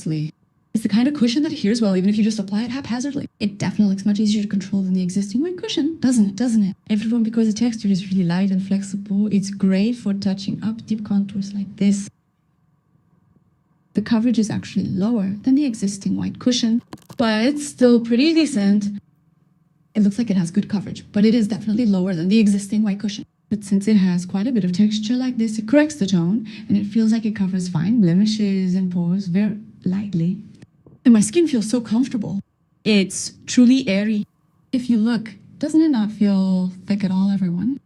effortlessly. It's the kind of cushion that adheres well even if you just apply it haphazardly. It definitely looks much easier to control than the existing white cushion, doesn't it? Everyone, because the texture is really light and flexible, it's great for touching up deep contours like this. The coverage is actually lower than the existing white cushion, but it's still pretty decent. It looks like it has good coverage, but it is definitely lower than the existing white cushion. But since it has quite a bit of texture like this, it corrects the tone, and it feels like it covers fine blemishes and pores very lightly. And my skin feels so comfortable. It's truly airy. If you look, doesn't it not feel thick at all, everyone?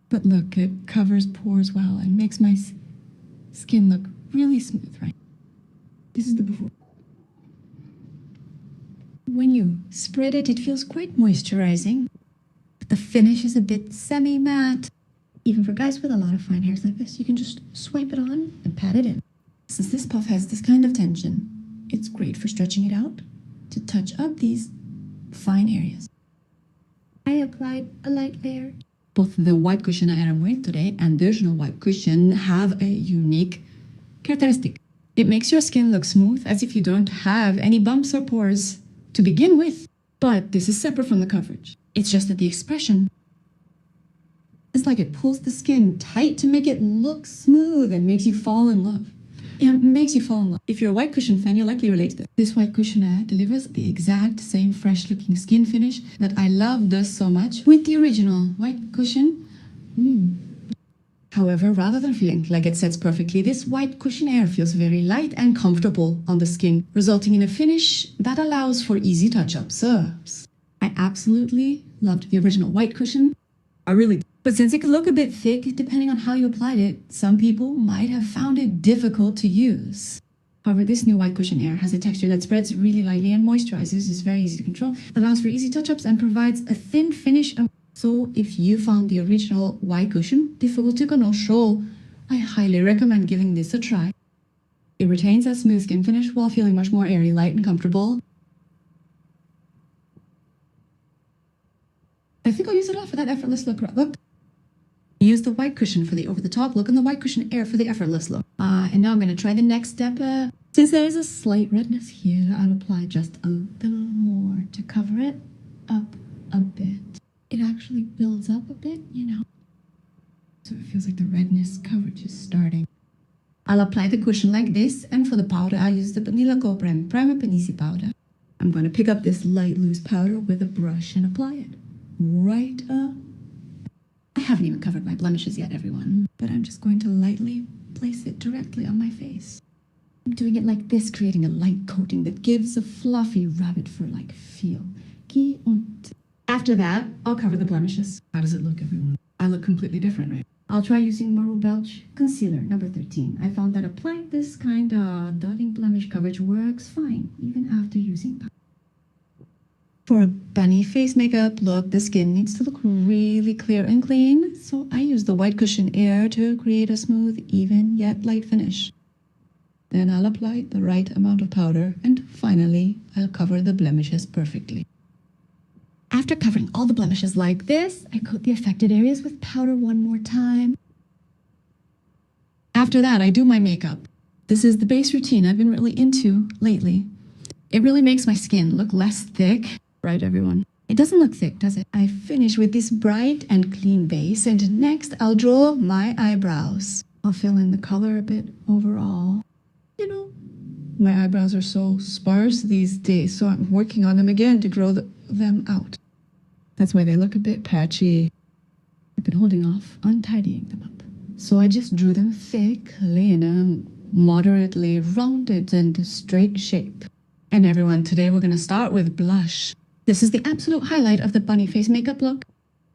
But look, it covers pores well and makes my skin look really smooth, right? This is the before. When you spread it, it feels quite moisturizing. But the finish is a bit semi-matte. Even for guys with a lot of fine hairs like this, you can just swipe it on and pat it in. Since this puff has this kind of tension, it's great for stretching it out to touch up these fine areas. I applied a light layer. Both the white cushion I am wearing today and the original white cushion have a unique characteristic. It makes your skin look smooth as if you don't have any bumps or pores to begin with. But this is separate from the coverage. It's just that the expression is like it pulls the skin tight to make it look smooth and makes you fall in love. It makes you fall in love. If you're a white cushion fan, you'll likely relate to this. This white cushion delivers the exact same fresh-looking skin finish that I loved so much with the original white cushion. However, rather than feeling like it sets perfectly, this white cushion air feels very light and comfortable on the skin, resulting in a finish that allows for easy touch-ups. I absolutely loved the original white cushion. I really did. But since it could look a bit thick, depending on how you applied it, some people might have found it difficult to use. However, this new white cushion air has a texture that spreads really lightly and moisturizes, is very easy to control, allows for easy touch-ups, and provides a thin finish. So if you found the original white cushion difficult to control, I highly recommend giving this a try. It retains a smooth skin finish while feeling much more airy, light, and comfortable. I think I'll use it all for that effortless look. Look. Use the white cushion for the over-the-top look and the white cushion air for the effortless look. And now I'm going to try the next step. Since there is a slight redness here, I'll apply just a little more to cover it up a bit. It actually builds up a bit, you know. So it feels like the redness coverage is starting. I'll apply the cushion like this, and for the powder, I'll use the Banila Go Primer Panisi powder. I'm going to pick up this light, loose powder with a brush and apply it right up. I haven't even covered my blemishes yet, everyone, but I'm just going to lightly place it directly on my face. I'm doing it like this, creating a light coating that gives a fluffy rabbit fur-like feel. After that, I'll cover the blemishes. How does it look, everyone? I look completely different, right? I'll try using Maru Belch Concealer, number 13. I found that applying this kind of dotting blemish coverage works fine, even after using powder. For a bunny face makeup look, the skin needs to look really clear and clean, so I use the white cushion air to create a smooth, even, yet light finish. Then I'll apply the right amount of powder, and finally, I'll cover the blemishes perfectly. After covering all the blemishes like this, I coat the affected areas with powder one more time. After that, I do my makeup. This is the base routine I've been really into lately. It really makes my skin look less thick. Right, everyone? It doesn't look thick, does it? I finish with this bright and clean base, and next I'll draw my eyebrows. I'll fill in the color a bit overall. You know, my eyebrows are so sparse these days, so I'm working on them again to grow them out. That's why they look a bit patchy. I've been holding off on tidying them up. So I just drew them thickly in a moderately rounded and straight shape. And everyone, today we're going to start with blush. This is the absolute highlight of the bunny face makeup look.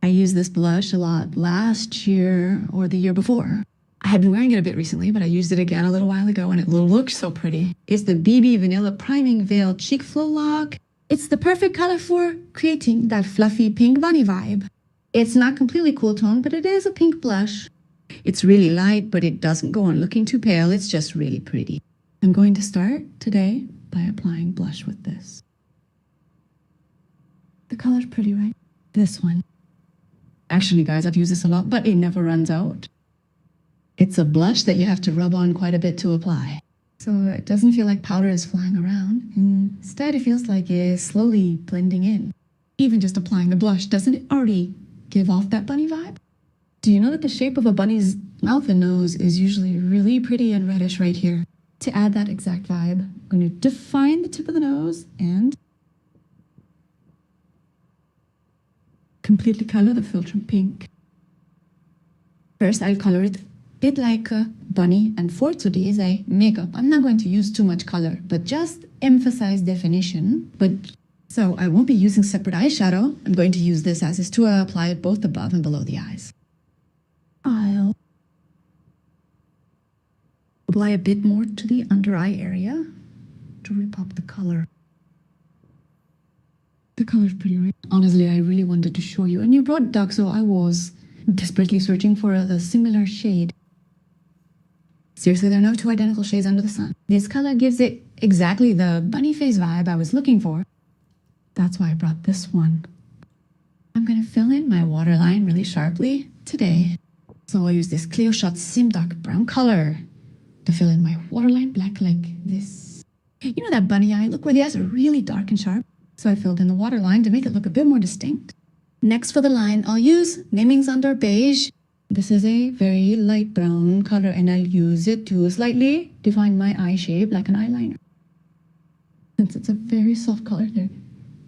I used this blush a lot last year or the year before. I had been wearing it a bit recently, but I used it again a little while ago and it looked so pretty. It's the BB Vanilla Priming Veil Cheek Flow Lock. It's the perfect color for creating that fluffy pink bunny vibe. It's not completely cool tone, but it is a pink blush. It's really light, but it doesn't go on looking too pale. It's just really pretty. I'm going to start today by applying blush with this. The color's pretty, right? This one. Actually, guys, I've used this a lot, but it never runs out. It's a blush that you have to rub on quite a bit to apply. So it doesn't feel like powder is flying around. Instead, it feels like it's slowly blending in. Even just applying the blush, doesn't it already give off that bunny vibe? Do you know that the shape of a bunny's mouth and nose is usually really pretty and reddish right here? To add that exact vibe, I'm going to define the tip of the nose and completely color the Filtrum pink. First, I'll color it a bit like a bunny, and for today's makeup, I'm not going to use too much color, but just emphasize definition. So I won't be using separate eyeshadow. I'm going to use this as is to apply it both above and below the eyes. I'll apply a bit more to the under eye area to repop the color. The color's pretty, right? Honestly, I really wanted to show you. And you brought dark, so I was desperately searching for a similar shade. Seriously, there are no two identical shades under the sun. This color gives it exactly the bunny face vibe I was looking for. That's why I brought this one. I'm gonna fill in my waterline really sharply today. So I'll use this Cleo Shot Sim Dark Brown color to fill in my waterline black like this. You know that bunny eye look where the eyes are really dark and sharp? So I filled in the waterline to make it look a bit more distinct. Next for the line, I'll use Mimi's Under Beige. This is a very light brown color and I'll use it to slightly define my eye shape like an eyeliner. Since it's a very soft color, there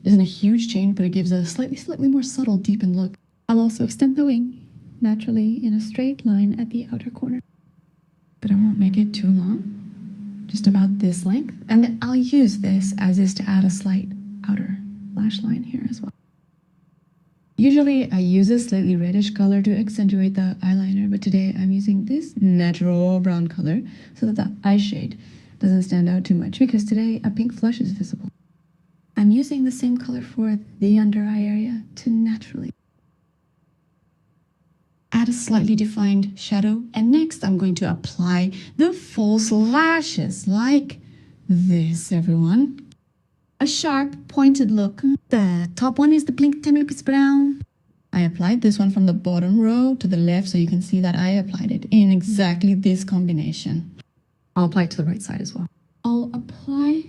isn't a huge change, but it gives a slightly more subtle deepened look. I'll also extend the wing naturally in a straight line at the outer corner. But I won't make it too long, just about this length. And then I'll use this as is to add a slight outer lash line here as well. Usually I use a slightly reddish color to accentuate the eyeliner, but today I'm using this natural brown color so that the eye shade doesn't stand out too much, because today a pink flush is visible. I'm using the same color for the under eye area to naturally add a slightly defined shadow. And next I'm going to apply the false lashes like this, everyone. A sharp, pointed look. The top one is the Blink 10 Lucas Brown. I applied this one from the bottom row to the left so you can see that I applied it in exactly this combination. I'll apply it to the right side as well. I'll apply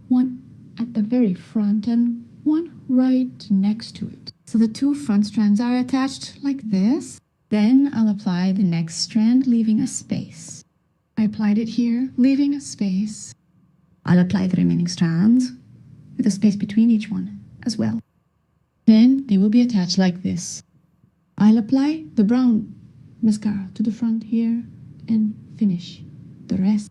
one at the very front and one right next to it. So the two front strands are attached like this. Then I'll apply the next strand, leaving a space. I applied it here, leaving a space. I'll apply the remaining strands with a space between each one as well. Then they will be attached like this. I'll apply the brown mascara to the front here and finish the rest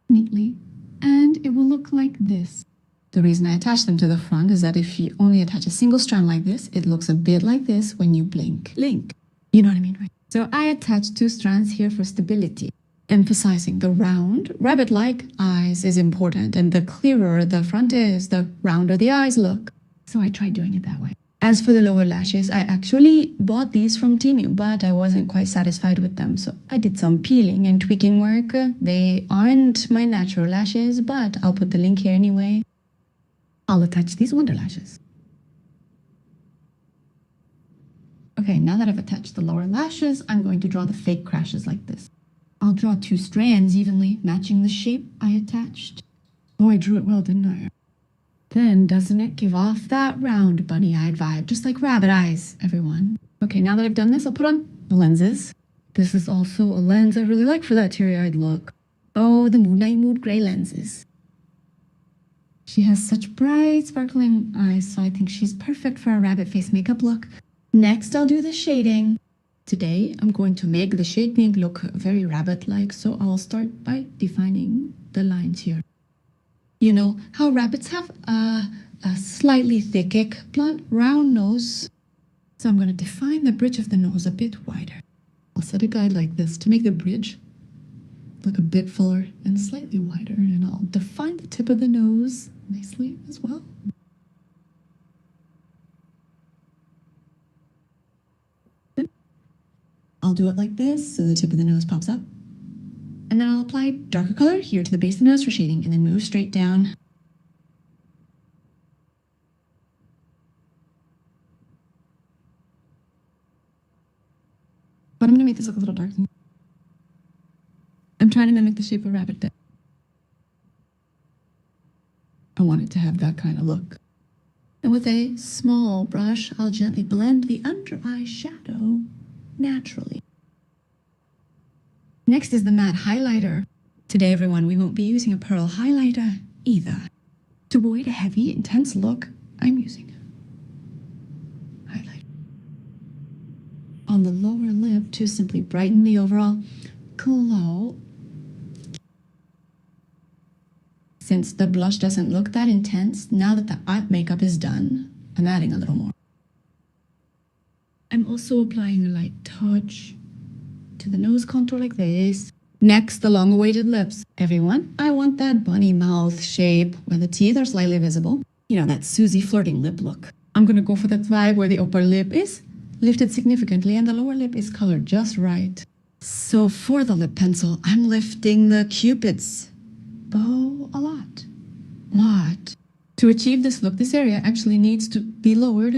neatly, and it will look like this. The reason I attach them to the front is that if you only attach a single strand like this, it looks a bit like this when you blink. You know what I mean, right? So I attached two strands here for stability. Emphasizing the round, rabbit-like eyes is important, and the clearer the front is, the rounder the eyes look. So I tried doing it that way. As for the lower lashes, I actually bought these from Temu, but I wasn't quite satisfied with them, so I did some peeling and tweaking work. They aren't my natural lashes, but I'll put the link here anyway. I'll attach these Wonder Lashes. Okay, now that I've attached the lower lashes, I'm going to draw the fake crashes like this. I'll draw two strands evenly, matching the shape I attached. Oh, I drew it well, didn't I? Then doesn't it give off that round bunny-eyed vibe, just like rabbit eyes, everyone? Okay, now that I've done this, I'll put on the lenses. This is also a lens I really like for that teary-eyed look. Oh, the Moonlight Mood Gray lenses. She has such bright, sparkling eyes, so I think she's perfect for a rabbit face makeup look. Next, I'll do the shading. Today, I'm going to make the shade pink look very rabbit-like, so I'll start by defining the lines here. You know how rabbits have a slightly thick, blunt, round nose? So I'm going to define the bridge of the nose a bit wider. I'll set a guide like this to make the bridge look a bit fuller and slightly wider, and I'll define the tip of the nose nicely as well. I'll do it like this so the tip of the nose pops up. And then I'll apply darker color here to the base of the nose for shading and then move straight down. But I'm going to make this look a little dark. I'm trying to mimic the shape of a rabbit there. I want it to have that kind of look. And with a small brush, I'll gently blend the under eye shadow naturally. Next is the matte highlighter. Today, everyone, we won't be using a pearl highlighter either. To avoid a heavy, intense look, I'm using highlighter on the lower lip to simply brighten the overall glow. Since the blush doesn't look that intense, now that the eye makeup is done, I'm adding a little more. I'm also applying a light touch to the nose contour like this. Next, the long-awaited lips. Everyone, I want that bunny mouth shape where the teeth are slightly visible. You know, that Susie flirting lip look. I'm gonna go for that vibe where the upper lip is lifted significantly and the lower lip is colored just right. So for the lip pencil, I'm lifting the Cupid's bow a lot. To achieve this look, this area actually needs to be lowered,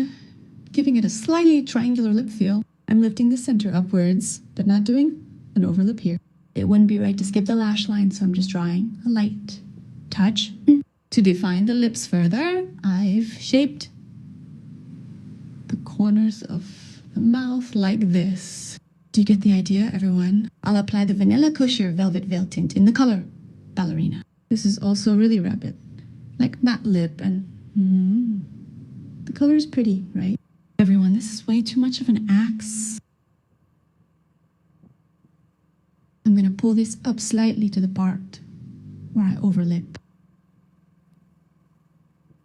giving it a slightly triangular lip feel. I'm lifting the center upwards, but not doing an overlip here. It wouldn't be right to skip the lash line, so I'm just drawing a light touch. To define the lips further, I've shaped the corners of the mouth like this. Do you get the idea, everyone? I'll apply the Vanilla Kusher Velvet Veil tint in the color Ballerina. This is also really rabbit, like matte lip, and the color is pretty, right? Everyone, this is way too much of an axe. I'm gonna pull this up slightly to the part where I overlip.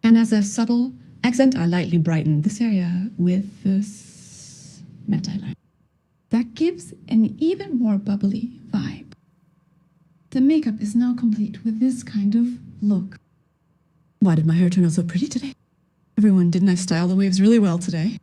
And as a subtle accent, I lightly brighten this area with this matte eyeliner. That gives an even more bubbly vibe. The makeup is now complete with this kind of look. Why did my hair turn out so pretty today? Everyone, didn't I style the waves really well today?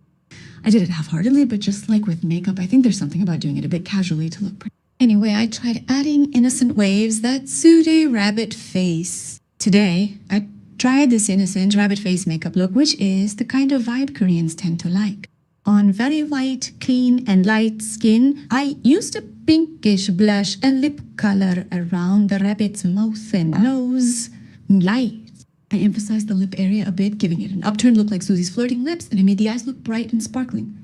I did it half-heartedly, but just like with makeup, I think there's something about doing it a bit casually to look pretty. Anyway, I tried adding innocent waves that suit a rabbit face. Today, I tried this innocent rabbit face makeup look, which is the kind of vibe Koreans tend to like. On very white, clean, and light skin, I used a pinkish blush and lip color around the rabbit's mouth and nose. Light. I emphasized the lip area a bit, giving it an upturned look like Susie's flirting lips, and I made the eyes look bright and sparkling,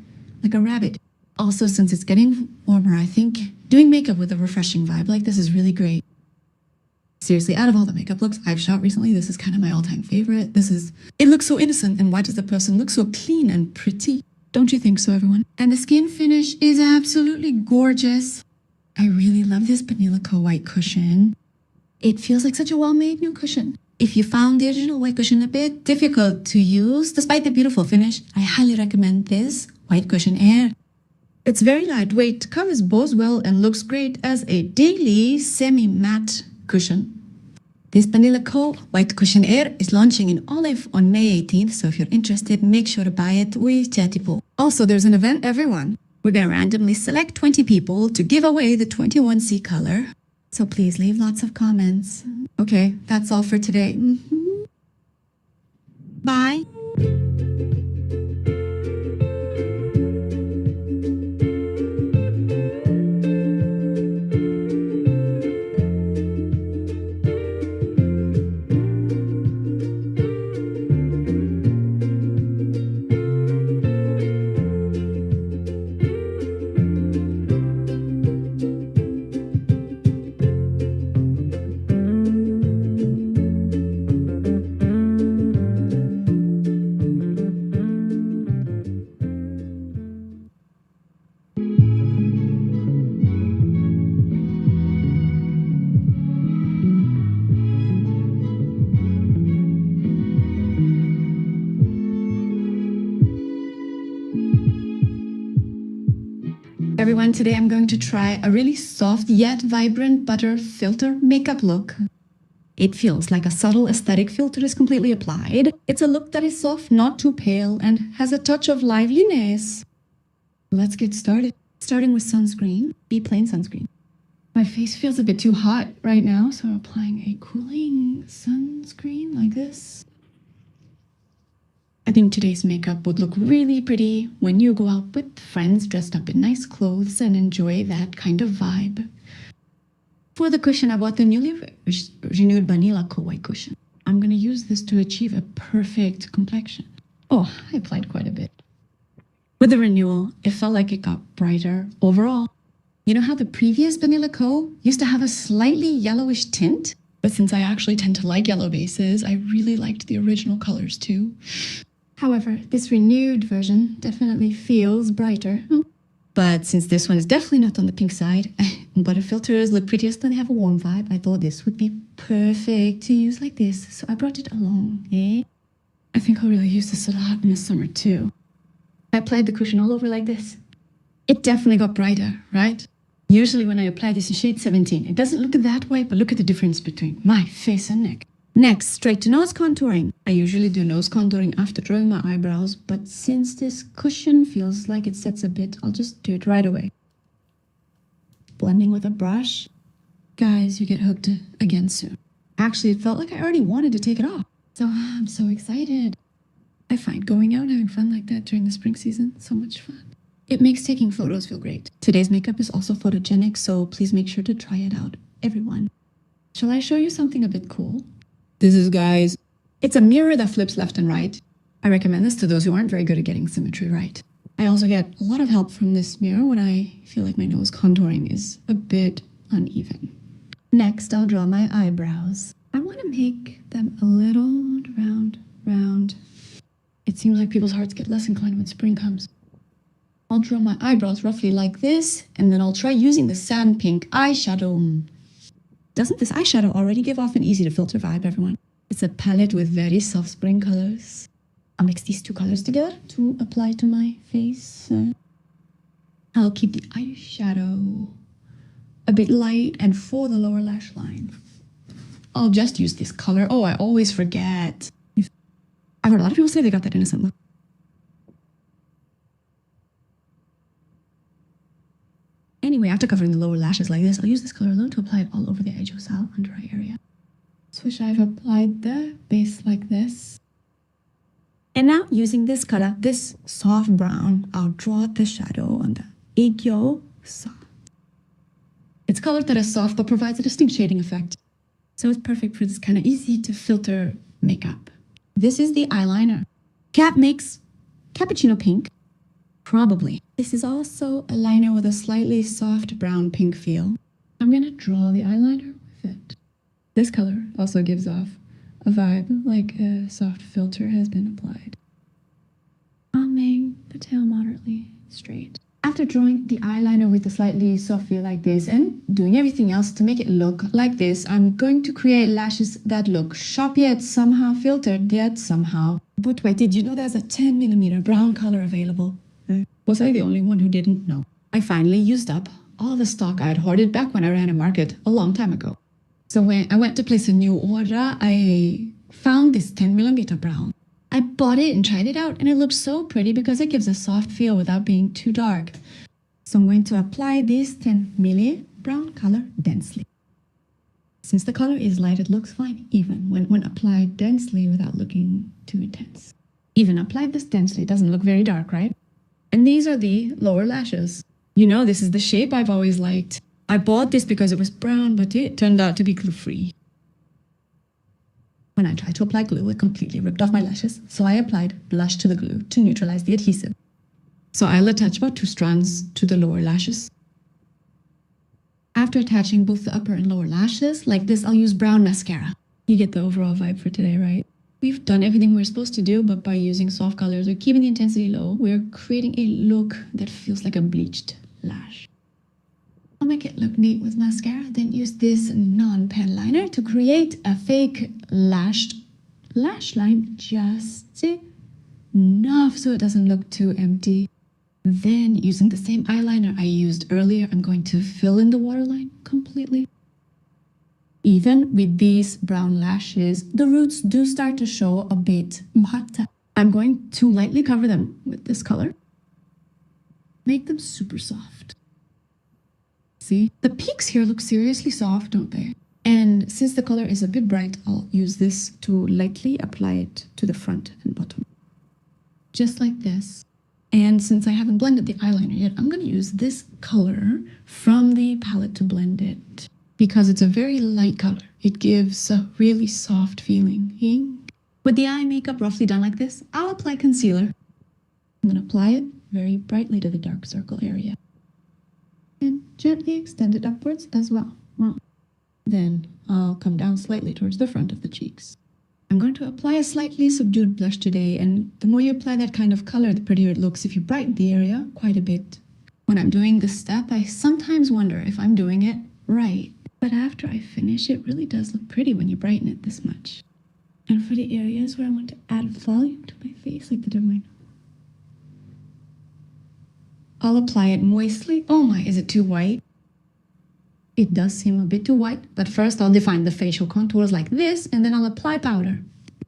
like a rabbit. Also, since it's getting warmer, I think doing makeup with a refreshing vibe like this is really great. Seriously, out of all the makeup looks I've shot recently, this is kind of my all-time favorite. It looks so innocent, and why does the person look so clean and pretty? Don't you think so, everyone? And the skin finish is absolutely gorgeous. I really love this Banilico white cushion. It feels like such a well-made new cushion. If you found the original white cushion a bit difficult to use, despite the beautiful finish, I highly recommend this White Cushion Air. It's very lightweight, covers bows well, and looks great as a daily semi-matte cushion. This Banilico White Cushion Air is launching in Olive on May 18th, so if you're interested, make sure to buy it with Chattipo. Also, there's an event, everyone. We're going to randomly select 20 people to give away the 21C color. So please leave lots of comments. Okay, that's all for today. Bye. Everyone, today I'm going to try a really soft yet vibrant butter filter makeup look. It feels like a subtle aesthetic filter is completely applied. It's a look that is soft, not too pale, and has a touch of liveliness. Let's get started. Starting with sunscreen, be plain sunscreen. My face feels a bit too hot right now, so I'm applying a cooling sunscreen like this. I think today's makeup would look really pretty when you go out with friends dressed up in nice clothes and enjoy that kind of vibe. For the cushion, I bought the newly renewed Vanilla Co White Cushion. I'm going to use this to achieve a perfect complexion. Oh, I applied quite a bit. With the renewal, it felt like it got brighter overall. You know how the previous Vanilla Co used to have a slightly yellowish tint? But since I actually tend to like yellow bases, I really liked the original colors too. However, this renewed version definitely feels brighter. But since this one is definitely not on the pink side, butter filters look prettiest when they have a warm vibe, I thought this would be perfect to use like this, so I brought it along, eh? I think I'll really use this a lot in the summer too. I applied the cushion all over like this. It definitely got brighter, right? Usually when I apply this in shade 17, it doesn't look that way, but look at the difference between my face and neck. Next, straight to nose contouring. I usually do nose contouring after drawing my eyebrows, but since this cushion feels like it sets a bit, I'll just do it right away. Blending with a brush. Guys, you get hooked again soon. Actually, it felt like I already wanted to take it off. So I'm so excited. I find going out and having fun like that during the spring season so much fun. It makes taking photos feel great. Today's makeup is also photogenic, so please make sure to try it out, everyone. Shall I show you something a bit cool? This is, guys, it's a mirror that flips left and right. I recommend this to those who aren't very good at getting symmetry right. I also get a lot of help from this mirror when I feel like my nose contouring is a bit uneven. Next, I'll draw my eyebrows. I want to make them a little round. It seems like people's hearts get less inclined when spring comes. I'll draw my eyebrows roughly like this, and then I'll try using the sand pink eyeshadow. Doesn't this eyeshadow already give off an easy to filter vibe, everyone? It's a palette with very soft spring colors. I'll mix these two colors together to apply to my face. I'll keep the eyeshadow a bit light and for the lower lash line, I'll just use this color. Oh, I always forget. I've heard a lot of people say they got that innocent look. Anyway, after covering the lower lashes like this, I'll use this color alone to apply it all over the iJoesal under eye area. Switch, I've applied the base like this. And now, using this color, this soft brown, I'll draw the shadow on the iJoesal. It's colored that is soft but provides a distinct shading effect. So it's perfect for this kind of easy to filter makeup. This is the eyeliner. Kat makes cappuccino pink. Probably. This is also a liner with a slightly soft brown pink feel. I'm gonna draw the eyeliner with it. This color also gives off a vibe like a soft filter has been applied. I'll make the tail moderately straight. After drawing the eyeliner with a slightly soft feel like this and doing everything else to make it look like this, I'm going to create lashes that look sharp yet somehow filtered yet somehow. But wait, did you know there's a 10mm brown color available? Was I the only one who didn't know? I finally used up all the stock I had hoarded back when I ran a market a long time ago. So when I went to place a new order, I found this 10mm brown. I bought it and tried it out, and it looks so pretty because it gives a soft feel without being too dark. So I'm going to apply this 10mm brown color densely. Since the color is light, it looks fine, even when applied densely without looking too intense. Even applied this densely, it doesn't look very dark, right? And these are the lower lashes. You know, this is the shape I've always liked. I bought this because it was brown, but it turned out to be glue-free. When I tried to apply glue, it completely ripped off my lashes, so I applied blush to the glue to neutralize the adhesive. So I'll attach about 2 strands to the lower lashes. After attaching both the upper and lower lashes, like this, I'll use brown mascara. You get the overall vibe for today, right? We've done everything we're supposed to do, but by using soft colors or keeping the intensity low, we're creating a look that feels like a bleached lash. I'll make it look neat with mascara, then use this non-pen liner to create a fake lash line just enough so it doesn't look too empty. Then, using the same eyeliner I used earlier, I'm going to fill in the waterline completely. Even with these brown lashes, the roots do start to show a bit, but I'm going to lightly cover them with this color. Make them super soft. See? The peaks here look seriously soft, don't they? And since the color is a bit bright, I'll use this to lightly apply it to the front and bottom. Just like this. And since I haven't blended the eyeliner yet, I'm going to use this color from the palette to blend it. because it's a very light color. It gives a really soft feeling. With the eye makeup roughly done like this, I'll apply concealer. I'm going to apply it very brightly to the dark circle area. And gently extend it upwards as well. Then I'll come down slightly towards the front of the cheeks. I'm going to apply a slightly subdued blush today, and the more you apply that kind of color, the prettier it looks if you brighten the area quite a bit. When I'm doing this step, I sometimes wonder if I'm doing it right. But after I finish, it really does look pretty when you brighten it this much. And for the areas where I want to add volume to my face, like the tip of my nose, I'll apply it moistly. Oh my, is it too white? It does seem a bit too white, but first I'll define the facial contours like this, and then I'll apply powder.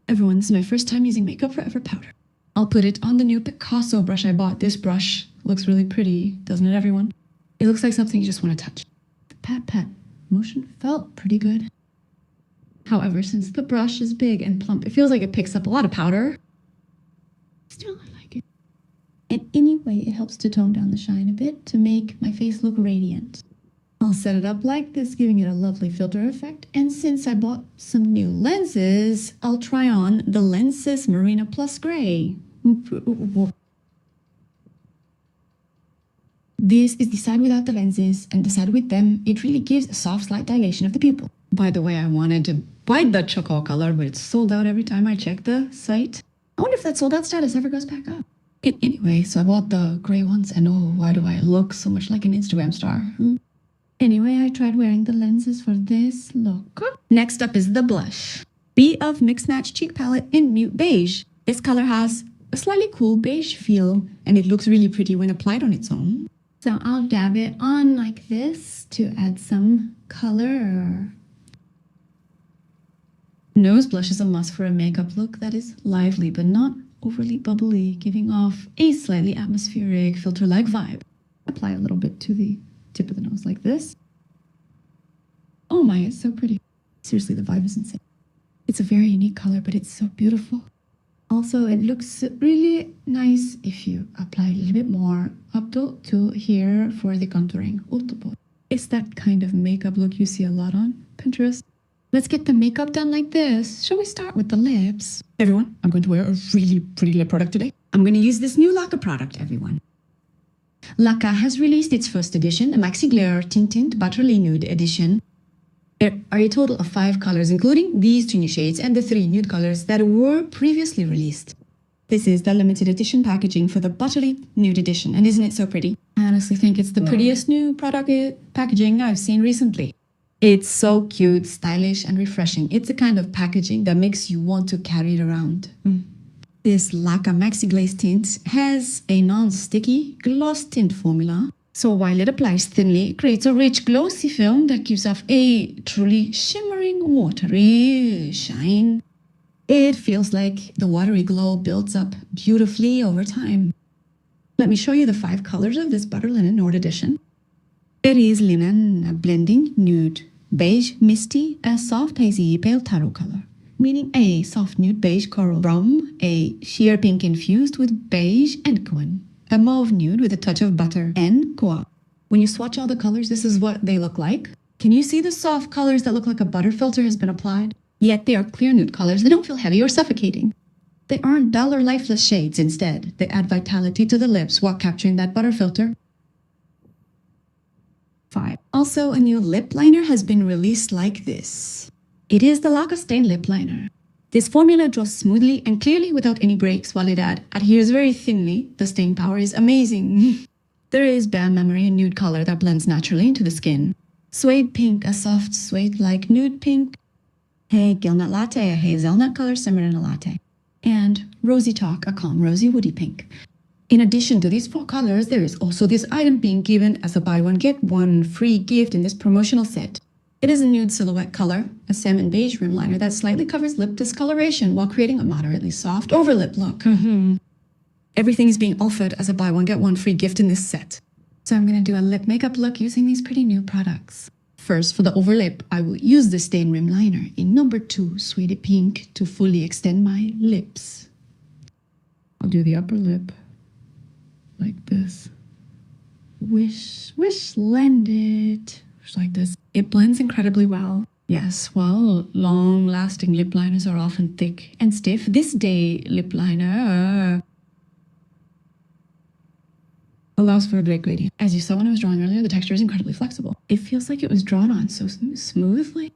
Everyone, this is my first time using Makeup Forever powder. I'll put it on the new Picasso brush I bought. This brush looks really pretty, doesn't it, everyone? It looks like something you just want to touch. The pat motion felt pretty good. However, since the brush is big and plump, it feels like it picks up a lot of powder. Still, I like it. And anyway, it helps to tone down the shine a bit to make my face look radiant. I'll set it up like this, giving it a lovely filter effect. And since I bought some new lenses, I'll try on the Lenses Marina Plus Gray. This is the side without the lenses, and the side with them, it really gives a soft, slight dilation of the pupil. By the way, I wanted to buy the charcoal color, but it's sold out every time I check the site. I wonder if that sold out status ever goes back up. Anyway, so I bought the gray ones, and oh, why do I look so much like an Instagram star? Anyway, I tried wearing the lenses for this look. Next up is the blush. Be of Mix Match Cheek Palette in Mute Beige. This color has a slightly cool beige feel, and it looks really pretty when applied on its own. So I'll dab it on like this to add some color. Nose blush is a must for a makeup look that is lively but not overly bubbly, giving off a slightly atmospheric filter-like vibe. Apply a little bit to the tip of the nose like this. Oh my, it's so pretty. Seriously, the vibe is insane. It's a very unique color, but it's so beautiful. Also, it looks really nice if you apply a little bit more up to here for the contouring. It's that kind of makeup look you see a lot on Pinterest. Let's get the makeup done like this. Shall we start with the lips? Everyone, I'm going to wear a really pretty lip product today. I'm going to use this new Laka product, everyone. Laka has released its first edition, a Maxi Glare Tint Butterly Nude edition. There are a total of 5 colors, including these 2 new shades and the 3 nude colors that were previously released. This is the limited edition packaging for the Butterly Nude edition, and isn't it so pretty? I honestly think it's the prettiest new product packaging I've seen recently. It's so cute, stylish, and refreshing. It's the kind of packaging that makes you want to carry it around. This Laka Maxi Glaze tint has a non-sticky gloss tint formula. So while it applies thinly, it creates a rich glossy film that gives off a truly shimmering watery shine. It feels like the watery glow builds up beautifully over time. Let me show you the 5 colors of this Butter Linen Nude edition. There is Linen Blending Nude Beige Misty, a soft hazy pale taro color, meaning a soft nude beige coral rum, a sheer pink infused with beige and coin, a mauve nude with a touch of butter and coa. When you swatch all the colors, this is what they look like. Can you see the soft colors that look like a butter filter has been applied? Yet they are clear nude colors. They don't feel heavy or suffocating. They aren't dull or lifeless shades. Instead, they add vitality to the lips while capturing that butter filter. 5. Also, a new lip liner has been released like this. It is the Laka Stain Lip Liner. This formula draws smoothly and clearly without any breaks, while it adheres very thinly. The stain power is amazing. There is Bare Memory, a nude color that blends naturally into the skin. Suede Pink, a soft suede-like nude pink. Hey Gilnut Latte, a hazelnut color simmered in a latte. And Rosy Talk, a calm rosy woody pink. In addition to these 4 colors, there is also this item being given as a buy one get one free gift in this promotional set. It is a nude silhouette color, a salmon beige rim liner that slightly covers lip discoloration while creating a moderately soft overlip look. Everything is being offered as a buy one get one free gift in this set. So I'm going to do a lip makeup look using these pretty new products. First, for the overlip, I will use the Stain Rim Liner in number 2 Suede Pink to fully extend my lips. I'll do the upper lip like this. Wish, blend it. Just like this. It blends incredibly well. Yes, well, long-lasting lip liners are often thick and stiff. This day lip liner allows for a great gradient. As you saw when I was drawing earlier, the texture is incredibly flexible. It feels like it was drawn on so smoothly.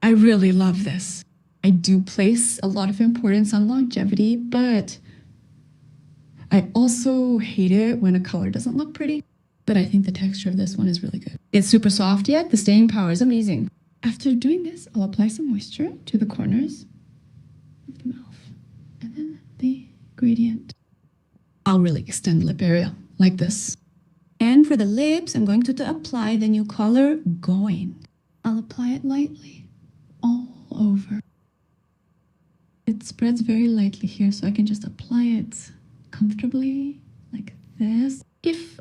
I really love this. I do place a lot of importance on longevity, but I also hate it when a color doesn't look pretty. But I think the texture of this one is really good. It's super soft, yet the staying power is amazing. After doing this, I'll apply some moisture to the corners of the mouth and then the gradient. I'll really extend the lip area like this. And for the lips, I'm going to apply the new color Going. I'll apply it lightly all over. It spreads very lightly here, so I can just apply it comfortably like this. If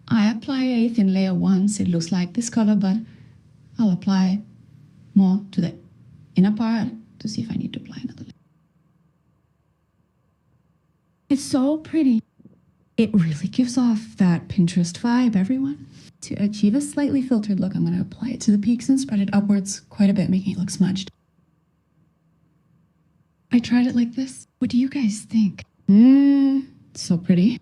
I apply a thin layer once, it looks like this color, but I'll apply more to the inner part to see if I need to apply another layer. It's so pretty. It really gives off that Pinterest vibe, everyone. To achieve a slightly filtered look, I'm going to apply it to the peaks and spread it upwards quite a bit, making it look smudged. I tried it like this. What do you guys think? So pretty.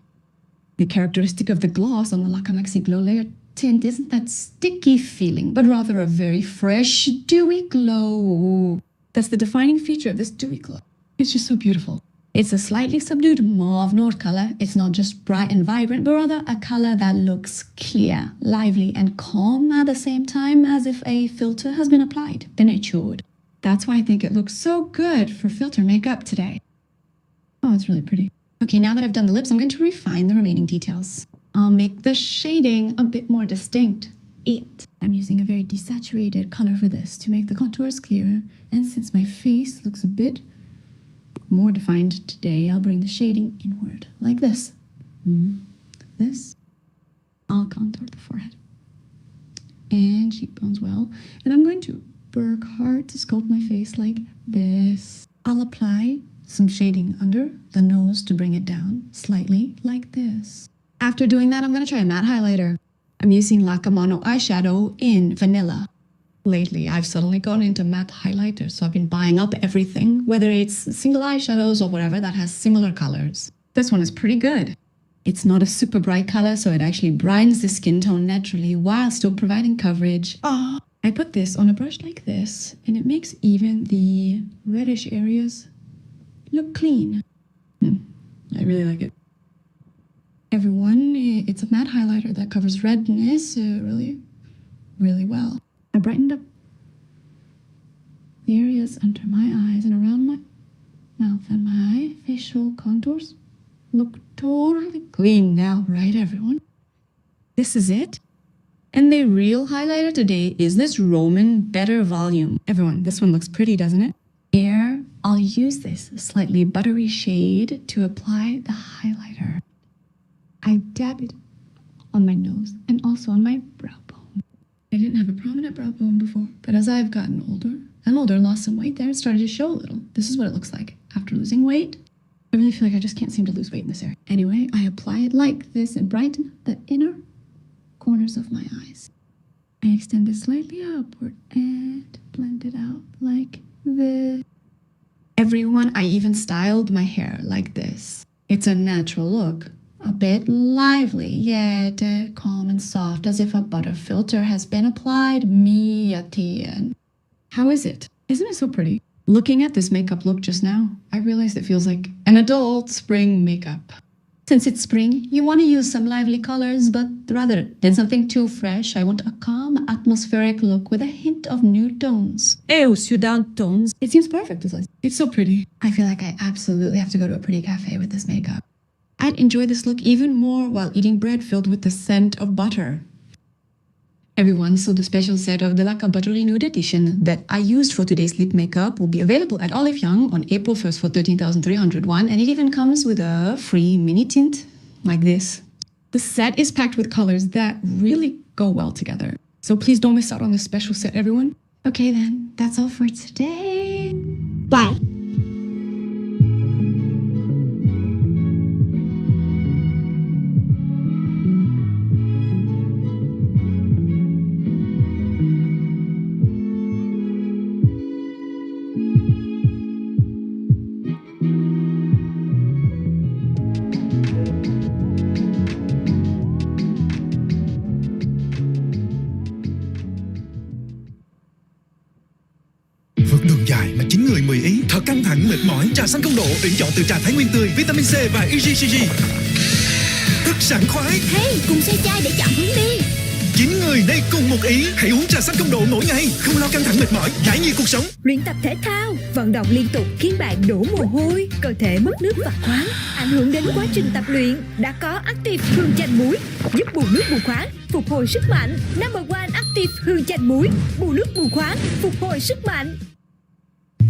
The characteristic of the gloss on the Laca Maxi Glow Layer Tint isn't that sticky feeling, but rather a very fresh, dewy glow. That's the defining feature of this dewy glow. It's just so beautiful. It's a slightly subdued mauve note color. It's not just bright and vibrant, but rather a color that looks clear, lively, and calm at the same time, as if a filter has been applied. Then it should. That's why I think it looks so good for filter makeup today. Oh, it's really pretty. Okay, now that I've done the lips, I'm going to refine the remaining details. I'll make the shading a bit more distinct. I'm using a very desaturated color for this to make the contours clearer. And since my face looks a bit more defined today, I'll bring the shading inward like this. This. I'll contour the forehead and cheekbones well. And I'm going to work hard to sculpt my face like this. I'll apply some shading under the nose to bring it down slightly like this. After doing that, I'm going to try a matte highlighter. I'm using Laca Mono eyeshadow in Vanilla. Lately, I've suddenly gone into matte highlighters, so I've been buying up everything, whether it's single eyeshadows or whatever that has similar colors. This one is pretty good. It's not a super bright color, so it actually brightens the skin tone naturally while still providing coverage. I put this on a brush like this, and it makes even the reddish areas look clean. I really like it. Everyone, it's a matte highlighter that covers redness really, really well. I brightened up the areas under my eyes and around my mouth, and my facial contours look totally clean now, right, everyone? This is it. And the real highlighter today is this Roman Better Volume. Everyone, this one looks pretty, doesn't it? Here, I'll use this slightly buttery shade to apply the highlighter. I dab it on my nose and also on my brow bone. I didn't have a prominent brow bone before, but as I've gotten older, lost some weight there, it started to show a little. This is what it looks like after losing weight. I really feel like I just can't seem to lose weight in this area. Anyway, I apply it like this and brighten the inner corners of my eyes. I extend it slightly upward and blend it out like this. Everyone, I even styled my hair like this. It's a natural look. A bit lively, yet calm and soft, as if a butter filter has been applied. Mia Tien. How is it? Isn't it so pretty? Looking at this makeup look just now, I realized it feels like an adult spring makeup. Since it's spring, you want to use some lively colors, but rather than something too fresh, I want a calm, atmospheric look with a hint of nude tones. Down tones. It seems perfect. It's so pretty. I feel like I absolutely have to go to a pretty cafe with this makeup. I'd enjoy this look even more while eating bread filled with the scent of butter. Everyone, so the special set of the Laca Buttery Nude Edition that I used for today's lip makeup will be available at Olive Young on April 1st for 13,301, and it even comes with a free mini tint like this. The set is packed with colors that really go well together, so please don't miss out on this special set, everyone. Okay then, that's all for today. Bye! bài mà chín người 10 ý. Thật căng thẳng mệt mỏi, trà xanh không độ tuyển chọn từ trà Thái Nguyên tươi, vitamin C và EGCG. Rất sảng khoái. Hey, cùng xoay chai để chọn hướng đi. 9 người đây cùng một ý. Hãy uống trà xanh không độ mỗi ngày, không lo căng thẳng mệt mỏi, giải nhiệt cuộc sống. Luyện tập thể thao, vận động liên tục khiến bạn đổ mồ hôi, cơ thể mất nước và khoáng, ảnh hưởng đến quá trình tập luyện. Đã có Active hương chanh muối giúp bù nước bù khoáng, phục hồi sức mạnh. Number one Active hương chanh muối, bù nước bù khoáng, phục hồi sức mạnh.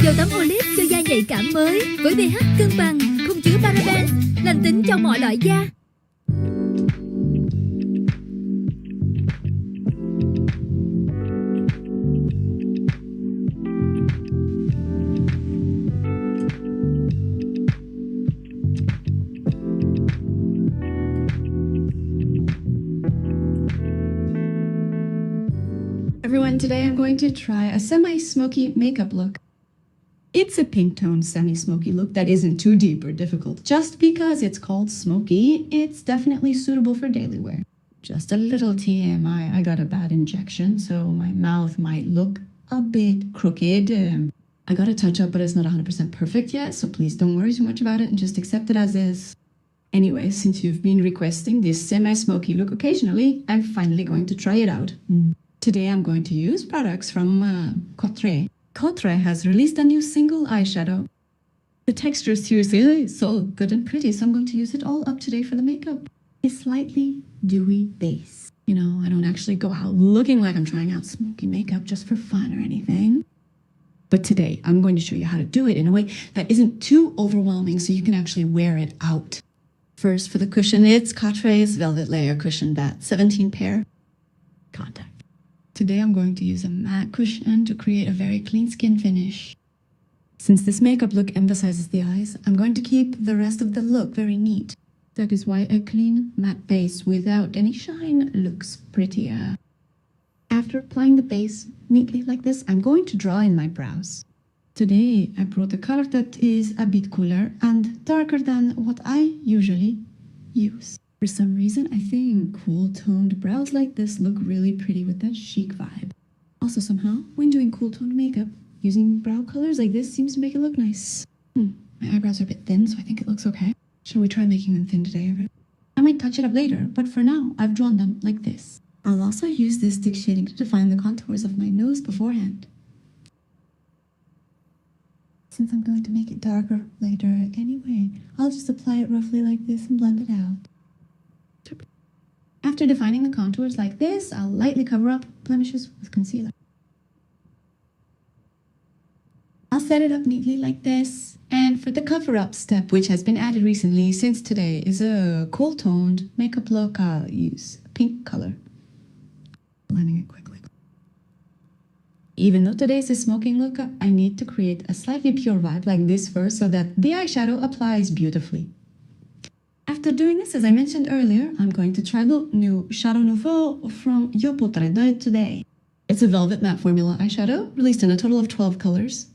Dầu tắm Olive cho da nhạy cảm mới với pH cân bằng, không chứa paraben, lành tính cho mọi loại da. Everyone, today I'm going to try a semi-smoky makeup look. It's a pink tone semi-smoky look that isn't too deep or difficult. Just because it's called smoky, it's definitely suitable for daily wear. Just a little TMI, I got a bad injection, so my mouth might look a bit crooked. I got a touch-up, but it's not 100% perfect yet, so please don't worry too much about it and just accept it as is. Anyway, since you've been requesting this semi-smoky look occasionally, I'm finally going to try it out. Today I'm going to use products from Cotre. Cotre has released a new single eyeshadow. The texture is seriously so good and pretty, so I'm going to use it all up today for the makeup. A slightly dewy base. You know, I don't actually go out looking like I'm trying out smoky makeup just for fun or anything. But today I'm going to show you how to do it in a way that isn't too overwhelming so you can actually wear it out. First, for the cushion, it's Cotre's Velvet Layer Cushion Bat 17 pair contact. Today I'm going to use a matte cushion to create a very clean skin finish. Since this makeup look emphasizes the eyes, I'm going to keep the rest of the look very neat. That is why a clean matte base without any shine looks prettier. After applying the base neatly like this, I'm going to draw in my brows. Today I brought a color that is a bit cooler and darker than what I usually use. For some reason, I think cool-toned brows like this look really pretty with that chic vibe. Also, somehow, when doing cool-toned makeup, using brow colors like this seems to make it look nice. My eyebrows are a bit thin, so I think it looks okay. Shall we try making them thin today? I might touch it up later, but for now, I've drawn them like this. I'll also use this stick shading to define the contours of my nose beforehand. Since I'm going to make it darker later anyway, I'll just apply it roughly like this and blend it out. After defining the contours like this, I'll lightly cover up blemishes with concealer. I'll set it up neatly like this. And for the cover-up step, which has been added recently since today is a cool-toned makeup look, I'll use a pink color. Blending it quickly. Even though today's a smoking look, I need to create a slightly pure vibe like this first so that the eyeshadow applies beautifully. After doing this, as I mentioned earlier, I'm going to try the new Shadow Nouveau from Yo Potre today. It's a velvet matte formula eyeshadow, released in a total of 12 colors.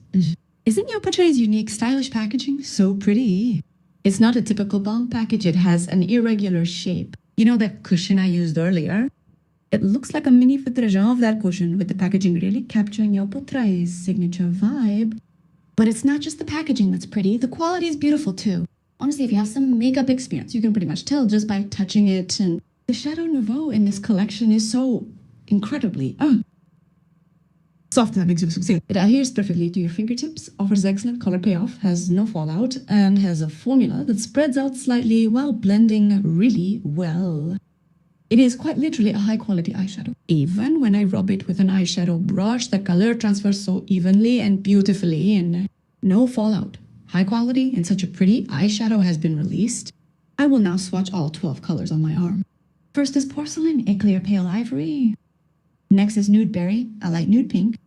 Isn't Yo Potre's unique, stylish packaging so pretty? It's not a typical bomb package, it has an irregular shape. You know that cushion I used earlier? It looks like a mini version of that cushion, with the packaging really capturing Yo Potre's signature vibe. But it's not just the packaging that's pretty, the quality is beautiful too. Honestly, if you have some makeup experience, you can pretty much tell just by touching it. And the Shadow Nouveau in this collection is so incredibly soft that makes you succeed. It adheres perfectly to your fingertips, offers excellent color payoff, has no fallout, and has a formula that spreads out slightly while blending really well. It is quite literally a high-quality eyeshadow. Even when I rub it with an eyeshadow brush, the color transfers so evenly and beautifully, and no fallout. High quality and such a pretty eyeshadow has been released. I will now swatch all 12 colors on my arm. First is Porcelain, a clear pale ivory. Next is Nude Berry, a light nude pink.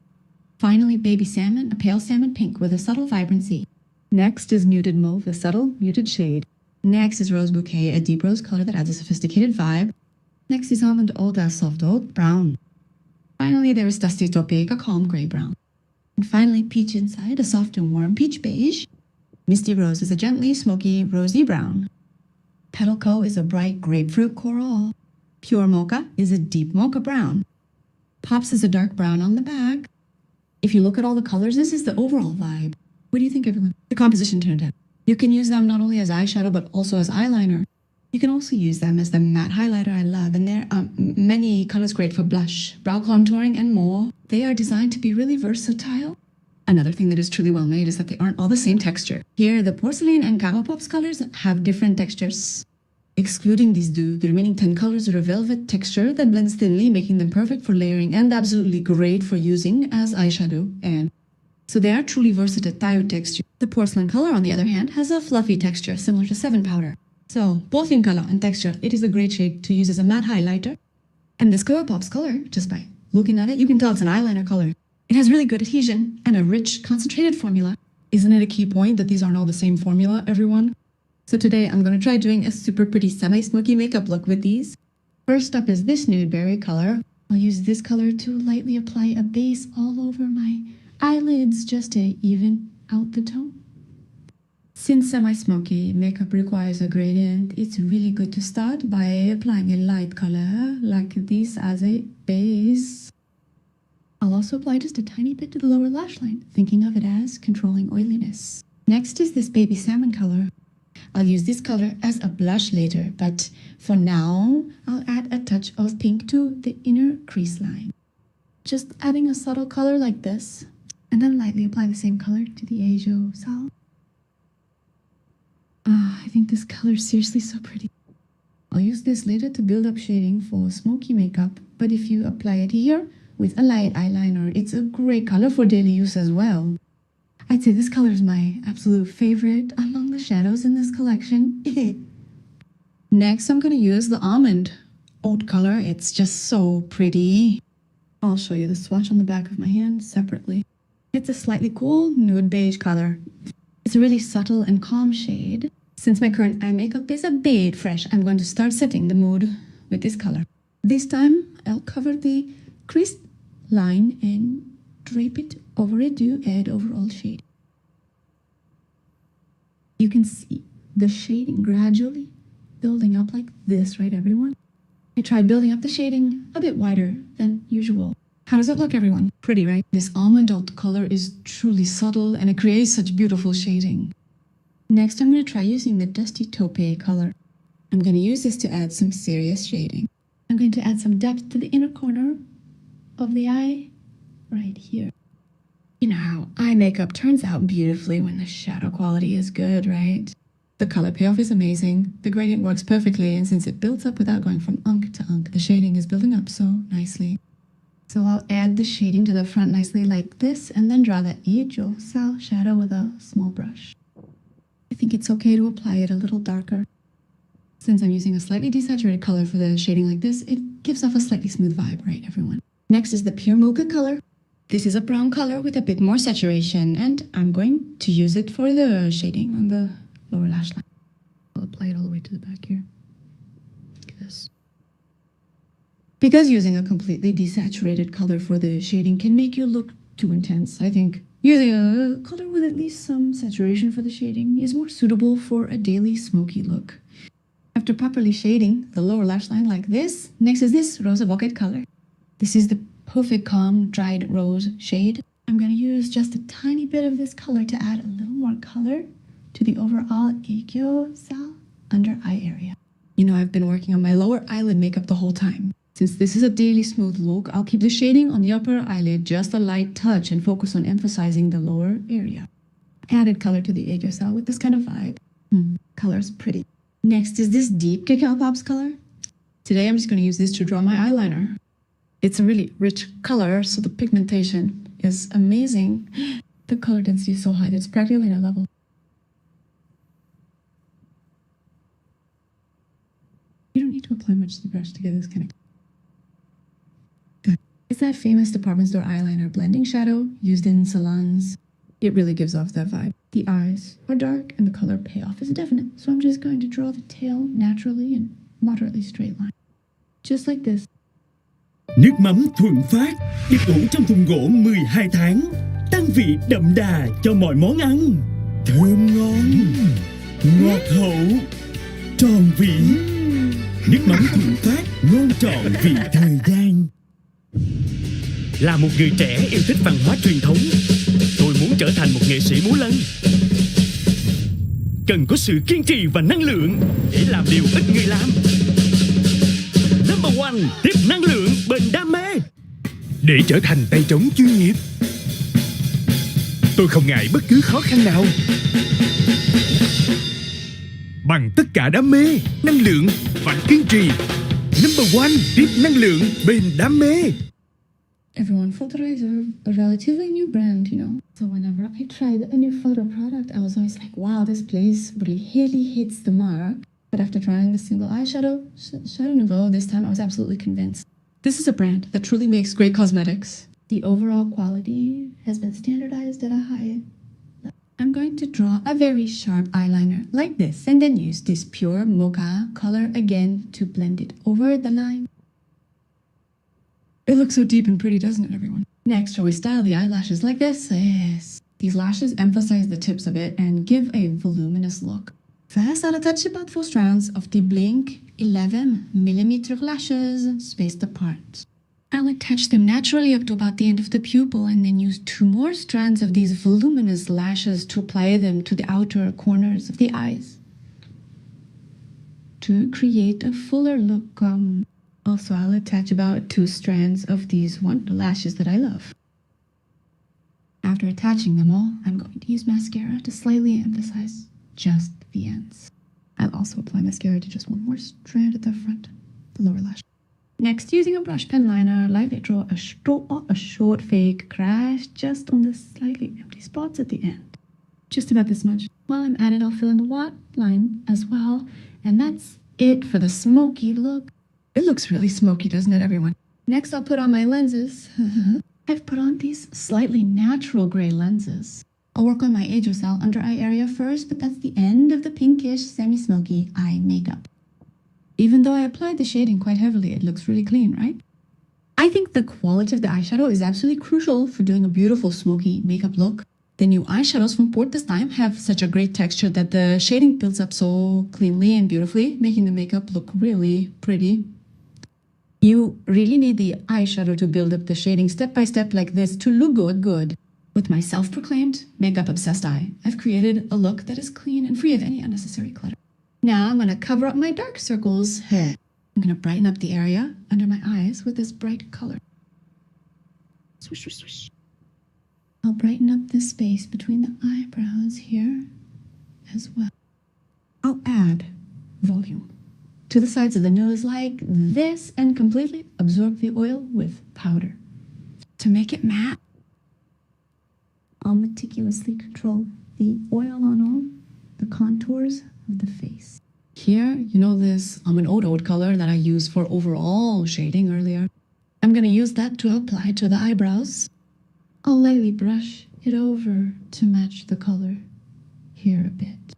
Finally, Baby Salmon, a pale salmon pink with a subtle vibrancy. Next is Muted Mauve, a subtle muted shade. Next is Rose Bouquet, a deep rose color that adds a sophisticated vibe. Next is Almond Oud, a soft oud brown. Finally, there is Dusty Taupe, a calm gray brown. And finally, Peach Inside, a soft and warm peach beige. Misty Rose is a gently smoky rosy brown. Petal Co is a bright grapefruit coral. Pure Mocha is a deep mocha brown. Pops is a dark brown on the back. If you look at all the colors, this is the overall vibe. What do you think, everyone? The composition turned out. You can use them not only as eyeshadow, but also as eyeliner. You can also use them as the matte highlighter I love, and there are many colors great for blush, brow contouring, and more. They are designed to be really versatile. Another thing that is truly well made is that they aren't all the same texture. Here, the porcelain and Colourpops colors have different textures. Excluding these two, the remaining 10 colors are a velvet texture that blends thinly, making them perfect for layering and absolutely great for using as eyeshadow. And so they are truly versatile texture. The porcelain color, on the other hand, has a fluffy texture similar to 7 powder. So, both in color and texture, it is a great shade to use as a matte highlighter. And this Colourpops color, just by looking at it, you can tell it's an eyeliner color. It has really good adhesion and a rich, concentrated formula. Isn't it a key point that these aren't all the same formula, everyone? So today I'm going to try doing a super pretty semi-smoky makeup look with these. First up is this nude berry color. I'll use this color to lightly apply a base all over my eyelids just to even out the tone. Since semi-smoky makeup requires a gradient, it's really good to start by applying a light color like this as a base. I'll also apply just a tiny bit to the lower lash line, thinking of it as controlling oiliness. Next is this baby salmon color. I'll use this color as a blush later, but for now, I'll add a touch of pink to the inner crease line. Just adding a subtle color like this, and then lightly apply the same color to the Ajo Sal. I think this color is seriously so pretty. I'll use this later to build up shading for smoky makeup, but if you apply it here with a light eyeliner, it's a great color for daily use as well. I'd say this color is my absolute favorite among the shadows in this collection. Next, I'm going to use the almond oat color. It's just so pretty. I'll show you the swatch on the back of my hand separately. It's a slightly cool nude beige color. It's a really subtle and calm shade. Since my current eye makeup is a bit fresh, I'm going to start setting the mood with this color. This time, I'll cover the crease line and drape it over it to add overall shade. You can see the shading gradually building up like this, right, everyone? I tried building up the shading a bit wider than usual. How does it look, everyone? Pretty, right? This almond oat color is truly subtle and it creates such beautiful shading. Next, I'm going to try using the Dusty Taupe color. I'm going to use this to add some serious shading. I'm going to add some depth to the inner corner of the eye, right here. You know how eye makeup turns out beautifully when the shadow quality is good, right? The color payoff is amazing, the gradient works perfectly, and since it builds up without going from unk to unk, the shading is building up so nicely. So I'll add the shading to the front nicely like this, and then draw that Ajo Sal shadow with a small brush. I think it's okay to apply it a little darker. Since I'm using a slightly desaturated color for the shading like this, it gives off a slightly smooth vibe, right, everyone? Next is the Pure Mocha color. This is a brown color with a bit more saturation, and I'm going to use it for the shading on the lower lash line. I'll apply it all the way to the back here. Like this. Because using a completely desaturated color for the shading can make you look too intense, I think using a color with at least some saturation for the shading is more suitable for a daily smoky look. After properly shading the lower lash line like this, next is this Rosa Bouquet color. This is the perfect calm dried rose shade. I'm going to use just a tiny bit of this color to add a little more color to the overall Ajo Sal under eye area. You know, I've been working on my lower eyelid makeup the whole time. Since this is a daily smooth look, I'll keep the shading on the upper eyelid just a light touch and focus on emphasizing the lower area. Added color to the Ajo Sal with this kind of vibe. Color's pretty. Next is this deep Colourpops color. Today I'm just going to use this to draw my eyeliner. It's a really rich color, so the pigmentation is amazing. The color density is so high that it's practically at a level. You don't need to apply much to the brush to get this kind of good. It's that famous department store eyeliner blending shadow used in salons. It really gives off that vibe. The eyes are dark and the color payoff is definite, so I'm just going to draw the tail naturally and moderately straight line. Just like this. Nước mắm Thuận Phát được ủ trong thùng gỗ 12 tháng, tăng vị đậm đà cho mọi món ăn. Thơm ngon, ngọt hậu, tròn vị. Nước mắm Thuận Phát ngon trọn vị thời gian. Là một người trẻ yêu thích văn hóa truyền thống, tôi muốn trở thành một nghệ sĩ múa lân. Cần có sự kiên trì và năng lượng để làm điều ít người làm. Number one, tiếp năng lượng bền đam mê. Để trở thành tay trống chuyên nghiệp, tôi không ngại bất cứ khó khăn nào. Bằng tất cả đam mê, năng lượng và kiên trì. Number one, tiếp năng lượng bền đam mê. Everyone, Filter is a relatively new brand, you know. So whenever I tried a new photo product, I was always like, wow, this place really hits the mark. But after trying the single eyeshadow, Shadow Nouveau, this time I was absolutely convinced. This is a brand that truly makes great cosmetics. The overall quality has been standardized at a high level. I'm going to draw a very sharp eyeliner like this and then use this pure mocha color again to blend it over the line. It looks so deep and pretty, doesn't it, everyone? Next, shall we style the eyelashes like this? Yes. These lashes emphasize the tips of it and give a voluminous look. First, I'll attach about 4 strands of the Blink 11mm lashes spaced apart. I'll attach them naturally up to about the end of the pupil and then use 2 more strands of these voluminous lashes to apply them to the outer corners of the eyes to create a fuller look. Also, I'll attach about 2 strands of these lashes that I love. After attaching them all, I'm going to use mascara to slightly emphasize just the ends. I'll also apply mascara to just 1 more strand at the front, the lower lash. Next, using a brush pen liner, lightly draw a short fake crash just on the slightly empty spots at the end. Just about this much. While I'm at it, I'll fill in the waterline as well. And that's it for the smoky look. It looks really smoky, doesn't it, everyone? Next, I'll put on my lenses. I've put on these slightly natural gray lenses. I'll work on my Aegiosal under eye area first, but that's the end of the pinkish, semi-smoky eye makeup. Even though I applied the shading quite heavily, it looks really clean, right? I think the quality of the eyeshadow is absolutely crucial for doing a beautiful smoky makeup look. The new eyeshadows from Port this time have such a great texture that the shading builds up so cleanly and beautifully, making the makeup look really pretty. You really need the eyeshadow to build up the shading step by step like this to look good. With my self-proclaimed makeup-obsessed eye, I've created a look that is clean and free of any unnecessary clutter. Now I'm going to cover up my dark circles. I'm going to brighten up the area under my eyes with this bright color. Swish, swish, swish. I'll brighten up the space between the eyebrows here as well. I'll add volume to the sides of the nose like this and completely absorb the oil with powder. To make it matte, I'll meticulously control the oil on all the contours of the face. Here, you know this almond oud color that I used for overall shading earlier. I'm going to use that to apply to the eyebrows. I'll lightly brush it over to match the color here a bit.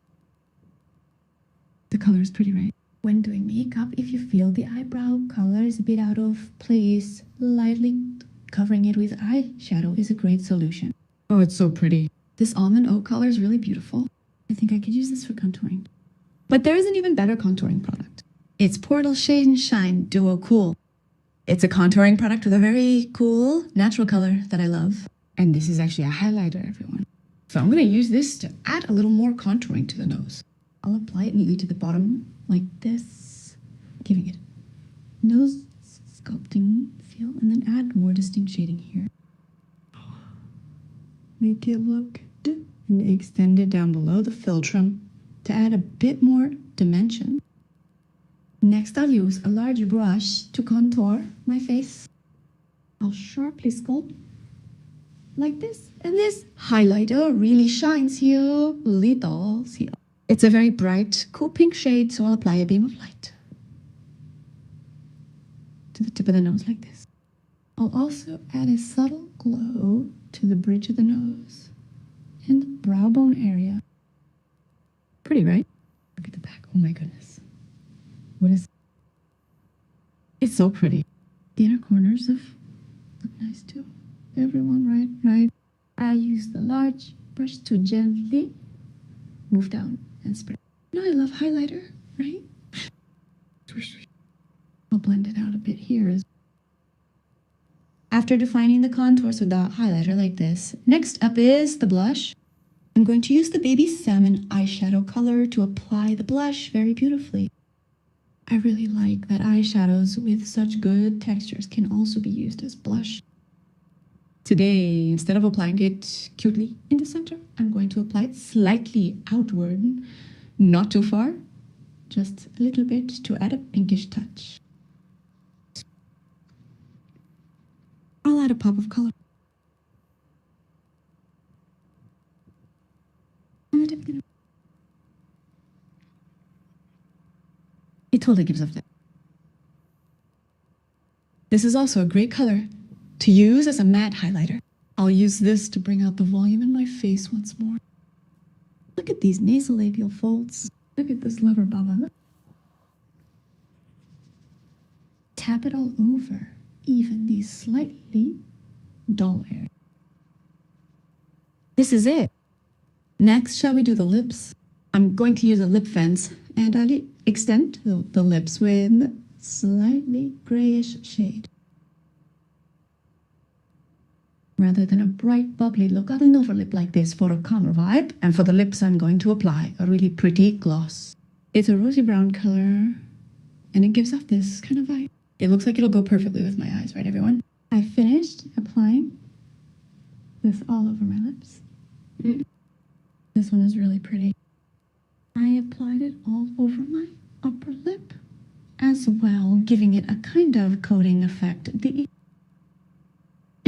The color is pretty, right? When doing makeup, if you feel the eyebrow color is a bit out of place, lightly covering it with eyeshadow is a great solution. Oh, it's so pretty. This almond oud color is really beautiful. I think I could use this for contouring. But there is an even better contouring product. It's Portal Shade and Shine Duo Cool. It's a contouring product with a very cool natural color that I love. And this is actually a highlighter, everyone. So I'm going to use this to add a little more contouring to the nose. I'll apply it neatly to the bottom like this, giving it nose sculpting feel, and then add more distinct shading here. Make it look good. And extend it down below the philtrum to add a bit more dimension. Next, I'll use a large brush to contour my face. I'll sharply sculpt like this. And this highlighter really shines here, little here. It's a very bright, cool pink shade, so I'll apply a beam of light to the tip of the nose like this. I'll also add a subtle glow to the bridge of the nose and the brow bone area. Pretty, right? Look at the back. Oh my goodness. What is... It's so pretty. The inner corners look nice too. Everyone, right? I use the large brush to gently move down and spread. You know I love highlighter, right? I'll blend it out a bit here. After defining the contours with the highlighter like this, next up is the blush. I'm going to use the Baby Salmon eyeshadow color to apply the blush very beautifully. I really like that eyeshadows with such good textures can also be used as blush. Today, instead of applying it cutely in the center, I'm going to apply it slightly outward, not too far, just a little bit to add a pinkish touch. I'll add a pop of color. It totally gives off that. This is also a great color to use as a matte highlighter. I'll use this to bring out the volume in my face once more. Look at these nasolabial folds. Look at this lover baba. Tap it all over, even these slightly dull areas. This is it. Next, shall we do the lips? I'm going to use a lip fence, and I'll extend the lips with slightly grayish shade. Rather than a bright, bubbly look, I'll an overlip like this for a calmer vibe, and for the lips I'm going to apply a really pretty gloss. It's a rosy brown color, and it gives off this kind of vibe. It looks like it'll go perfectly with my eyes, right everyone? I finished applying this all over my lips. This one is really pretty. I applied it all over my upper lip as well, giving it a kind of coating effect.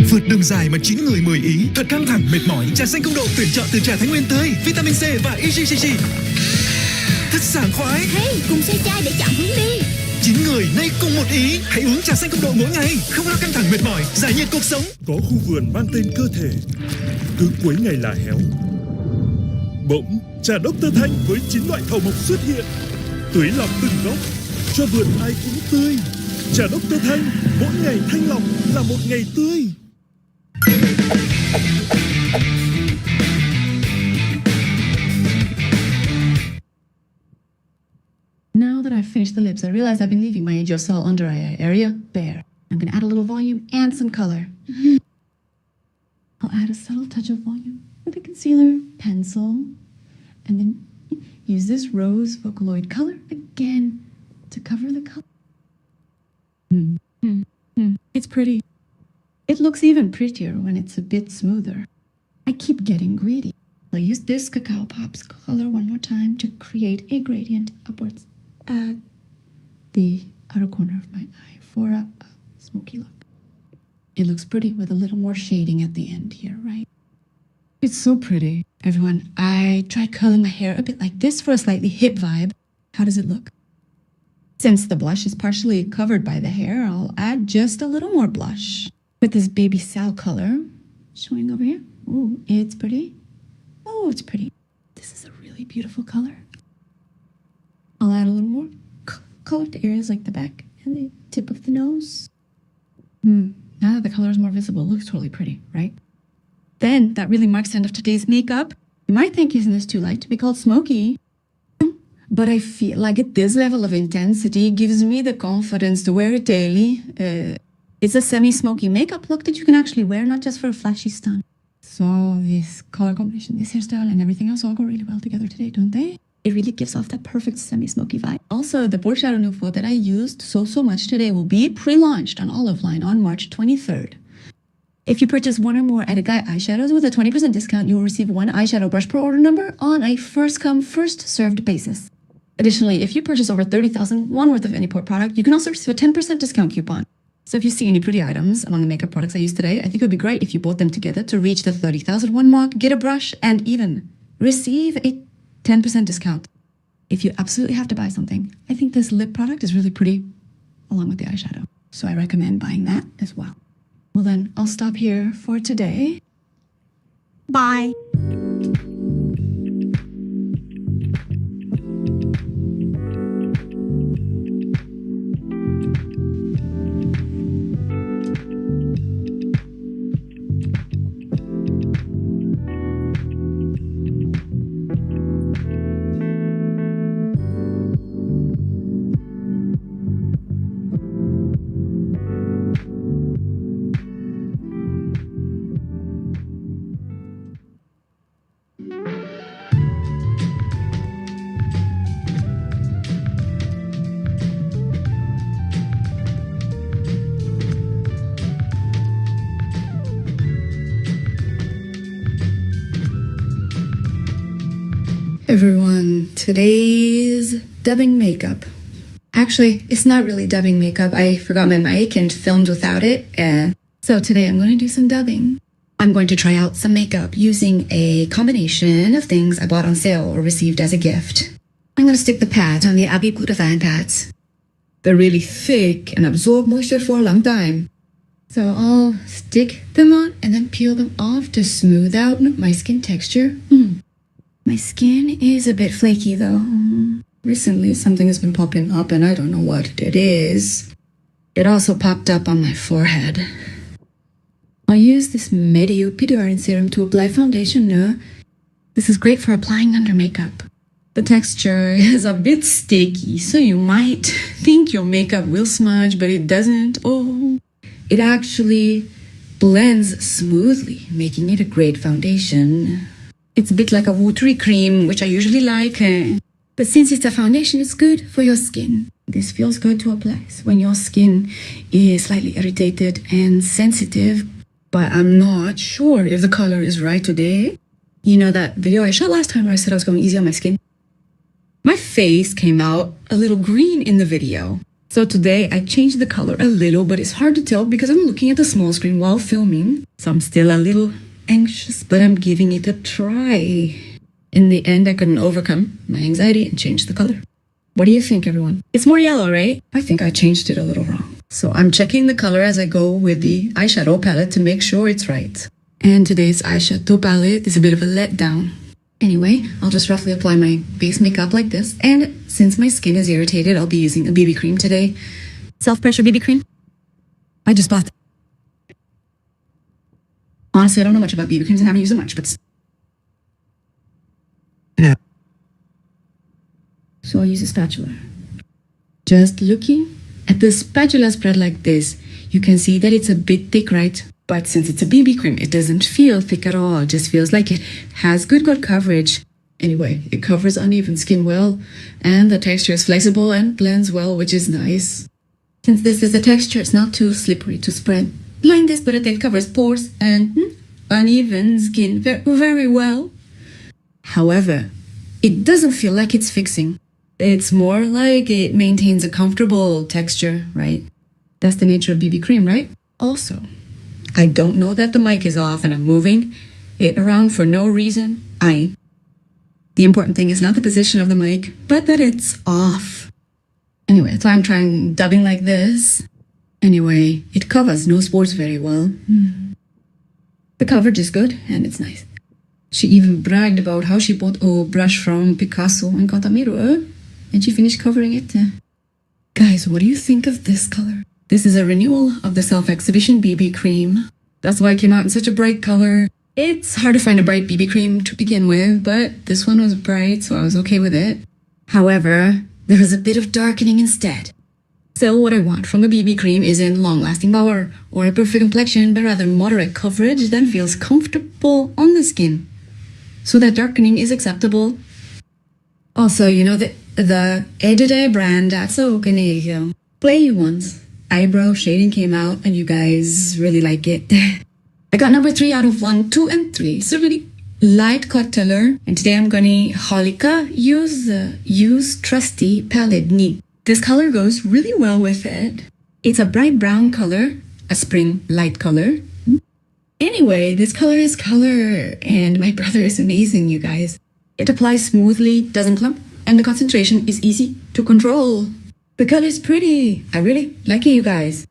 Vượt đường dài mà 9 người 10 ý. Thật căng thẳng mệt mỏi, trà xanh công độ tuyển chọn từ trà Thái Nguyên tươi, vitamin C và EGCG. Thật sảng khoái. Hey, cùng xoay chai để chọn hướng đi. 9 người nay cùng một ý. Hãy uống trà xanh công độ mỗi ngày, không lo căng thẳng mệt mỏi, giải nhiệt cuộc sống. Có khu vườn mang tên cơ thể, cứ cuối ngày là héo. Bỗng, trà Dr. Thanh với 9 loại thảo mộc xuất hiện, tưới lọc từng gốc, cho vườn ai cũng tươi. Trà Dr. Thanh, mỗi ngày thanh lọc là một ngày tươi. Now that I've finished the lips, I realize I've been leaving my angel cell under eye area bare. I'm going to add a little volume and some color. I'll add a subtle touch of volume with a concealer, pencil, and then use this rose Vocaloid color again to cover the color. It's pretty. It looks even prettier when it's a bit smoother. I keep getting greedy. I'll use this Cacao Pops color one more time to create a gradient upwards at the outer corner of my eye for a smoky look. It looks pretty with a little more shading at the end here, right? It's so pretty. Everyone, I tried curling my hair a bit like this for a slightly hip vibe. How does it look? Since the blush is partially covered by the hair, I'll add just a little more blush with this Baby Sal color showing over here. Ooh, it's pretty. Oh, it's pretty. This is a really beautiful color. I'll add a little more color to areas like the back and the tip of the nose. Now that the color is more visible, it looks totally pretty, right? Then, that really marks the end of today's makeup. You might think, isn't this too light to be called smoky? But I feel like at this level of intensity gives me the confidence to wear it daily. It's a semi-smoky makeup look that you can actually wear, not just for a flashy stun. So this color combination, this hairstyle, and everything else all go really well together today, don't they? It really gives off that perfect semi-smoky vibe. Also, the Bold Shadow Nouveau that I used so much today will be pre-launched on Olive Line on March 23rd. If you purchase one or more Edigai eyeshadows with a 20% discount, you will receive one eyeshadow brush per order number on a first-come, first-served basis. Additionally, if you purchase over 30,000 won worth of Anyport product, you can also receive a 10% discount coupon. So if you see any pretty items among the makeup products I used today, I think it would be great if you bought them together to reach the 30,000 won mark, get a brush, and even receive a 10% discount. If you absolutely have to buy something, I think this lip product is really pretty along with the eyeshadow. So I recommend buying that as well. Well then, I'll stop here for today. Bye! everyone, today's dubbing makeup. Actually, it's not really dubbing makeup. I forgot my mic and filmed without it. So today I'm going to do some dubbing. I'm going to try out some makeup using a combination of things I bought on sale or received as a gift. I'm going to stick the pads on the Abby Glutathione pads. They're really thick and absorb moisture for a long time. So I'll stick them on and then peel them off to smooth out my skin texture. My skin is a bit flaky though. Recently, something has been popping up and I don't know what it is. It also popped up on my forehead. I use this Medio Piduarin serum to apply foundation now. This is great for applying under makeup. The texture is a bit sticky, so you might think your makeup will smudge, but it doesn't. Oh, it actually blends smoothly, making it a great foundation. It's a bit like a watery cream, which I usually like. But since it's a foundation, it's good for your skin. This feels good to apply when your skin is slightly irritated and sensitive. But I'm not sure if the color is right today. You know that video I shot last time where I said I was going easy on my skin? My face came out a little green in the video. So today I changed the color a little, but it's hard to tell because I'm looking at the small screen while filming. So I'm still a little anxious, but I'm giving it a try. In the end, I couldn't overcome my anxiety and change the color. What do you think, everyone? It's more yellow, right? I think I changed it a little wrong. So I'm checking the color as I go with the eyeshadow palette to make sure it's right. And today's eyeshadow palette is a bit of a letdown. Anyway, I'll just roughly apply my base makeup like this. And since my skin is irritated, I'll be using a BB cream today. Self-pressure BB cream. I just bought. Honestly, I don't know much about BB creams and haven't used them much, but... Yeah. So I'll use a spatula. Just looking at the spatula spread like this, you can see that it's a bit thick, right? But since it's a BB cream, it doesn't feel thick at all. It just feels like it has good coverage. Anyway, it covers uneven skin well, and the texture is flexible and blends well, which is nice. Since this is a texture, it's not too slippery to spread like this, but it covers pores and uneven skin very well. However, it doesn't feel like it's fixing. It's more like it maintains a comfortable texture, right? That's the nature of BB cream, right? Also, I don't know that the mic is off and I'm moving it around for no reason. The important thing is not the position of the mic, but that it's off. Anyway, that's why I'm trying dubbing like this. Anyway, it covers nose pores very well. The coverage is good and it's nice. She even bragged about how she bought a brush from Picasso and Contamiro, and she finished covering it. Guys, what do you think of this color? This is a renewal of the Self-Exhibition BB cream. That's why it came out in such a bright color. It's hard to find a bright BB cream to begin with, but this one was bright, so I was okay with it. However, there is a bit of darkening instead. So what I want from a BB cream isn't long-lasting power or a perfect complexion, but rather moderate coverage that feels comfortable on the skin. So that darkening is acceptable. Also, you know, the Edide brand, that's so Canadian. Play You Once eyebrow shading came out and you guys really like it. I got number 3 out of 1, 2, and 3. It's a really light cut color. And today I'm gonna Holika use Trusty Palette Neat. This color goes really well with it. It's a bright brown color, a spring light color. Anyway, this color is color, and my brother is amazing, you guys. It applies smoothly, doesn't clump, and the concentration is easy to control. The color is pretty. I really like it, you guys.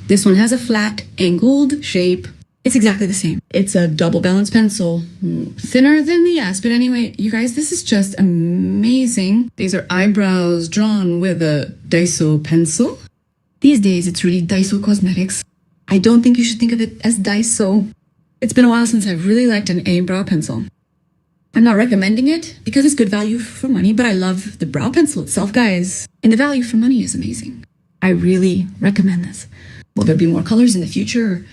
This one has a flat, angled shape. It's exactly the same. It's a double balanced pencil. Thinner than the S, but anyway, you guys, this is just amazing. These are eyebrows drawn with a Daiso pencil. These days, it's really Daiso Cosmetics. I don't think you should think of it as Daiso. It's been a while since I've really liked an eyebrow pencil. I'm not recommending it because it's good value for money, but I love the brow pencil itself, guys. And the value for money is amazing. I really recommend this. Will there be more colors in the future?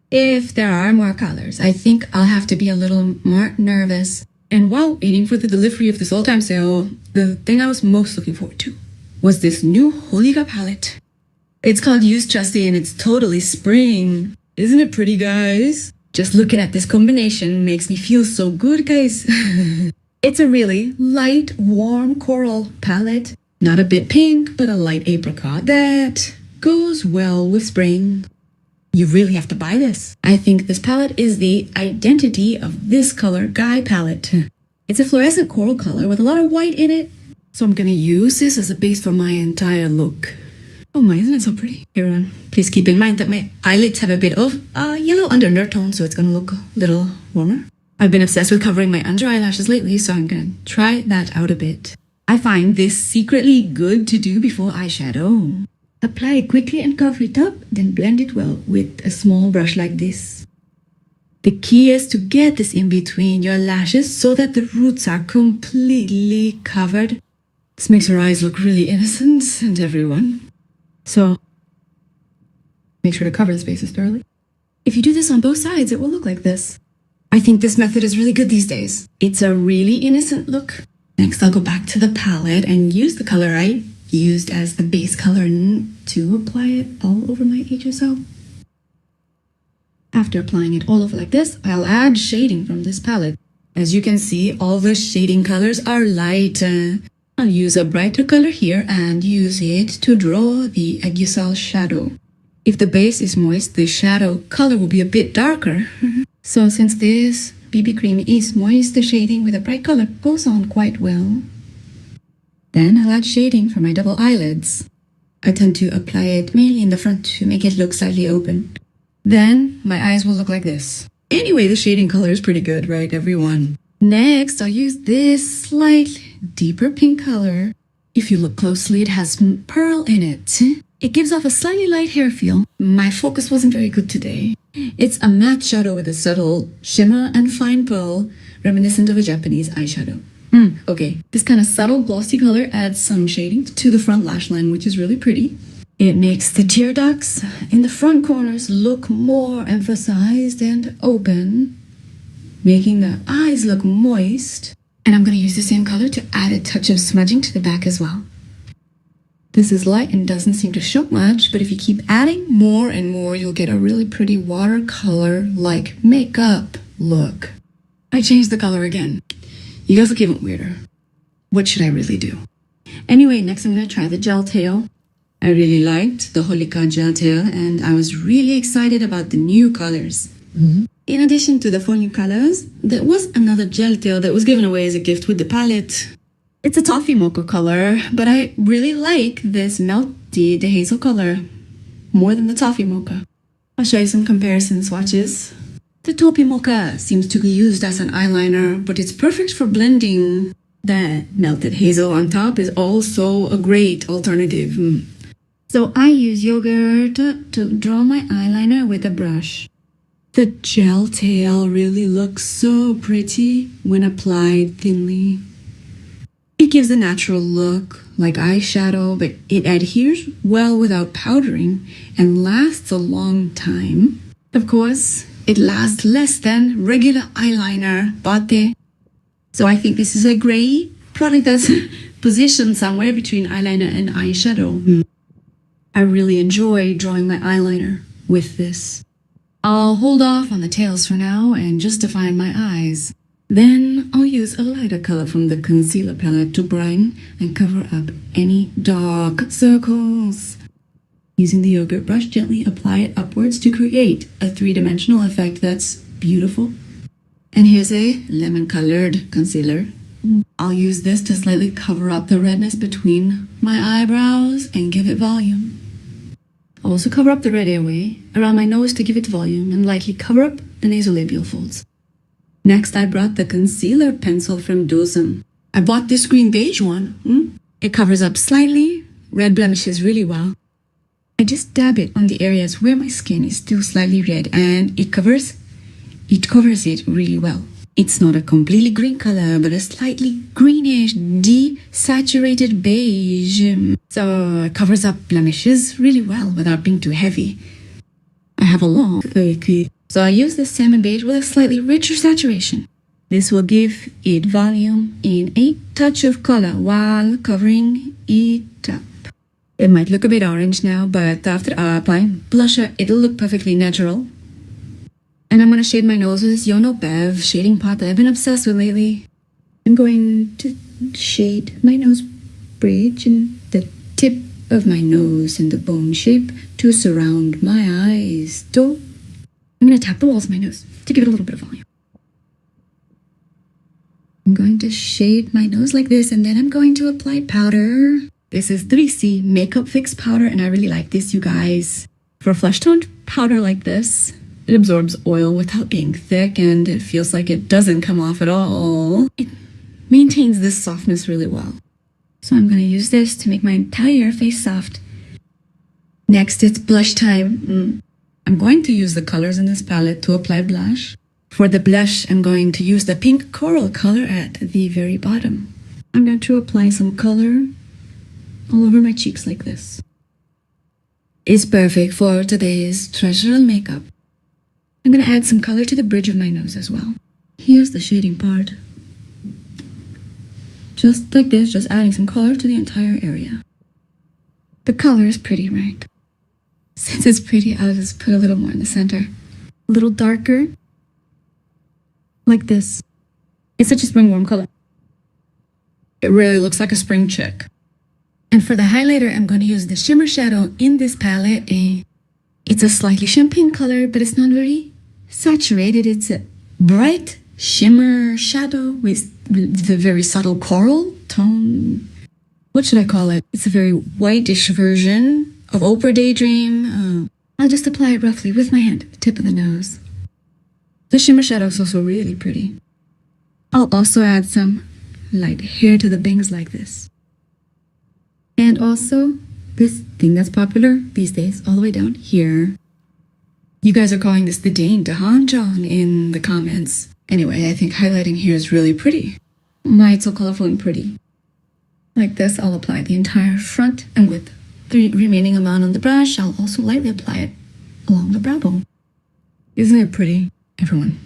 If there are more colors, I think I'll have to be a little more nervous. And while waiting for the delivery of this all-time sale, the thing I was most looking forward to was this new Holika palette. It's called Use Trusty and it's totally spring. Isn't it pretty, guys? Just looking at this combination makes me feel so good, guys. It's a really light, warm coral palette. Not a bit pink, but a light apricot that goes well with spring. You really have to buy this. I think this palette is the identity of this color Guy palette. It's a fluorescent coral color with a lot of white in it. So I'm gonna use this as a base for my entire look. Oh my, isn't it so pretty? Here, please keep in mind that my eyelids have a bit of yellow undertone, so it's gonna look a little warmer. I've been obsessed with covering my under eyelashes lately, so I'm gonna try that out a bit. I find this secretly good to do before eyeshadow. Apply it quickly and cover it up, then blend it well with a small brush like this. The key is to get this in between your lashes so that the roots are completely covered. This makes your eyes look really innocent and everyone. So, make sure to cover the spaces thoroughly. If you do this on both sides, it will look like this. I think this method is really good these days. It's a really innocent look. Next, I'll go back to the palette and use the color I used as the base color to apply it all over my HSO. After applying it all over like this, I'll add shading from this palette. As you can see, all the shading colors are light. I'll use a brighter color here and use it to draw the Aegusal shadow. If the base is moist, the shadow color will be a bit darker. So since this BB cream is moist, the shading with a bright color goes on quite well. Then I'll add shading for my double eyelids. I tend to apply it mainly in the front to make it look slightly open. Then my eyes will look like this. Anyway, the shading color is pretty good, right, everyone? Next, I'll use this slightly deeper pink color. If you look closely, it has pearl in it. It gives off a slightly light hair feel. My focus wasn't very good today. It's a matte shadow with a subtle shimmer and fine pearl, reminiscent of a Japanese eyeshadow. Okay, this kind of subtle glossy color adds some shading to the front lash line, which is really pretty. It makes the tear ducts in the front corners look more emphasized and open, making the eyes look moist. And I'm going to use the same color to add a touch of smudging to the back as well. This is light and doesn't seem to show much, but if you keep adding more and more, you'll get a really pretty watercolor-like makeup look. I changed the color again. You guys look even weirder. What should I really do? Anyway, next I'm going to try the gel tail. I really liked the Holika gel tail, and I was really excited about the new colors. In addition to the 4 new colors, there was another gel tail that was given away as a gift with the palette. It's a toffee mocha color, but I really like this melted hazel color more than the toffee mocha. I'll show you some comparison swatches. The toffee mocha seems to be used as an eyeliner, but it's perfect for blending. The melted hazel on top is also a great alternative. So I use yogurt to draw my eyeliner with a brush. The gel tail really looks so pretty when applied thinly. It gives a natural look like eyeshadow, but it adheres well without powdering and lasts a long time. Of course, it lasts less than regular eyeliner, Bate. So I think this is a great product that's positioned somewhere between eyeliner and eyeshadow. I really enjoy drawing my eyeliner with this. I'll hold off on the tails for now and just define my eyes. Then I'll use a lighter color from the concealer palette to brighten and cover up any dark circles. Using the yogurt brush, gently apply it upwards to create a 3-dimensional effect that's beautiful. And here's a lemon-colored concealer. I'll use this to slightly cover up the redness between my eyebrows and give it volume. I'll also cover up the red airway around my nose to give it volume and lightly cover up the nasolabial folds. Next, I brought the concealer pencil from Dosem. I bought this green beige one. It covers up slightly red blemishes really well. I just dab it on the areas where my skin is still slightly red, and it covers it really well. It's not a completely green color, but a slightly greenish, desaturated beige. So it covers up blemishes really well without being too heavy. I have a long feuille, so I use the salmon beige with a slightly richer saturation. This will give it volume and a touch of color while covering it up. It might look a bit orange now, but after applying blusher, it'll look perfectly natural. And I'm going to shade my nose with this Yono Bev shading pot that I've been obsessed with lately. I'm going to shade my nose bridge and the tip of my nose and the bone shape to surround my eyes. I'm going to tap the walls of my nose to give it a little bit of volume. I'm going to shade my nose like this, and then I'm going to apply powder. This is 3C Makeup Fix Powder, and I really like this, you guys. For a flesh toned powder like this, it absorbs oil without being thick, and it feels like it doesn't come off at all. It maintains this softness really well. So I'm going to use this to make my entire face soft. Next, it's blush time. I'm going to use the colors in this palette to apply blush. For the blush, I'm going to use the pink coral color at the very bottom. I'm going to apply some color all over my cheeks like this. It's perfect for today's treasural makeup. I'm going to add some color to the bridge of my nose as well. Here's the shading part. Just like this, just adding some color to the entire area. The color is pretty, right? Since it's pretty, I'll just put a little more in the center. A little darker. Like this. It's such a spring warm color. It really looks like a spring chick. And for the highlighter, I'm going to use the shimmer shadow in this palette. It's a slightly champagne color, but it's not very saturated. It's a bright shimmer shadow with the very subtle coral tone. What should I call it? It's a very whitish version of Oprah Daydream. I'll just apply it roughly with my hand at the tip of the nose. The shimmer shadow is also really pretty. I'll also add some light hair to the bangs like this. And also this thing that's popular these days, all the way down here. You guys are calling this the Dane DeHaan in the comments. Anyway, I think highlighting here is really pretty. Why it's so colorful and pretty. Like this, I'll apply the entire front, and with the remaining amount on the brush, I'll also lightly apply it along the brow bone. Isn't it pretty? Everyone,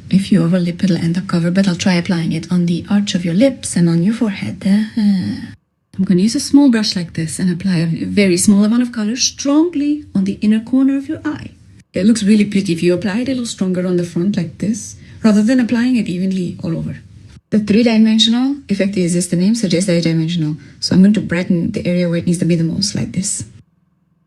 if you overlip, it'll end up covered, but I'll try applying it on the arch of your lips and on your forehead. I'm going to use a small brush like this and apply a very small amount of color strongly on the inner corner of your eye. It looks really pretty if you apply it a little stronger on the front like this, rather than applying it evenly all over. The 3-dimensional effect is, as the name suggests, 3-dimensional. So I'm going to brighten the area where it needs to be the most like this.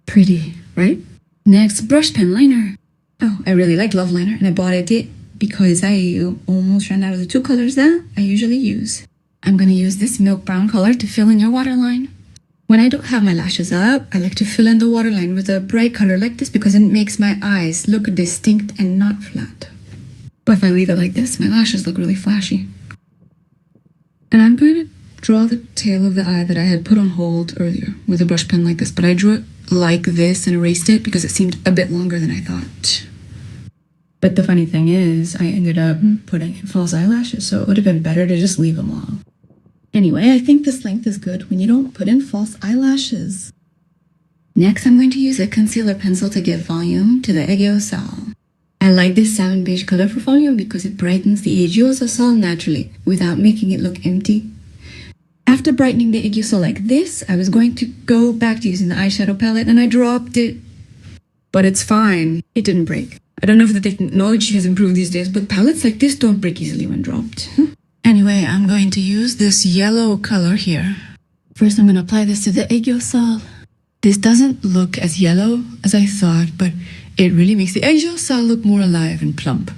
Pretty, right? Next, brush pen liner. Oh, I really like Love Liner, and I bought it because I almost ran out of the two colors that I usually use. I'm going to use this milk brown color to fill in your waterline. When I don't have my lashes up, I like to fill in the waterline with a bright color like this because it makes my eyes look distinct and not flat. But if I leave it like this, my lashes look really flashy. And I'm going to draw the tail of the eye that I had put on hold earlier with a brush pen like this, but I drew it like this and erased it because it seemed a bit longer than I thought. But the funny thing is, I ended up putting in false eyelashes, so it would have been better to just leave them long. Anyway, I think this length is good when you don't put in false eyelashes. Next, I'm going to use a concealer pencil to give volume to the Aiguille-Sal. I like this salmon beige color for volume because it brightens the Aiguille-Sal naturally without making it look empty. After brightening the Aiguille-Sal like this, I was going to go back to using the eyeshadow palette and I dropped it. But it's fine. It didn't break. I don't know if the technology has improved these days, but palettes like this don't break easily when dropped. Anyway, I'm going to use this yellow color here. First, I'm going to apply this to the Aiguille-Sal. This doesn't look as yellow as I thought, but it really makes the Aiguille-Sal look more alive and plump.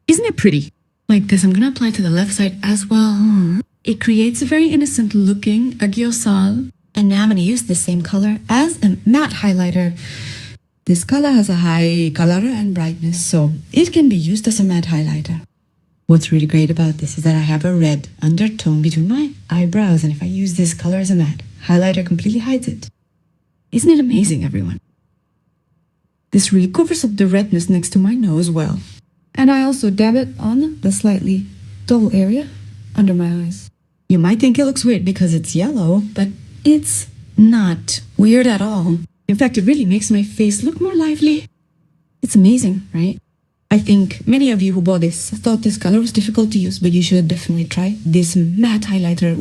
Isn't it pretty? Like this, I'm going to apply it to the left side as well. It creates a very innocent looking Aiguille-Sal. And now I'm going to use the same color as a matte highlighter. This color has a high color and brightness, so it can be used as a matte highlighter. What's really great about this is that I have a red undertone between my eyebrows, and if I use this color as a matte, highlighter completely hides it. Isn't it amazing, everyone? This really covers up the redness next to my nose well. And I also dab it on the slightly dull area under my eyes. You might think it looks weird because it's yellow, but it's not weird at all. In fact, it really makes my face look more lively. It's amazing, right? I think many of you who bought this thought this color was difficult to use, but you should definitely try this matte highlighter.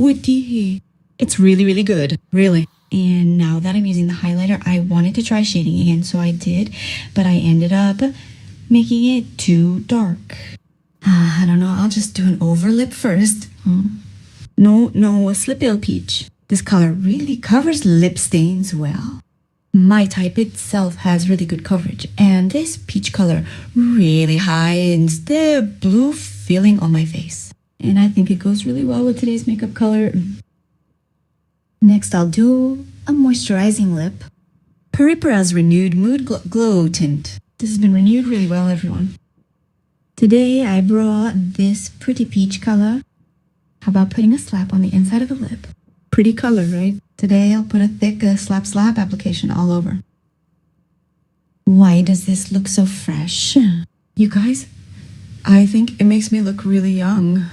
It's really, really good. Really. And now that I'm using the highlighter, I wanted to try shading again, so I did, but I ended up making it too dark. I don't know, I'll just do an over lip first. No, a slip pale peach. This color really covers lip stains well. My type itself has really good coverage, and this peach color really hides the blue feeling on my face. And I think it goes really well with today's makeup color. Next, I'll do a moisturizing lip. Peripera's Renewed Mood Glow Tint. This has been renewed really well, everyone. Today, I brought this pretty peach color. How about putting a slap on the inside of the lip? Pretty color, right? Today, I'll put a thick slap application all over. Why does this look so fresh? You guys, I think it makes me look really young.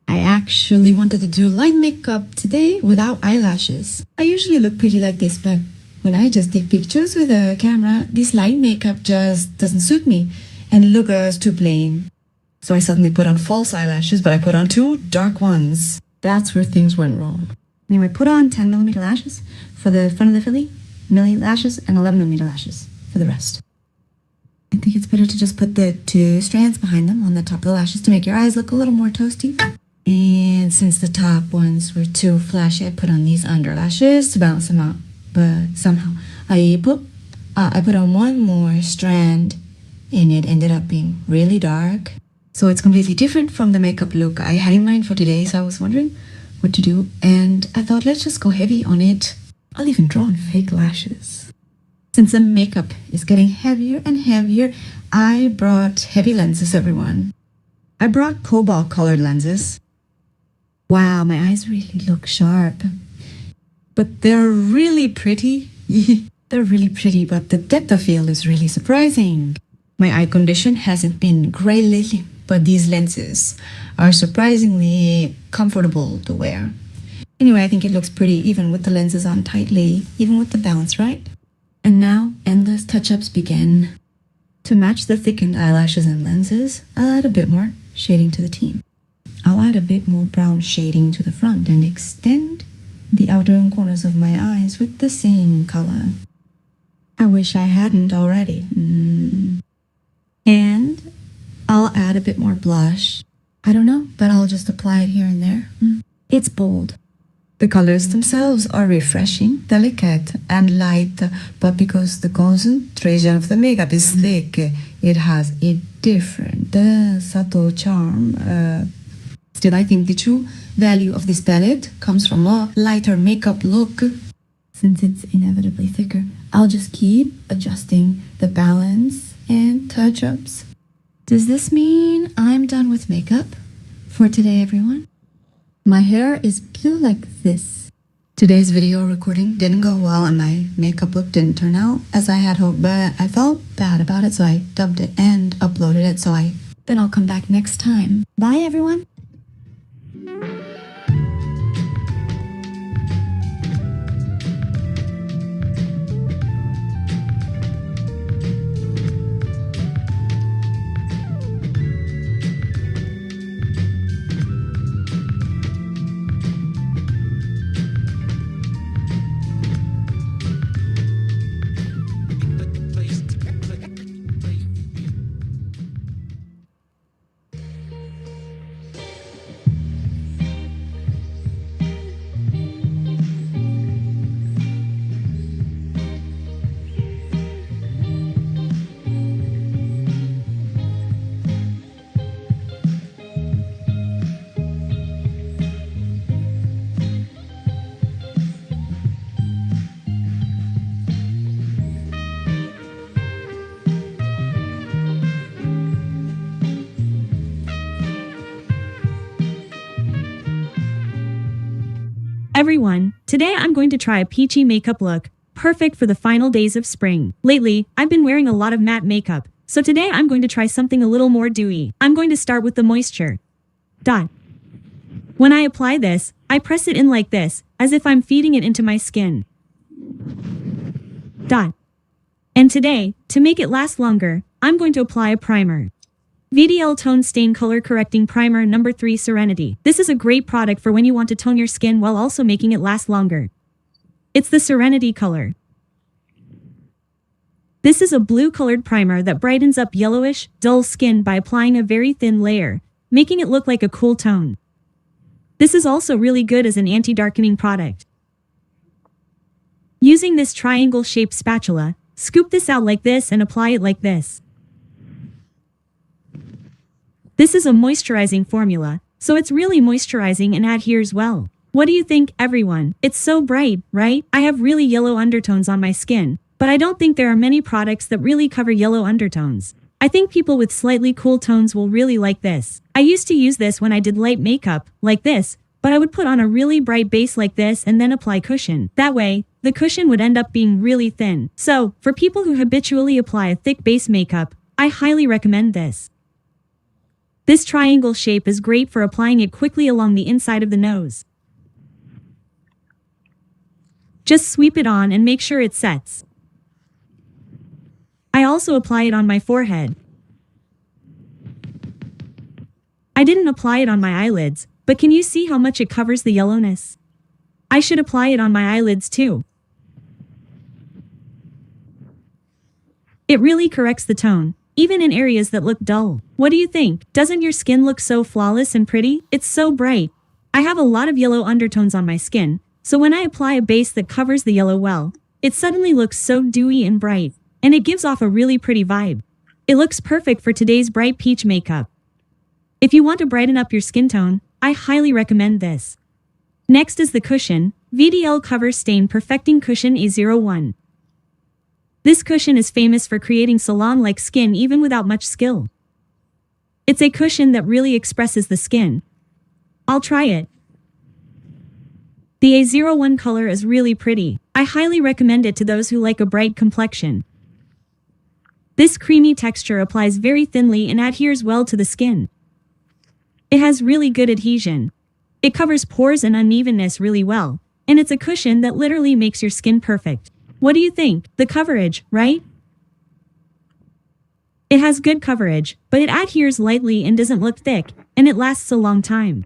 I actually wanted to do light makeup today without eyelashes. I usually look pretty like this, but when I just take pictures with a camera, this light makeup just doesn't suit me and looks too plain. So I suddenly put on false eyelashes, but I put on 2 dark ones. That's where things went wrong. Anyway, put on 10mm lashes for the front of the filly, milli lashes, and 11mm lashes for the rest. I think it's better to just put the 2 strands behind them on the top of the lashes to make your eyes look a little more toasty. And since the top ones were too flashy, I put on these under lashes to balance them out. But somehow I put on 1 more strand, and it ended up being really dark. So it's completely different from the makeup look I had in mind for today, so I was wondering what to do, and I thought, let's just go heavy on it. I'll even draw on fake lashes. Since the makeup is getting heavier and heavier, I brought heavy lenses, everyone. I brought cobalt colored lenses. Wow, my eyes really look sharp. But they're really pretty. They're really pretty, but the depth of field is really surprising. My eye condition hasn't been great lately, but these lenses are surprisingly comfortable to wear. Anyway, I think it looks pretty even with the lenses on tightly, even with the balance, right? And now, endless touch-ups begin. To match the thickened eyelashes and lenses, I'll add a bit more shading to the team. I'll add a bit more brown shading to the front and extend the outer corners of my eyes with the same color. I wish I hadn't already. And I'll add a bit more blush. I don't know, but I'll just apply it here and there. It's bold. The colors themselves are refreshing, delicate, and light, but because the concentration of the makeup is thick, it has a different, subtle charm. Still, I think the true value of this palette comes from a lighter makeup look. Since it's inevitably thicker, I'll just keep adjusting the balance and touch-ups. Does this mean I'm done with makeup for today, everyone? My hair is blue like this. Today's video recording didn't go well and my makeup look didn't turn out as I had hoped, but I felt bad about it, so I dubbed it and uploaded it, then I'll come back next time. Bye, everyone. Everyone, today I'm going to try a peachy makeup look, perfect for the final days of spring. Lately, I've been wearing a lot of matte makeup, so today I'm going to try something a little more dewy. I'm going to start with the moisture. When I apply this, I press it in like this, as if I'm feeding it into my skin. And today, to make it last longer, I'm going to apply a primer. VDL Tone Stain Color Correcting Primer No. 3 Serenity. This is a great product for when you want to tone your skin while also making it last longer. It's the Serenity color. This is a blue-colored primer that brightens up yellowish, dull skin by applying a very thin layer, making it look like a cool tone. This is also really good as an anti-darkening product. Using this triangle-shaped spatula, scoop this out like this and apply it like this. This is a moisturizing formula, so it's really moisturizing and adheres well. What do you think, everyone? It's so bright, right? I have really yellow undertones on my skin, but I don't think there are many products that really cover yellow undertones. I think people with slightly cool tones will really like this. I used to use this when I did light makeup, like this, but I would put on a really bright base like this and then apply cushion. That way, the cushion would end up being really thin. So, for people who habitually apply a thick base makeup, I highly recommend this. This triangle shape is great for applying it quickly along the inside of the nose. Just sweep it on and make sure it sets. I also apply it on my forehead. I didn't apply it on my eyelids, but can you see how much it covers the yellowness? I should apply it on my eyelids too. It really corrects the tone, even in areas that look dull. What do you think? Doesn't your skin look so flawless and pretty? It's so bright. I have a lot of yellow undertones on my skin, so when I apply a base that covers the yellow well, it suddenly looks so dewy and bright, and it gives off a really pretty vibe. It looks perfect for today's bright peach makeup. If you want to brighten up your skin tone, I highly recommend this. Next is the cushion, VDL Cover Stain Perfecting Cushion A01. This cushion is famous for creating salon-like skin even without much skill. It's a cushion that really expresses the skin. I'll try it. The A01 color is really pretty. I highly recommend it to those who like a bright complexion. This creamy texture applies very thinly and adheres well to the skin. It has really good adhesion. It covers pores and unevenness really well, and it's a cushion that literally makes your skin perfect. What do you think? The coverage, right? It has good coverage, but it adheres lightly and doesn't look thick, and it lasts a long time.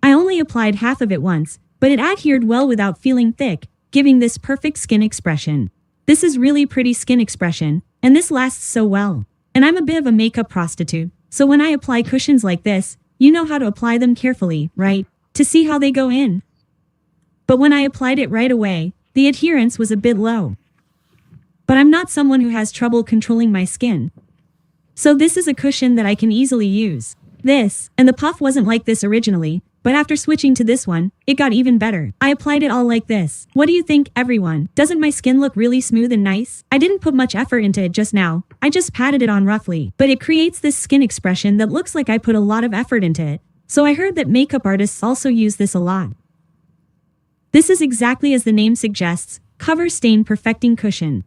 I only applied half of it once, but it adhered well without feeling thick, giving this perfect skin expression. This is really pretty skin expression, and this lasts so well. And I'm a bit of a makeup prostitute, so when I apply cushions like this, you know how to apply them carefully, right? To see how they go in. But when I applied it right away, the adherence was a bit low. But I'm not someone who has trouble controlling my skin. So this is a cushion that I can easily use. This, and the puff wasn't like this originally, but after switching to this one, it got even better. I applied it all like this. What do you think, everyone? Doesn't my skin look really smooth and nice? I didn't put much effort into it just now. I just patted it on roughly. But it creates this skin expression that looks like I put a lot of effort into it. So I heard that makeup artists also use this a lot. This is exactly as the name suggests, Cover Stain Perfecting Cushion.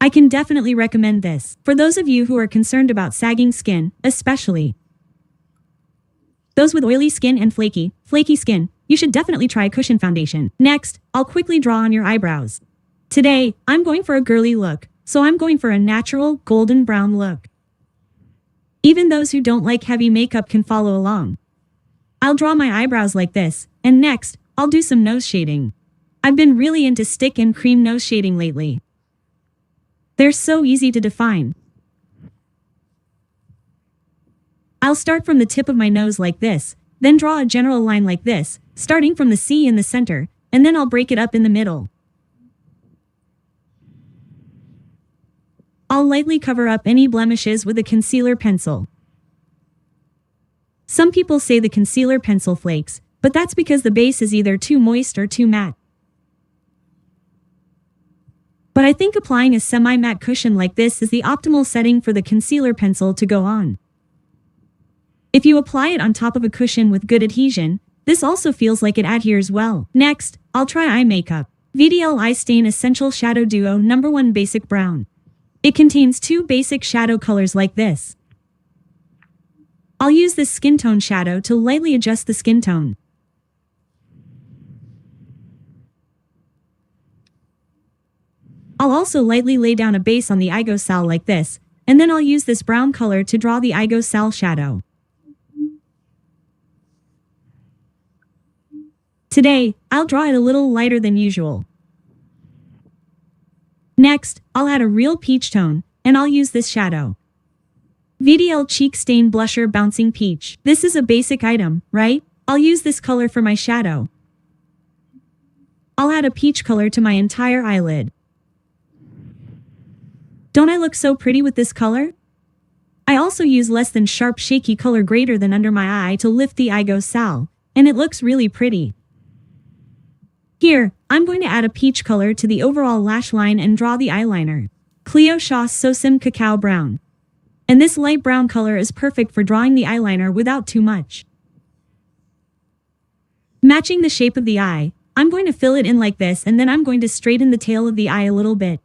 I can definitely recommend this for those of you who are concerned about sagging skin, especially those with oily skin and flaky skin. You should definitely try cushion foundation. Next, I'll quickly draw on your eyebrows. Today, I'm going for a girly look, so I'm going for a natural golden brown look. Even those who don't like heavy makeup can follow along. I'll draw my eyebrows like this, and next, I'll do some nose shading. I've been really into stick and cream nose shading lately. They're so easy to define. I'll start from the tip of my nose like this, then draw a general line like this, starting from the C in the center, and then I'll break it up in the middle. I'll lightly cover up any blemishes with a concealer pencil. Some people say the concealer pencil flakes, but that's because the base is either too moist or too matte. But I think applying a semi-matte cushion like this is the optimal setting for the concealer pencil to go on. If you apply it on top of a cushion with good adhesion, this also feels like it adheres well. Next, I'll try eye makeup. VDL Eye Stain Essential Shadow Duo No. 1 Basic Brown. It contains 2 basic shadow colors like this. I'll use this skin tone shadow to lightly adjust the skin tone. I'll also lightly lay down a base on the Aigosal like this, and then I'll use this brown color to draw the Aigosal shadow. Today, I'll draw it a little lighter than usual. Next, I'll add a real peach tone, and I'll use this shadow. VDL Cheek Stain Blusher Bouncing Peach. This is a basic item, right? I'll use this color for my shadow. I'll add a peach color to my entire eyelid. Don't I look so pretty with this color? I also use less than sharp shaky color greater than under my eye to lift the eye sal, and it looks really pretty. Here, I'm going to add a peach color to the overall lash line and draw the eyeliner. Cleo Shaw Sosim Cacao Brown. And this light brown color is perfect for drawing the eyeliner without too much. Matching the shape of the eye, I'm going to fill it in like this, and then I'm going to straighten the tail of the eye a little bit.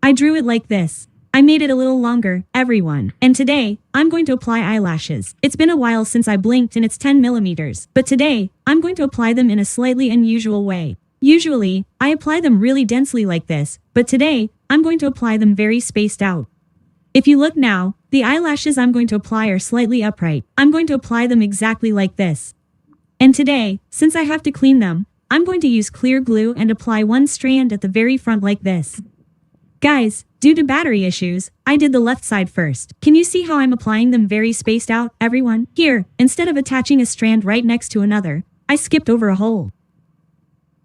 I drew it like this. I made it a little longer, everyone. And today, I'm going to apply eyelashes. It's been a while since I blinked and it's 10 millimeters. But today, I'm going to apply them in a slightly unusual way. Usually, I apply them really densely like this, but today, I'm going to apply them very spaced out. If you look now, the eyelashes I'm going to apply are slightly upright. I'm going to apply them exactly like this. And today, since I have to clean them, I'm going to use clear glue and apply one strand at the very front like this. Guys, due to battery issues, I did the left side first. Can you see how I'm applying them very spaced out, everyone? Here, instead of attaching a strand right next to another, I skipped over a whole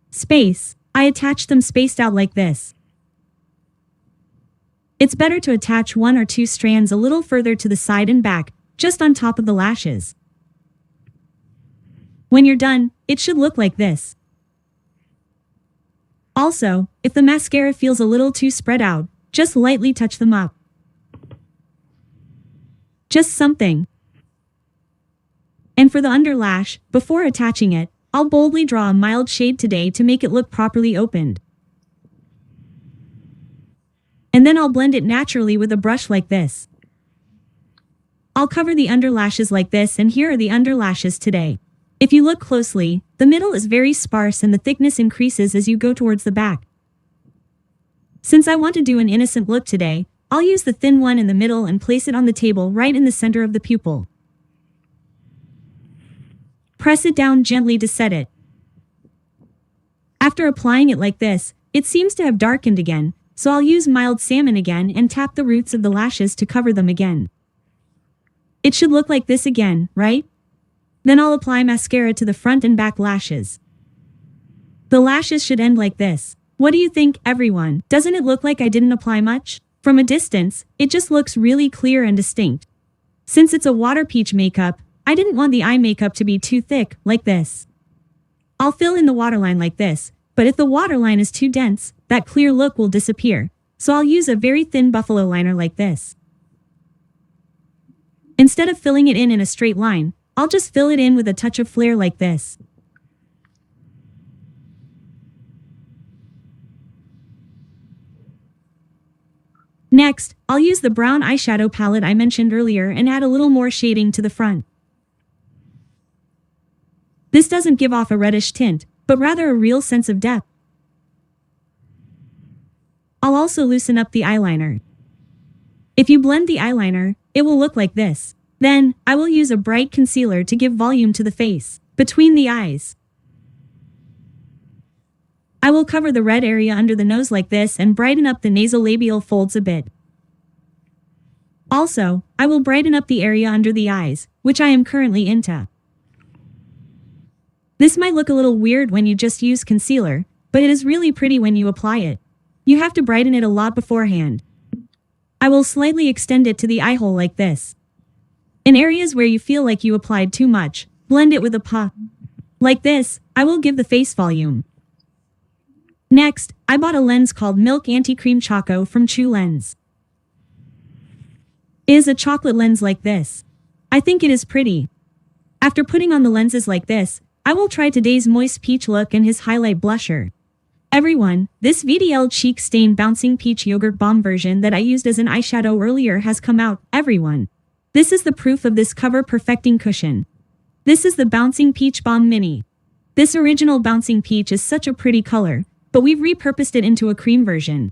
space. I attached them spaced out like this. It's better to attach one or two strands a little further to the side and back, just on top of the lashes. When you're done, it should look like this. Also, if the mascara feels a little too spread out, just lightly touch them up. Just something. And for the underlash, before attaching it, I'll boldly draw a mild shade today to make it look properly opened. And then I'll blend it naturally with a brush like this. I'll cover the underlashes like this, and here are the underlashes today. If you look closely, the middle is very sparse and the thickness increases as you go towards the back. Since I want to do an innocent look today, I'll use the thin one in the middle and place it on the table right in the center of the pupil. Press it down gently to set it. After applying it like this, it seems to have darkened again, so I'll use mild salmon again and tap the roots of the lashes to cover them again. It should look like this again, right? Then I'll apply mascara to the front and back lashes. The lashes should end like this. What do you think, everyone? Doesn't it look like I didn't apply much? From a distance, it just looks really clear and distinct. Since it's a water peach makeup, I didn't want the eye makeup to be too thick, like this. I'll fill in the waterline like this, but if the waterline is too dense, that clear look will disappear, so I'll use a very thin buffalo liner like this. Instead of filling it in a straight line, I'll just fill it in with a touch of flare like this. Next, I'll use the brown eyeshadow palette I mentioned earlier and add a little more shading to the front. This doesn't give off a reddish tint, but rather a real sense of depth. I'll also loosen up the eyeliner. If you blend the eyeliner, it will look like this. Then, I will use a bright concealer to give volume to the face, between the eyes. I will cover the red area under the nose like this and brighten up the nasolabial folds a bit. Also, I will brighten up the area under the eyes, which I am currently into. This might look a little weird when you just use concealer, but it is really pretty when you apply it. You have to brighten it a lot beforehand. I will slightly extend it to the eye hole like this. In areas where you feel like you applied too much, blend it with a puff. Like this, I will give the face volume. Next, I bought a lens called Milk Anti-Cream Choco from True Lens. It is a chocolate lens like this. I think it is pretty. After putting on the lenses like this, I will try today's Moist Peach look and his highlight blusher. Everyone, this VDL Cheek Stain Bouncing Peach Yogurt Balm version that I used as an eyeshadow earlier has come out, everyone. This is the proof of this cover perfecting cushion. This is the Bouncing Peach Balm Mini. This original Bouncing Peach is such a pretty color, but we've repurposed it into a cream version.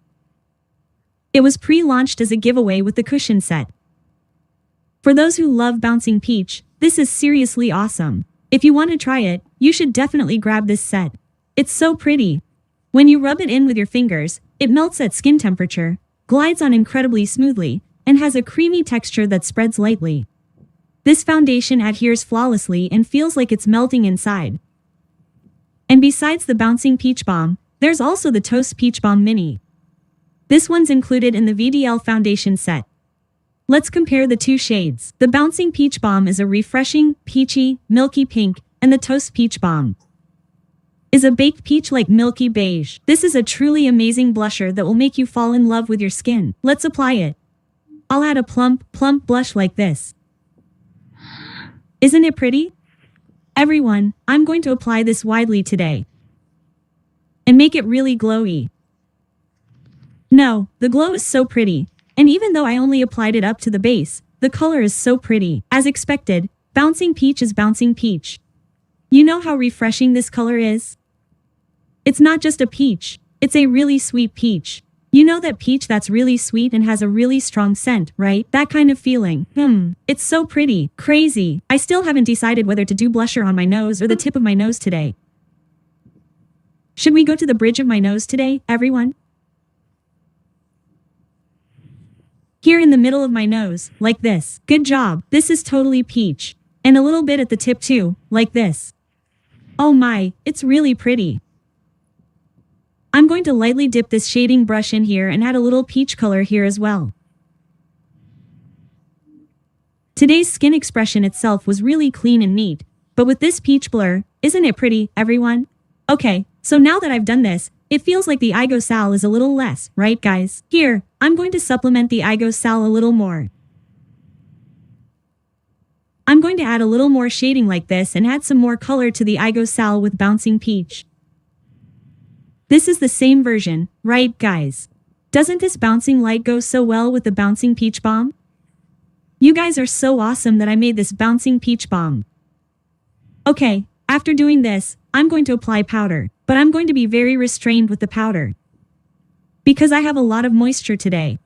It was pre-launched as a giveaway with the cushion set. For those who love Bouncing Peach, this is seriously awesome. If you want to try it, you should definitely grab this set. It's so pretty. When you rub it in with your fingers, it melts at skin temperature, glides on incredibly smoothly, and has a creamy texture that spreads lightly. This foundation adheres flawlessly and feels like it's melting inside. And besides the Bouncing Peach Balm, there's also the Toast Peach Balm Mini. This one's included in the VDL foundation set. Let's compare the two shades. The Bouncing Peach Balm is a refreshing, peachy, milky pink, and the Toast Peach Balm is a baked peach-like milky beige. This is a truly amazing blusher that will make you fall in love with your skin. Let's apply it. I'll add a plump blush like this. Isn't it pretty? Everyone, I'm going to apply this widely today and make it really glowy. No, the glow is so pretty, and even though I only applied it up to the base, the color is so pretty. As expected, Bouncing Peach is Bouncing Peach. You know how refreshing this color is? It's not just a peach, it's a really sweet peach. You know that peach that's really sweet and has a really strong scent, right? That kind of feeling. It's so pretty. Crazy. I still haven't decided whether to do blusher on my nose or the tip of my nose today. Should we go to the bridge of my nose today, everyone? Here in the middle of my nose, like this. Good job. This is totally peach. And a little bit at the tip too, like this. Oh my, it's really pretty. I'm going to lightly dip this shading brush in here and add a little peach color here as well. Today's skin expression itself was really clean and neat, but with this peach blur, isn't it pretty, everyone? Okay, so now that I've done this, it feels like the Igo Sal is a little less, right guys? Here, I'm going to supplement the Igo Sal a little more. I'm going to add a little more shading like this and add some more color to the Igo Sal with Bouncing Peach. This is the same version, right guys? Doesn't this bouncing light go so well with the Bouncing Peach Balm? You guys are so awesome that I made this Bouncing Peach Balm. Okay, after doing this, I'm going to apply powder, but I'm going to be very restrained with the powder because I have a lot of moisture today.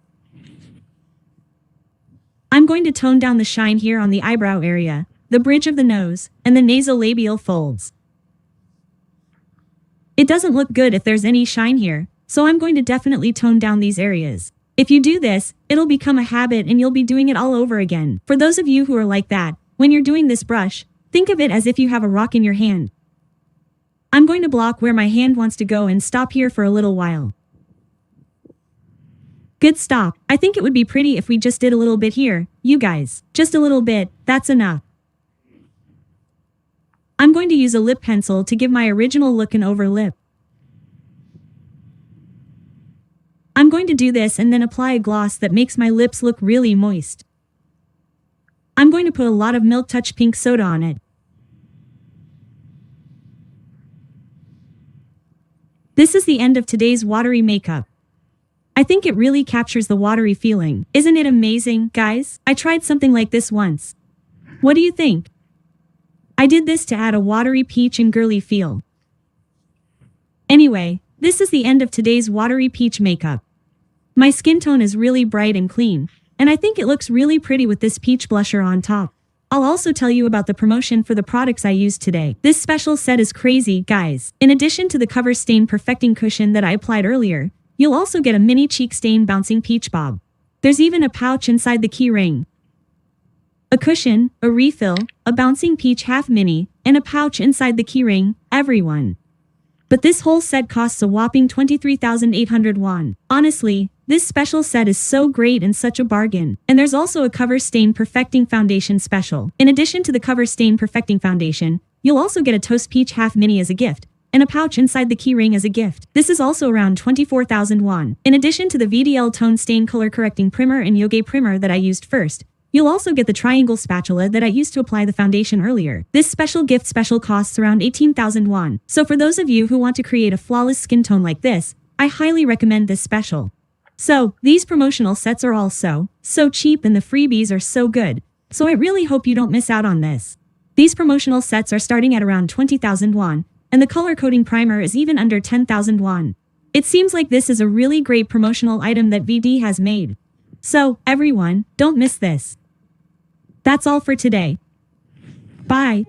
I'm going to tone down the shine here on the eyebrow area, the bridge of the nose, and the nasolabial folds. It doesn't look good if there's any shine here, so I'm going to definitely tone down these areas. If you do this, it'll become a habit and you'll be doing it all over again. For those of you who are like that, when you're doing this brush, think of it as if you have a rock in your hand. I'm going to block where my hand wants to go and stop here for a little while. Good stop. I think it would be pretty if we just did a little bit here, you guys. Just a little bit, that's enough. I'm going to use a lip pencil to give my original look an over lip. I'm going to do this and then apply a gloss that makes my lips look really moist. I'm going to put a lot of Milk Touch Pink Soda on it. This is the end of today's watery makeup. I think it really captures the watery feeling. Isn't it amazing, guys? I tried something like this once. What do you think? I did this to add a watery peach and girly feel. Anyway, this is the end of today's watery peach makeup. My skin tone is really bright and clean, and I think it looks really pretty with this peach blusher on top. I'll also tell you about the promotion for the products I used today. This special set is crazy, guys. In addition to the Cover Stain Perfecting Cushion that I applied earlier, you'll also get a mini cheek stain Bouncing Peach Balm. There's even a pouch inside the key ring, a cushion, a refill, a Bouncing Peach Half Mini, and a pouch inside the keyring, everyone. But this whole set costs a whopping 23,800 won. Honestly, this special set is so great and such a bargain. And there's also a Cover Stain Perfecting Foundation special. In addition to the Cover Stain Perfecting Foundation, you'll also get a Toast Peach Half Mini as a gift, and a pouch inside the keyring as a gift. This is also around 24,000 won. In addition to the VDL Tone Stain Color Correcting Primer and Yoge Primer that I used first, you'll also get the triangle spatula that I used to apply the foundation earlier. This special gift special costs around 18,000 won. So for those of you who want to create a flawless skin tone like this, I highly recommend this special. So, these promotional sets are all so cheap and the freebies are so good. So I really hope you don't miss out on this. These promotional sets are starting at around 20,000 won, and the color coding primer is even under 10,000 won. It seems like this is a really great promotional item that VD has made. So, everyone, don't miss this. That's all for today. Bye.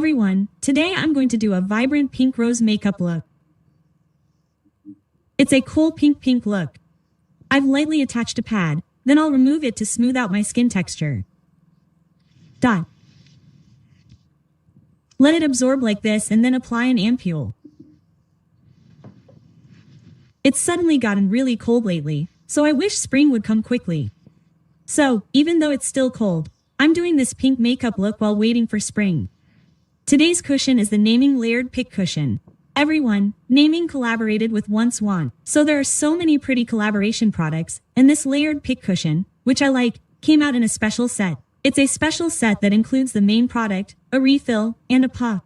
Everyone, today I'm going to do a vibrant pink rose makeup look. It's a cool pink look. I've lightly attached a pad, then I'll remove it to smooth out my skin texture. Let it absorb like this and then apply an ampule. It's suddenly gotten really cold lately, so I wish spring would come quickly. So, even though it's still cold, I'm doing this pink makeup look while waiting for spring. Today's cushion is the Naming Layered Pick Cushion. Everyone, Naming collaborated with Once Want, so there are so many pretty collaboration products, and this layered pick cushion, which I like, came out in a special set. It's a special set that includes the main product, a refill, and a puff.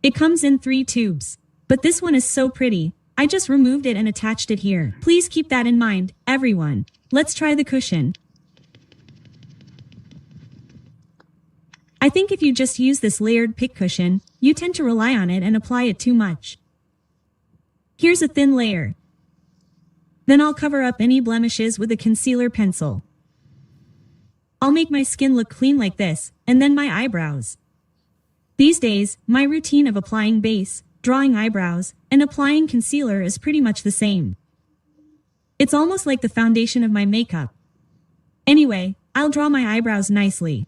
It comes in 3 tubes. But this one is so pretty, I just removed it and attached it here. Please keep that in mind, everyone. Let's try the cushion. I think if you just use this layered pick cushion, you tend to rely on it and apply it too much. Here's a thin layer. Then I'll cover up any blemishes with a concealer pencil. I'll make my skin look clean like this, and then my eyebrows. These days, my routine of applying base, drawing eyebrows, and applying concealer is pretty much the same. It's almost like the foundation of my makeup. Anyway, I'll draw my eyebrows nicely.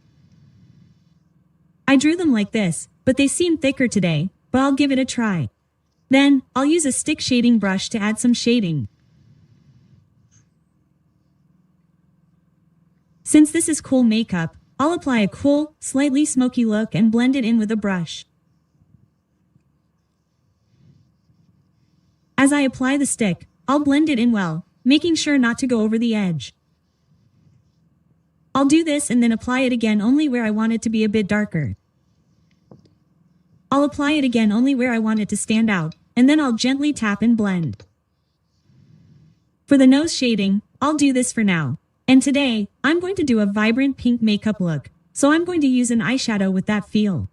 I drew them like this, but they seem thicker today, but I'll give it a try. Then, I'll use a stick shading brush to add some shading. Since this is cool makeup, I'll apply a cool, slightly smoky look and blend it in with a brush. As I apply the stick, I'll blend it in well, making sure not to go over the edge. I'll do this and then apply it again only where I want it to be a bit darker. I'll apply it again only where I want it to stand out, and then I'll gently tap and blend. For the nose shading, I'll do this for now. And today, I'm going to do a vibrant pink makeup look, so I'm going to use an eyeshadow with that feel.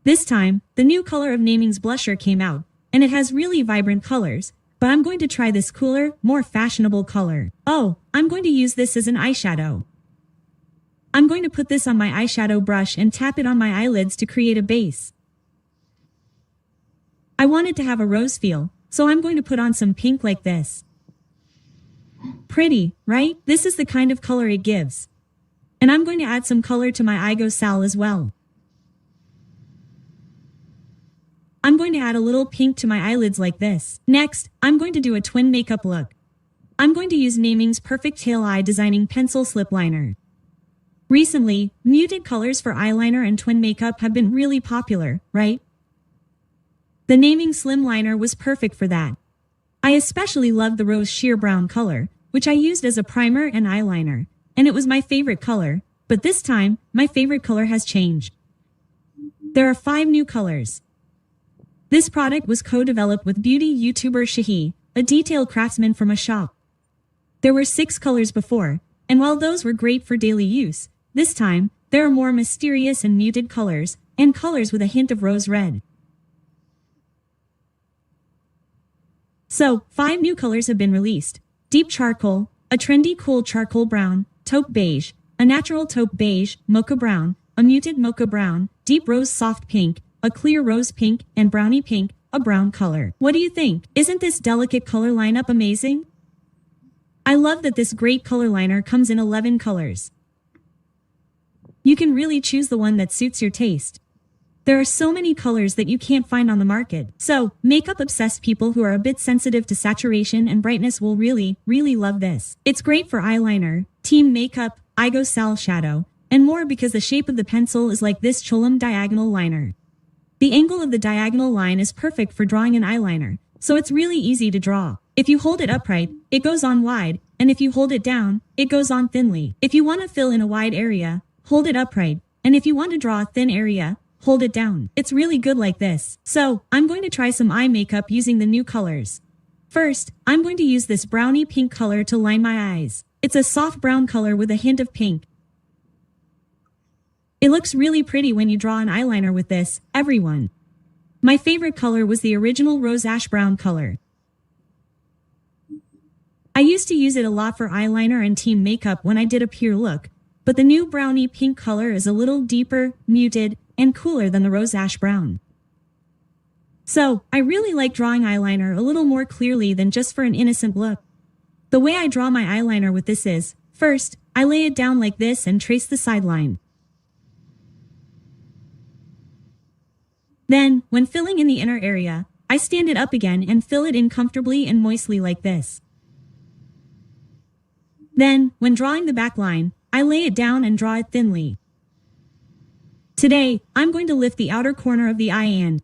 This time, the new color of Naming's blusher came out, and it has really vibrant colors, but I'm going to try this cooler, more fashionable color. Oh, I'm going to use this as an eyeshadow. I'm going to put this on my eyeshadow brush and tap it on my eyelids to create a base. I want it to have a rose feel, so I'm going to put on some pink like this. Pretty, right? This is the kind of color it gives. And I'm going to add some color to my Igo Sal as well. I'm going to add a little pink to my eyelids like this. Next, I'm going to do a twin makeup look. I'm going to use Naming's Perfect Tail Eye Designing Pencil Slip Liner. Recently, muted colors for eyeliner and twin makeup have been really popular, right? The Naming Slim Liner was perfect for that. I especially loved the rose sheer brown color, which I used as a primer and eyeliner, and it was my favorite color, but this time, my favorite color has changed. There are 5 new colors. This product was co-developed with beauty YouTuber Shahi, a detail craftsman from a shop. There were 6 colors before, and while those were great for daily use, this time, there are more mysterious and muted colors, and colors with a hint of rose red. So, 5 new colors have been released. Deep Charcoal, a trendy cool charcoal brown, Taupe Beige, a natural taupe beige, Mocha Brown, a muted Mocha Brown, Deep Rose Soft Pink, a clear Rose Pink, and Brownie Pink, a brown color. What do you think? Isn't this delicate color lineup amazing? I love that this great color liner comes in 11 colors. You can really choose the one that suits your taste. There are so many colors that you can't find on the market. So, makeup-obsessed people who are a bit sensitive to saturation and brightness will really love this. It's great for eyeliner, team makeup, Igo Sal shadow, and more because the shape of the pencil is like this Cholam diagonal liner. The angle of the diagonal line is perfect for drawing an eyeliner, so it's really easy to draw. If you hold it upright, it goes on wide, and if you hold it down, it goes on thinly. If you want to fill in a wide area, hold it upright, and if you want to draw a thin area, hold it down. It's really good like this. So, I'm going to try some eye makeup using the new colors. First, I'm going to use this brownie pink color to line my eyes. It's a soft brown color with a hint of pink. It looks really pretty when you draw an eyeliner with this, everyone. My favorite color was the original rose ash brown color. I used to use it a lot for eyeliner and team makeup when I did a pure look, but the new brownie pink color is a little deeper, muted, and cooler than the rose ash brown. So, I really like drawing eyeliner a little more clearly than just for an innocent look. The way I draw my eyeliner with this is, first, I lay it down like this and trace the sideline. Then, when filling in the inner area, I stand it up again and fill it in comfortably and moistly like this. Then, when drawing the back line, I lay it down and draw it thinly. Today, I'm going to lift the outer corner of the eye and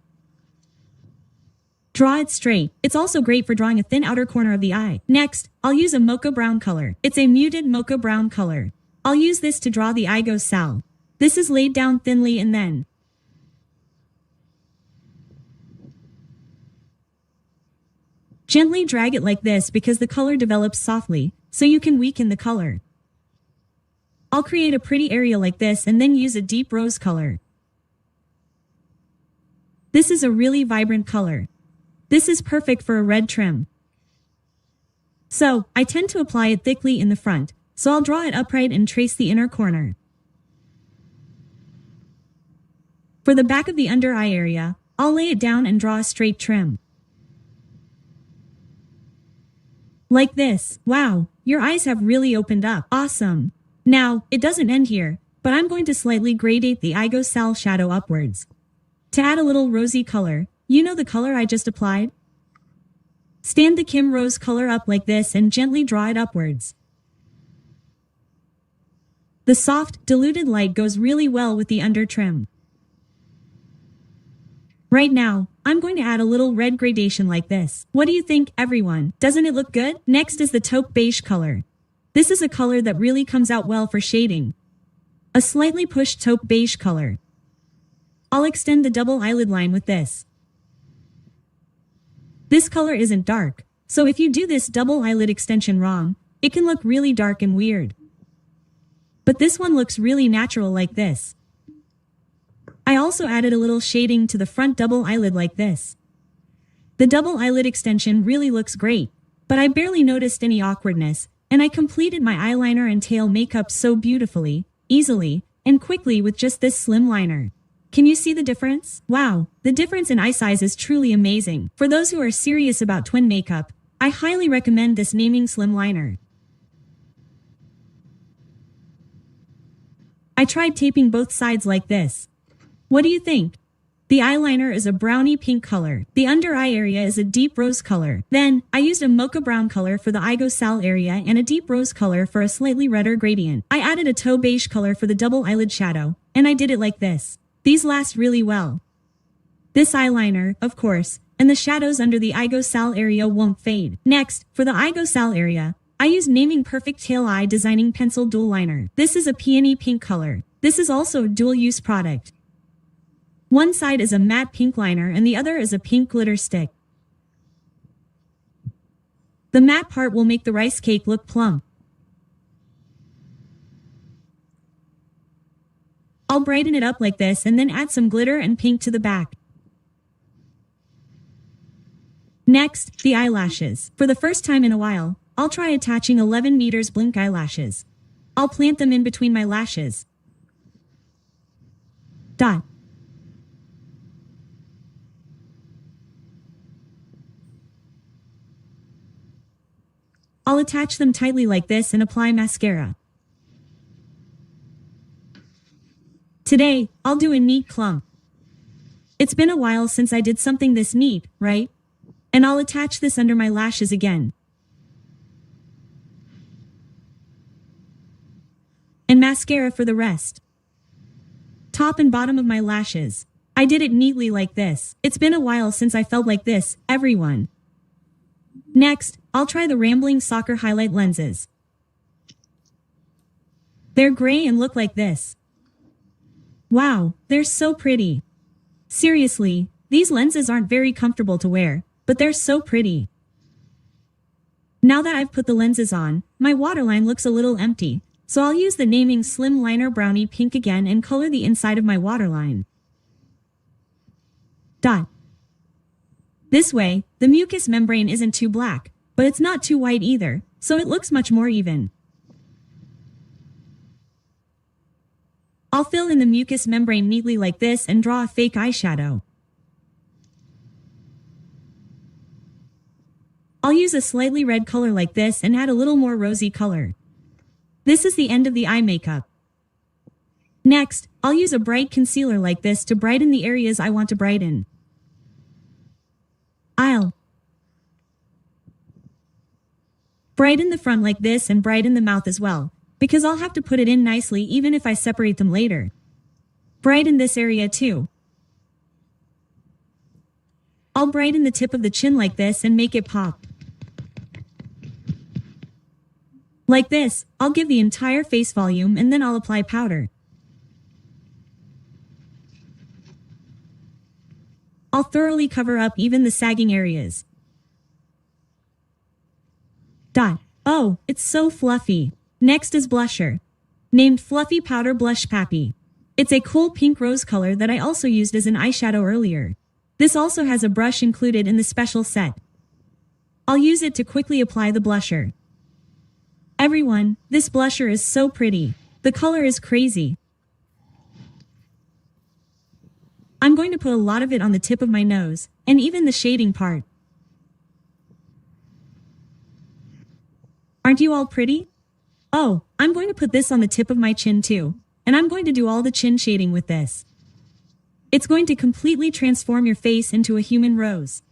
draw it straight. It's also great for drawing a thin outer corner of the eye. Next, I'll use a mocha brown color. It's a muted mocha brown color. I'll use this to draw the Igo Sal. This is laid down thinly and then gently drag it like this because the color develops softly, so you can weaken the color. I'll create a pretty area like this and then use a deep rose color. This is a really vibrant color. This is perfect for a red trim. So, I tend to apply it thickly in the front, so I'll draw it upright and trace the inner corner. For the back of the under eye area, I'll lay it down and draw a straight trim. Like this. Wow, your eyes have really opened up. Awesome. Now, it doesn't end here, but I'm going to slightly gradate the Igo Sal shadow upwards. To add a little rosy color, you know the color I just applied? Stand the Kim Rose color up like this and gently draw it upwards. The soft, diluted light goes really well with the under trim. Right now, I'm going to add a little red gradation like this. What do you think, everyone? Doesn't it look good? Next is the taupe beige color. This is a color that really comes out well for shading. A slightly pushed taupe beige color. I'll extend the double eyelid line with this. This color isn't dark, so if you do this double eyelid extension wrong, it can look really dark and weird. But this one looks really natural like this. I also added a little shading to the front double eyelid like this. The double eyelid extension really looks great, but I barely noticed any awkwardness, and I completed my eyeliner and tail makeup so beautifully, easily, and quickly with just this slim liner. Can you see the difference? Wow, the difference in eye size is truly amazing. For those who are serious about twin makeup, I highly recommend this Naming Slim Liner. I tried taping both sides like this. What do you think? The eyeliner is a brownie pink color. The under eye area is a deep rose color. Then, I used a mocha brown color for the Igo Sal area and a deep rose color for a slightly redder gradient. I added a taupe beige color for the double eyelid shadow, and I did it like this. These last really well. This eyeliner, of course, and the shadows under the Igo Sal area won't fade. Next, for the Igo Sal area, I used Naming Perfect Tail Eye Designing Pencil Dual Liner. This is a peony pink color. This is also a dual-use product. One side is a matte pink liner and the other is a pink glitter stick. The matte part will make the rice cake look plump. I'll brighten it up like this and then add some glitter and pink to the back. Next, the eyelashes. For the first time in a while, I'll try attaching 11 meters blink eyelashes. I'll plant them in between my lashes. Dot. I'll attach them tightly like this and apply mascara. Today, I'll do a neat clump. It's been a while since I did something this neat, right? And I'll attach this under my lashes again. And mascara for the rest. Top and bottom of my lashes. I did it neatly like this. It's been a while since I felt like this, everyone. Next, I'll try the Rambling Soccer highlight lenses. They're gray and look like this. Wow, they're so pretty. Seriously, these lenses aren't very comfortable to wear, but they're so pretty. Now that I've put the lenses on, my waterline looks a little empty, so I'll use the Naming Slim Liner Brownie Pink again and color the inside of my waterline. Dot. This way, the mucous membrane isn't too black, but it's not too white either, so it looks much more even. I'll fill in the mucous membrane neatly like this and draw a fake eyeshadow. I'll use a slightly red color like this and add a little more rosy color. This is the end of the eye makeup. Next, I'll use a bright concealer like this to brighten the areas I want to brighten. I'll brighten the front like this and brighten the mouth as well, because I'll have to put it in nicely even if I separate them later. Brighten this area too. I'll brighten the tip of the chin like this and make it pop. Like this, I'll give the entire face volume and then I'll apply powder. I'll thoroughly cover up even the sagging areas. Dot. Oh, it's so fluffy. Next is blusher. Named Fluffy Powder Blush Pappy. It's a cool pink rose color that I also used as an eyeshadow earlier. This also has a brush included in the special set. I'll use it to quickly apply the blusher. Everyone, this blusher is so pretty. The color is crazy. I'm going to put a lot of it on the tip of my nose, and even the shading part. Aren't you all pretty? Oh, I'm going to put this on the tip of my chin too, and I'm going to do all the chin shading with this. It's going to completely transform your face into a human rose.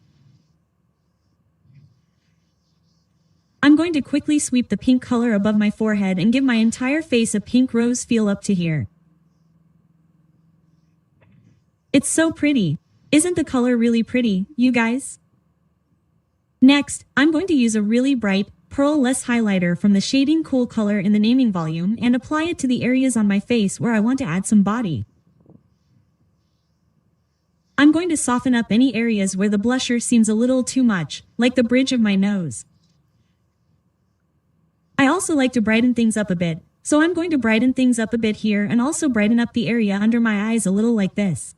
I'm going to quickly sweep the pink color above my forehead and give my entire face a pink rose feel up to here. It's so pretty. Isn't the color really pretty, you guys? Next, I'm going to use a really bright, pearl-less highlighter from the shading Cool color in the naming volume and apply it to the areas on my face where I want to add some body. I'm going to soften up any areas where the blusher seems a little too much, like the bridge of my nose. I also like to brighten things up a bit, so I'm going to brighten things up a bit here and also brighten up the area under my eyes a little like this.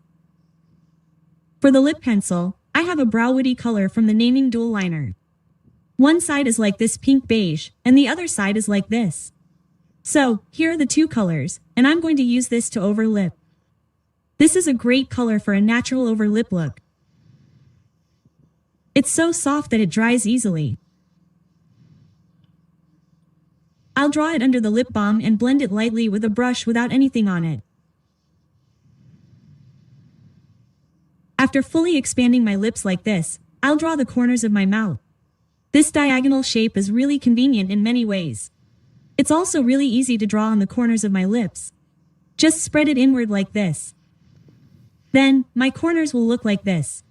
For the lip pencil, I have a brow woody color from the naming dual liner. One side is like this pink beige, and the other side is like this. So, here are the two colors, and I'm going to use this to over lip. This is a great color for a natural over lip look. It's so soft that it dries easily. I'll draw it under the lip balm and blend it lightly with a brush without anything on it. After fully expanding my lips like this, I'll draw the corners of my mouth. This diagonal shape is really convenient in many ways. It's also really easy to draw on the corners of my lips. Just spread it inward like this. Then, my corners will look like this.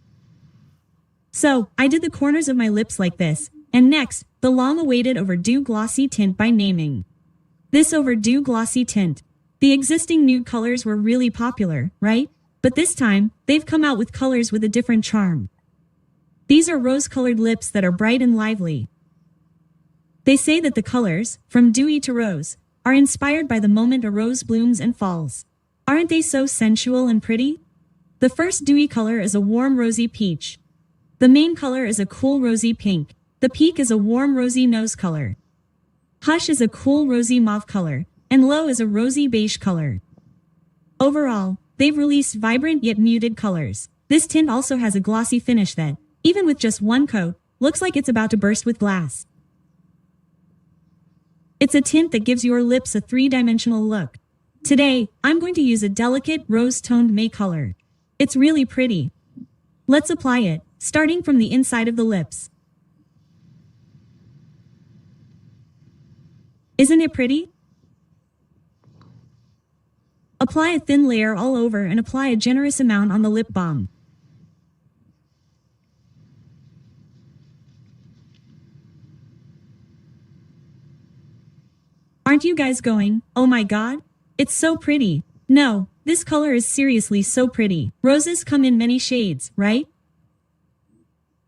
So, I did the corners of my lips like this, and next, the long-awaited Overdue Glossy Tint by Naming. This Overdue Glossy Tint. The existing nude colors were really popular, right? But this time, they've come out with colors with a different charm. These are rose-colored lips that are bright and lively. They say that the colors, from dewy to rose, are inspired by the moment a rose blooms and falls. Aren't they so sensual and pretty? The first dewy color is a warm rosy peach. The main color is a cool rosy pink. The peak is a warm rosy nose color. Hush is a cool rosy mauve color, and Low is a rosy beige color. Overall, they've released vibrant yet muted colors. This tint also has a glossy finish that, even with just one coat, looks like it's about to burst with glass. It's a tint that gives your lips a three-dimensional look. Today, I'm going to use a delicate rose-toned May color. It's really pretty. Let's apply it, starting from the inside of the lips. Isn't it pretty? Apply a thin layer all over and apply a generous amount on the lip balm. Aren't you guys going, oh my god? It's so pretty. No, this color is seriously so pretty. Roses come in many shades, right?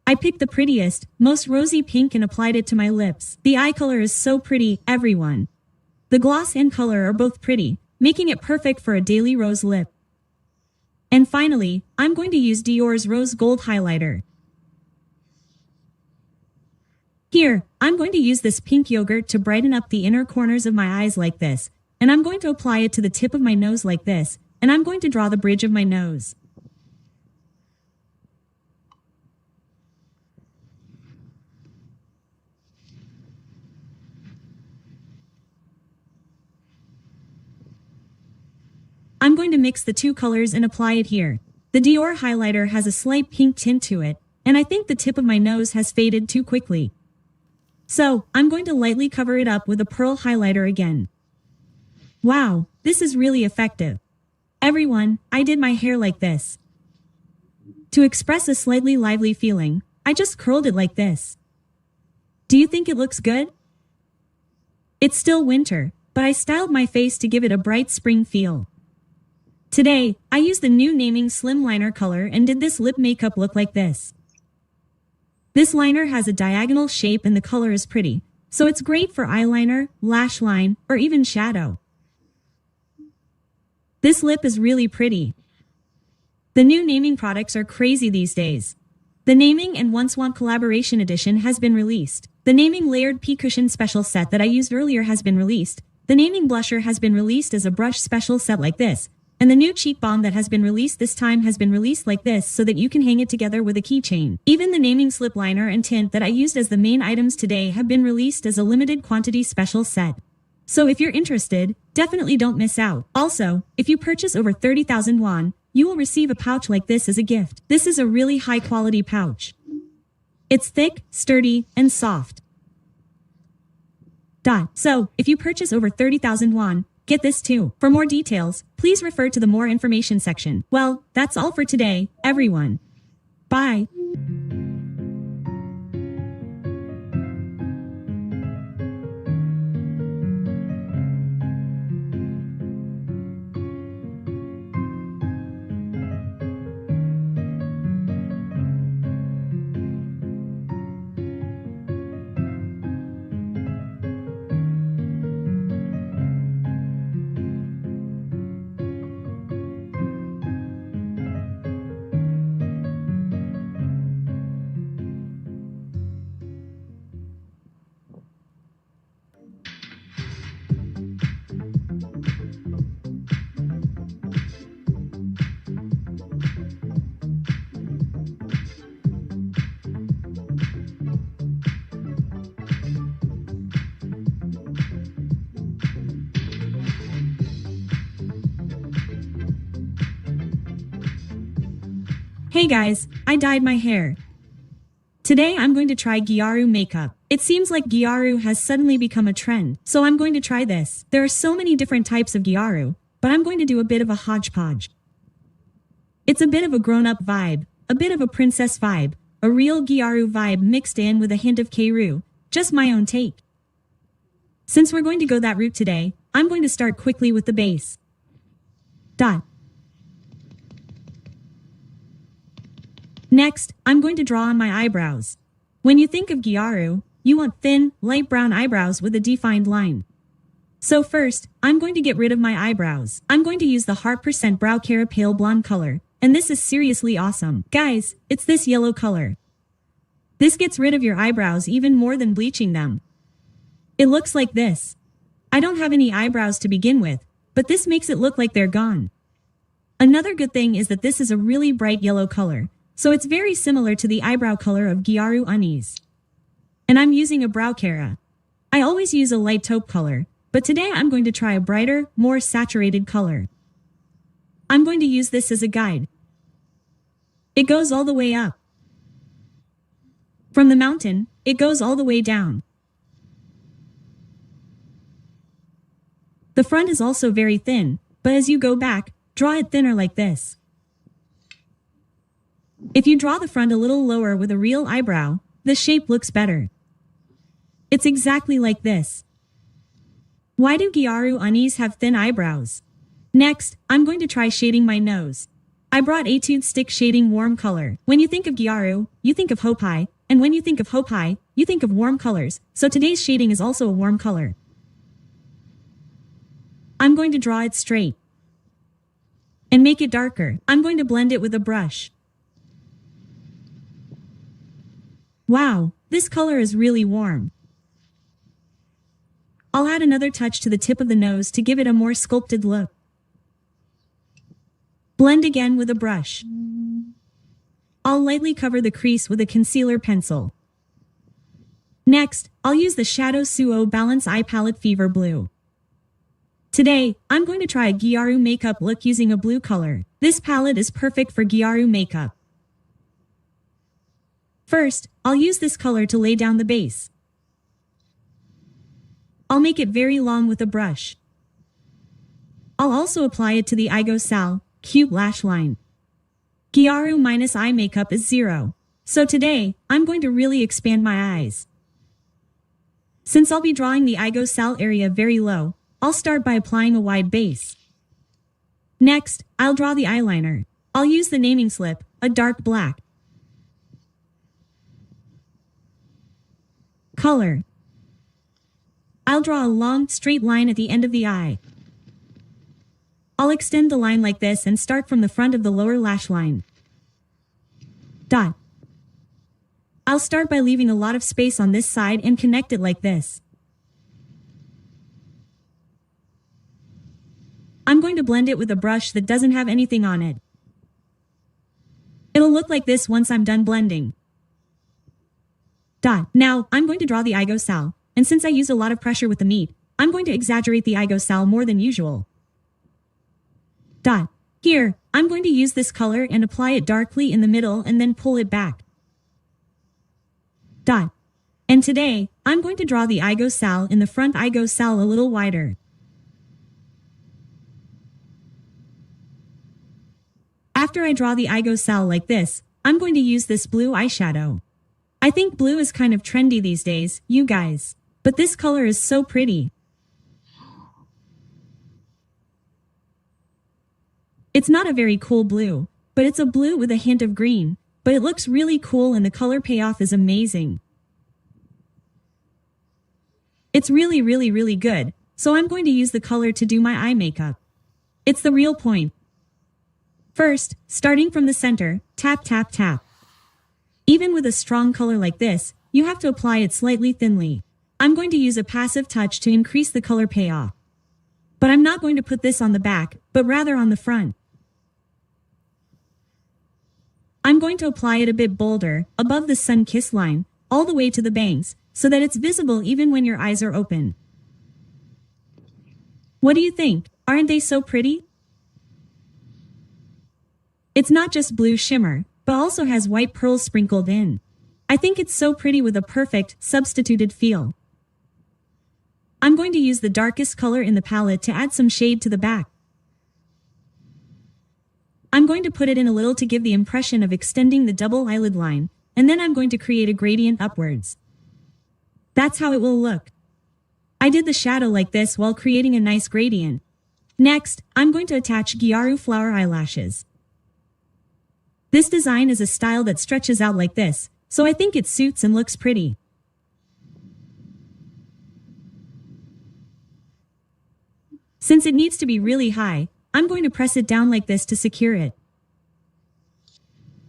I picked the prettiest, most rosy pink and applied it to my lips. The eye color is so pretty, everyone. The gloss and color are both pretty, making it perfect for a daily rose lip. And finally, I'm going to use Dior's Rose Gold Highlighter. Here, I'm going to use this pink yogurt to brighten up the inner corners of my eyes like this, and I'm going to apply it to the tip of my nose like this, and I'm going to draw the bridge of my nose. I'm going to mix the two colors and apply it here. The Dior highlighter has a slight pink tint to it, and I think the tip of my nose has faded too quickly. So, I'm going to lightly cover it up with a pearl highlighter again. Wow, this is really effective. Everyone, I did my hair like this. To express a slightly lively feeling, I just curled it like this. Do you think it looks good? It's still winter, but I styled my face to give it a bright spring feel. Today, I used the new Naming Slim Liner color and did this lip makeup look like this. This liner has a diagonal shape and the color is pretty, so it's great for eyeliner, lash line, or even shadow. This lip is really pretty. The new Naming products are crazy these days. The Naming and Once Want Collaboration Edition has been released. The Naming Layered Pea Cushion Special Set that I used earlier has been released. The Naming Blusher has been released as a brush special set like this. And the new cheek balm that has been released this time has been released like this so that you can hang it together with a keychain. Even the Naming Slip Liner and tint that I used as the main items today have been released as a limited quantity special set. So if you're interested, definitely don't miss out. Also, if you purchase over 30,000 won, you will receive a pouch like this as a gift. This is a really high quality pouch. It's thick, sturdy, and soft. So, if you purchase over 30,000 won, get this too. For more details, please refer to the more information section. Well, that's all for today, everyone. Bye. Hey guys, I dyed my hair. Today I'm going to try Gyaru makeup. It seems like Gyaru has suddenly become a trend, so I'm going to try this. There are so many different types of Gyaru, but I'm going to do a bit of a hodgepodge. It's a bit of a grown-up vibe, a bit of a princess vibe, a real Gyaru vibe mixed in with a hint of Keiru, just my own take. Since we're going to go that route today, I'm going to start quickly with the base. Next, I'm going to draw on my eyebrows. When you think of Gyaru, you want thin, light brown eyebrows with a defined line. So first, I'm going to get rid of my eyebrows. I'm going to use the Heart% Brow Cara Pale Blonde color, and this is seriously awesome. Guys, it's this yellow color. This gets rid of your eyebrows even more than bleaching them. It looks like this. I don't have any eyebrows to begin with, but this makes it look like they're gone. Another good thing is that this is a really bright yellow color, so it's very similar to the eyebrow color of Gyaru Unis. And I'm using a brow cara. I always use a light taupe color, but today I'm going to try a brighter, more saturated color. I'm going to use this as a guide. It goes all the way up. From the mountain, it goes all the way down. The front is also very thin, but as you go back, draw it thinner like this. If you draw the front a little lower with a real eyebrow, the shape looks better. It's exactly like this. Why do Gyaru Unis have thin eyebrows? Next, I'm going to try shading my nose. I brought Etude Stick Shading Warm Color. When you think of Gyaru, you think of Hopai, and when you think of Hopai, you think of warm colors, so today's shading is also a warm color. I'm going to draw it straight and make it darker. I'm going to blend it with a brush. Wow, this color is really warm. I'll add another touch to the tip of the nose to give it a more sculpted look. Blend again with a brush. I'll lightly cover the crease with a concealer pencil. Next, I'll use the Shadow Suo Balance Eye Palette Fever Blue. Today, I'm going to try a Gyaru makeup look using a blue color. This palette is perfect for Gyaru makeup. First, I'll use this color to lay down the base. I'll make it very long with a brush. I'll also apply it to the Igo Sal Cute Lash Line. Gyaru minus eye makeup is 0. So today, I'm going to really expand my eyes. Since I'll be drawing the Igo Sal area very low, I'll start by applying a wide base. Next, I'll draw the eyeliner. I'll use the naming slip, a dark black. Color. I'll draw a long, straight line at the end of the eye. I'll extend the line like this and start from the front of the lower lash line. Dot. I'll start by leaving a lot of space on this side and connect it like this. I'm going to blend it with a brush that doesn't have anything on it. It'll look like this once I'm done blending. Dot. Now, I'm going to draw the Igo Sal, and since I use a lot of pressure with the meat, I'm going to exaggerate the Igo Sal more than usual. Dot. Here, I'm going to use this color and apply it darkly in the middle and then pull it back. Dot. And today, I'm going to draw the Igo Sal in the front Igo Sal a little wider. After I draw the Igo Sal like this, I'm going to use this blue eyeshadow. I think blue is kind of trendy these days, you guys. But this color is so pretty. It's not a very cool blue, but it's a blue with a hint of green, but it looks really cool and the color payoff is amazing. It's really, really, really good, so I'm going to use the color to do my eye makeup. It's the real point. First, starting from the center, tap, tap, tap. Even with a strong color like this, you have to apply it slightly thinly. I'm going to use a passive touch to increase the color payoff. But I'm not going to put this on the back, but rather on the front. I'm going to apply it a bit bolder, above the sun kiss line, all the way to the bangs, so that it's visible even when your eyes are open. What do you think? Aren't they so pretty? It's not just blue shimmer, but also has white pearls sprinkled in. I think it's so pretty with a perfect, substituted feel. I'm going to use the darkest color in the palette to add some shade to the back. I'm going to put it in a little to give the impression of extending the double eyelid line, and then I'm going to create a gradient upwards. That's how it will look. I did the shadow like this while creating a nice gradient. Next, I'm going to attach Gyaru flower eyelashes. This design is a style that stretches out like this, so I think it suits and looks pretty. Since it needs to be really high, I'm going to press it down like this to secure it.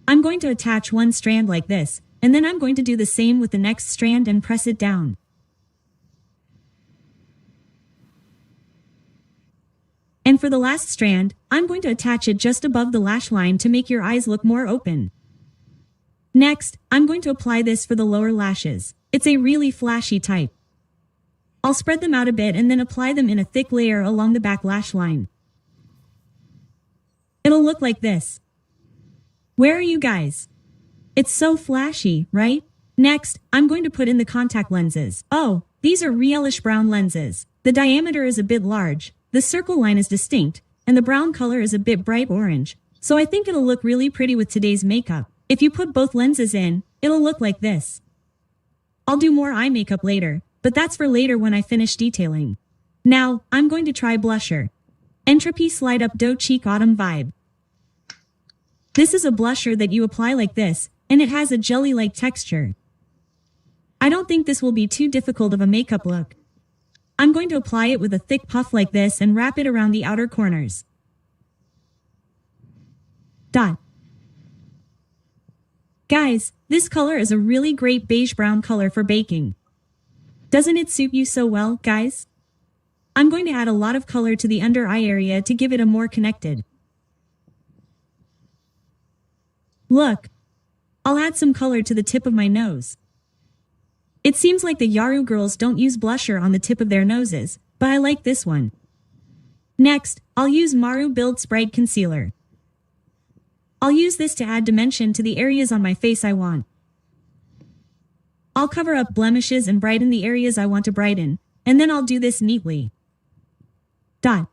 I'm going to attach one strand like this, and then I'm going to do the same with the next strand and press it down. And for the last strand, I'm going to attach it just above the lash line to make your eyes look more open. Next, I'm going to apply this for the lower lashes. It's a really flashy type. I'll spread them out a bit and then apply them in a thick layer along the back lash line. It'll look like this. Where are you guys? It's so flashy, right? Next, I'm going to put in the contact lenses. Oh, these are realish brown lenses. The diameter is a bit large. The circle line is distinct, and the brown color is a bit bright orange, so I think it'll look really pretty with today's makeup. If you put both lenses in, it'll look like this. I'll do more eye makeup later, but that's for later when I finish detailing. Now, I'm going to try blusher. Entropy Slide Up Doe Cheek Autumn Vibe. This is a blusher that you apply like this, and it has a jelly-like texture. I don't think this will be too difficult of a makeup look. I'm going to apply it with a thick puff like this and wrap it around the outer corners. Dot. Guys, this color is a really great beige brown color for baking. Doesn't it suit you so well, guys? I'm going to add a lot of color to the under eye area to give it a more connected look. I'll add some color to the tip of my nose. It seems like the Yaru girls don't use blusher on the tip of their noses, but I like this one. Next, I'll use Maru Build Sprite Concealer. I'll use this to add dimension to the areas on my face I want. I'll cover up blemishes and brighten the areas I want to brighten, and then I'll do this neatly.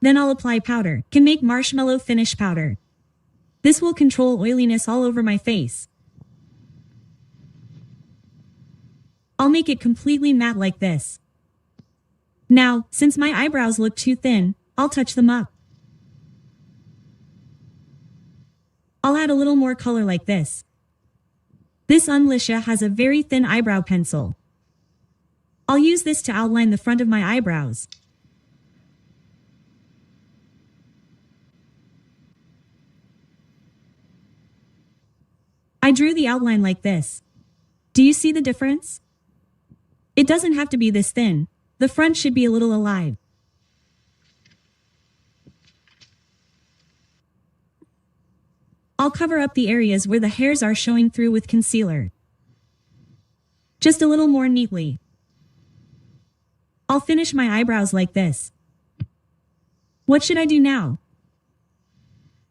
Then I'll apply powder. Can make marshmallow finish powder. This will control oiliness all over my face. I'll make it completely matte like this. Now, since my eyebrows look too thin, I'll touch them up. I'll add a little more color like this. This Unlisha has a very thin eyebrow pencil. I'll use this to outline the front of my eyebrows. I drew the outline like this. Do you see the difference? It doesn't have to be this thin. The front should be a little alive. I'll cover up the areas where the hairs are showing through with concealer. Just a little more neatly. I'll finish my eyebrows like this. What should I do now?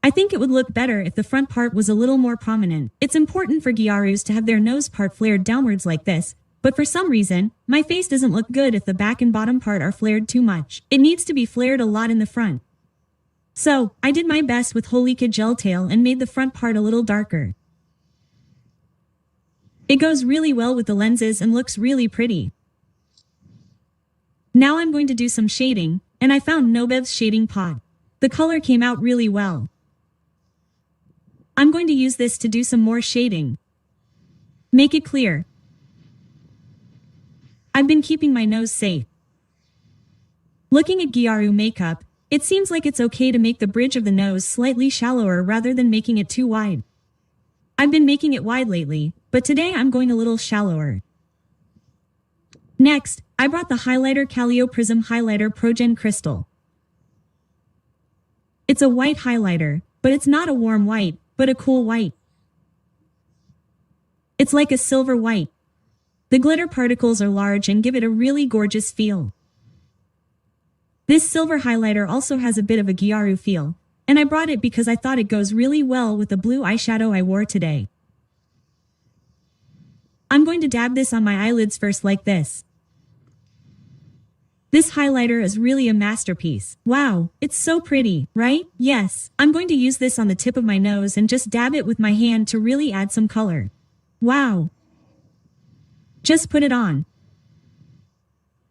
I think it would look better if the front part was a little more prominent. It's important for Gyarus to have their nose part flared downwards like this, but for some reason, my face doesn't look good if the back and bottom part are flared too much. It needs to be flared a lot in the front. So, I did my best with Holika Gel Tail and made the front part a little darker. It goes really well with the lenses and looks really pretty. Now I'm going to do some shading, and I found Nobev's shading pot. The color came out really well. I'm going to use this to do some more shading. Make it clear. I've been keeping my nose safe. Looking at Gyaru makeup, it seems like it's okay to make the bridge of the nose slightly shallower rather than making it too wide. I've been making it wide lately, but today I'm going a little shallower. Next, I brought the highlighter Kaleo Prism Highlighter Progen Crystal. It's a white highlighter, but it's not a warm white, but a cool white. It's like a silver white. The glitter particles are large and give it a really gorgeous feel. This silver highlighter also has a bit of a Gyaru feel, and I brought it because I thought it goes really well with the blue eyeshadow I wore today. I'm going to dab this on my eyelids first like this. This highlighter is really a masterpiece. Wow, it's so pretty, right? Yes, I'm going to use this on the tip of my nose and just dab it with my hand to really add some color. Wow. Just put it on.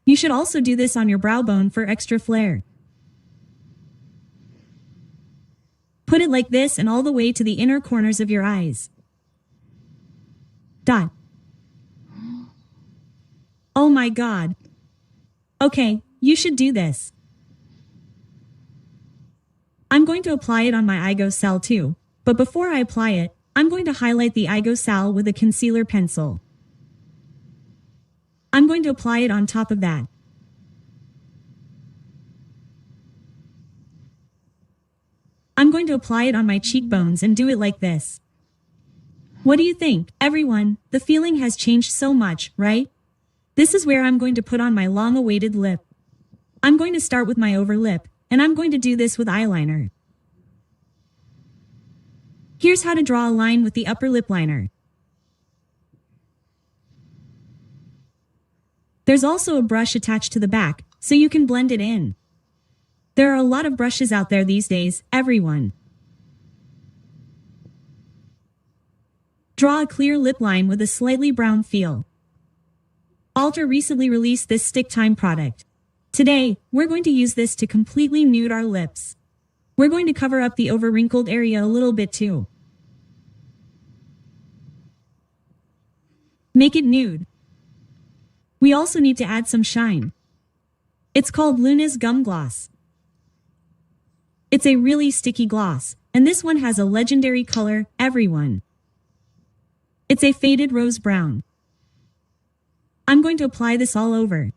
You should also do this on your brow bone for extra flair. Put it like this and all the way to the inner corners of your eyes. Oh my god. Okay, you should do this. I'm going to apply it on my Igosal too, but before I apply it, I'm going to highlight the Igosal with a concealer pencil. I'm going to apply it on top of that. I'm going to apply it on my cheekbones and do it like this. What do you think, everyone? The feeling has changed so much, right? This is where I'm going to put on my long-awaited lip. I'm going to start with my over lip, and I'm going to do this with eyeliner. Here's how to draw a line with the upper lip liner. There's also a brush attached to the back, so you can blend it in. There are a lot of brushes out there these days, everyone. Draw a clear lip line with a slightly brown feel. Alter recently released this stick time product. Today, we're going to use this to completely nude our lips. We're going to cover up the over-wrinkled area a little bit too. Make it nude. We also need to add some shine. It's called Luna's Gum Gloss. It's a really sticky gloss, and this one has a legendary color, everyone. It's a faded rose brown. I'm going to apply this all over.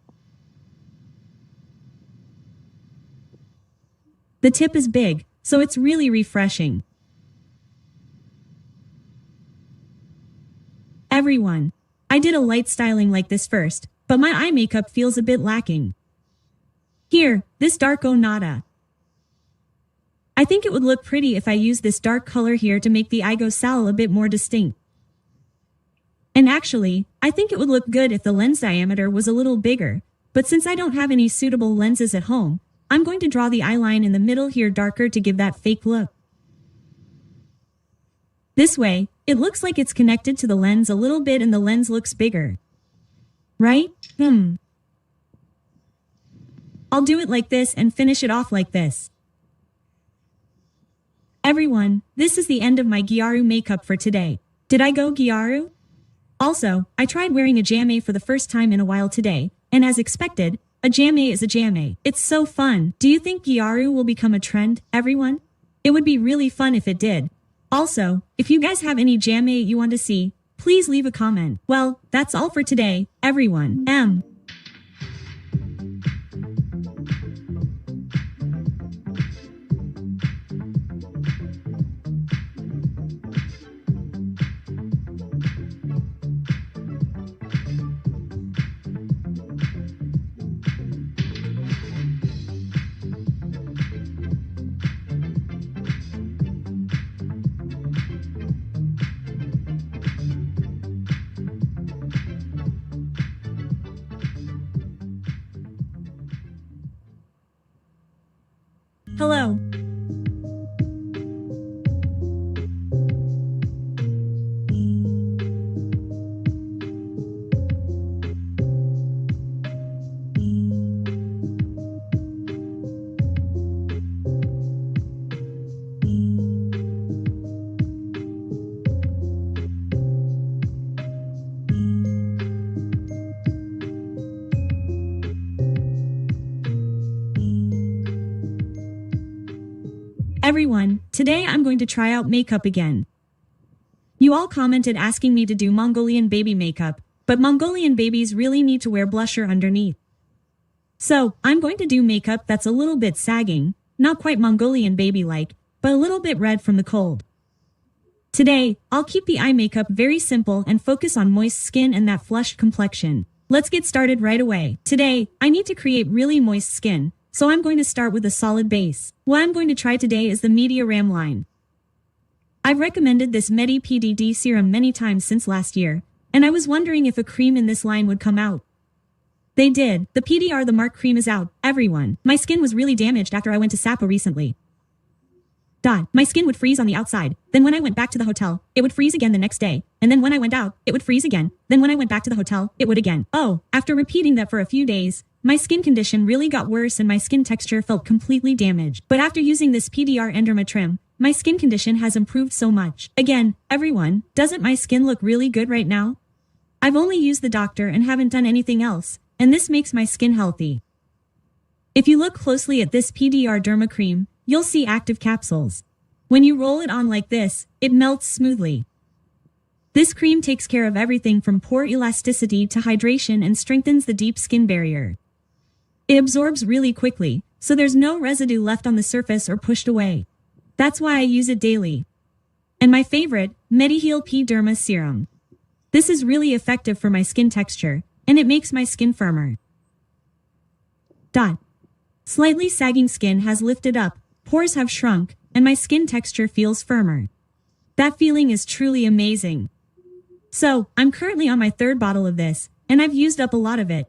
The tip is big, so it's really refreshing. Everyone, I did a light styling like this first, but my eye makeup feels a bit lacking. Here, this dark Nada. I think it would look pretty if I use this dark color here to make the Igo Sal a bit more distinct. And actually, I think it would look good if the lens diameter was a little bigger, but since I don't have any suitable lenses at home, I'm going to draw the eye line in the middle here darker to give that fake look. This way, it looks like it's connected to the lens a little bit and the lens looks bigger. Right? I'll do it like this and finish it off like this. Everyone, this is the end of my Gyaru makeup for today. Did I go Gyaru? Also, I tried wearing a jammy for the first time in a while today, and as expected, a jammy is a jammy. It's so fun. Do you think Gyaru will become a trend, everyone? It would be really fun if it did. Also, if you guys have any jammy you want to see, please leave a comment. Well, that's all for today, everyone. Hello. Everyone, today I'm going to try out makeup again. You all commented asking me to do Mongolian baby makeup, but Mongolian babies really need to wear blusher underneath. So, I'm going to do makeup that's a little bit sagging, not quite Mongolian baby-like, but a little bit red from the cold. Today, I'll keep the eye makeup very simple and focus on moist skin and that flushed complexion. Let's get started right away. Today, I need to create really moist skin, so I'm going to start with a solid base. What I'm going to try today is the Media Ram line. I've recommended this Medi PDD serum many times since last year, and I was wondering if a cream in this line would come out. They did. The PDR The Mark cream is out, everyone. My skin was really damaged after I went to Sapo recently. My skin would freeze on the outside, then when I went back to the hotel, it would freeze again the next day, and then when I went out, it would freeze again, then when I went back to the hotel, it would again. After repeating that for a few days, my skin condition really got worse and my skin texture felt completely damaged. But after using this PDR Enderma Trim, my skin condition has improved so much. Again, everyone, doesn't my skin look really good right now? I've only used the doctor and haven't done anything else, and this makes my skin healthy. If you look closely at this PDR Derma Cream, you'll see active capsules. When you roll it on like this, it melts smoothly. This cream takes care of everything from pore elasticity to hydration and strengthens the deep skin barrier. It absorbs really quickly, so there's no residue left on the surface or pushed away. That's why I use it daily. And my favorite, Mediheal P Derma Serum. This is really effective for my skin texture, and it makes my skin firmer. Slightly sagging skin has lifted up, pores have shrunk, and my skin texture feels firmer. That feeling is truly amazing. So, I'm currently on my third bottle of this, and I've used up a lot of it.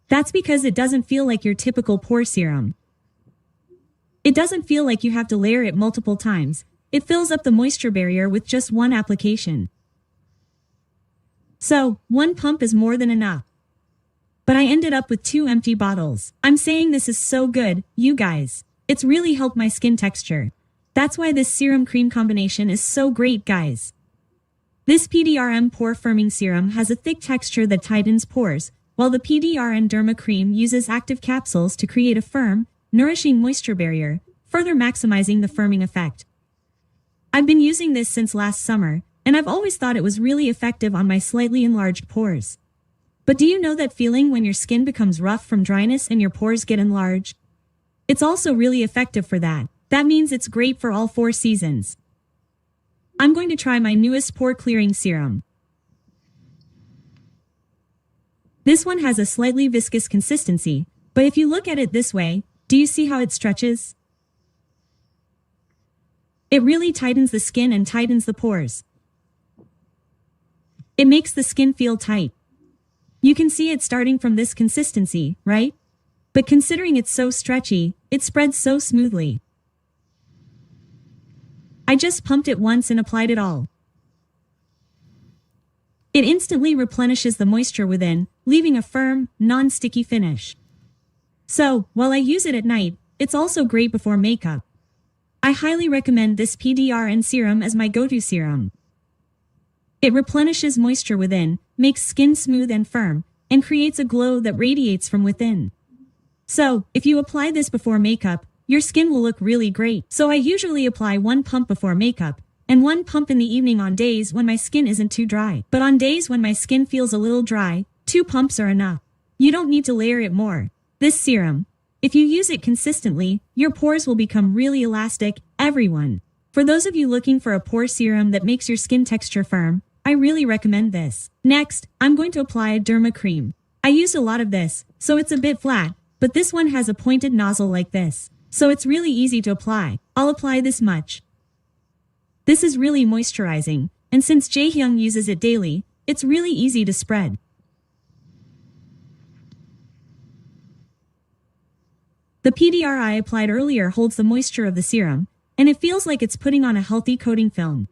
That's because it doesn't feel like your typical pore serum. It doesn't feel like you have to layer it multiple times. It fills up the moisture barrier with just one application. So, one pump is more than enough. But I ended up with 2 empty bottles. I'm saying this is so good, you guys. It's really helped my skin texture. That's why this serum cream combination is so great, guys. This PDRM Pore Firming Serum has a thick texture that tightens pores, while the PDRN Derma Cream uses active capsules to create a firm, nourishing moisture barrier, further maximizing the firming effect. I've been using this since last summer, and I've always thought it was really effective on my slightly enlarged pores. But do you know that feeling when your skin becomes rough from dryness and your pores get enlarged? It's also really effective for that. That means it's great for all 4 seasons. I'm going to try my newest pore clearing serum. This one has a slightly viscous consistency, but if you look at it this way, do you see how it stretches? It really tightens the skin and tightens the pores. It makes the skin feel tight. You can see it starting from this consistency, right? But considering it's so stretchy, it spreads so smoothly. I just pumped it once and applied it all. It instantly replenishes the moisture within, leaving a firm, non-sticky finish. So, while I use it at night, it's also great before makeup. I highly recommend this PDRN serum as my go-to serum. It replenishes moisture within, makes skin smooth and firm, and creates a glow that radiates from within. So, if you apply this before makeup, your skin will look really great. So I usually apply 1 pump before makeup, and 1 pump in the evening on days when my skin isn't too dry. But on days when my skin feels a little dry, 2 pumps are enough. You don't need to layer it more. This serum, if you use it consistently, your pores will become really elastic, everyone. For those of you looking for a pore serum that makes your skin texture firm, I really recommend this. Next, I'm going to apply a derma cream. I used a lot of this, so it's a bit flat, but this one has a pointed nozzle like this, so it's really easy to apply. I'll apply this much. This is really moisturizing, and since Jaehyung uses it daily, it's really easy to spread. The PDR I applied earlier holds the moisture of the serum, and it feels like it's putting on a healthy coating film.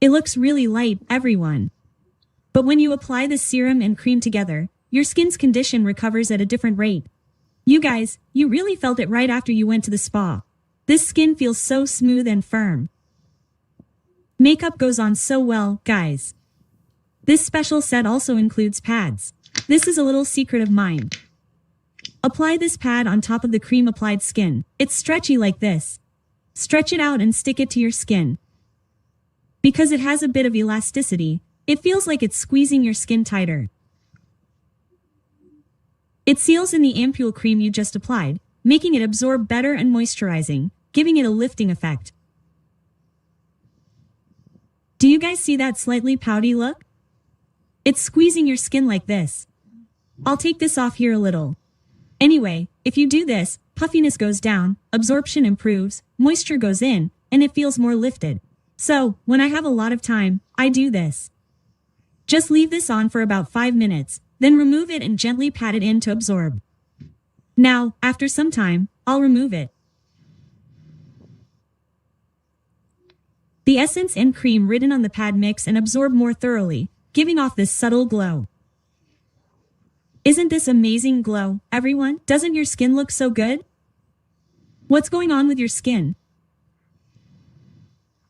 It looks really light, everyone. But when you apply this serum and cream together, your skin's condition recovers at a different rate. You guys, you really felt it right after you went to the spa. This skin feels so smooth and firm. Makeup goes on so well, guys. This special set also includes pads. This is a little secret of mine. Apply this pad on top of the cream applied skin. It's stretchy like this. Stretch it out and stick it to your skin. Because it has a bit of elasticity, it feels like it's squeezing your skin tighter. It seals in the ampule cream you just applied, making it absorb better and moisturizing, giving it a lifting effect. Do you guys see that slightly pouty look? It's squeezing your skin like this. I'll take this off here a little. Anyway, if you do this, puffiness goes down, absorption improves, moisture goes in, and it feels more lifted. So, when I have a lot of time, I do this. Just leave this on for about 5 minutes, then remove it and gently pat it in to absorb. Now, after some time, I'll remove it. The essence and cream written on the pad mix and absorb more thoroughly, giving off this subtle glow. Isn't this amazing glow, everyone? Doesn't your skin look so good? What's going on with your skin?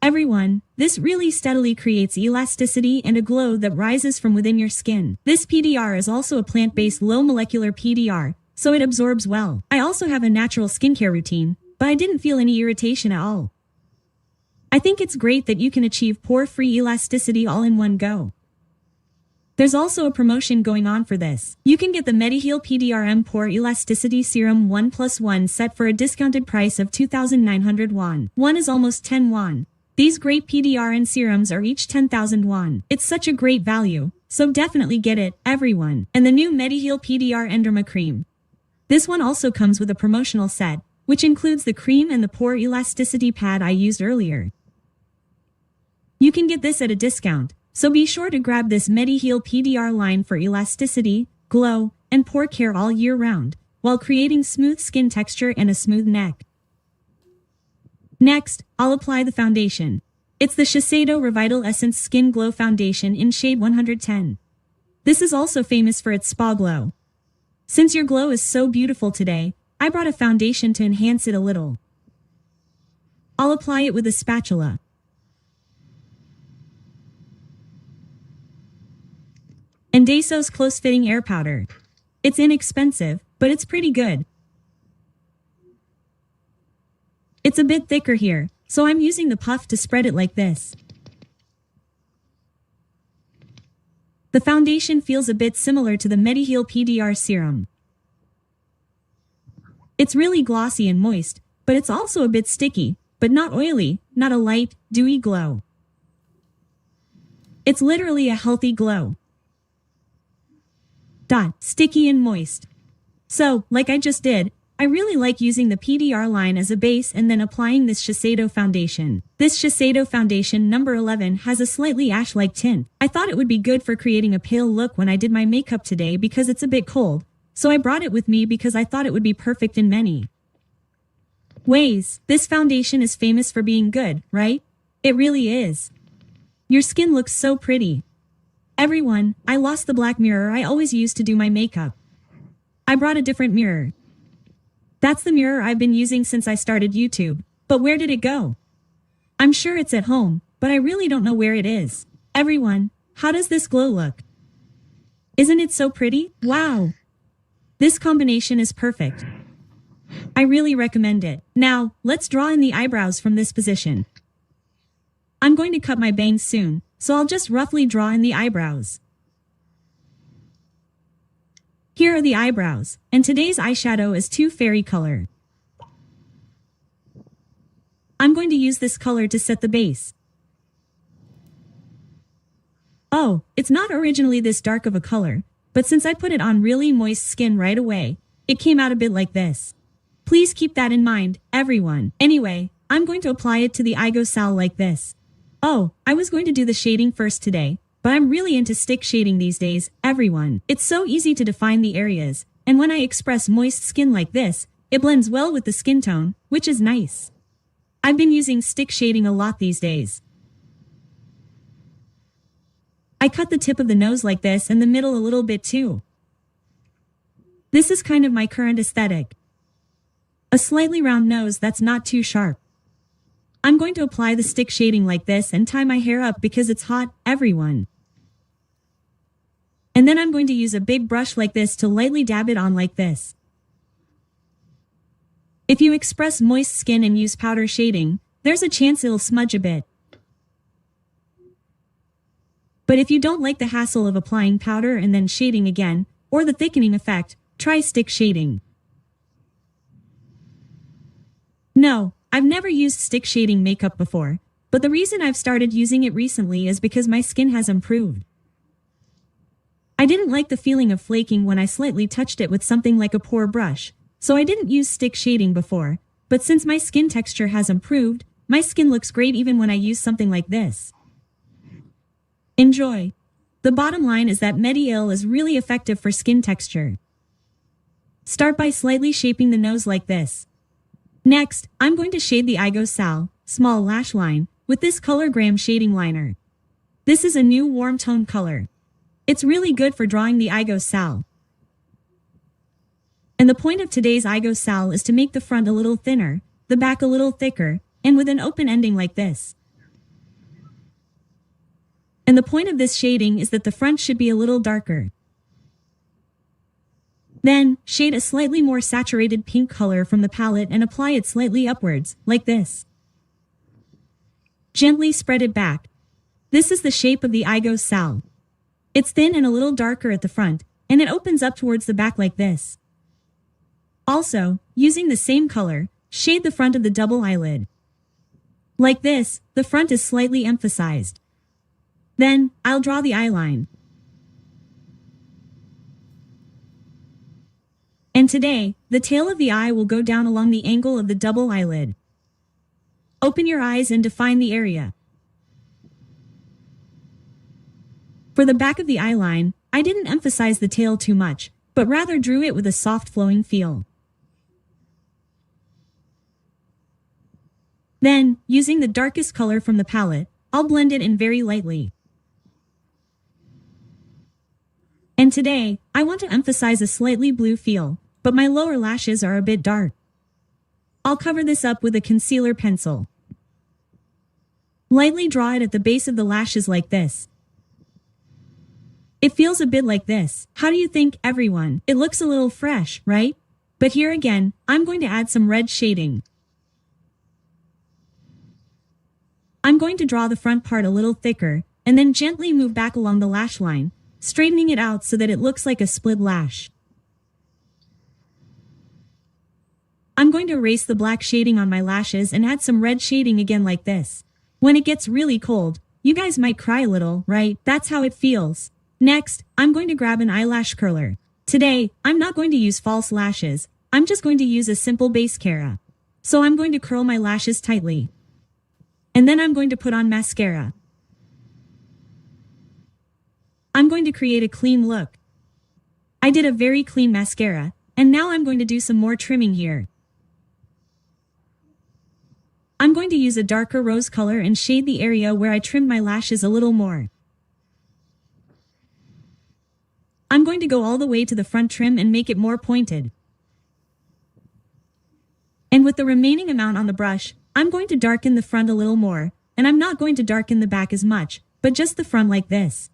Everyone, this really steadily creates elasticity and a glow that rises from within your skin. This PDR is also a plant-based low molecular PDR, so it absorbs well. I also have a natural skincare routine, but I didn't feel any irritation at all. I think it's great that you can achieve pore-free elasticity all in one go. There's also a promotion going on for this. You can get the Mediheal PDRM Pore Elasticity Serum 1+1 set for a discounted price of 2,900 won. One is almost 10 won. These great PDRN serums are each 10,000 won. It's such a great value, so definitely get it, everyone. And the new Mediheal PDR Enderma Cream. This one also comes with a promotional set, which includes the cream and the pore elasticity pad I used earlier. You can get this at a discount, so be sure to grab this Mediheal PDR line for elasticity, glow, and pore care all year round, while creating smooth skin texture and a smooth neck. Next, I'll apply the foundation. It's the Shiseido Revital Essence Skin Glow Foundation in shade 110. This is also famous for its spa glow. Since your glow is so beautiful today, I brought a foundation to enhance it a little. I'll apply it with a spatula. And Daso's close-fitting air powder. It's inexpensive, but it's pretty good. It's a bit thicker here, so I'm using the puff to spread it like this. The foundation feels a bit similar to the Mediheal PDR serum. It's really glossy and moist, but it's also a bit sticky, but not oily, not a light, dewy glow. It's literally a healthy glow. Sticky and moist. So, like I just did, I really like using the PDR line as a base and then applying this Shiseido foundation. This Shiseido foundation number 11 has a slightly ash-like tint. I thought it would be good for creating a pale look when I did my makeup today because it's a bit cold, so I brought it with me because I thought it would be perfect in many ways. This foundation is famous for being good, right? It really is. Your skin looks so pretty. Everyone, I lost the black mirror I always use to do my makeup. I brought a different mirror. That's the mirror I've been using since I started YouTube. But where did it go? I'm sure it's at home, but I really don't know where it is. Everyone, how does this glow look? Isn't it so pretty? Wow! This combination is perfect. I really recommend it. Now, let's draw in the eyebrows from this position. I'm going to cut my bangs soon, so I'll just roughly draw in the eyebrows. Here are the eyebrows, and today's eyeshadow is 2 Fairy color. I'm going to use this color to set the base. Oh, it's not originally this dark of a color, but since I put it on really moist skin right away, it came out a bit like this. Please keep that in mind, everyone. Anyway, I'm going to apply it to the eyebrow like this. Oh, I was going to do the shading first today, but I'm really into stick shading these days, everyone. It's so easy to define the areas, and when I express moist skin like this, it blends well with the skin tone, which is nice. I've been using stick shading a lot these days. I cut the tip of the nose like this and the middle a little bit too. This is kind of my current aesthetic. A slightly round nose that's not too sharp. I'm going to apply the stick shading like this and tie my hair up because it's hot, everyone. And then I'm going to use a big brush like this to lightly dab it on like this. If you express moist skin and use powder shading, there's a chance it'll smudge a bit. But if you don't like the hassle of applying powder and then shading again, or the thickening effect, try stick shading. No, I've never used stick shading makeup before, but the reason I've started using it recently is because my skin has improved. I didn't like the feeling of flaking when I slightly touched it with something like a pore brush, so I didn't use stick shading before, but since my skin texture has improved, my skin looks great even when I use something like this. Enjoy! The bottom line is that Mediail is really effective for skin texture. Start by slightly shaping the nose like this. Next, I'm going to shade the eyebrow, small lash line, with this Colorgram shading liner. This is a new warm tone color. It's really good for drawing the eyebrow. And the point of today's eyebrow is to make the front a little thinner, the back a little thicker, and with an open ending like this. And the point of this shading is that the front should be a little darker. Then, shade a slightly more saturated pink color from the palette and apply it slightly upwards, like this. Gently spread it back. This is the shape of the eyebrow. It's thin and a little darker at the front, and it opens up towards the back like this. Also, using the same color, shade the front of the double eyelid. Like this, the front is slightly emphasized. Then, I'll draw the eyeline. And today, the tail of the eye will go down along the angle of the double eyelid. Open your eyes and define the area. For the back of the eyeline, I didn't emphasize the tail too much, but rather drew it with a soft flowing feel. Then, using the darkest color from the palette, I'll blend it in very lightly. And today, I want to emphasize a slightly blue feel, but my lower lashes are a bit dark. I'll cover this up with a concealer pencil. Lightly draw it at the base of the lashes like this. It feels a bit like this. How do you think, everyone? It looks a little fresh, right? But here again, I'm going to add some red shading. I'm going to draw the front part a little thicker, and then gently move back along the lash line, straightening it out so that it looks like a split lash. I'm going to erase the black shading on my lashes and add some red shading again like this. When it gets really cold, you guys might cry a little, right? That's how it feels. Next, I'm going to grab an eyelash curler. Today, I'm not going to use false lashes. I'm just going to use a simple base cara. So I'm going to curl my lashes tightly. And then I'm going to put on mascara. I'm going to create a clean look. I did a very clean mascara, and now I'm going to do some more trimming here. I'm going to use a darker rose color and shade the area where I trimmed my lashes a little more. I'm going to go all the way to the front trim and make it more pointed. And with the remaining amount on the brush, I'm going to darken the front a little more, and I'm not going to darken the back as much, but just the front like this.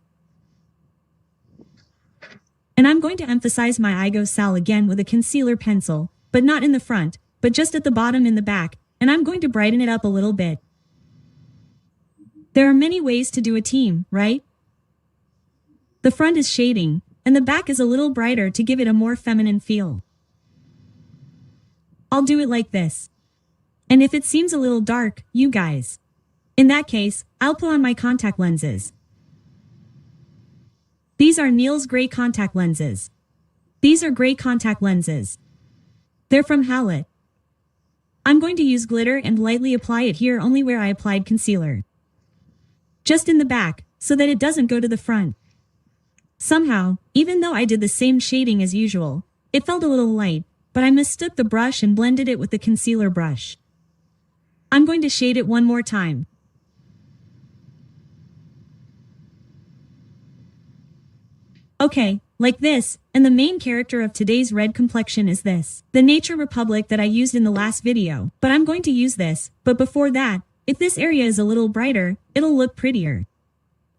And I'm going to emphasize my Igo Sal again with a concealer pencil, but not in the front, but just at the bottom in the back, and I'm going to brighten it up a little bit. There are many ways to do a team, right? The front is shading, and the back is a little brighter to give it a more feminine feel. I'll do it like this. And if it seems a little dark, you guys. In that case, I'll put on my contact lenses. These are Niels gray contact lenses. These are gray contact lenses. They're from Hallett. I'm going to use glitter and lightly apply it here only where I applied concealer. Just in the back, so that it doesn't go to the front. Somehow, even though I did the same shading as usual, it felt a little light, but I mistook the brush and blended it with the concealer brush. I'm going to shade it one more time. Okay, like this, and the main character of today's red complexion is this. The Nature Republic that I used in the last video, but I'm going to use this, but before that, if this area is a little brighter, it'll look prettier.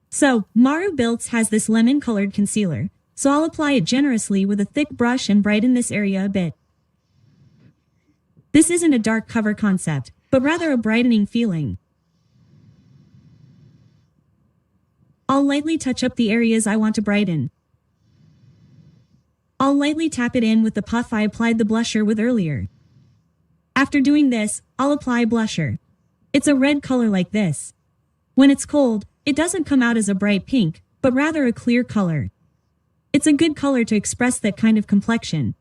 So, Maru Builts has this lemon-colored concealer, so I'll apply it generously with a thick brush and brighten this area a bit. This isn't a dark cover concept, but rather a brightening feeling. I'll lightly touch up the areas I want to brighten. I'll lightly tap it in with the puff I applied the blusher with earlier. After doing this, I'll apply blusher. It's a red color like this. When it's cold, it doesn't come out as a bright pink, but rather a clear color. It's a good color to express that kind of complexion.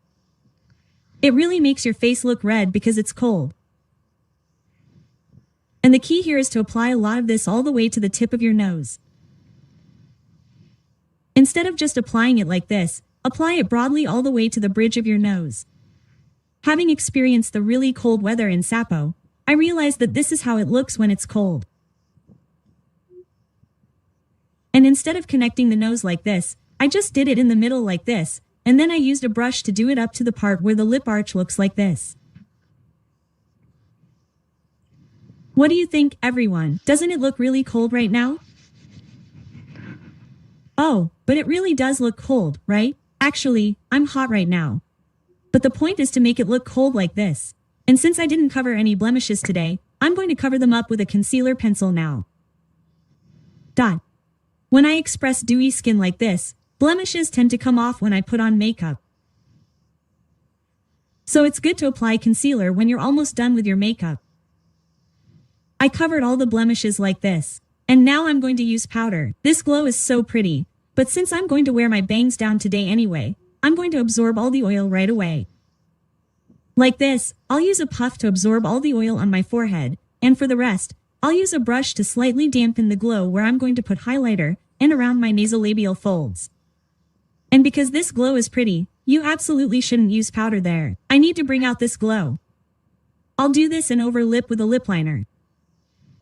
It really makes your face look red because it's cold. And the key here is to apply a lot of this all the way to the tip of your nose. Instead of just applying it like this, apply it broadly all the way to the bridge of your nose. Having experienced the really cold weather in Sappho, I realized that this is how it looks when it's cold. And instead of connecting the nose like this, I just did it in the middle like this, and then I used a brush to do it up to the part where the lip arch looks like this. What do you think, everyone? Doesn't it look really cold right now? Oh, but it really does look cold, right? Actually, I'm hot right now. But the point is to make it look cold like this. And since I didn't cover any blemishes today, I'm going to cover them up with a concealer pencil now. When I express dewy skin like this, blemishes tend to come off when I put on makeup. So it's good to apply concealer when you're almost done with your makeup. I covered all the blemishes like this. And now I'm going to use powder. This glow is so pretty. But since I'm going to wear my bangs down today anyway, I'm going to absorb all the oil right away. Like this, I'll use a puff to absorb all the oil on my forehead, and for the rest, I'll use a brush to slightly dampen the glow where I'm going to put highlighter and around my nasolabial folds. And because this glow is pretty, you absolutely shouldn't use powder there. I need to bring out this glow. I'll do this and over lip with a lip liner.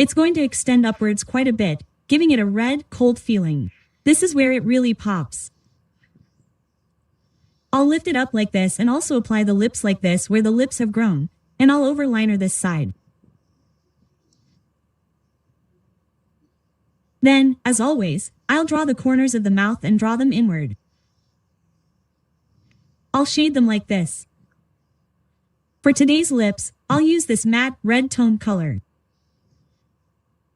It's going to extend upwards quite a bit, giving it a red, cold feeling. This is where it really pops. I'll lift it up like this and also apply the lips like this where the lips have grown, and I'll overliner this side. Then, as always, I'll draw the corners of the mouth and draw them inward. I'll shade them like this. For today's lips, I'll use this matte, red tone color.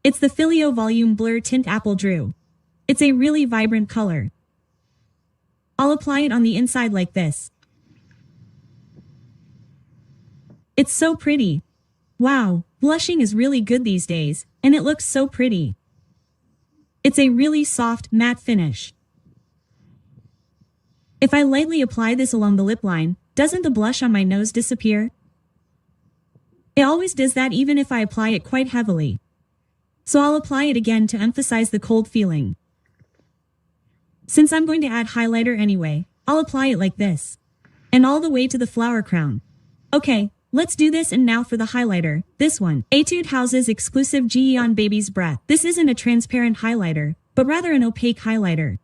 It's the Filio Volume Blur Tint Apple Drew. It's a really vibrant color. I'll apply it on the inside like this. It's so pretty. Wow, blushing is really good these days, and it looks so pretty. It's a really soft, matte finish. If I lightly apply this along the lip line, doesn't the blush on my nose disappear? It always does that even if I apply it quite heavily. So I'll apply it again to emphasize the cold feeling. Since I'm going to add highlighter anyway, I'll apply it like this. And all the way to the flower crown. Okay, let's do this, and now for the highlighter, this one. Etude House's exclusive Geon Baby's Breath. This isn't a transparent highlighter, but rather an opaque highlighter.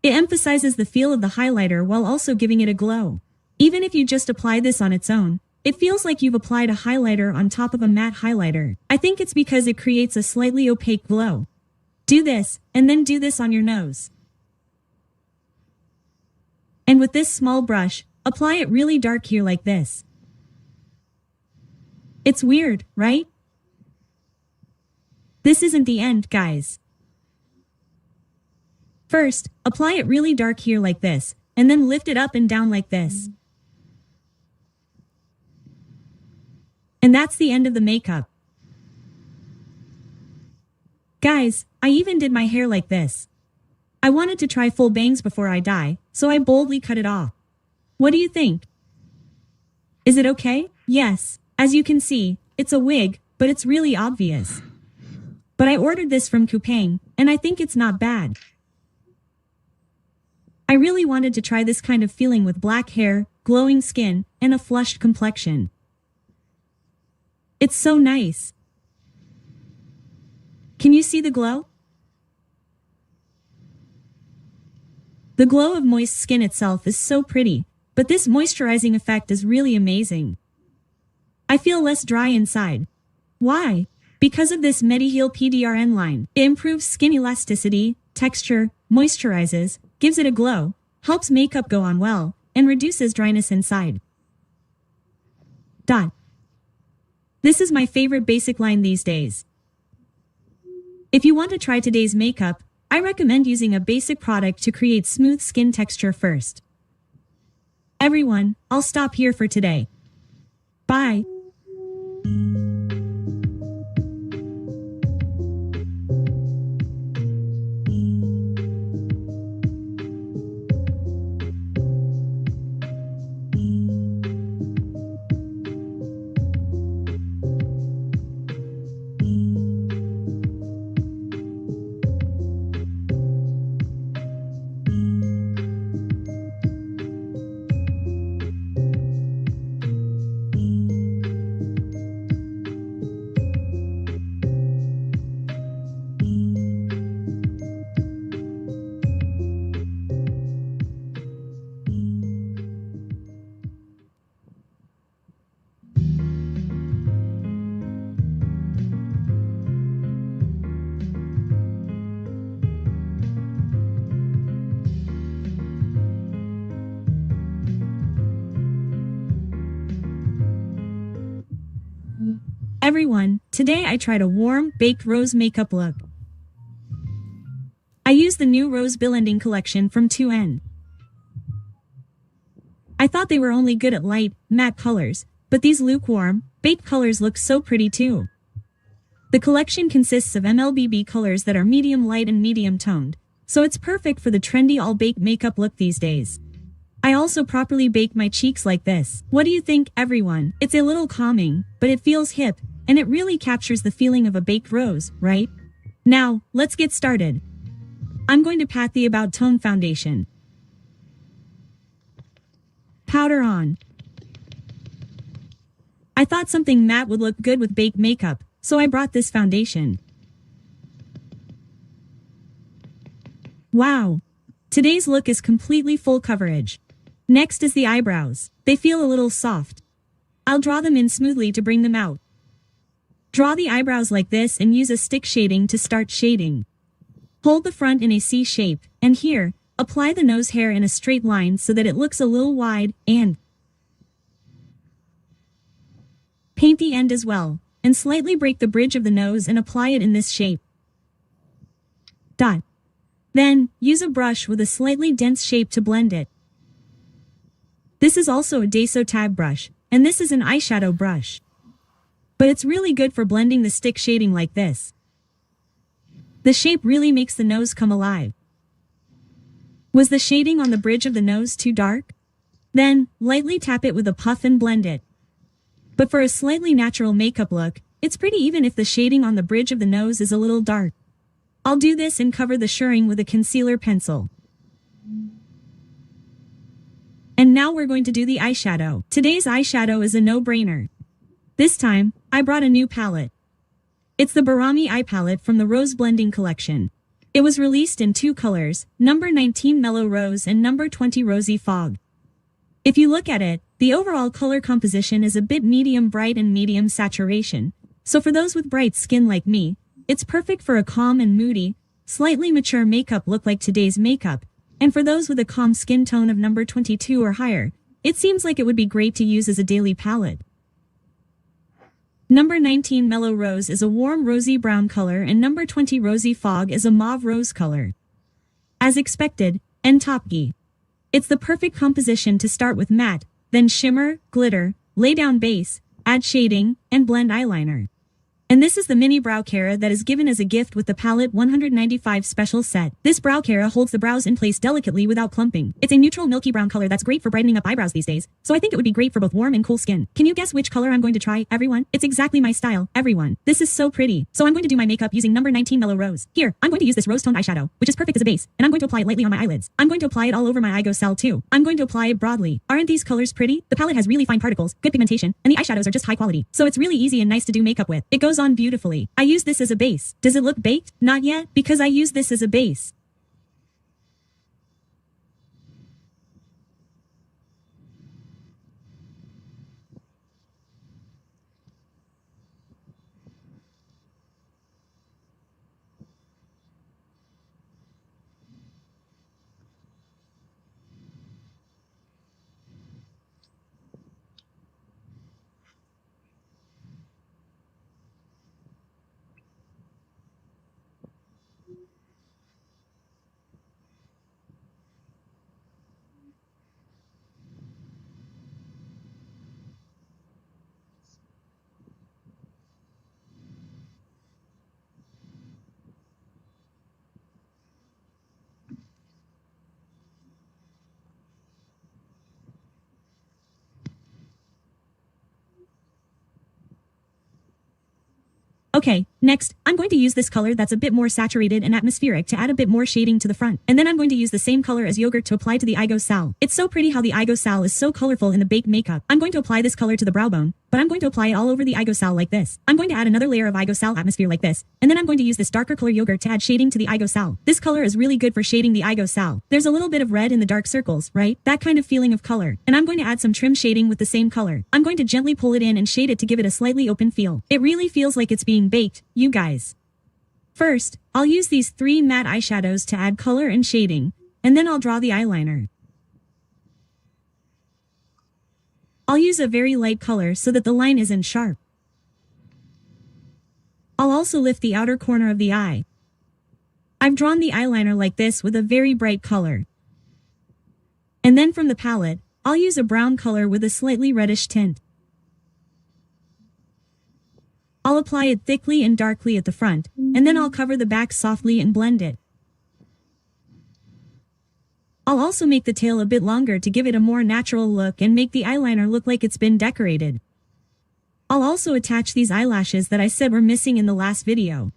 It emphasizes the feel of the highlighter while also giving it a glow. Even if you just apply this on its own, it feels like you've applied a highlighter on top of a matte highlighter. I think it's because it creates a slightly opaque glow. Do this, and then do this on your nose. And with this small brush, apply it really dark here like this. It's weird, right? This isn't the end, guys. First, apply it really dark here like this, and then lift it up and down like this. And that's the end of the makeup. Guys, I even did my hair like this. I wanted to try full bangs before I die, so I boldly cut it off. What do you think? Is it okay? Yes, as you can see, it's a wig, but it's really obvious. But I ordered this from Coupang, and I think it's not bad. I really wanted to try this kind of feeling with black hair, glowing skin, and a flushed complexion. It's so nice. Can you see the glow? The glow of moist skin itself is so pretty, but this moisturizing effect is really amazing. I feel less dry inside. Why? Because of this Mediheal PDRN line. It improves skin elasticity, texture, moisturizes, gives it a glow, helps makeup go on well, and reduces dryness inside. This is my favorite basic line these days. If you want to try today's makeup, I recommend using a basic product to create smooth skin texture first. Everyone, I'll stop here for today. Bye. Everyone, today I tried a warm, baked rose makeup look. I used the new Rose Blending collection from 2N. I thought they were only good at light, matte colors, but these lukewarm, baked colors look so pretty too. The collection consists of MLBB colors that are medium light and medium toned, so it's perfect for the trendy all-baked makeup look these days. I also properly baked my cheeks like this. What do you think, everyone? It's a little calming, but it feels hip, and it really captures the feeling of a baked rose, right? Now, let's get started. I'm going to pat the About Tone foundation. Powder on. I thought something matte would look good with baked makeup, so I brought this foundation. Wow! Today's look is completely full coverage. Next is the eyebrows. They feel a little soft. I'll draw them in smoothly to bring them out. Draw the eyebrows like this and use a stick shading to start shading. Hold the front in a C shape, and here, apply the nose hair in a straight line so that it looks a little wide, and paint the end as well, and slightly break the bridge of the nose and apply it in this shape. Then, use a brush with a slightly dense shape to blend it. This is also a Deso Tab brush, and this is an eyeshadow brush. But it's really good for blending the stick shading like this. The shape really makes the nose come alive. Was the shading on the bridge of the nose too dark? Then, lightly tap it with a puff and blend it. But for a slightly natural makeup look, it's pretty even if the shading on the bridge of the nose is a little dark. I'll do this and cover the shirring with a concealer pencil. And now we're going to do the eyeshadow. Today's eyeshadow is a no-brainer. This time, I brought a new palette. It's the Barami Eye Palette from the Rose Blending Collection. It was released in 2 colors, number 19 Mellow Rose and number 20 Rosy Fog. If you look at it, the overall color composition is a bit medium bright and medium saturation, so for those with bright skin like me, it's perfect for a calm and moody, slightly mature makeup look like today's makeup, and for those with a calm skin tone of number 22 or higher, it seems like it would be great to use as a daily palette. Number 19 Mellow Rose is a warm rosy brown color and number 20 Rosy Fog is a mauve rose color. As expected, and topkey. It's the perfect composition to start with matte, then shimmer, glitter, lay down base, add shading, and blend eyeliner. And this is the mini brow care that is given as a gift with the palette 195 special set. This brow care holds the brows in place delicately without clumping. It's a neutral milky brown color that's great for brightening up eyebrows these days, so I think it would be great for both warm and cool skin. Can you guess which color I'm going to try, everyone? It's exactly my style, everyone. This is so pretty. So I'm going to do my makeup using number 19 Mellow Rose. Here, I'm going to use this rose toned eyeshadow, which is perfect as a base, and I'm going to apply it lightly on my eyelids. I'm going to apply it all over my eyegosal too. I'm going to apply it broadly. Aren't these colors pretty? The palette has really fine particles, good pigmentation, and the eyeshadows are just high quality, so it's really easy and nice to do makeup with. It goes on beautifully. I use this as a base. Does it look baked? Not yet, because I use this as a base. Okay, next, I'm going to use this color that's a bit more saturated and atmospheric to add a bit more shading to the front. And then I'm going to use the same color as yogurt to apply to the eyegosal. It's so pretty how the eyegosal is so colorful in the baked makeup. I'm going to apply this color to the brow bone, but I'm going to apply it all over the eyegosal like this. I'm going to add another layer of eyegosal atmosphere like this, and then I'm going to use this darker color yogurt to add shading to the eyegosal. This color is really good for shading the eyegosal. There's a little bit of red in the dark circles, right? That kind of feeling of color. And I'm going to add some trim shading with the same color. I'm going to gently pull it in and shade it to give it a slightly open feel. It really feels like it's being baked, you guys. First, I'll use these 3 matte eyeshadows to add color and shading, and then I'll draw the eyeliner. I'll use a very light color so that the line isn't sharp. I'll also lift the outer corner of the eye. I've drawn the eyeliner like this with a very bright color. And then from the palette, I'll use a brown color with a slightly reddish tint. I'll apply it thickly and darkly at the front, and then I'll cover the back softly and blend it. I'll also make the tail a bit longer to give it a more natural look and make the eyeliner look like it's been decorated. I'll also attach these eyelashes that I said were missing in the last video.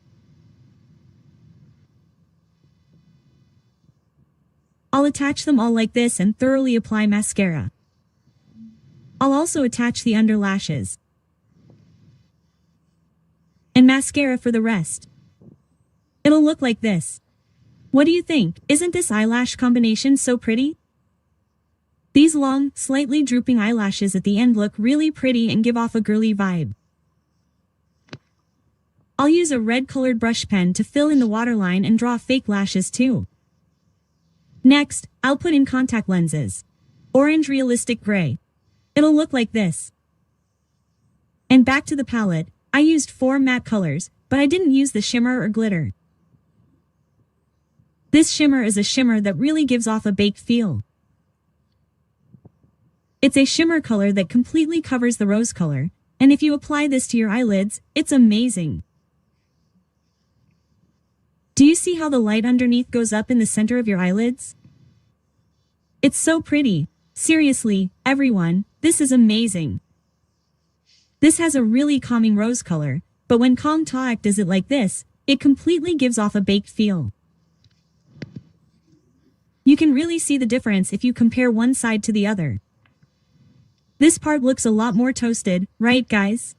I'll attach them all like this and thoroughly apply mascara. I'll also attach the under lashes. And mascara for the rest. It'll look like this. What do you think? Isn't this eyelash combination so pretty? These long, slightly drooping eyelashes at the end look really pretty and give off a girly vibe. I'll use a red-colored brush pen to fill in the waterline and draw fake lashes too. Next, I'll put in contact lenses. Orange realistic gray. It'll look like this. And back to the palette, I used 4 matte colors, but I didn't use the shimmer or glitter. This shimmer is a shimmer that really gives off a baked feel. It's a shimmer color that completely covers the rose color, and if you apply this to your eyelids, it's amazing. Do you see how the light underneath goes up in the center of your eyelids? It's so pretty. Seriously, everyone, this is amazing. This has a really calming rose color, but when contact is it like this, it completely gives off a baked feel. You can really see the difference if you compare one side to the other. This part looks a lot more toasted, right guys?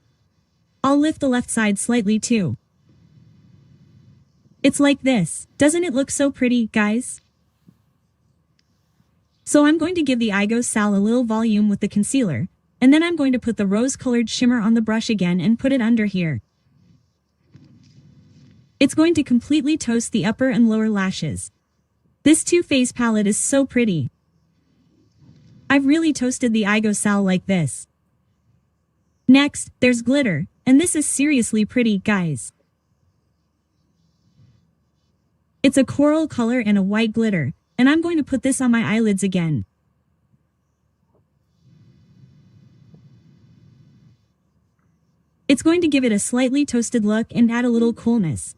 I'll lift the left side slightly too. It's like this. Doesn't it look so pretty, guys? So I'm going to give the Igo Sal a little volume with the concealer, and then I'm going to put the rose-colored shimmer on the brush again and put it under here. It's going to completely toast the upper and lower lashes. This two-phase palette is so pretty. I've really toasted the Igo Sal like this. Next, there's glitter, and this is seriously pretty, guys. It's a coral color and a white glitter, and I'm going to put this on my eyelids again. It's going to give it a slightly toasted look and add a little coolness.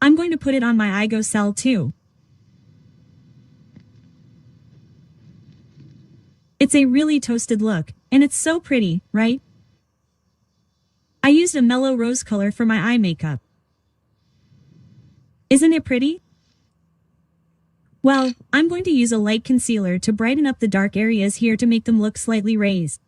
I'm going to put it on my Igo Sal too. It's a really toasted look, and it's so pretty, right? I used a mellow rose color for my eye makeup. Isn't it pretty? Well, I'm going to use a light concealer to brighten up the dark areas here to make them look slightly raised.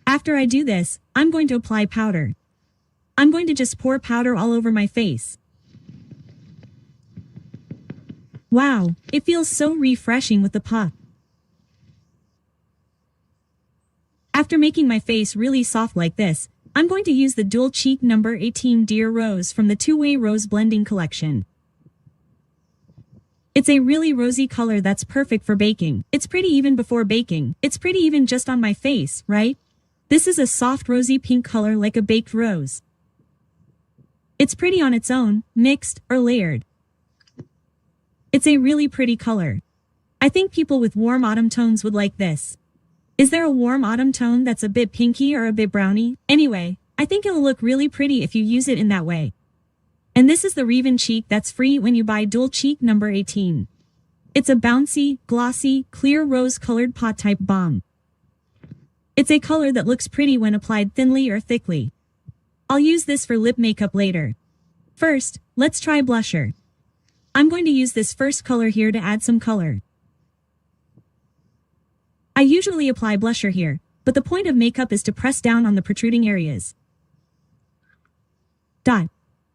After I do this, I'm going to apply powder. I'm going to just pour powder all over my face. Wow, it feels so refreshing with the puff. After making my face really soft like this, I'm going to use the Dual Cheek No. 18 Dear Rose from the Two-Way Rose Blending Collection. It's a really rosy color that's perfect for baking. It's pretty even before baking. It's pretty even just on my face, right? This is a soft rosy pink color like a baked rose. It's pretty on its own, mixed, or layered. It's a really pretty color. I think people with warm autumn tones would like this. Is there a warm autumn tone that's a bit pinky or a bit browny? Anyway, I think it'll look really pretty if you use it in that way. And this is the Reven Cheek that's free when you buy Dual Cheek No. 18. It's a bouncy, glossy, clear rose-colored pot-type balm. It's a color that looks pretty when applied thinly or thickly. I'll use this for lip makeup later. First, let's try blusher. I'm going to use this first color here to add some color. I usually apply blusher here, but the point of makeup is to press down on the protruding areas.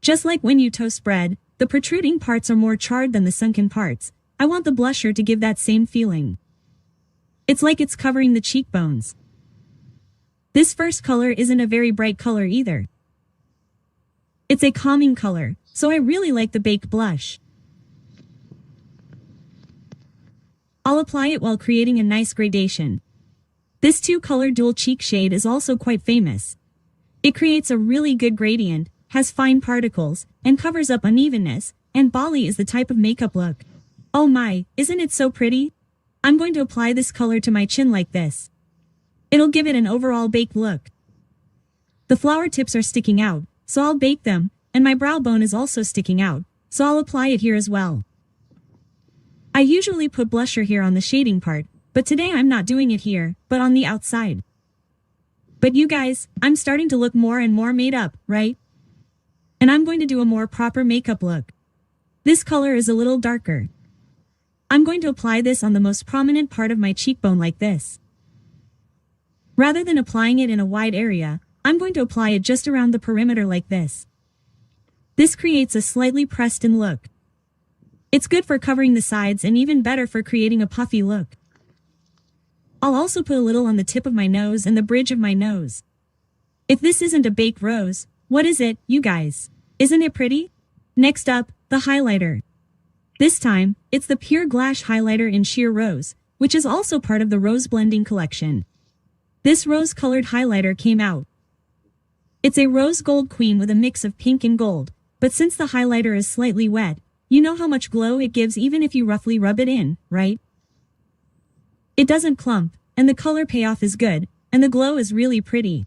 Just like when you toast bread, the protruding parts are more charred than the sunken parts. I want the blusher to give that same feeling. It's like it's covering the cheekbones. This first color isn't a very bright color either. It's a calming color, so I really like the baked blush. I'll apply it while creating a nice gradation. This two-color dual cheek shade is also quite famous. It creates a really good gradient, has fine particles, and covers up unevenness, and Bali is the type of makeup look. Oh my, isn't it so pretty? I'm going to apply this color to my chin like this. It'll give it an overall baked look. The flower tips are sticking out, so I'll bake them, and my brow bone is also sticking out, so I'll apply it here as well. I usually put blusher here on the shading part, but today I'm not doing it here, but on the outside. But you guys, I'm starting to look more and more made up, right? And I'm going to do a more proper makeup look. This color is a little darker. I'm going to apply this on the most prominent part of my cheekbone like this. Rather than applying it in a wide area, I'm going to apply it just around the perimeter like this. This creates a slightly pressed-in look. It's good for covering the sides and even better for creating a puffy look. I'll also put a little on the tip of my nose and the bridge of my nose. If this isn't a baked rose, what is it, you guys? Isn't it pretty? Next up, the highlighter. This time, it's the Pure Glash highlighter in Sheer Rose, which is also part of the Rose Blending Collection. This rose-colored highlighter came out. It's a rose gold queen with a mix of pink and gold, but since the highlighter is slightly wet, You know how much glow it gives even if you roughly rub it in, right? It doesn't clump, and the color payoff is good, and the glow is really pretty.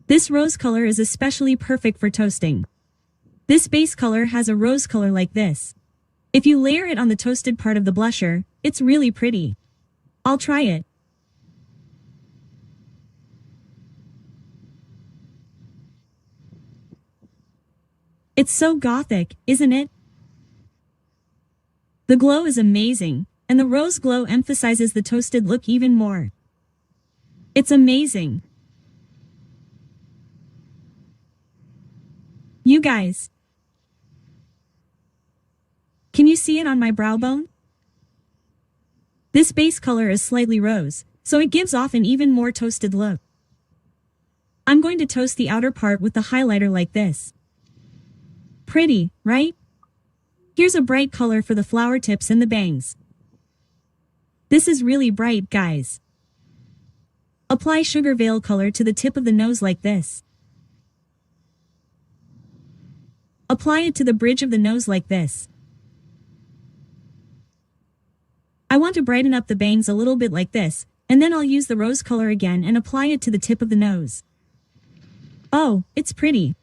This rose color is especially perfect for toasting. This base color has a rose color like this. If you layer it on the toasted part of the blusher, it's really pretty. I'll try it. It's so gothic, isn't it? The glow is amazing, and the rose glow emphasizes the toasted look even more. It's amazing. You guys, can you see it on my brow bone? This base color is slightly rose, so it gives off an even more toasted look. I'm going to toast the outer part with the highlighter like this. Pretty, right? Here's a bright color for the flower tips and the bangs. This is really bright, guys. Apply sugar veil color to the tip of the nose like this. Apply it to the bridge of the nose like this. I want to brighten up the bangs a little bit like this, and then I'll use the rose color again and apply it to the tip of the nose. Oh, it's pretty.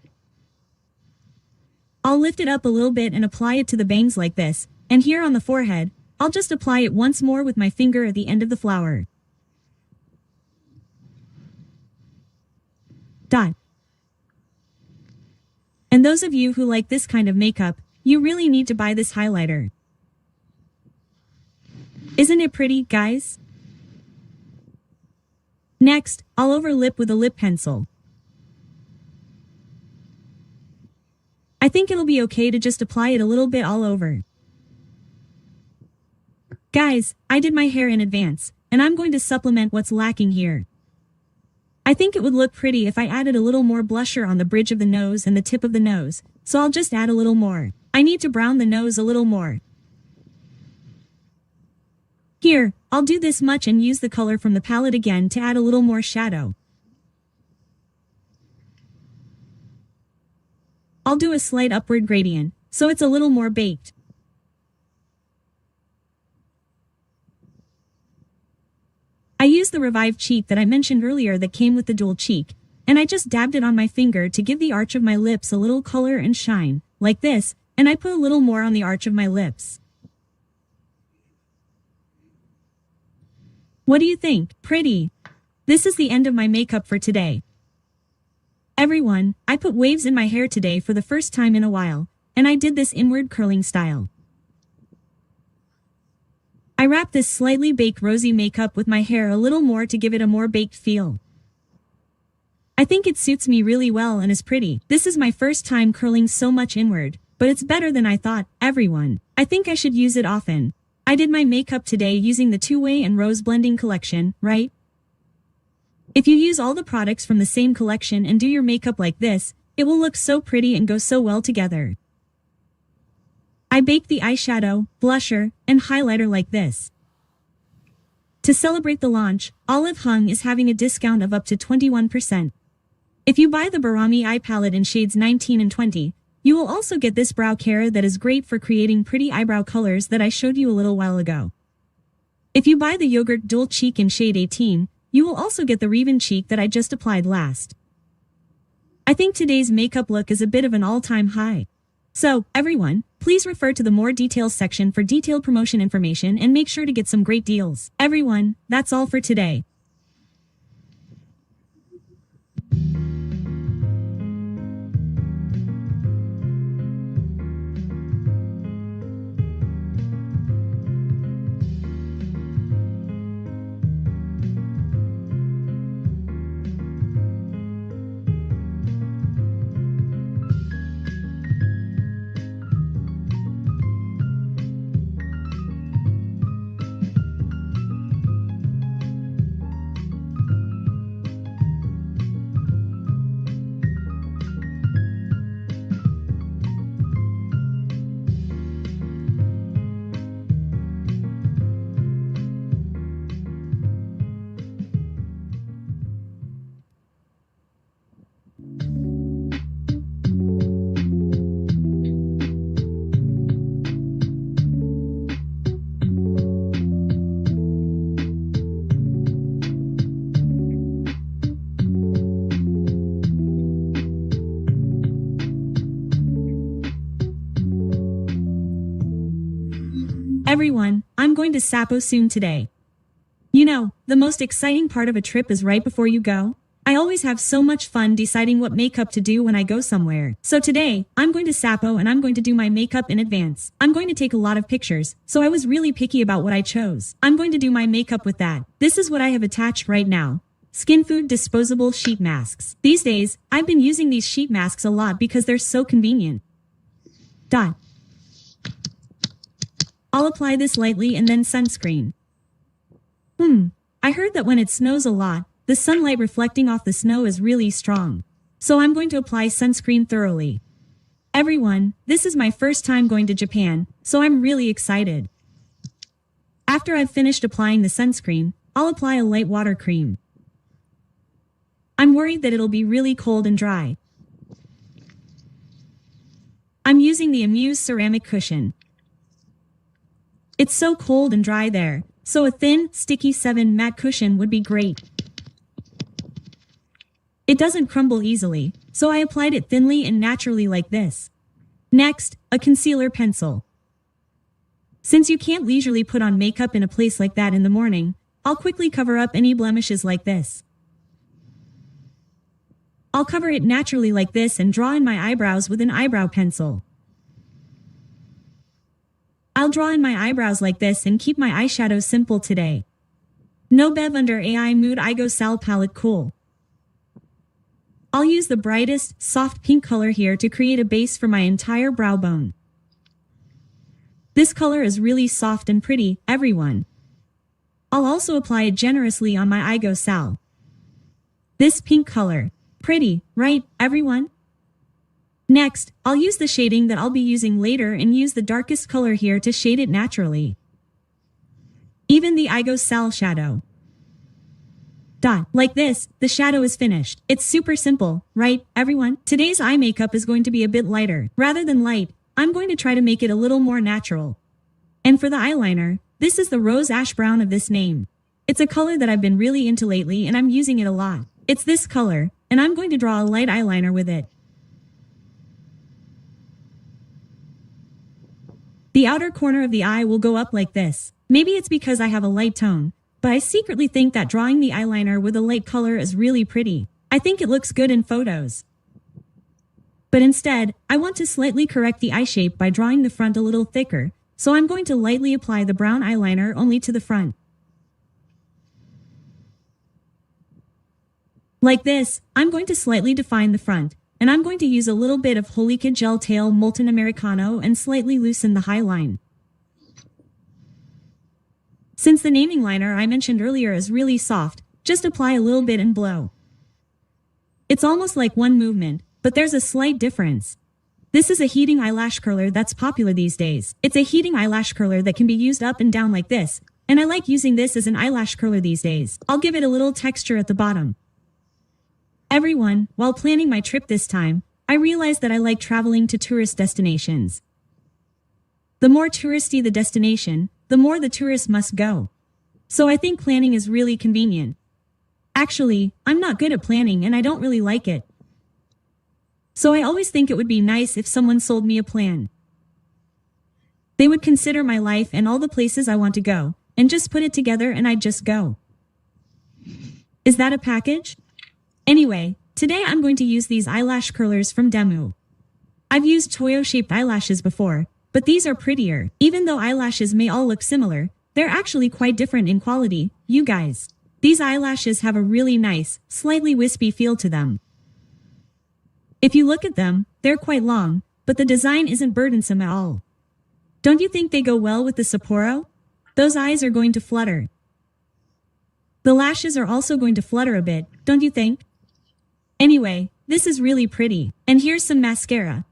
I'll lift it up a little bit and apply it to the bangs like this, and here on the forehead, I'll just apply it once more with my finger at the end of the flower. Dot. And those of you who like this kind of makeup, you really need to buy this highlighter. Isn't it pretty, guys? Next, I'll overlip with a lip pencil. I think it'll be okay to just apply it a little bit all over. Guys, I did my hair in advance, and I'm going to supplement what's lacking here. I think it would look pretty if I added a little more blusher on the bridge of the nose and the tip of the nose, so I'll just add a little more. I need to brown the nose a little more. Here, I'll do this much and use the color from the palette again to add a little more shadow. I'll do a slight upward gradient, so it's a little more baked. I used the Revive cheek that I mentioned earlier that came with the dual cheek, and I just dabbed it on my finger to give the arch of my lips a little color and shine, like this, and I put a little more on the arch of my lips. What do you think? Pretty. This is the end of my makeup for today. Everyone, I put waves in my hair today for the first time in a while, and I did this inward curling style. I wrapped this slightly baked rosy makeup with my hair a little more to give it a more baked feel. I think it suits me really well and is pretty. This is my first time curling so much inward, but it's better than I thought, everyone. I think I should use it often. I did my makeup today using the two-way and rose blending collection, right? If you use all the products from the same collection and do your makeup like this, it will look so pretty and go so well together. I baked the eyeshadow, blusher, and highlighter like this. To celebrate the launch, Olive Hung is having a discount of up to 21%. If you buy the Barami eye palette in shades 19 and 20, you will also get this brow care that is great for creating pretty eyebrow colors that I showed you a little while ago. If you buy the Yogurt Dual Cheek in shade 18, you will also get the Raven Cheek that I just applied last. I think today's makeup look is a bit of an all-time high. So, everyone, please refer to the more details section for detailed promotion information and make sure to get some great deals. Everyone, that's all for today. Everyone, I'm going to Sapo soon today. You know, the most exciting part of a trip is right before you go. I always have so much fun deciding what makeup to do when I go somewhere. So today, I'm going to Sapo and I'm going to do my makeup in advance. I'm going to take a lot of pictures, so I was really picky about what I chose. I'm going to do my makeup with that. This is what I have attached right now. Skinfood disposable sheet masks. These days, I've been using these sheet masks a lot because they're so convenient. I'll apply this lightly and then sunscreen. I heard that when it snows a lot, the sunlight reflecting off the snow is really strong. So I'm going to apply sunscreen thoroughly. Everyone, this is my first time going to Japan, so I'm really excited. After I've finished applying the sunscreen, I'll apply a light water cream. I'm worried that it'll be really cold and dry. I'm using the Amuse ceramic cushion. It's so cold and dry there, so a thin, sticky 7 matte cushion would be great. It doesn't crumble easily, so I applied it thinly and naturally like this. Next, a concealer pencil. Since you can't leisurely put on makeup in a place like that in the morning, I'll quickly cover up any blemishes like this. I'll cover it naturally like this and draw in my eyebrows with an eyebrow pencil. I'll draw in my eyebrows like this and keep my eyeshadow simple today. No Bev under AI Mood Igo Sal Palette Cool. I'll use the brightest, soft pink color here to create a base for my entire brow bone. This color is really soft and pretty, everyone. I'll also apply it generously on my Igo Sal. This pink color. Pretty, right, everyone? Next, I'll use the shading that I'll be using later and use the darkest color here to shade it naturally. Even the Igo Sal shadow. Like this, the shadow is finished. It's super simple, right, everyone? Today's eye makeup is going to be a bit lighter. Rather than light, I'm going to try to make it a little more natural. And for the eyeliner, this is the Rose Ash Brown of this name. It's a color that I've been really into lately and I'm using it a lot. It's this color, and I'm going to draw a light eyeliner with it. The outer corner of the eye will go up like this. Maybe it's because I have a light tone, but I secretly think that drawing the eyeliner with a light color is really pretty. I think it looks good in photos. But instead, I want to slightly correct the eye shape by drawing the front a little thicker, so I'm going to lightly apply the brown eyeliner only to the front. Like this, I'm going to slightly define the front, and I'm going to use a little bit of Holika Gel Tail Molten Americano and slightly loosen the high line. Since the naming liner I mentioned earlier is really soft, just apply a little bit and blow. It's almost like one movement, but there's a slight difference. This is a heating eyelash curler that's popular these days. It's a heating eyelash curler that can be used up and down like this, and I like using this as an eyelash curler these days. I'll give it a little texture at the bottom. Everyone, while planning my trip this time, I realized that I like traveling to tourist destinations. The more touristy the destination, the more the tourists must go. So I think planning is really convenient. Actually, I'm not good at planning and I don't really like it. So I always think it would be nice if someone sold me a plan. They would consider my life and all the places I want to go, and just put it together and I'd just go. Is that a package? Anyway, today I'm going to use these eyelash curlers from Demu. I've used Toyo-shaped eyelashes before, but these are prettier. Even though eyelashes may all look similar, they're actually quite different in quality, you guys. These eyelashes have a really nice, slightly wispy feel to them. If you look at them, they're quite long, but the design isn't burdensome at all. Don't you think they go well with the Sapporo? Those eyes are going to flutter. The lashes are also going to flutter a bit, don't you think? Anyway, this is really pretty. And here's some mascara.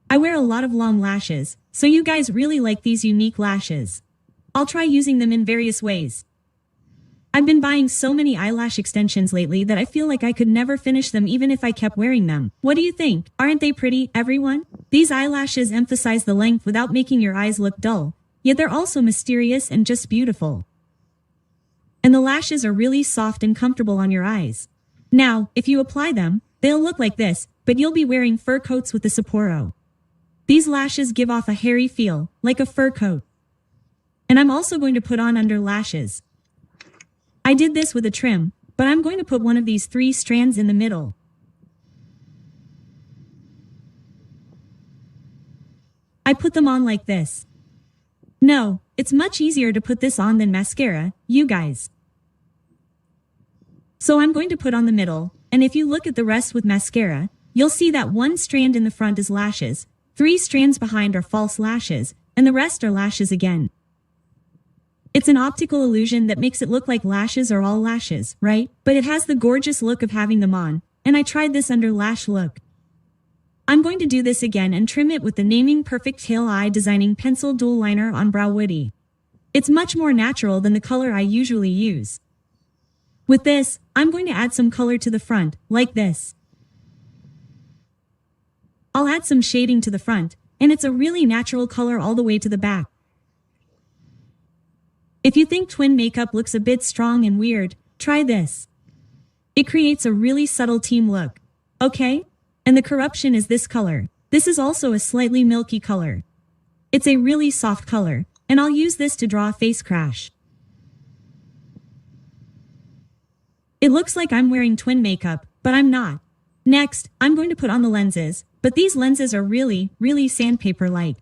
I wear a lot of long lashes, so you guys really like these unique lashes. I'll try using them in various ways. I've been buying so many eyelash extensions lately that I feel like I could never finish them even if I kept wearing them. What do you think? Aren't they pretty, everyone? These eyelashes emphasize the length without making your eyes look dull, yet they're also mysterious and just beautiful. And the lashes are really soft and comfortable on your eyes. Now, if you apply them, they'll look like this, but you'll be wearing fur coats with the Sapporo. These lashes give off a hairy feel, like a fur coat. And I'm also going to put on under lashes. I did this with a trim, but I'm going to put one of these 3 strands in the middle. I put them on like this. No, it's much easier to put this on than mascara, you guys. So I'm going to put on the middle, and if you look at the rest with mascara, you'll see that 1 strand in the front is lashes, 3 strands behind are false lashes, and the rest are lashes again. It's an optical illusion that makes it look like lashes are all lashes, right? But it has the gorgeous look of having them on, and I tried this under lash look. I'm going to do this again and trim it with the Naming Perfect Tail Eye Designing Pencil Dual Liner on Brow Woody. It's much more natural than the color I usually use. With this, I'm going to add some color to the front, like this. I'll add some shading to the front, and it's a really natural color all the way to the back. If you think twin makeup looks a bit strong and weird, try this. It creates a really subtle team look. Okay? And the corruption is this color. This is also a slightly milky color. It's a really soft color, and I'll use this to draw a face crash. It looks like I'm wearing twin makeup, but I'm not. Next, I'm going to put on the lenses, but these lenses are really sandpaper-like.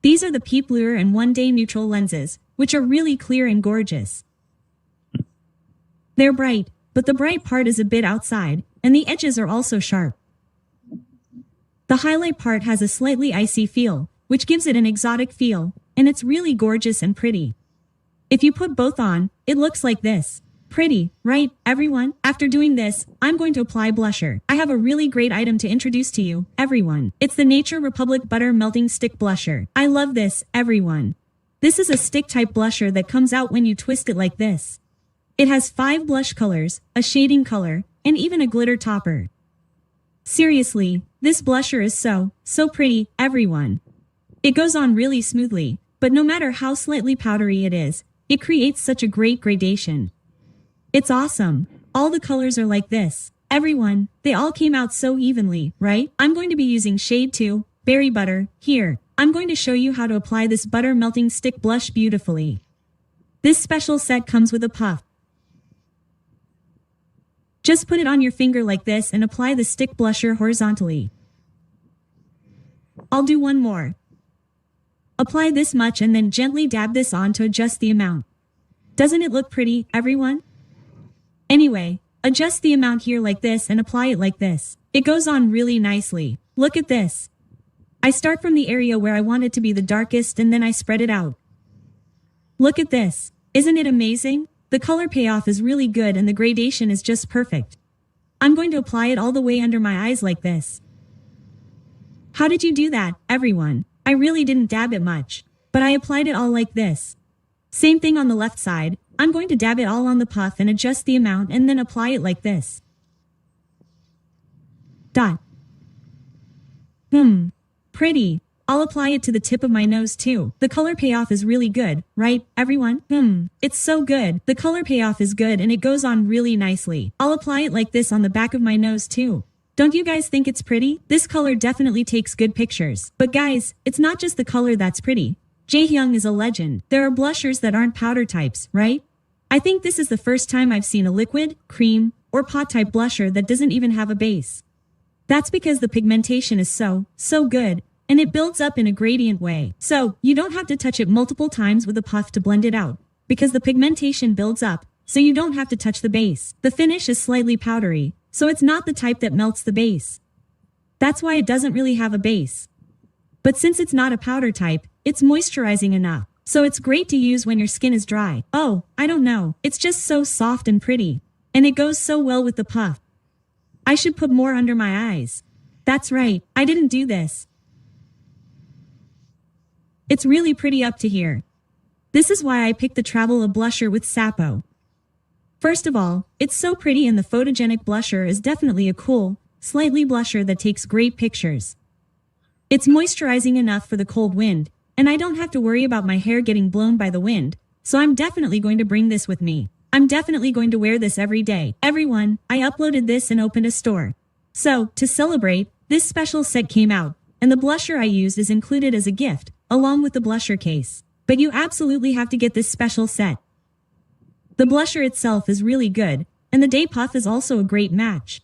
These are the Peep Lure and One Day Neutral lenses, which are really clear and gorgeous. They're bright, but the bright part is a bit outside, and the edges are also sharp. The highlight part has a slightly icy feel, which gives it an exotic feel, and it's really gorgeous and pretty. If you put both on, it looks like this. Pretty, right, everyone? After doing this, I'm going to apply blusher. I have a really great item to introduce to you, everyone. It's the Nature Republic Butter Melting Stick Blusher. I love this, everyone. This is a stick-type blusher that comes out when you twist it like this. It has 5 blush colors, a shading color, and even a glitter topper. Seriously, this blusher is so pretty, everyone. It goes on really smoothly, but no matter how slightly powdery it is, it creates such a great gradation. It's awesome. All the colors are like this. Everyone, they all came out so evenly, right? I'm going to be using shade 2, Berry Butter, here. I'm going to show you how to apply this butter melting stick blush beautifully. This special set comes with a puff. Just put it on your finger like this and apply the stick blusher horizontally. I'll do one more. Apply this much and then gently dab this on to adjust the amount. Doesn't it look pretty, everyone? Anyway, adjust the amount here like this and apply it like this. It goes on really nicely. Look at this. I start from the area where I want it to be the darkest and then I spread it out. Look at this. Isn't it amazing? The color payoff is really good and the gradation is just perfect. I'm going to apply it all the way under my eyes like this. How did you do that, everyone? I really didn't dab it much, but I applied it all like this. Same thing on the left side. I'm going to dab it all on the puff and adjust the amount and then apply it like this. Dot. Pretty. I'll apply it to the tip of my nose too. The color payoff is really good, right, everyone? It's so good. The color payoff is good and it goes on really nicely. I'll apply it like this on the back of my nose too. Don't you guys think it's pretty? This color definitely takes good pictures. But guys, it's not just the color that's pretty. Jaehyung is a legend. There are blushers that aren't powder types, right? I think this is the first time I've seen a liquid, cream, or pot type blusher that doesn't even have a base. That's because the pigmentation is so good, and it builds up in a gradient way. So, you don't have to touch it multiple times with a puff to blend it out, because the pigmentation builds up, so you don't have to touch the base. The finish is slightly powdery, so it's not the type that melts the base. That's why it doesn't really have a base. But since it's not a powder type, it's moisturizing enough. So it's great to use when your skin is dry. Oh, I don't know. It's just so soft and pretty. And it goes so well with the puff. I should put more under my eyes. That's right, I didn't do this. It's really pretty up to here. This is why I picked the Travel blusher with Sapo. First of all, it's so pretty and the photogenic blusher is definitely a cool, slightly blusher that takes great pictures. It's moisturizing enough for the cold wind, and I don't have to worry about my hair getting blown by the wind, so I'm definitely going to bring this with me. I'm definitely going to wear this every day. Everyone, I uploaded this and opened a store. So, to celebrate, this special set came out, and the blusher I used is included as a gift, along with the blusher case. But you absolutely have to get this special set. The blusher itself is really good, and the Day Puff is also a great match.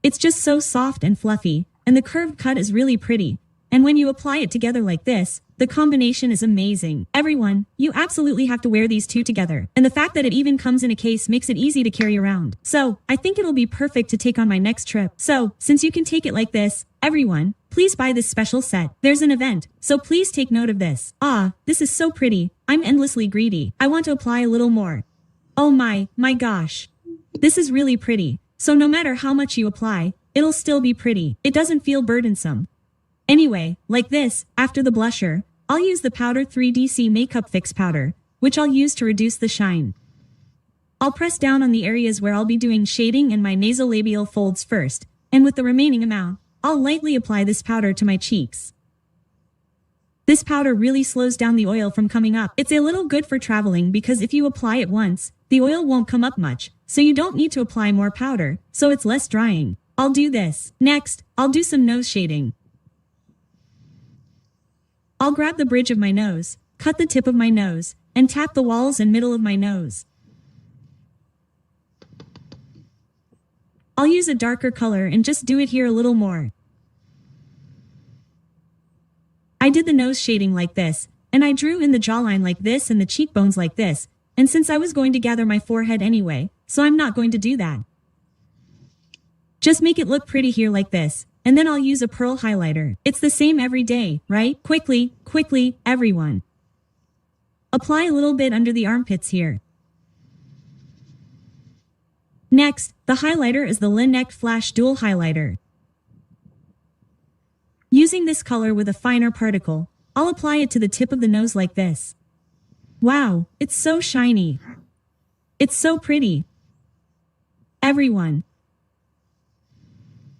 It's just so soft and fluffy, and the curved cut is really pretty. And when you apply it together like this, the combination is amazing. Everyone, you absolutely have to wear these two together. And the fact that it even comes in a case makes it easy to carry around. So, I think it'll be perfect to take on my next trip. So, since you can take it like this, everyone, please buy this special set. There's an event, so please take note of this. Ah, this is so pretty. I'm endlessly greedy. I want to apply a little more. Oh my gosh. This is really pretty. So no matter how much you apply, it'll still be pretty. It doesn't feel burdensome. Anyway, like this, after the blusher, I'll use the Powder 3DC Makeup Fix Powder, which I'll use to reduce the shine. I'll press down on the areas where I'll be doing shading and my nasolabial folds first, and with the remaining amount, I'll lightly apply this powder to my cheeks. This powder really slows down the oil from coming up. It's a little good for traveling because if you apply it once, the oil won't come up much, so you don't need to apply more powder, so it's less drying. I'll do this. Next, I'll do some nose shading. I'll grab the bridge of my nose, cut the tip of my nose, and tap the walls and middle of my nose. I'll use a darker color and just do it here a little more. I did the nose shading like this, and I drew in the jawline like this and the cheekbones like this, and since I was going to gather my forehead anyway, so I'm not going to do that. Just make it look pretty here like this, and then I'll use a pearl highlighter. It's the same every day, right? Quickly, everyone. Apply a little bit under the armpits here. Next, the highlighter is the Laneige Flash Dual Highlighter. Using this color with a finer particle, I'll apply it to the tip of the nose like this. Wow, it's so shiny. It's so pretty. Everyone.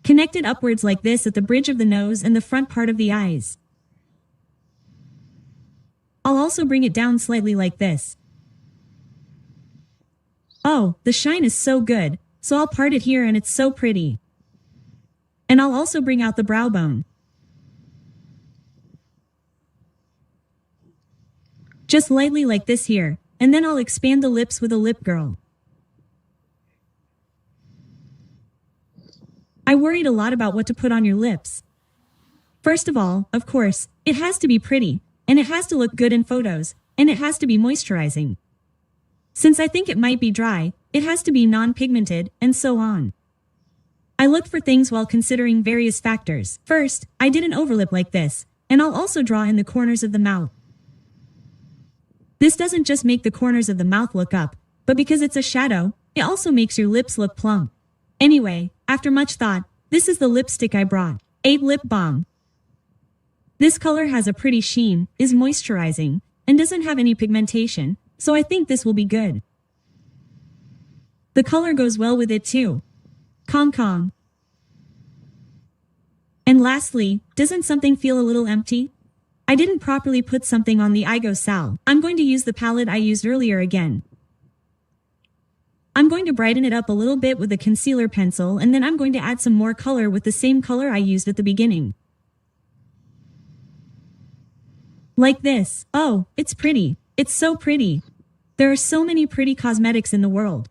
Connect it upwards like this at the bridge of the nose and the front part of the eyes. I'll also bring it down slightly like this. Oh, the shine is so good, so I'll part it here and it's so pretty. And I'll also bring out the brow bone. Just lightly like this here, and then I'll expand the lips with a lip girl. I worried a lot about what to put on your lips. First of all, of course, it has to be pretty, and it has to look good in photos, and it has to be moisturizing. Since I think it might be dry, it has to be non-pigmented, and so on. I looked for things while considering various factors. First, I did an overlip like this, and I'll also draw in the corners of the mouth. This doesn't just make the corners of the mouth look up, but because it's a shadow, it also makes your lips look plump. Anyway, after much thought, this is the lipstick I brought. 8 Lip Balm. This color has a pretty sheen, is moisturizing, and doesn't have any pigmentation, so I think this will be good. The color goes well with it too. Kong Kong. And lastly, doesn't something feel a little empty? I didn't properly put something on the Igo Sal. I'm going to use the palette I used earlier again. I'm going to brighten it up a little bit with a concealer pencil, and then I'm going to add some more color with the same color I used at the beginning. Like this. Oh, it's pretty. It's so pretty. There are so many pretty cosmetics in the world.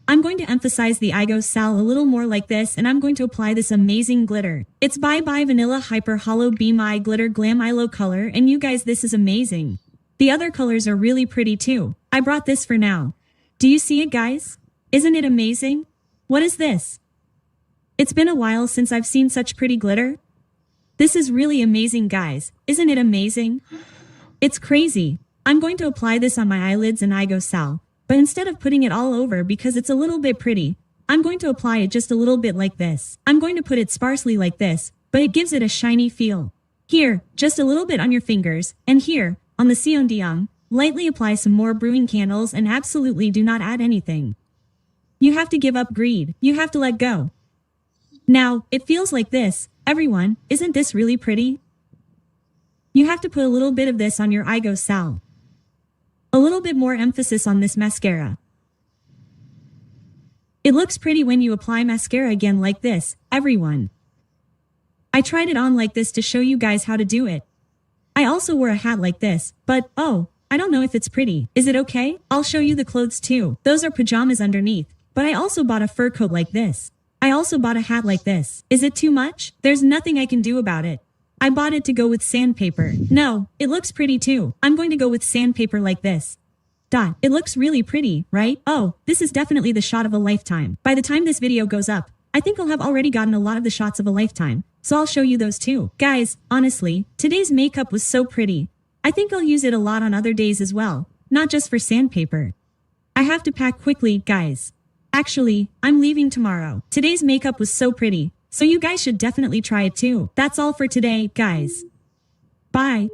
I'm going to emphasize the Igo Sal a little more like this, and I'm going to apply this amazing glitter. It's Bye Bye Vanilla Hyper Hollow Beam Eye Glitter Glam Eyeshadow color, and you guys, this is amazing. The other colors are really pretty too. I brought this for now. Do you see it, guys? Isn't it amazing? What is this? It's been a while since I've seen such pretty glitter. This is really amazing, guys. Isn't it amazing? It's crazy. I'm going to apply this on my eyelids and Igo Sal, but instead of putting it all over because it's a little bit pretty, I'm going to apply it just a little bit like this. I'm going to put it sparsely like this, but it gives it a shiny feel. Here, just a little bit on your fingers, and here, on the Seondeong, lightly apply some more brewing candles and absolutely do not add anything. You have to give up greed. You have to let go. Now, it feels like this. Everyone, isn't this really pretty? You have to put a little bit of this on your Igo Sal. A little bit more emphasis on this mascara. It looks pretty when you apply mascara again like this, everyone. I tried it on like this to show you guys how to do it. I also wore a hat like this, but oh, I don't know if it's pretty. Is it okay? I'll show you the clothes too. Those are pajamas underneath, but I also bought a fur coat like this. I also bought a hat like this. Is it too much? There's nothing I can do about it. I bought it to go with sandpaper. No, it looks pretty too. I'm going to go with sandpaper like this. Dot. It looks really pretty, right? Oh, this is definitely the shot of a lifetime. By the time this video goes up, I think I'll have already gotten a lot of the shots of a lifetime, so I'll show you those too. Guys, honestly, today's makeup was so pretty. I think I'll use it a lot on other days as well, not just for sandpaper. I have to pack quickly, guys. Actually, I'm leaving tomorrow. Today's makeup was so pretty, so you guys should definitely try it too. That's all for today, guys. Bye.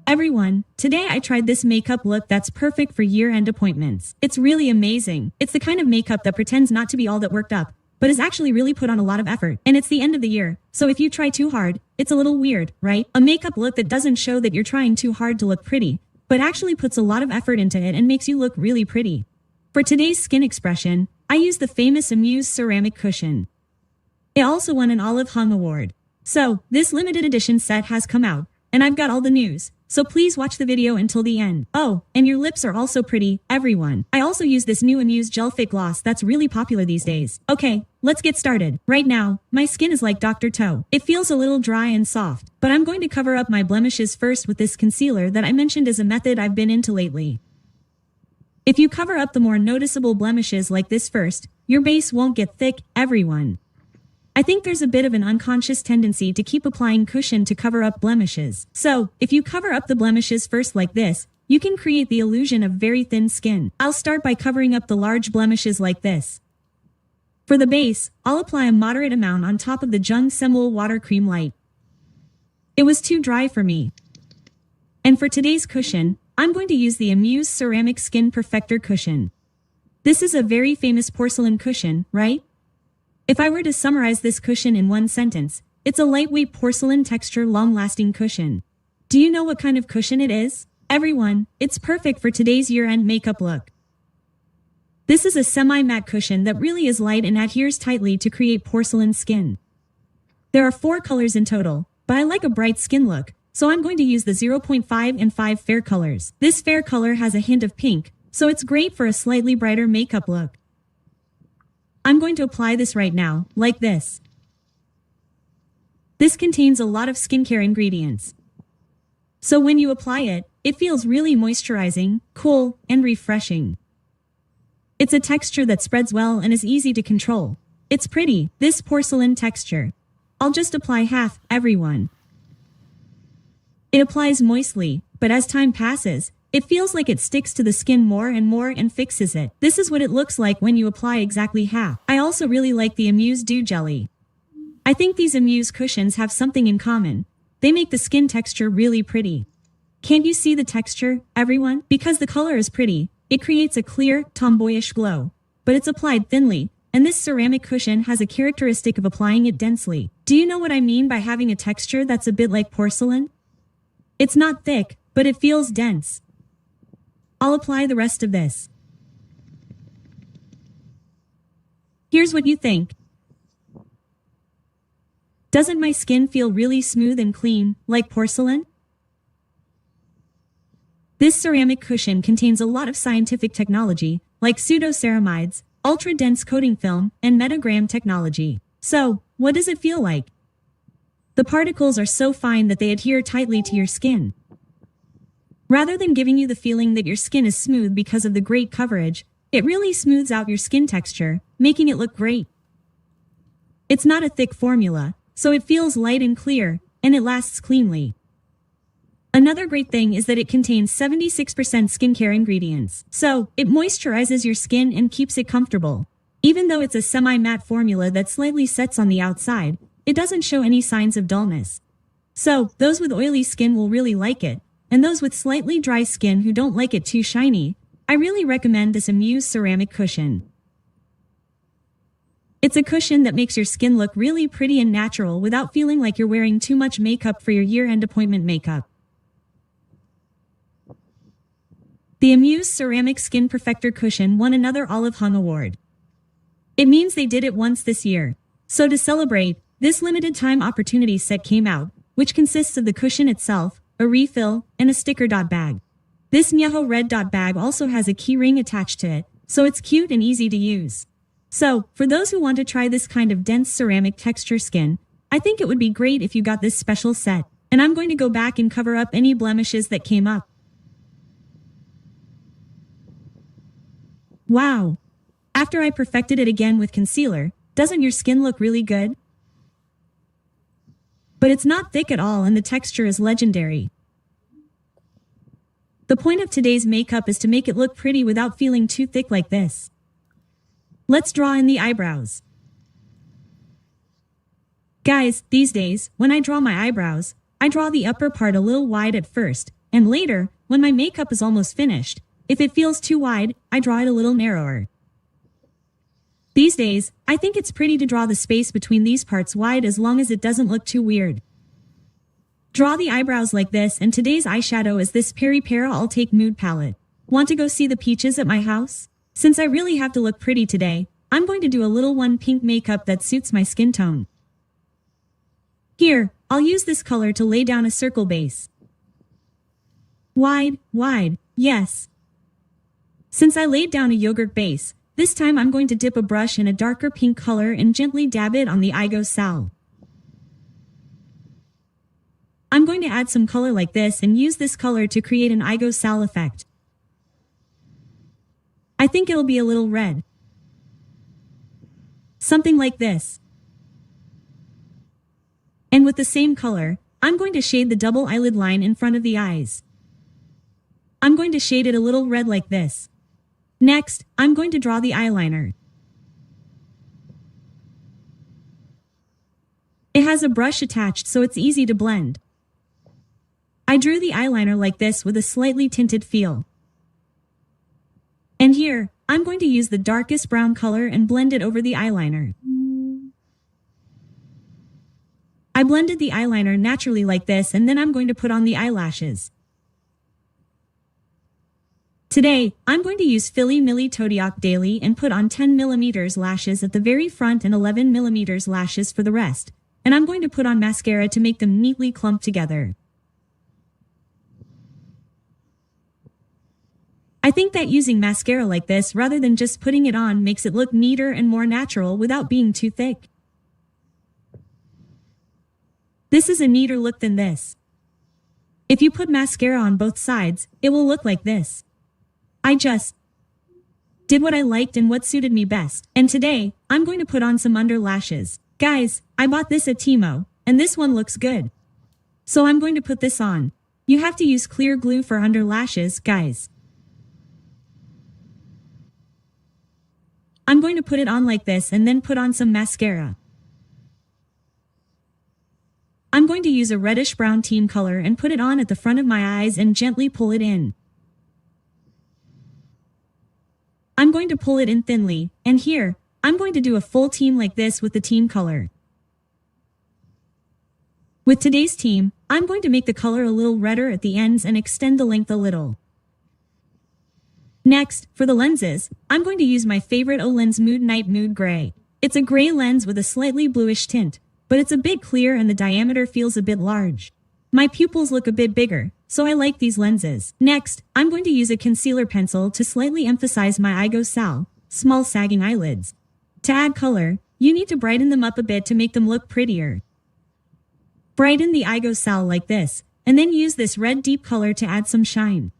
Everyone, today I tried this makeup look that's perfect for year-end appointments. It's really amazing. It's the kind of makeup that pretends not to be all that worked up, but is actually really put on a lot of effort. And it's the end of the year, so if you try too hard, it's a little weird, right? A makeup look that doesn't show that you're trying too hard to look pretty, but actually puts a lot of effort into it and makes you look really pretty. For today's skin expression, I used the famous Amuse ceramic cushion. It also won an Olive Hung Award. So, this limited edition set has come out, and I've got all the news. So please watch the video until the end. Oh, and your lips are also pretty, everyone. I also use this new Amuse Gel Fit Gloss that's really popular these days. Okay, let's get started. Right now, my skin is like Dr. Toe. It feels a little dry and soft, but I'm going to cover up my blemishes first with this concealer that I mentioned as a method I've been into lately. If you cover up the more noticeable blemishes like this first, your base won't get thick, everyone. I think there's a bit of an unconscious tendency to keep applying cushion to cover up blemishes. So, if you cover up the blemishes first like this, you can create the illusion of very thin skin. I'll start by covering up the large blemishes like this. For the base, I'll apply a moderate amount on top of the Jung Semul Water Cream Light. It was too dry for me. And for today's cushion, I'm going to use the Amuse Ceramic Skin Perfector Cushion. This is a very famous porcelain cushion, right? If I were to summarize this cushion in one sentence, it's a lightweight porcelain texture long-lasting cushion. Do you know what kind of cushion it is? Everyone, it's perfect for today's year-end makeup look. This is a semi-matte cushion that really is light and adheres tightly to create porcelain skin. There are 4 colors in total, but I like a bright skin look, so I'm going to use the 0.5 and 5 fair colors. This fair color has a hint of pink, so it's great for a slightly brighter makeup look. I'm going to apply this right now, like this. This contains a lot of skincare ingredients. So when you apply it, it feels really moisturizing, cool, and refreshing. It's a texture that spreads well and is easy to control. It's pretty, this porcelain texture. I'll just apply half, everyone. It applies moistly, but as time passes, it feels like it sticks to the skin more and fixes it. This is what it looks like when you apply exactly half. I also really like the Amuse Dew Jelly. I think these Amuse cushions have something in common. They make the skin texture really pretty. Can't you see the texture, everyone? Because the color is pretty, it creates a clear, tomboyish glow. But it's applied thinly, and this ceramic cushion has a characteristic of applying it densely. Do you know what I mean by having a texture that's a bit like porcelain? It's not thick, but it feels dense. I'll apply the rest of this. Here's what you think. Doesn't my skin feel really smooth and clean, like porcelain? This ceramic cushion contains a lot of scientific technology, like pseudoceramides, ultra-dense coating film, and metagram technology. So, what does it feel like? The particles are so fine that they adhere tightly to your skin. Rather than giving you the feeling that your skin is smooth because of the great coverage, it really smooths out your skin texture, making it look great. It's not a thick formula, so it feels light and clear, and it lasts cleanly. Another great thing is that it contains 76% skincare ingredients, so it moisturizes your skin and keeps it comfortable. Even though it's a semi-matte formula that slightly sets on the outside, it doesn't show any signs of dullness. So, those with oily skin will really like it, and those with slightly dry skin who don't like it too shiny, I really recommend this Amuse ceramic cushion. It's a cushion that makes your skin look really pretty and natural without feeling like you're wearing too much makeup for your year-end appointment makeup. The Amuse Ceramic Skin Perfector Cushion won another Olive Hung Award. It means they did it once this year. So to celebrate, this limited time opportunity set came out, which consists of the cushion itself, a refill, and a sticker dot bag. This Nyaho red dot bag also has a key ring attached to it, so it's cute and easy to use. So, for those who want to try this kind of dense ceramic texture skin, I think it would be great if you got this special set, and I'm going to go back and cover up any blemishes that came up. Wow! After I perfected it again with concealer, doesn't your skin look really good? But it's not thick at all and the texture is legendary. The point of today's makeup is to make it look pretty without feeling too thick like this. Let's draw in the eyebrows. Guys, these days, when I draw my eyebrows, I draw the upper part a little wide at first, and later, when my makeup is almost finished, if it feels too wide, I draw it a little narrower. These days, I think it's pretty to draw the space between these parts wide as long as it doesn't look too weird. Draw the eyebrows like this, and today's eyeshadow is this Peripera All Take Mood palette. Want to go see the peaches at my house? Since I really have to look pretty today, I'm going to do a little one pink makeup that suits my skin tone. Here, I'll use this color to lay down a circle base. Wide, yes. Since I laid down a yogurt base, this time I'm going to dip a brush in a darker pink color and gently dab it on the aigosal. I'm going to add some color like this and use this color to create an aigosal effect. I think it'll be a little red. Something like this. And with the same color, I'm going to shade the double eyelid line in front of the eyes. I'm going to shade it a little red like this. Next, I'm going to draw the eyeliner. It has a brush attached so it's easy to blend. I drew the eyeliner like this with a slightly tinted feel. And here, I'm going to use the darkest brown color and blend it over the eyeliner. I blended the eyeliner naturally like this, and then I'm going to put on the eyelashes. Today, I'm going to use Fili Mili Todiak Daily and put on 10mm lashes at the very front and 11mm lashes for the rest, and I'm going to put on mascara to make them neatly clumped together. I think that using mascara like this rather than just putting it on makes it look neater and more natural without being too thick. This is a neater look than this. If you put mascara on both sides, it will look like this. I just did what I liked and what suited me best, and today, I'm going to put on some under lashes. Guys, I bought this at Temu, and this one looks good. So I'm going to put this on. You have to use clear glue for under lashes, guys. I'm going to put it on like this and then put on some mascara. I'm going to use a reddish brown team color and put it on at the front of my eyes and gently pull it in. I'm going to pull it in thinly, and here, I'm going to do a full team like this with the team color. With today's team, I'm going to make the color a little redder at the ends and extend the length a little. Next, for the lenses, I'm going to use my favorite Olens Mood Night Mood Gray. It's a gray lens with a slightly bluish tint, but it's a bit clear and the diameter feels a bit large. My pupils look a bit bigger, so I like these lenses. Next, I'm going to use a concealer pencil to slightly emphasize my aigosal, small sagging eyelids. To add color, you need to brighten them up a bit to make them look prettier. Brighten the eyeshadow like this, and then use this red deep color to add some shine.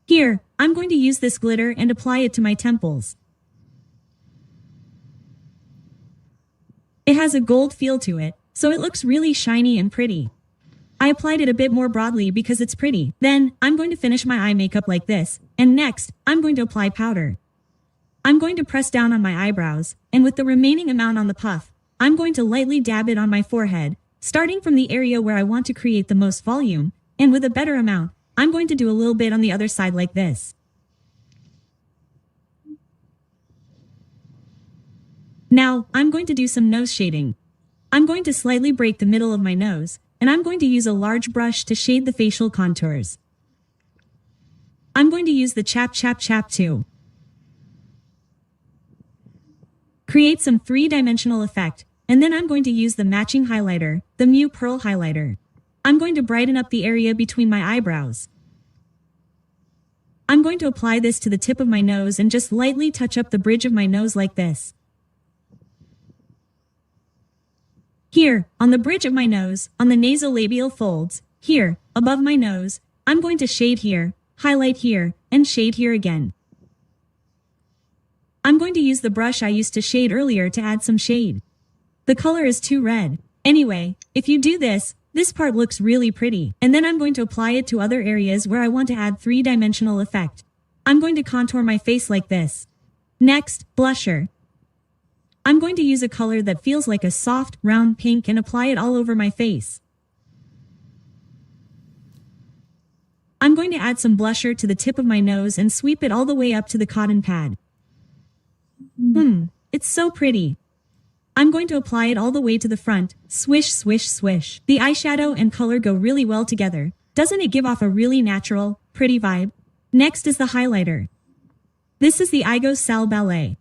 Here, I'm going to use this glitter and apply it to my temples. It has a gold feel to it, so it looks really shiny and pretty. I applied it a bit more broadly because it's pretty. Then, I'm going to finish my eye makeup like this, and next, I'm going to apply powder. I'm going to press down on my eyebrows, and with the remaining amount on the puff, I'm going to lightly dab it on my forehead, starting from the area where I want to create the most volume, and with a better amount, I'm going to do a little bit on the other side like this. Now, I'm going to do some nose shading. I'm going to slightly break the middle of my nose, and I'm going to use a large brush to shade the facial contours. I'm going to use the Chap too. Create some three-dimensional effect, and then I'm going to use the matching highlighter, the Mew Pearl Highlighter. I'm going to brighten up the area between my eyebrows. I'm going to apply this to the tip of my nose and just lightly touch up the bridge of my nose like this. Here, on the bridge of my nose, on the nasolabial folds, here, above my nose, I'm going to shade here, highlight here, and shade here again. I'm going to use the brush I used to shade earlier to add some shade. The color is too red. Anyway, if you do this part looks really pretty. And then I'm going to apply it to other areas where I want to add three-dimensional effect. I'm going to contour my face like this. Next, blusher. I'm going to use a color that feels like a soft, round pink and apply it all over my face. I'm going to add some blusher to the tip of my nose and sweep it all the way up to the cotton pad. It's so pretty. I'm going to apply it all the way to the front. Swish, swish, swish. The eyeshadow and color go really well together. Doesn't it give off a really natural, pretty vibe? Next is the highlighter. This is the Eyeshadow Ballet.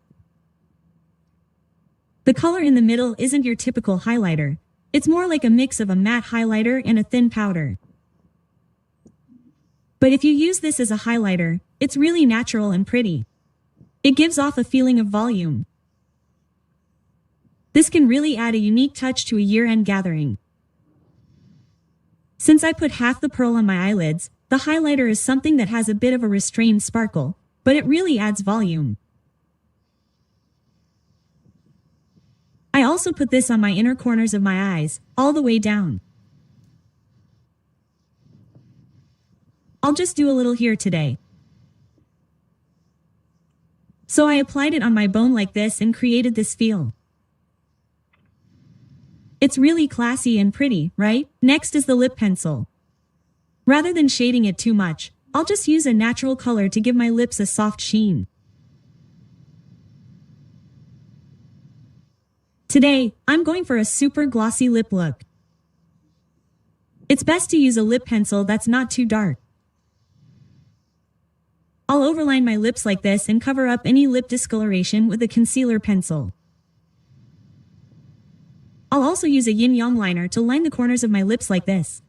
The color in the middle isn't your typical highlighter. It's more like a mix of a matte highlighter and a thin powder. But if you use this as a highlighter, it's really natural and pretty. It gives off a feeling of volume. This can really add a unique touch to a year-end gathering. Since I put half the pearl on my eyelids, the highlighter is something that has a bit of a restrained sparkle, but it really adds volume. I also put this on my inner corners of my eyes, all the way down. I'll just do a little here today. So I applied it on my bone like this and created this feel. It's really classy and pretty, right? Next is the lip pencil. Rather than shading it too much, I'll just use a natural color to give my lips a soft sheen. Today, I'm going for a super glossy lip look. It's best to use a lip pencil that's not too dark. I'll overline my lips like this and cover up any lip discoloration with a concealer pencil. I'll also use a yin-yang liner to line the corners of my lips like this.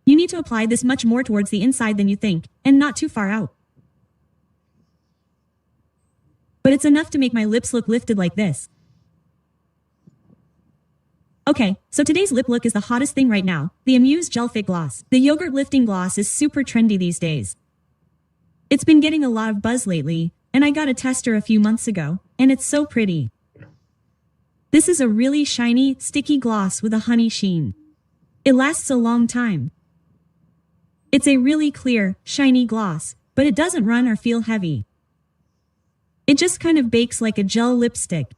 You need to apply this much more towards the inside than you think, and not too far out. But it's enough to make my lips look lifted like this. Okay, so today's lip look is the hottest thing right now, the Amuse Gel Fit Gloss. The yogurt lifting gloss is super trendy these days. It's been getting a lot of buzz lately, and I got a tester a few months ago, and it's so pretty. This is a really shiny, sticky gloss with a honey sheen. It lasts a long time. It's a really clear, shiny gloss, but it doesn't run or feel heavy. It just kind of bakes like a gel lipstick.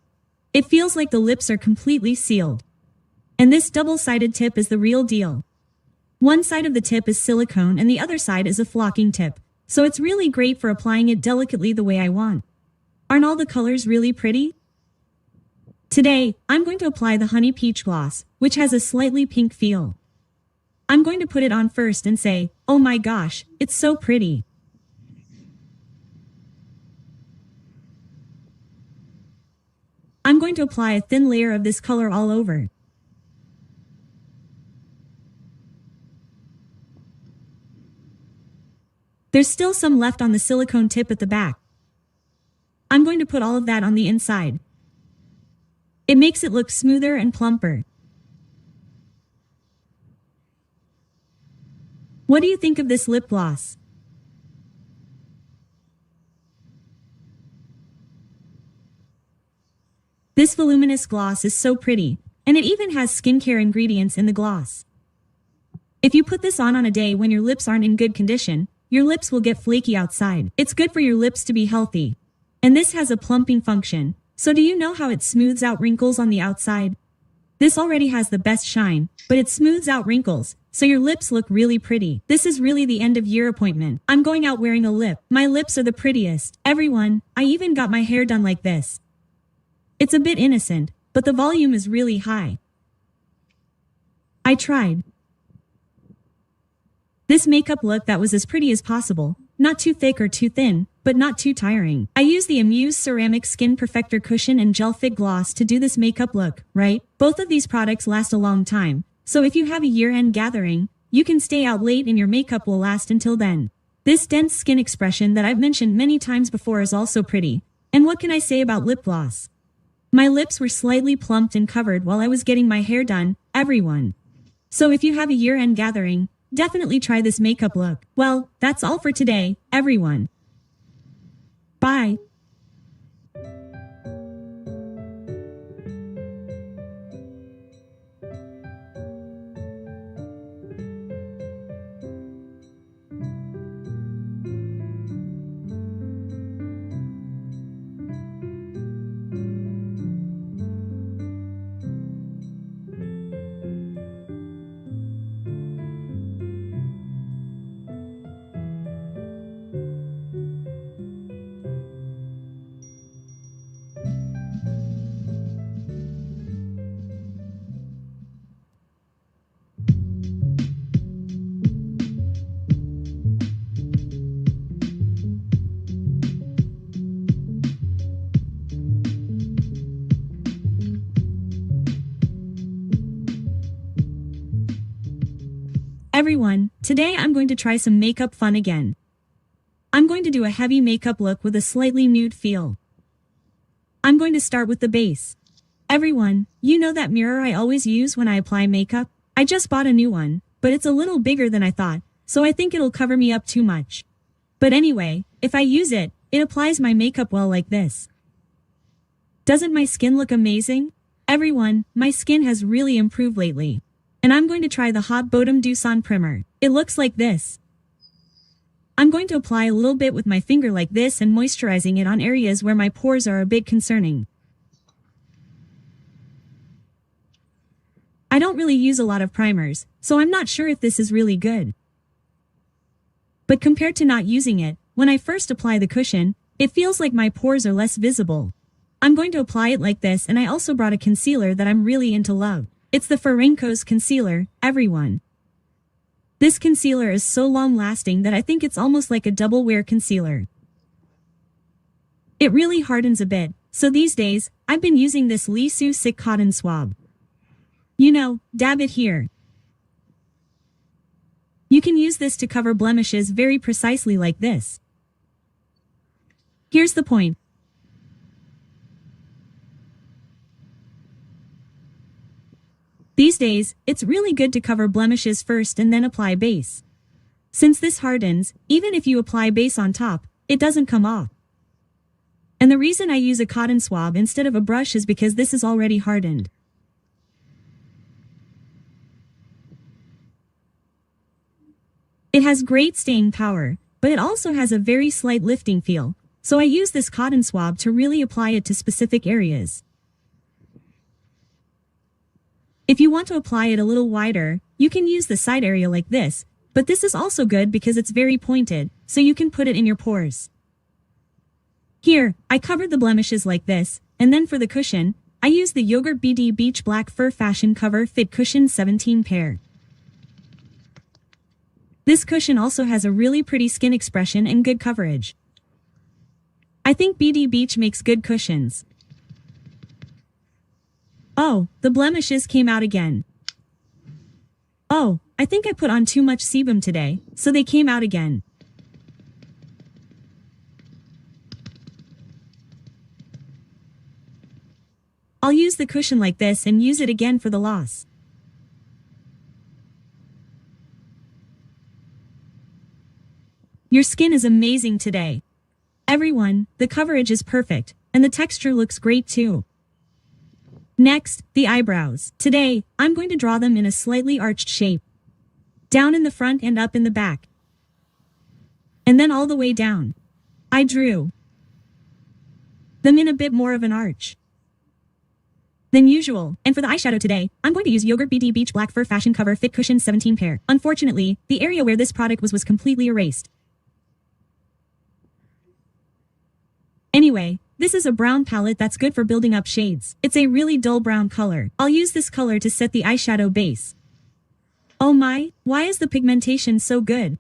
It feels like the lips are completely sealed. And this double-sided tip is the real deal. One side of the tip is silicone and the other side is a flocking tip, so it's really great for applying it delicately the way I want. Aren't all the colors really pretty? Today, I'm going to apply the Honey Peach Gloss, which has a slightly pink feel. I'm going to put it on first and say, oh my gosh, it's so pretty. I'm going to apply a thin layer of this color all over. There's still some left on the silicone tip at the back. I'm going to put all of that on the inside. It makes it look smoother and plumper. What do you think of this lip gloss? This voluminous gloss is so pretty, and it even has skincare ingredients in the gloss. If you put this on a day when your lips aren't in good condition, your lips will get flaky outside. It's good for your lips to be healthy. And this has a plumping function. So do you know how it smooths out wrinkles on the outside? This already has the best shine, but it smooths out wrinkles, so your lips look really pretty. This is really the end of year appointment. I'm going out wearing a lip. My lips are the prettiest. Everyone, I even got my hair done like this. It's a bit innocent, but the volume is really high. I tried. This makeup look that was as pretty as possible, not too thick or too thin, but not too tiring. I used the Amuse Ceramic Skin Perfector Cushion and Gel Fit Gloss to do this makeup look, right? Both of these products last a long time, so if you have a year-end gathering, you can stay out late and your makeup will last until then. This dense skin expression that I've mentioned many times before is also pretty. And what can I say about lip gloss? My lips were slightly plumped and covered while I was getting my hair done, everyone. So if you have a year-end gathering, definitely try this makeup look. Well, that's all for today, everyone. Bye. Everyone, today I'm going to try some makeup fun again. I'm going to do a heavy makeup look with a slightly nude feel. I'm going to start with the base. Everyone, you know that mirror I always use when I apply makeup? I just bought a new one, but it's a little bigger than I thought, so I think it'll cover me up too much. But anyway, if I use it, it applies my makeup well like this. Doesn't my skin look amazing? Everyone, my skin has really improved lately. And I'm going to try the Hot Bottom Dew Sun Primer. It looks like this. I'm going to apply a little bit with my finger like this and moisturizing it on areas where my pores are a bit concerning. I don't really use a lot of primers, so I'm not sure if this is really good. But compared to not using it, when I first apply the cushion, it feels like my pores are less visible. I'm going to apply it like this, and I also brought a concealer that I'm really into love. It's the Farenco's concealer, everyone. This concealer is so long-lasting that I think it's almost like a double-wear concealer. It really hardens a bit, so these days, I've been using this Lissu Sick Cotton Swab. You know, dab it here. You can use this to cover blemishes very precisely like this. Here's the point. These days, it's really good to cover blemishes first and then apply base. Since this hardens, even if you apply base on top, it doesn't come off. And the reason I use a cotton swab instead of a brush is because this is already hardened. It has great staying power, but it also has a very slight lifting feel, so I use this cotton swab to really apply it to specific areas. If you want to apply it a little wider, you can use the side area like this, but this is also good because it's very pointed, so you can put it in your pores. Here, I covered the blemishes like this, and then for the cushion, I used the Yogurt BD Beach Black Fur Fashion Cover Fit Cushion 17 pair. This cushion also has a really pretty skin expression and good coverage. I think BD Beach makes good cushions. Oh, the blemishes came out again. Oh, I think I put on too much sebum today, so they came out again. I'll use the cushion like this and use it again for the loss. Your skin is amazing today. Everyone, the coverage is perfect, and the texture looks great too. Next, the eyebrows. Today, I'm going to draw them in a slightly arched shape. Down in the front and up in the back. And then all the way down. I drew them in a bit more of an arch than usual. And for the eyeshadow today, I'm going to use Yogurt BD Beach Black Fur Fashion Cover Fit Cushion 17 pair. Unfortunately, the area where this product was completely erased. Anyway, this is a brown palette that's good for building up shades. It's a really dull brown color. I'll use this color to set the eyeshadow base. Oh my, why is the pigmentation so good?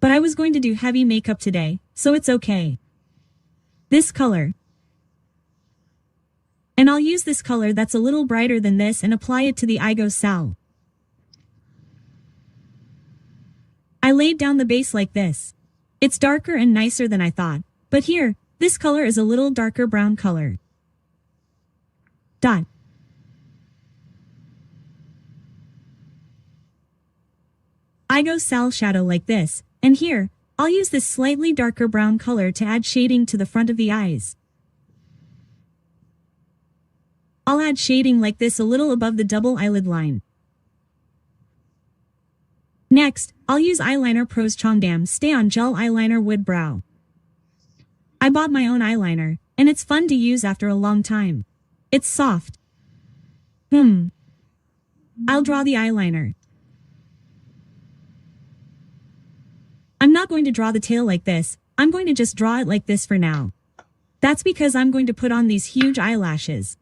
But I was going to do heavy makeup today, so it's okay. This color. And I'll use this color that's a little brighter than this and apply it to the Igo Sal. I laid down the base like this. It's darker and nicer than I thought, but here, this color is a little darker brown color. Dot. Igo Sal shadow like this, and here, I'll use this slightly darker brown color to add shading to the front of the eyes. I'll add shading like this a little above the double eyelid line. Next, I'll use Eyeliner Pro's Chongdam Stay On Gel Eyeliner Wood Brow. I bought my own eyeliner, and it's fun to use after a long time. It's soft. I'll draw the eyeliner. I'm not going to draw the tail like this, I'm going to just draw it like this for now. That's because I'm going to put on these huge eyelashes.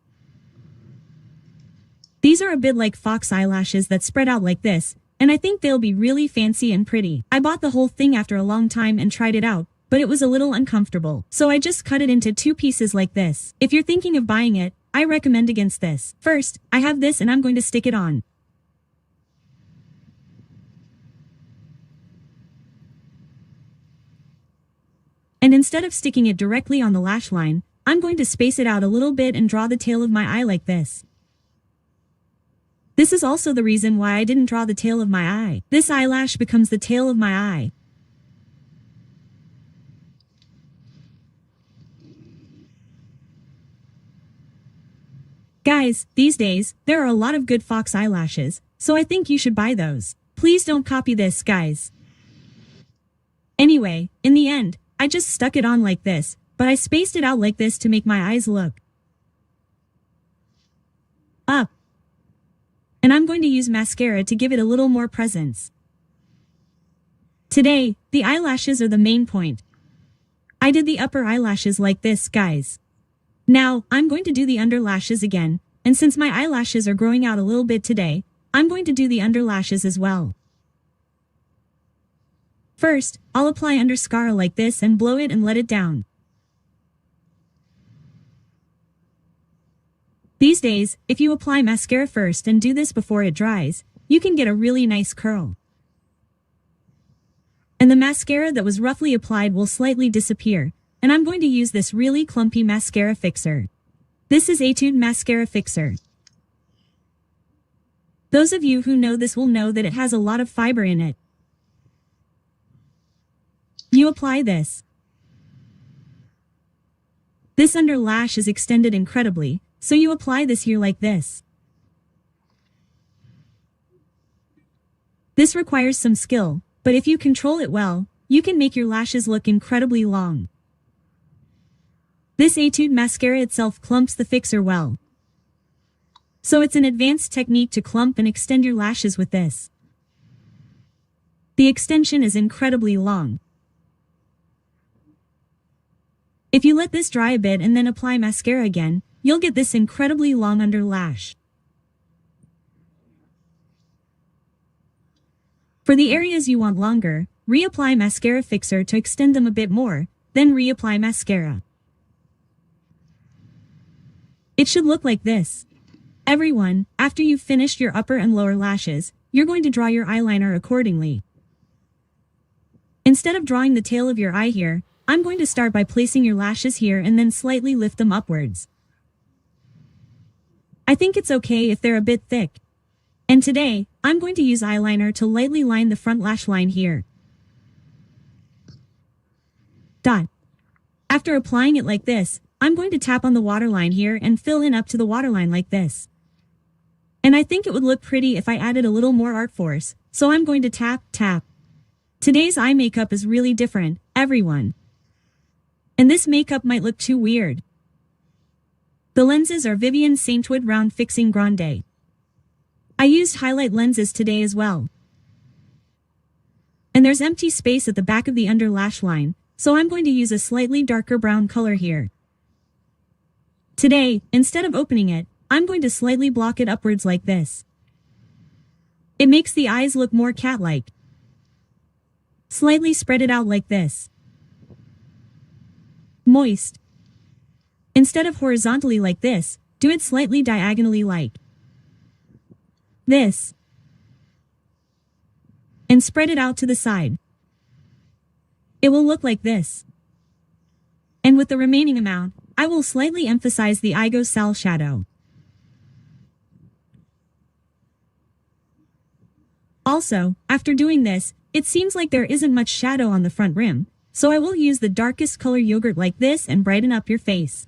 These are a bit like fox eyelashes that spread out like this, and I think they'll be really fancy and pretty. I bought the whole thing after a long time and tried it out, but it was a little uncomfortable. So I just cut it into 2 pieces like this. If you're thinking of buying it, I recommend against this. First, I have this and I'm going to stick it on. And instead of sticking it directly on the lash line, I'm going to space it out a little bit and draw the tail of my eye like this. This is also the reason why I didn't draw the tail of my eye. This eyelash becomes the tail of my eye. Guys, these days, there are a lot of good fox eyelashes, so I think you should buy those. Please don't copy this, guys. Anyway, in the end, I just stuck it on like this, but I spaced it out like this to make my eyes look up. And I'm going to use mascara to give it a little more presence. Today, the eyelashes are the main point. I did the upper eyelashes like this, guys. Now, I'm going to do the under lashes again, and since my eyelashes are growing out a little bit today, I'm going to do the under lashes as well. First, I'll apply under mascara like this and blow it and let it down. These days, if you apply mascara first and do this before it dries, you can get a really nice curl. And the mascara that was roughly applied will slightly disappear, and I'm going to use this really clumpy mascara fixer. This is Etude Mascara Fixer. Those of you who know this will know that it has a lot of fiber in it. You apply this. This under lash is extended incredibly, so you apply this here like this. This requires some skill, but if you control it well, you can make your lashes look incredibly long. This Etude mascara itself clumps the fixer well. So it's an advanced technique to clump and extend your lashes with this. The extension is incredibly long. If you let this dry a bit and then apply mascara again, you'll get this incredibly long under lash. For the areas you want longer, reapply mascara fixer to extend them a bit more, then reapply mascara. It should look like this. Everyone, after you've finished your upper and lower lashes, you're going to draw your eyeliner accordingly. Instead of drawing the tail of your eye here, I'm going to start by placing your lashes here and then slightly lift them upwards. I think it's okay if they're a bit thick. And today, I'm going to use eyeliner to lightly line the front lash line here. Dot. After applying it like this, I'm going to tap on the waterline here and fill in up to the waterline like this. And I think it would look pretty if I added a little more art force, so I'm going to tap, tap. Today's eye makeup is really different, everyone. And this makeup might look too weird. The lenses are Vivienne Saintwood Round Fixing Grande. I used highlight lenses today as well. And there's empty space at the back of the under lash line, so I'm going to use a slightly darker brown color here. Today, instead of opening it, I'm going to slightly block it upwards like this. It makes the eyes look more cat-like. Slightly spread it out like this. Moist. Instead of horizontally like this, do it slightly diagonally like this. And spread it out to the side. It will look like this. And with the remaining amount, I will slightly emphasize the Aigosal shadow. Also, after doing this, it seems like there isn't much shadow on the front rim, so I will use the darkest color yogurt like this and brighten up your face.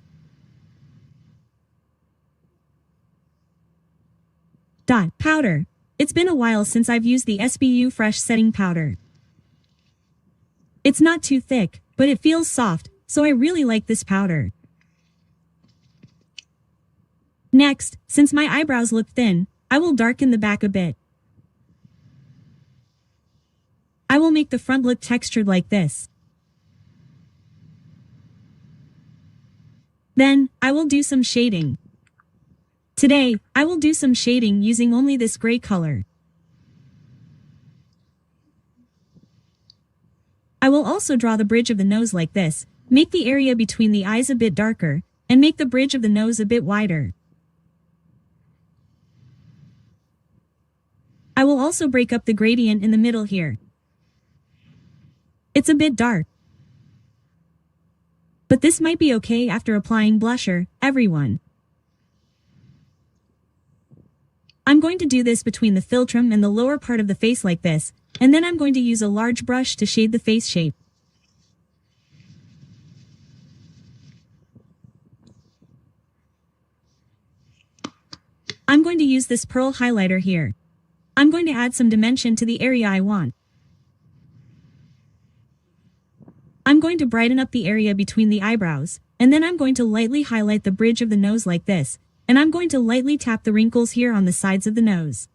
Dot. Powder. It's been a while since I've used the SBU Fresh Setting Powder. It's not too thick, but it feels soft, so I really like this powder. Next, since my eyebrows look thin, I will darken the back a bit. I will make the front look textured like this. Then, I will do some shading. Today, I will do some shading using only this gray color. I will also draw the bridge of the nose like this, make the area between the eyes a bit darker, and make the bridge of the nose a bit wider. I will also break up the gradient in the middle here. It's a bit dark. But this might be okay after applying blusher, everyone. I'm going to do this between the philtrum and the lower part of the face like this, and then I'm going to use a large brush to shade the face shape. I'm going to use this pearl highlighter here. I'm going to add some dimension to the area I want. I'm going to brighten up the area between the eyebrows, and then I'm going to lightly highlight the bridge of the nose like this, and I'm going to lightly tap the wrinkles here on the sides of the nose.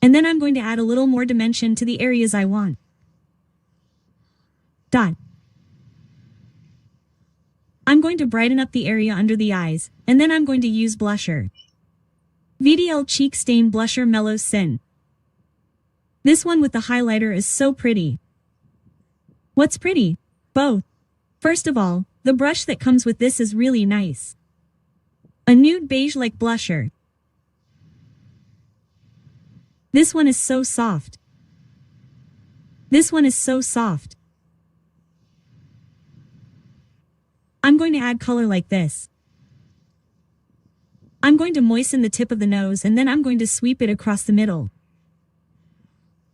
And then I'm going to add a little more dimension to the areas I want. Dot. I'm going to brighten up the area under the eyes, and then I'm going to use blusher. VDL Cheek Stain Blusher Mellow Sin. This one with the highlighter is so pretty. What's pretty? Both. First of all, the brush that comes with this is really nice. A nude beige-like blusher. This one is so soft. This one is so soft. I'm going to add color like this. I'm going to moisten the tip of the nose and then I'm going to sweep it across the middle.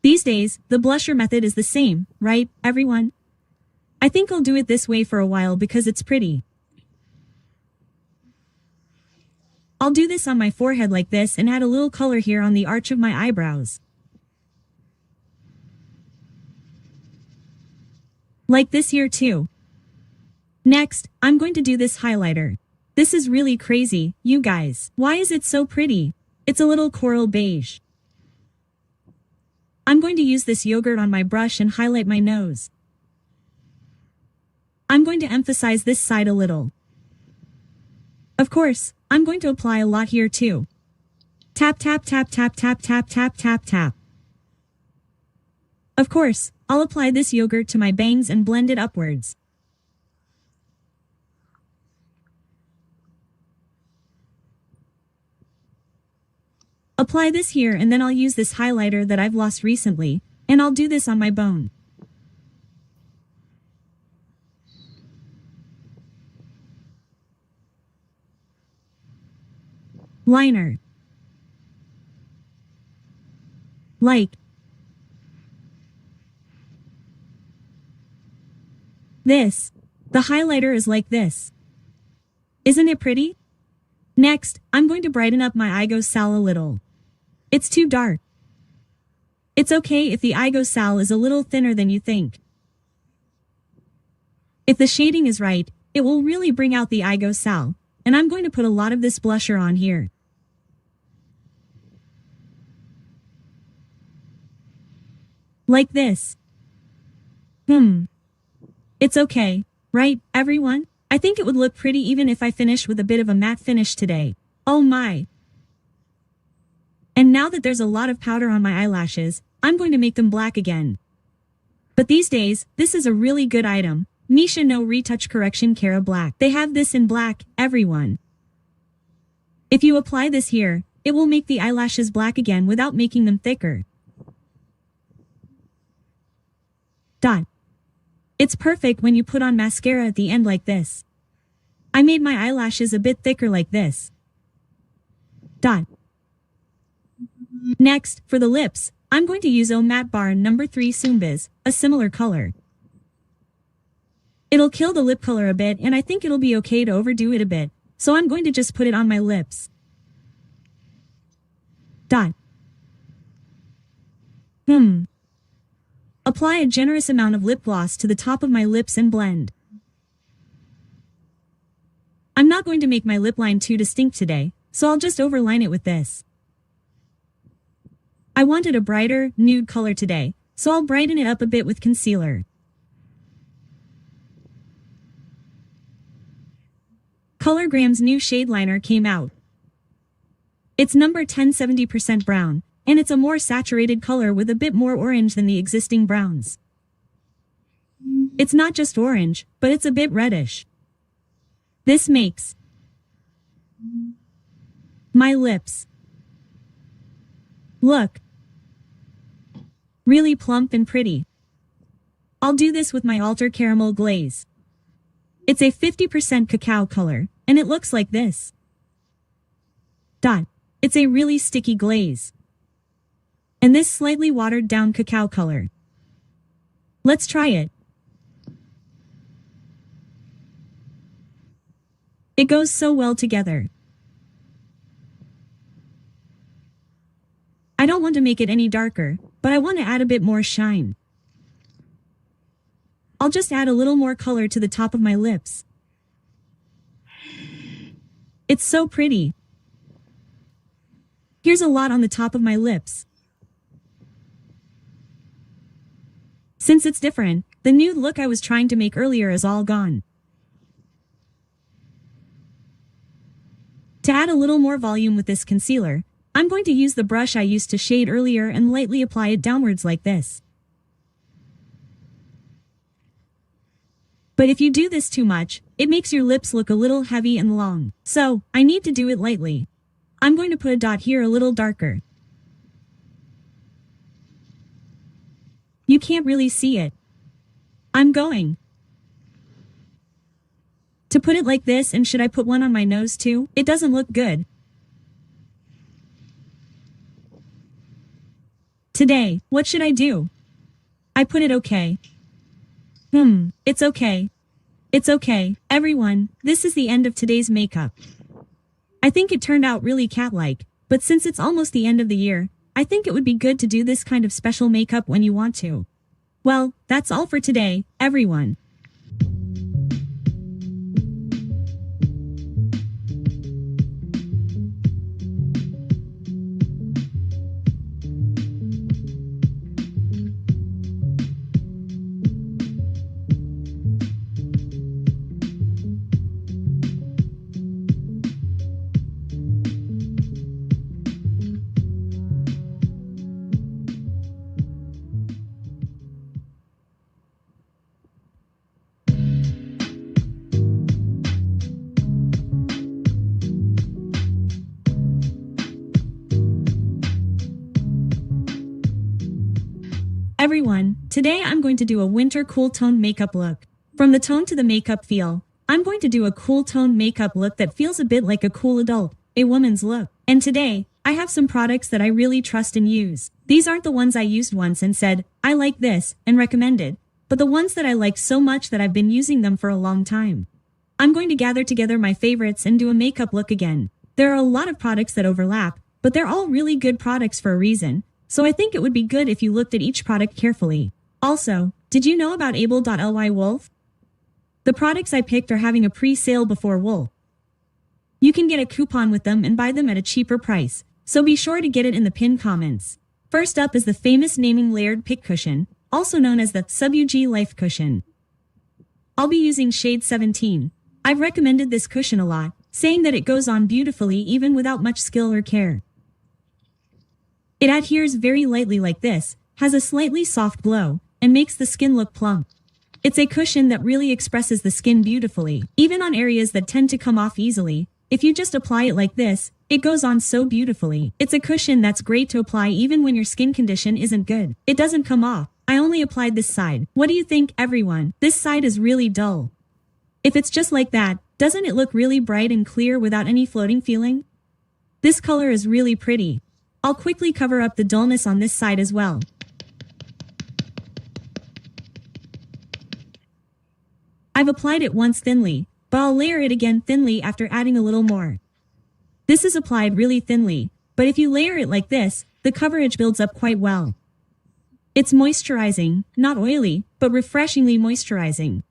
These days, the blusher method is the same, right, everyone? I think I'll do it this way for a while because it's pretty. I'll do this on my forehead like this and add a little color here on the arch of my eyebrows. Like this here too. Next, I'm going to do this highlighter. This is really crazy, you guys. Why is it so pretty? It's a little coral beige. I'm going to use this yogurt on my brush and highlight my nose. I'm going to emphasize this side a little. Of course, I'm going to apply a lot here too. Tap, tap, tap, tap, tap, tap, tap, tap, tap. Of course, I'll apply this yogurt to my bangs and blend it upwards. Apply this here and then I'll use this highlighter that I've lost recently, and I'll do this on my bone. liner, like this. The highlighter is like this. Isn't it pretty? Next, I'm going to brighten up my Eyegosal a little. It's too dark. It's okay if the Eyegosal is a little thinner than you think. If the shading is right, it will really bring out the Eyegosal, and I'm going to put a lot of this blusher on here. Like this. It's okay, right, everyone? I think it would look pretty even if I finish with a bit of a matte finish today. Oh my. And now that there's a lot of powder on my eyelashes, I'm going to make them black again. But these days, this is a really good item. Misha No Retouch Correction Cara Black. They have this in black, everyone. If you apply this here, it will make the eyelashes black again without making them thicker. It's perfect when you put on mascara at the end like this. I made my eyelashes a bit thicker like this. Next, for the lips, I'm going to use O Matte Bar No. 3 Soombiz, a similar color. It'll kill the lip color a bit and I think it'll be okay to overdo it a bit, so I'm going to just put it on my lips. Apply a generous amount of lip gloss to the top of my lips and blend. I'm not going to make my lip line too distinct today, so I'll just overline it with this. I wanted a brighter, nude color today, so I'll brighten it up a bit with concealer. ColourGram's new shade liner came out. It's number 10 70% brown, and it's a more saturated color with a bit more orange than the existing browns. It's not just orange, but it's a bit reddish. This makes my lips look really plump and pretty. I'll do this with my Alter Caramel Glaze. It's a 50% cacao color, and it looks like this. It's a really sticky glaze. And this slightly watered down cacao color. Let's try it. It goes so well together. I don't want to make it any darker, but I want to add a bit more shine. I'll just add a little more color to the top of my lips. It's so pretty. Here's a lot on the top of my lips. Since it's different, the nude look I was trying to make earlier is all gone. To add a little more volume with this concealer, I'm going to use the brush I used to shade earlier and lightly apply it downwards like this. But if you do this too much, it makes your lips look a little heavy and long. So, I need to do it lightly. I'm going to put a dot here a little darker. You can't really see it. I'm going to put it like this, and should I put one on my nose too? It doesn't look good. Today, what should I do? I put it okay. It's okay. It's okay, everyone, this is the end of today's makeup. I think it turned out really cat-like, but since it's almost the end of the year, I think it would be good to do this kind of special makeup when you want to. Well, that's all for today, everyone. Everyone, today I'm going to do a winter cool tone makeup look. From the tone to the makeup feel, I'm going to do a cool tone makeup look that feels a bit like a cool adult, a woman's look. And today, I have some products that I really trust and use. These aren't the ones I used once and said, I like this, and recommended, but the ones that I like so much that I've been using them for a long time. I'm going to gather together my favorites and do a makeup look again. There are a lot of products that overlap, but they're all really good products for a reason, so I think it would be good if you looked at each product carefully. Also, did you know about Able.ly Wolf? The products I picked are having a pre-sale before Wolf. You can get a coupon with them and buy them at a cheaper price, so be sure to get it in the pinned comments. First up is the famous naming layered pick cushion, also known as the SubUG Life Cushion. I'll be using shade 17. I've recommended this cushion a lot, saying that it goes on beautifully even without much skill or care. It adheres very lightly like this, has a slightly soft glow, and makes the skin look plump. It's a cushion that really expresses the skin beautifully, even on areas that tend to come off easily. If you just apply it like this, it goes on so beautifully. It's a cushion that's great to apply even when your skin condition isn't good. It doesn't come off. I only applied this side. What do you think, everyone? This side is really dull. If it's just like that, doesn't it look really bright and clear without any floating feeling? This color is really pretty. I'll quickly cover up the dullness on this side as well. I've applied it once thinly, but I'll layer it again thinly after adding a little more. This is applied really thinly, but if you layer it like this, the coverage builds up quite well. It's moisturizing, not oily, but refreshingly moisturizing.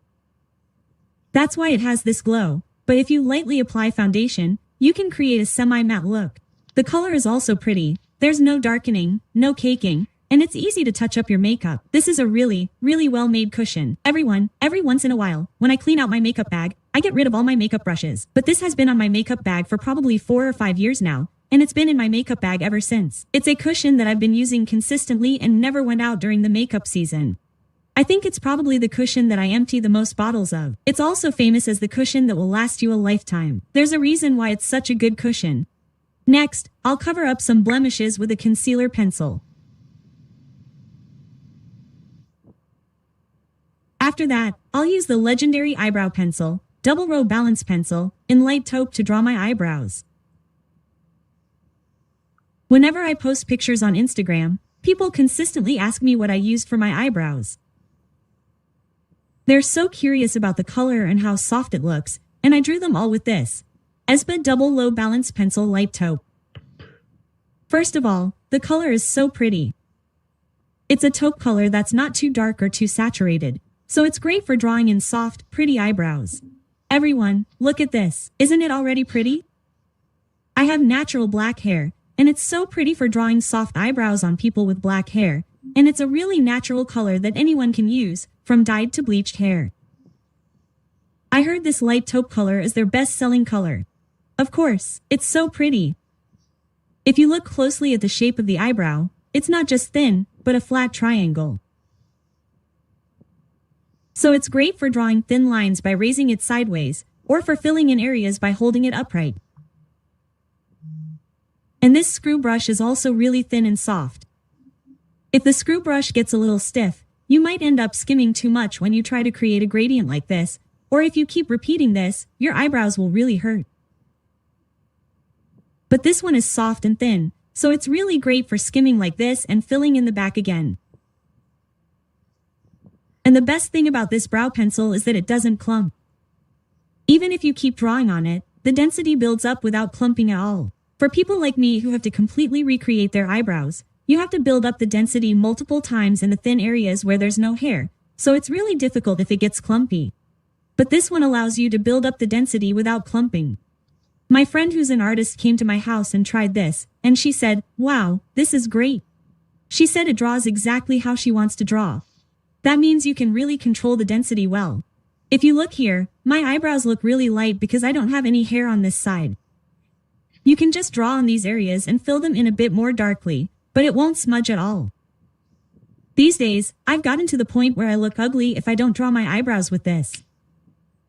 That's why it has this glow, but if you lightly apply foundation, you can create a semi-matte look. The color is also pretty, there's no darkening, no caking, and it's easy to touch up your makeup. This is a really, really well-made cushion. Every once in a while, when I clean out my makeup bag, I get rid of all my makeup brushes. But this has been on my makeup bag for probably 4 or 5 years now, and it's been in my makeup bag ever since. It's a cushion that I've been using consistently and never went out during the makeup season. I think it's probably the cushion that I empty the most bottles of. It's also famous as the cushion that will last you a lifetime. There's a reason why it's such a good cushion. Next, I'll cover up some blemishes with a concealer pencil. After that, I'll use the legendary eyebrow pencil, double row balance pencil, in light taupe to draw my eyebrows. Whenever I post pictures on Instagram, people consistently ask me what I used for my eyebrows. They're so curious about the color and how soft it looks, and I drew them all with this Espa double low balance pencil light taupe. First of all, the color is so pretty. It's a taupe color that's not too dark or too saturated, so it's great for drawing in soft, pretty eyebrows. Everyone, look at this. Isn't it already pretty? I have natural black hair, and it's so pretty for drawing soft eyebrows on people with black hair, and it's a really natural color that anyone can use, from dyed to bleached hair. I heard this light taupe color is their best-selling color. Of course, it's so pretty. If you look closely at the shape of the eyebrow, it's not just thin, but a flat triangle. So it's great for drawing thin lines by raising it sideways, or for filling in areas by holding it upright. And this screw brush is also really thin and soft. If the screw brush gets a little stiff, you might end up skimming too much when you try to create a gradient like this, or if you keep repeating this, your eyebrows will really hurt. But this one is soft and thin, so it's really great for skimming like this and filling in the back again. And the best thing about this brow pencil is that it doesn't clump. Even if you keep drawing on it, the density builds up without clumping at all. For people like me who have to completely recreate their eyebrows, you have to build up the density multiple times in the thin areas where there's no hair, so it's really difficult if it gets clumpy. But this one allows you to build up the density without clumping. My friend who's an artist came to my house and tried this, and she said, "Wow, this is great." She said it draws exactly how she wants to draw. That means you can really control the density well. If you look here, my eyebrows look really light because I don't have any hair on this side. You can just draw on these areas and fill them in a bit more darkly, but it won't smudge at all. These days, I've gotten to the point where I look ugly if I don't draw my eyebrows with this.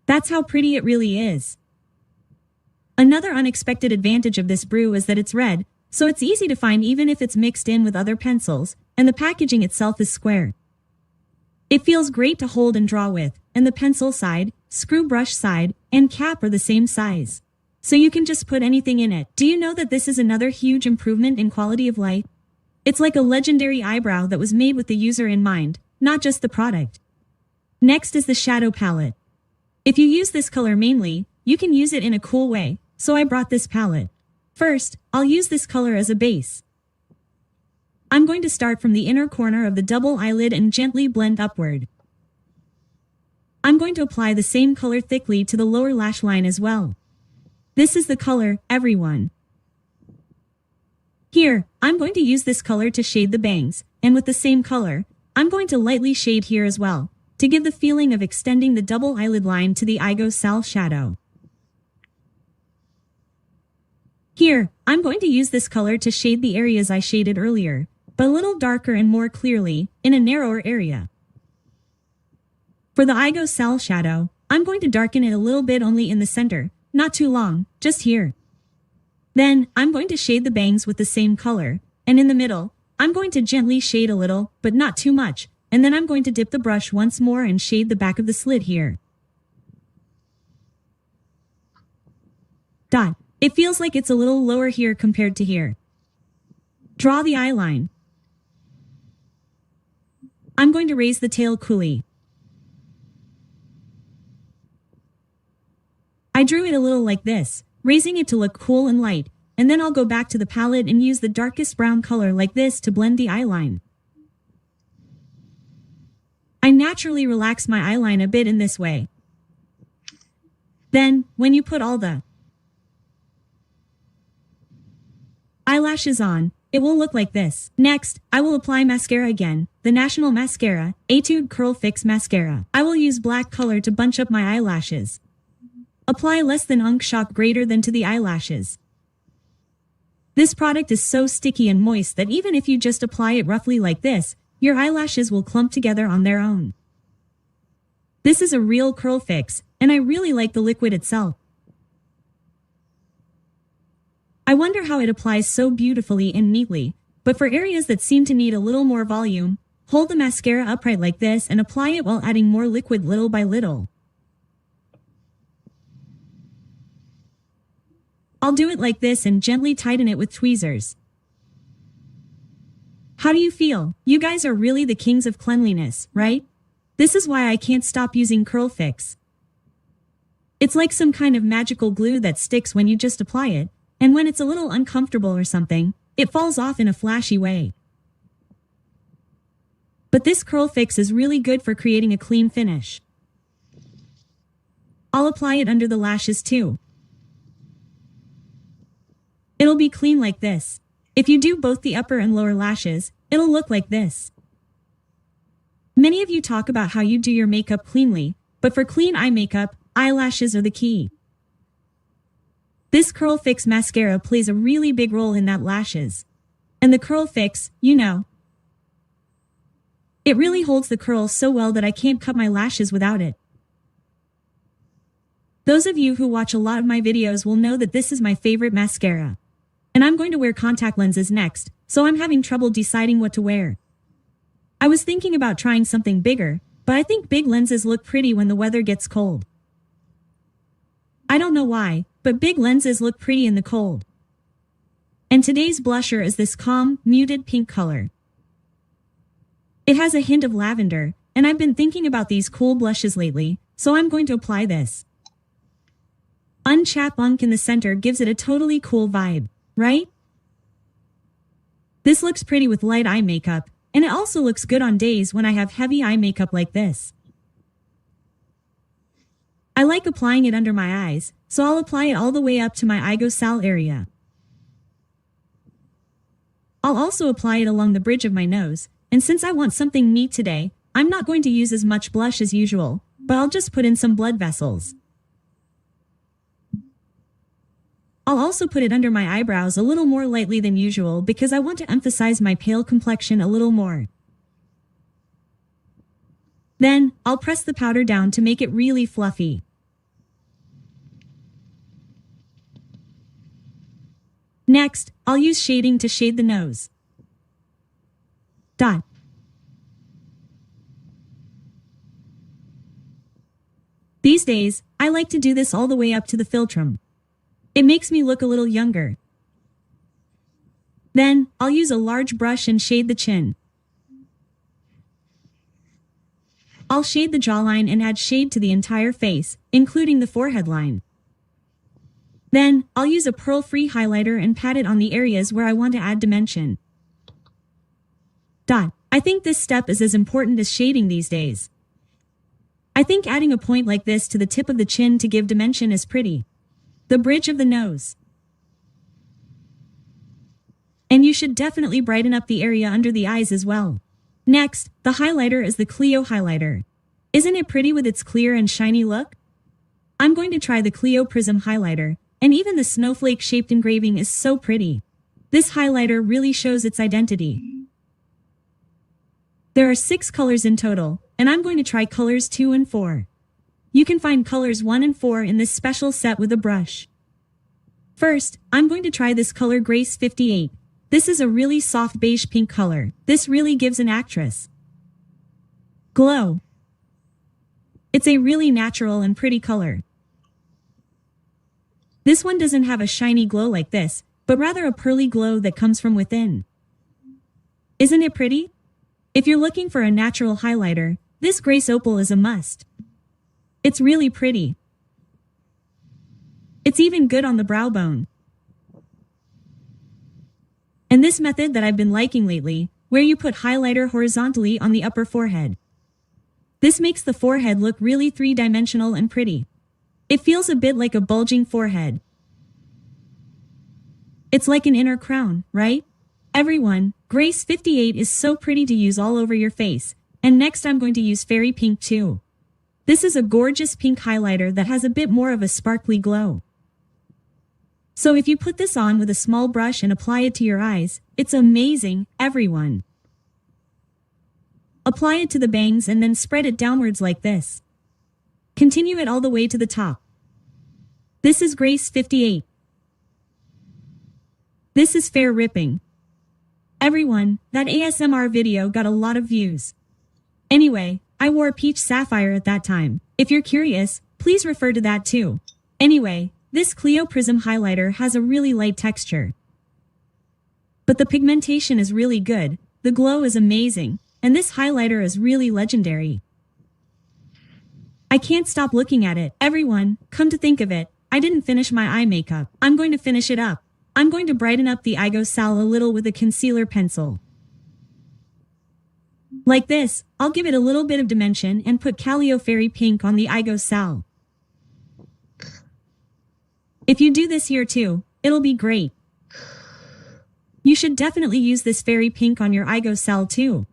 That's how pretty it really is. Another unexpected advantage of this brew is that it's red, so it's easy to find even if it's mixed in with other pencils, and the packaging itself is square. It feels great to hold and draw with, and the pencil side, screw brush side, and cap are the same size. so you can just put anything in it. Do you know that this is another huge improvement in quality of light? It's like a legendary eyebrow that was made with the user in mind, not just the product. Next is the shadow palette. If you use this color mainly, you can use it in a cool way, so I brought this palette. First, I'll use this color as a base. I'm going to start from the inner corner of the double eyelid and gently blend upward. I'm going to apply the same color thickly to the lower lash line as well. This is the color, everyone. Here, I'm going to use this color to shade the bangs, and with the same color, I'm going to lightly shade here as well, to give the feeling of extending the double eyelid line to the aigosal shadow. Here, I'm going to use this color to shade the areas I shaded earlier, but a little darker and more clearly, in a narrower area. For the aigosal shadow, I'm going to darken it a little bit only in the center, not too long, just here. Then, I'm going to shade the bangs with the same color, and in the middle, I'm going to gently shade a little, but not too much, and then I'm going to dip the brush once more and shade the back of the slit here. Dot. It feels like it's a little lower here compared to here. Draw the eye line. I'm going to raise the tail coolly. I drew it a little like this, raising it to look cool and light, and then I'll go back to the palette and use the darkest brown color like this to blend the eyeline. I naturally relax my eyeline a bit in this way. Then, when you put all the eyelashes on, it will look like this. Next, I will apply mascara again, the National Mascara, Etude Curl Fix Mascara. I will use black color to bunch up my eyelashes. Apply less than unk shock greater than to the eyelashes. This product is so sticky and moist that even if you just apply it roughly like this, your eyelashes will clump together on their own. This is a real curl fix, and I really like the liquid itself. I wonder how it applies so beautifully and neatly, but for areas that seem to need a little more volume, hold the mascara upright like this and apply it while adding more liquid little by little. I'll do it like this and gently tighten it with tweezers. How do you feel? You guys are really the kings of cleanliness, right? This is why I can't stop using Curl Fix. It's like some kind of magical glue that sticks when you just apply it, and when it's a little uncomfortable or something, it falls off in a flashy way. But this Curl Fix is really good for creating a clean finish. I'll apply it under the lashes too. It'll be clean like this. If you do both the upper and lower lashes, it'll look like this. Many of you talk about how you do your makeup cleanly, but for clean eye makeup, eyelashes are the key. This Curl Fix mascara plays a really big role in that lashes. And the Curl Fix, you know, it really holds the curls so well that I can't cut my lashes without it. Those of you who watch a lot of my videos will know that this is my favorite mascara. And I'm going to wear contact lenses next, so I'm having trouble deciding what to wear. I was thinking about trying something bigger, but I think big lenses look pretty when the weather gets cold. I don't know why, but big lenses look pretty in the cold. And today's blusher is this calm, muted pink color. It has a hint of lavender, and I've been thinking about these cool blushes lately, so I'm going to apply this. Unchap Unk in the center gives it a totally cool vibe, right? This looks pretty with light eye makeup, and it also looks good on days when I have heavy eye makeup like this. I like applying it under my eyes, so I'll apply it all the way up to my aigosal area. I'll also apply it along the bridge of my nose, and since I want something neat today, I'm not going to use as much blush as usual, but I'll just put in some blood vessels. I'll also put it under my eyebrows a little more lightly than usual because I want to emphasize my pale complexion a little more. Then, I'll press the powder down to make it really fluffy. Next, I'll use shading to shade the nose. Dot. These days, I like to do this all the way up to the philtrum. It makes me look a little younger. Then, I'll use a large brush and shade the chin. I'll shade the jawline and add shade to the entire face, including the forehead line. Then, I'll use a pearl-free highlighter and pat it on the areas where I want to add dimension. I think this step is as important as shading these days. I think adding a point like this to the tip of the chin to give dimension is pretty. The bridge of the nose. And you should definitely brighten up the area under the eyes as well. Next, the highlighter is the Clio highlighter. Isn't it pretty with its clear and shiny look? I'm going to try the Clio Prism highlighter, and even the snowflake-shaped engraving is so pretty. This highlighter really shows its identity. There are 6 colors in total, and I'm going to try colors 2 and 4. You can find colors 1 and 4 in this special set with a brush. First, I'm going to try this color Grace 58. This is a really soft beige pink color. This really gives an actress glow. It's a really natural and pretty color. This one doesn't have a shiny glow like this, but rather a pearly glow that comes from within. Isn't it pretty? If you're looking for a natural highlighter, this Grace Opal is a must. It's really pretty. It's even good on the brow bone. And this method that I've been liking lately, where you put highlighter horizontally on the upper forehead. This makes the forehead look really three-dimensional and pretty. It feels a bit like a bulging forehead. It's like an inner crown, right? Everyone, Grace 58 is so pretty to use all over your face, and next I'm going to use Fairy Pink too. This is a gorgeous pink highlighter that has a bit more of a sparkly glow. So if you put this on with a small brush and apply it to your eyes, it's amazing, everyone. Apply it to the bangs and then spread it downwards like this. Continue it all the way to the top. This is Grace 58. This is Fair Ripping. Everyone, that ASMR video got a lot of views. Anyway, I wore peach sapphire at that time. If you're curious, please refer to that too. Anyway, this Clio Prism highlighter has a really light texture. But the pigmentation is really good, the glow is amazing, and this highlighter is really legendary. I can't stop looking at it. Everyone, come to think of it, I didn't finish my eye makeup. I'm going to finish it up. I'm going to brighten up the eyebrow a little with a concealer pencil. Like this, I'll give it a little bit of dimension and put Calio Fairy Pink on the eyebrow. If you do this here too, it'll be great. You should definitely use this Fairy Pink on your eyebrow too.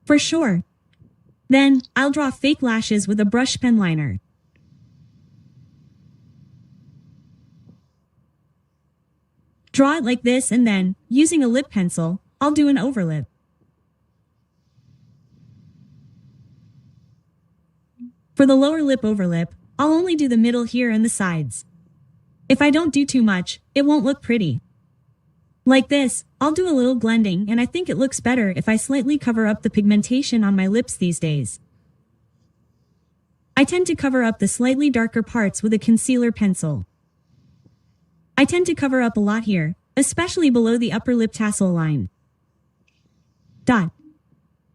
For sure. Then, I'll draw fake lashes with a brush pen liner. Draw it like this and then, using a lip pencil, I'll do an overlip. For the lower lip overlip, I'll only do the middle here and the sides. If I don't do too much, it won't look pretty. Like this, I'll do a little blending and I think it looks better if I slightly cover up the pigmentation on my lips these days. I tend to cover up the slightly darker parts with a concealer pencil. I tend to cover up a lot here, especially below the upper lip tassel line.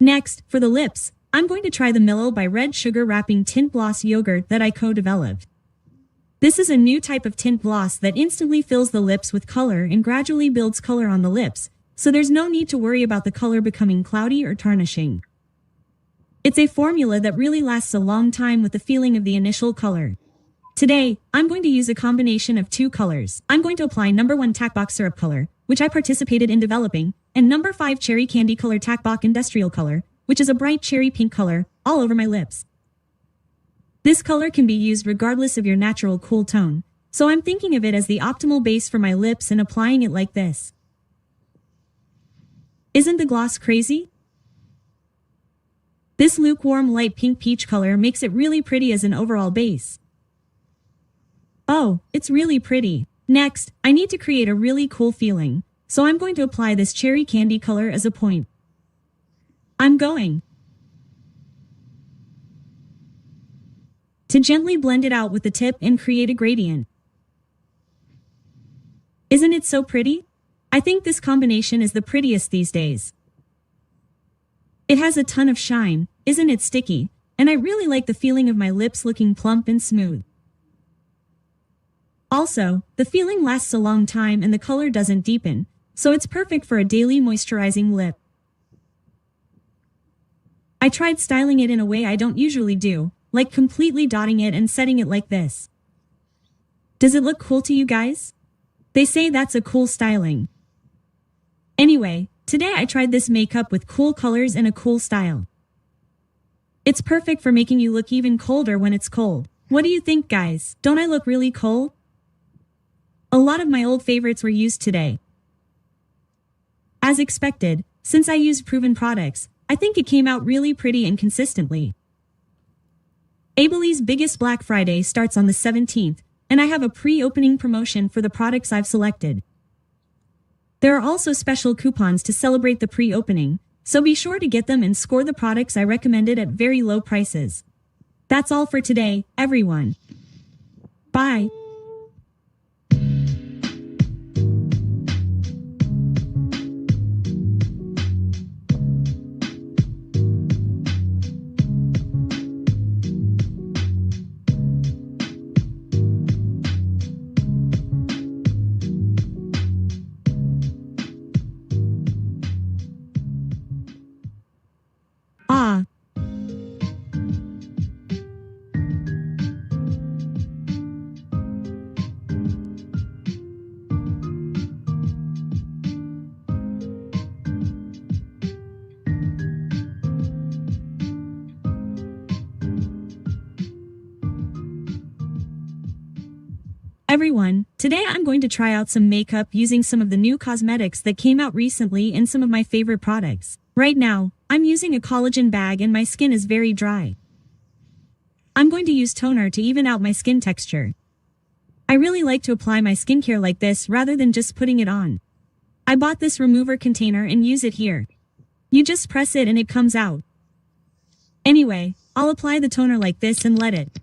Next, for the lips, I'm going to try the Millo by Red Sugar Wrapping Tint Gloss Yogurt that I co-developed. This is a new type of tint gloss that instantly fills the lips with color and gradually builds color on the lips, so there's no need to worry about the color becoming cloudy or tarnishing. It's a formula that really lasts a long time with the feeling of the initial color. Today, I'm going to use a combination of 2 colors. I'm going to apply number 1 Takbok Syrup Color, which I participated in developing, and number 5 Cherry Candy Color Takbok Industrial Color, which is a bright cherry pink color, all over my lips. This color can be used regardless of your natural cool tone, so I'm thinking of it as the optimal base for my lips and applying it like this. Isn't the gloss crazy? This lukewarm light pink peach color makes it really pretty as an overall base. Oh, it's really pretty. Next, I need to create a really cool feeling, so I'm going to apply this cherry candy color as a point. I'm going to gently blend it out with the tip and create a gradient. Isn't it so pretty? I think this combination is the prettiest these days. It has a ton of shine, isn't it sticky? And I really like the feeling of my lips looking plump and smooth. Also, the feeling lasts a long time and the color doesn't deepen, so it's perfect for a daily moisturizing lip. I tried styling it in a way I don't usually do, like completely dotting it and setting it like this. Does it look cool to you guys? They say that's a cool styling. Anyway, today I tried this makeup with cool colors and a cool style. It's perfect for making you look even colder when it's cold. What do you think, guys? Don't I look really cold? A lot of my old favorites were used today. As expected, since I used proven products, I think it came out really pretty and consistently. Abelie's biggest Black Friday starts on the 17th, and I have a pre-opening promotion for the products I've selected. There are also special coupons to celebrate the pre-opening, so be sure to get them and score the products I recommended at very low prices. That's all for today, everyone. Bye. Ah. Everyone, today I'm going to try out some makeup using some of the new cosmetics that came out recently and some of my favorite products. Right now, I'm using a collagen bag and my skin is very dry. I'm going to use toner to even out my skin texture. I really like to apply my skincare like this rather than just putting it on. I bought this remover container and use it here. You just press it and it comes out. Anyway, I'll apply the toner like this and let it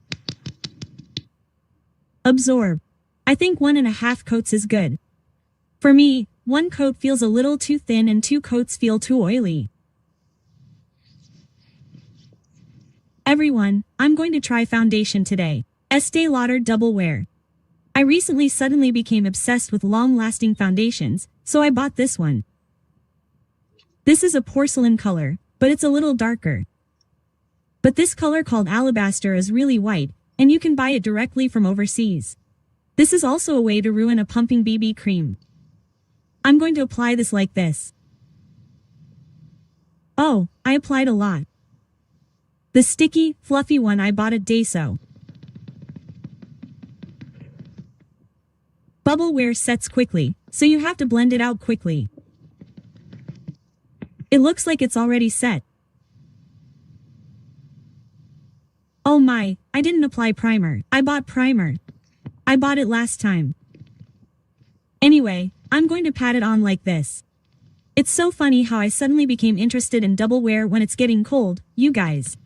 absorb. I think 1.5 coats is good. For me, 1 coat feels a little too thin and 2 coats feel too oily. Everyone, I'm going to try foundation today. Estee Lauder Double Wear. I recently suddenly became obsessed with long-lasting foundations, so I bought this one. This is a porcelain color, but it's a little darker. But this color called Alabaster is really white, and you can buy it directly from overseas. This is also a way to ruin a pumping BB cream. I'm going to apply this like this. Oh, I applied a lot. The sticky, fluffy one I bought at Daiso. Bubble Wear sets quickly, so you have to blend it out quickly. It looks like it's already set. Oh my, I didn't apply primer. I bought primer. I bought it last time. Anyway, I'm going to pat it on like this. It's so funny how I suddenly became interested in double wear when it's getting cold, you guys.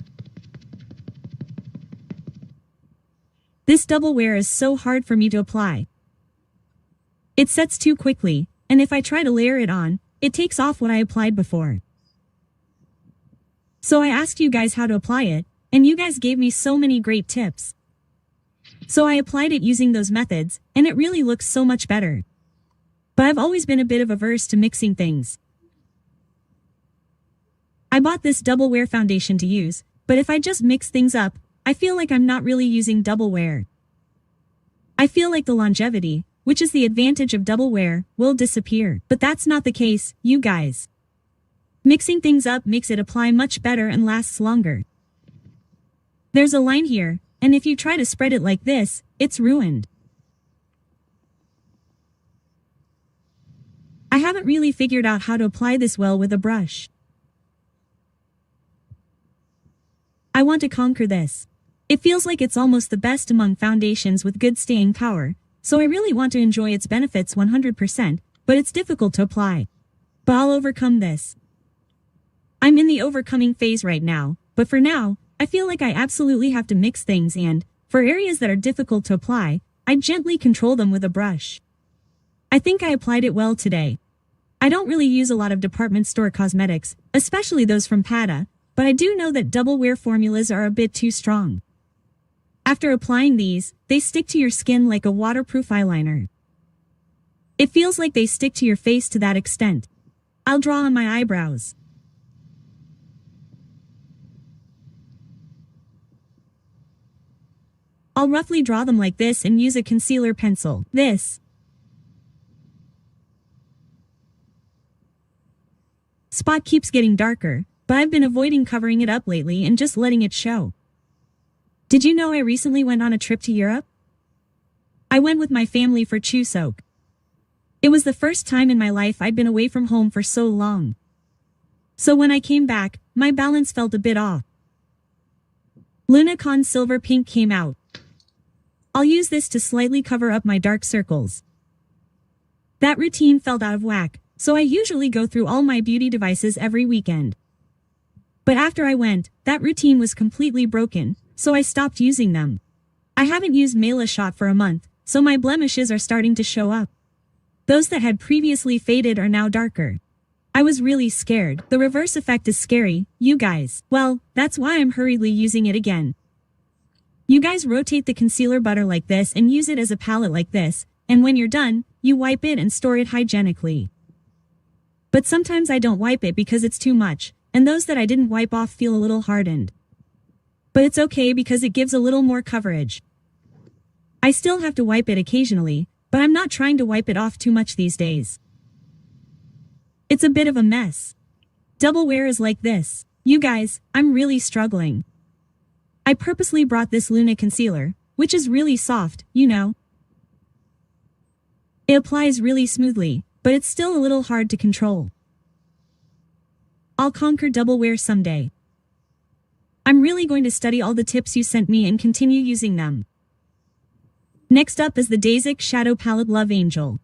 This double wear is so hard for me to apply. It sets too quickly, and if I try to layer it on, it takes off what I applied before. So I asked you guys how to apply it, and you guys gave me so many great tips. So I applied it using those methods, and it really looks so much better. But I've always been a bit of averse to mixing things. I bought this double wear foundation to use, but if I just mix things up, I feel like I'm not really using double wear. I feel like the longevity, which is the advantage of double wear, will disappear. But that's not the case, you guys. Mixing things up makes it apply much better and lasts longer. There's a line here, and if you try to spread it like this, it's ruined. I haven't really figured out how to apply this well with a brush. I want to conquer this. It feels like it's almost the best among foundations with good staying power, so I really want to enjoy its benefits 100%, but it's difficult to apply. But I'll overcome this. I'm in the overcoming phase right now, but for now, I feel like I absolutely have to mix things and, for areas that are difficult to apply, I gently control them with a brush. I think I applied it well today. I don't really use a lot of department store cosmetics, especially those from Pata, but I do know that double wear formulas are a bit too strong. After applying these, they stick to your skin like a waterproof eyeliner. It feels like they stick to your face to that extent. I'll draw on my eyebrows. I'll roughly draw them like this and use a concealer pencil. This spot keeps getting darker, but I've been avoiding covering it up lately and just letting it show. Did you know I recently went on a trip to Europe? I went with my family for Chuseok. It was the first time in my life I'd been away from home for so long. So when I came back, my balance felt a bit off. Lunacon Silver Pink came out. I'll use this to slightly cover up my dark circles. That routine felt out of whack, so I usually go through all my beauty devices every weekend. But after I went, that routine was completely broken, so I stopped using them. I haven't used Mela Shot for a month, so my blemishes are starting to show up. Those that had previously faded are now darker. I was really scared. The reverse effect is scary, you guys. Well, that's why I'm hurriedly using it again. You guys rotate the concealer butter like this and use it as a palette like this, and when you're done, you wipe it and store it hygienically. But sometimes I don't wipe it because it's too much, and those that I didn't wipe off feel a little hardened. But it's okay because it gives a little more coverage. I still have to wipe it occasionally, but I'm not trying to wipe it off too much these days. It's a bit of a mess. Double wear is like this. You guys, I'm really struggling. I purposely brought this Luna concealer, which is really soft, you know. It applies really smoothly, but it's still a little hard to control. I'll conquer double wear someday. I'm really going to study all the tips you sent me and continue using them. Next up is the Dasic Shadow Palette Love Angel.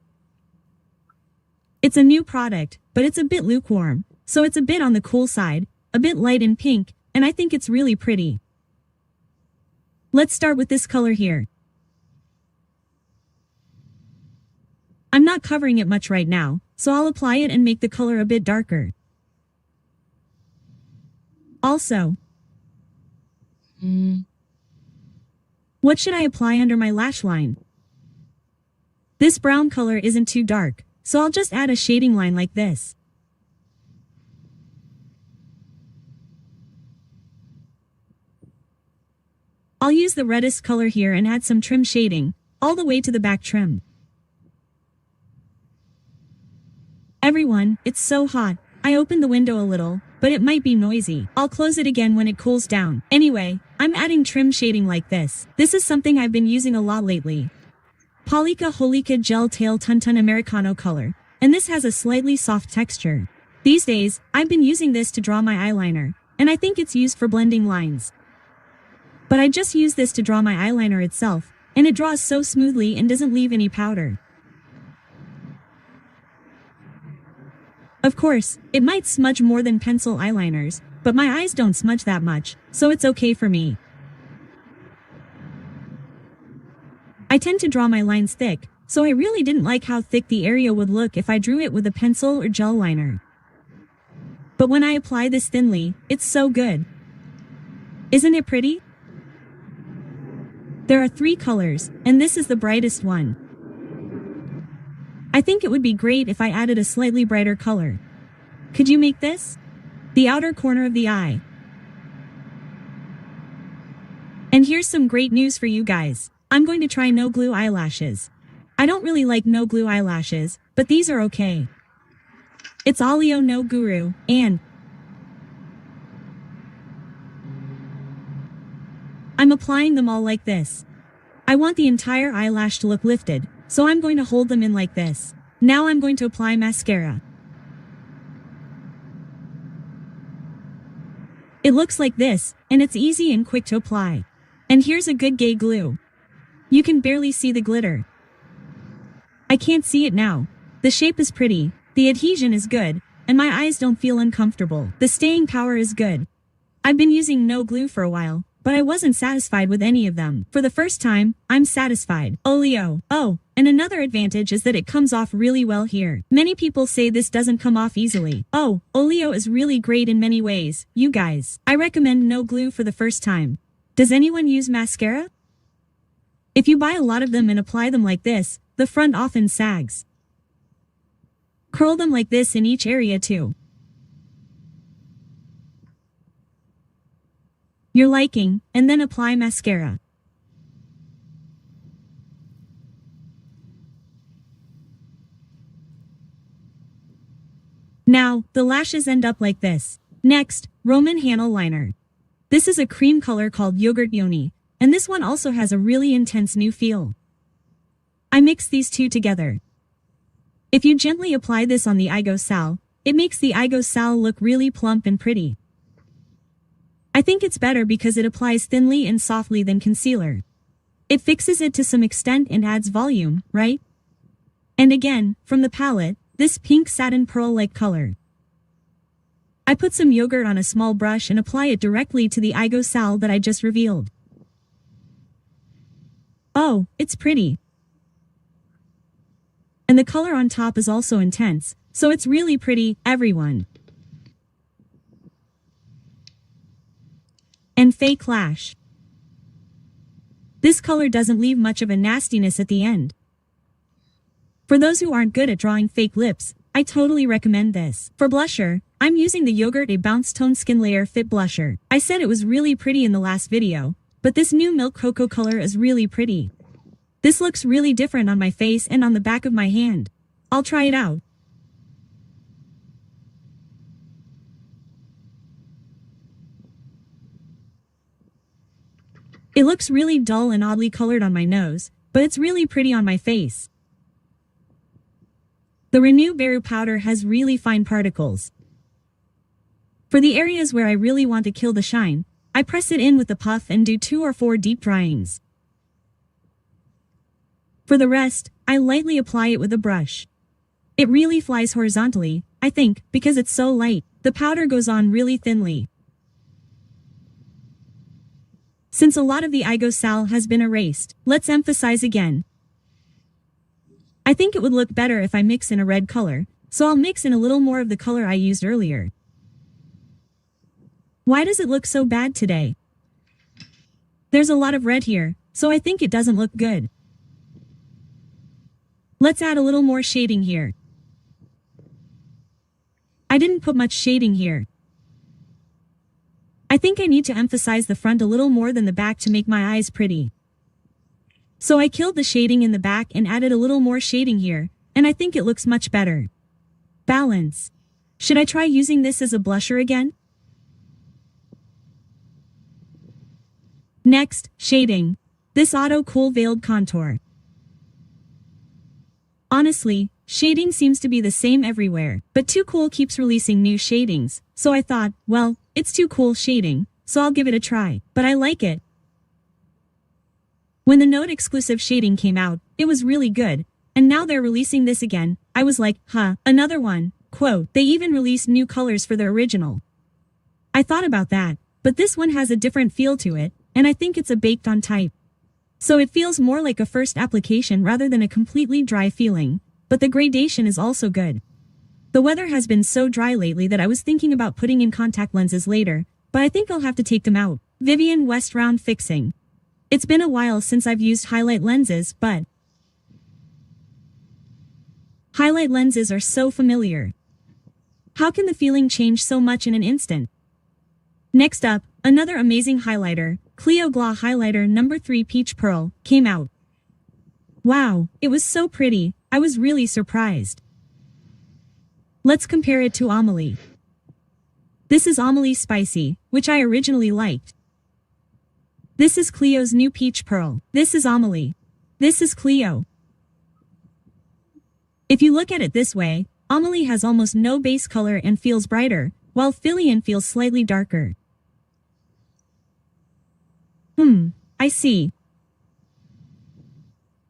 It's a new product, but it's a bit lukewarm, so it's a bit on the cool side, a bit light in pink, and I think it's really pretty. Let's start with this color here. I'm not covering it much right now, so I'll apply it and make the color a bit darker. Also, what should I apply under my lash line? This brown color isn't too dark, so I'll just add a shading line like this. I'll use the reddest color here and add some trim shading, all the way to the back trim. Everyone, it's so hot. I opened the window a little, but it might be noisy. I'll close it again when it cools down. Anyway, I'm adding trim shading like this. This is something I've been using a lot lately. Polika Holika Gel Tail Tuntun Americano color, and this has a slightly soft texture. These days, I've been using this to draw my eyeliner, and I think it's used for blending lines. But I just use this to draw my eyeliner itself, and it draws so smoothly and doesn't leave any powder. Of course, it might smudge more than pencil eyeliners, but my eyes don't smudge that much, so it's okay for me. I tend to draw my lines thick, so I really didn't like how thick the area would look if I drew it with a pencil or gel liner. But when I apply this thinly, it's so good. Isn't it pretty? There are 3 colors, and this is the brightest one. I think it would be great if I added a slightly brighter color. Could you make this? The outer corner of the eye. And here's some great news for you guys. I'm going to try no glue eyelashes. I don't really like no glue eyelashes, but these are okay. It's Alio no Guru, and I'm applying them all like this. I want the entire eyelash to look lifted, so I'm going to hold them in like this. Now I'm going to apply mascara. It looks like this, and it's easy and quick to apply. And here's a good gay glue. You can barely see the glitter. I can't see it now. The shape is pretty, the adhesion is good, and my eyes don't feel uncomfortable. The staying power is good. I've been using no glue for a while, but I wasn't satisfied with any of them. For the first time, I'm satisfied. Olio. Oh, And another advantage is that it comes off really well here. Many people say this doesn't come off easily. Oh, Oleo is really great in many ways, you guys. I recommend no glue for the first time. Does anyone use mascara? If you buy a lot of them and apply them like this, the front often sags. Curl them like this in each area too. Your liking, and then apply mascara. Now, the lashes end up like this. Next, Roman Handle Liner. This is a cream color called Yogurt Yoni, and this one also has a really intense new feel. I mix these two together. If you gently apply this on the Igo Sal, it makes the Igo Sal look really plump and pretty. I think it's better because it applies thinly and softly than concealer. It fixes it to some extent and adds volume, right? And again, from the palette, this pink satin pearl-like color. I put some yogurt on a small brush and apply it directly to the Igo Sal that I just revealed. Oh, it's pretty. And the color on top is also intense, so it's really pretty, everyone. And fake lash. This color doesn't leave much of a nastiness at the end. For those who aren't good at drawing fake lips, I totally recommend this. For blusher, I'm using the Yogurt A Bounce Tone Skin Layer Fit Blusher. I said it was really pretty in the last video, but this new milk cocoa color is really pretty. This looks really different on my face and on the back of my hand. I'll try it out. It looks really dull and oddly colored on my nose, but it's really pretty on my face. The Renew Berry powder has really fine particles. For the areas where I really want to kill the shine, I press it in with the puff and do 2 or 4 deep dryings. For the rest, I lightly apply it with a brush. It really flies horizontally, I think, because it's so light. The powder goes on really thinly. Since a lot of the Igo Sal has been erased, let's emphasize again. I think it would look better if I mix in a red color, so I'll mix in a little more of the color I used earlier. Why does it look so bad today? There's a lot of red here, so I think it doesn't look good. Let's add a little more shading here. I didn't put much shading here. I think I need to emphasize the front a little more than the back to make my eyes pretty. So I killed the shading in the back and added a little more shading here, and I think it looks much better. Balance. Should I try using this as a blusher again? Next, shading. This Auto Cool Veiled Contour. Honestly, shading seems to be the same everywhere, but Too Cool keeps releasing new shadings, so I thought, well, it's Too Cool shading, so I'll give it a try, but I like it. When the Note exclusive shading came out, it was really good, and now they're releasing this again. I was like, huh, another one. Quote, they even released new colors for the original. I thought about that, but this one has a different feel to it, and I think it's a baked on type. So it feels more like a first application rather than a completely dry feeling, but the gradation is also good. The weather has been so dry lately that I was thinking about putting in contact lenses later, but I think I'll have to take them out. Vivienne West Round Fixing. It's been a while since I've used highlight lenses, but highlight lenses are so familiar. How can the feeling change so much in an instant? Next up, another amazing highlighter, Clio Glow Highlighter No. 3 Peach Pearl, came out. Wow, it was so pretty, I was really surprised. Let's compare it to Amelie. This is Amelie Spicy, which I originally liked. This is Clio's new Peach Pearl. This is Amelie. This is Clio. If you look at it this way, Amelie has almost no base color and feels brighter, while Filian feels slightly darker. I see.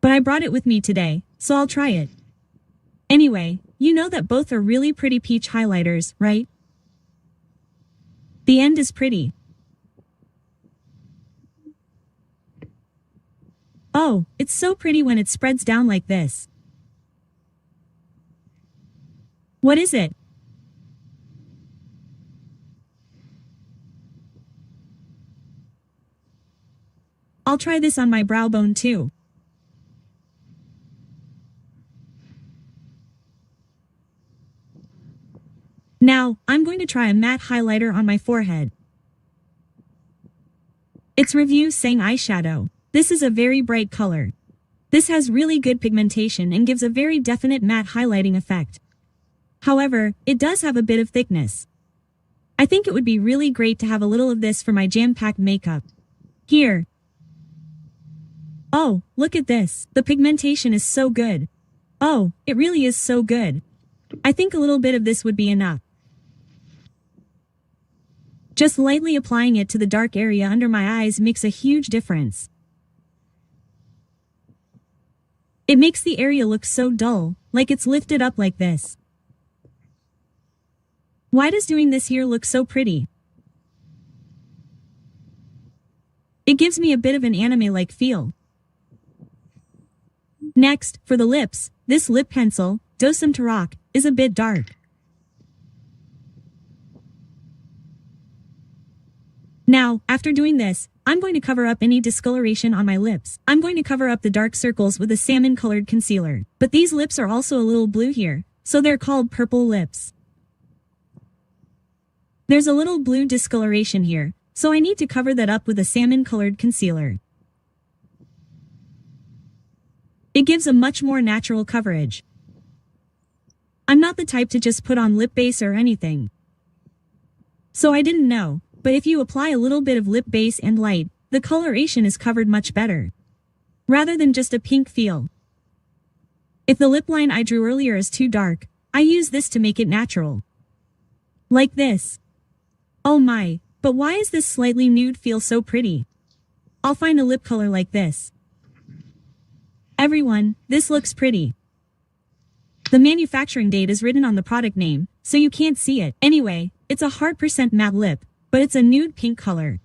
But I brought it with me today, so I'll try it. Anyway, you know that both are really pretty peach highlighters, right? The end is pretty. Oh, it's so pretty when it spreads down like this. What is it? I'll try this on my brow bone too. Now, I'm going to try a matte highlighter on my forehead. It's Review Sang eyeshadow. This is a very bright color. This has really good pigmentation and gives a very definite matte highlighting effect. However, it does have a bit of thickness. I think it would be really great to have a little of this for my jam-packed makeup. Here. Oh, look at this. The pigmentation is so good. Oh, it really is so good. I think a little bit of this would be enough. Just lightly applying it to the dark area under my eyes makes a huge difference. It makes the area look so dull, like it's lifted up like this. Why does doing this here look so pretty? It gives me a bit of an anime-like feel. Next, for the lips, this lip pencil, Dosum Tarak, is a bit dark. Now, after doing this, I'm going to cover up any discoloration on my lips. I'm going to cover up the dark circles with a salmon-colored concealer. But these lips are also a little blue here, so they're called purple lips. There's a little blue discoloration here, so I need to cover that up with a salmon-colored concealer. It gives a much more natural coverage. I'm not the type to just put on lip base or anything. So I didn't know, but if you apply a little bit of lip base and light, the coloration is covered much better. Rather than just a pink feel. If the lip line I drew earlier is too dark, I use this to make it natural. Like this. Oh my, but why is this slightly nude feel so pretty? I'll find a lip color like this. Everyone, this looks pretty. The manufacturing date is written on the product name, so you can't see it. Anyway, it's a hard % matte lip, but it's a nude pink color.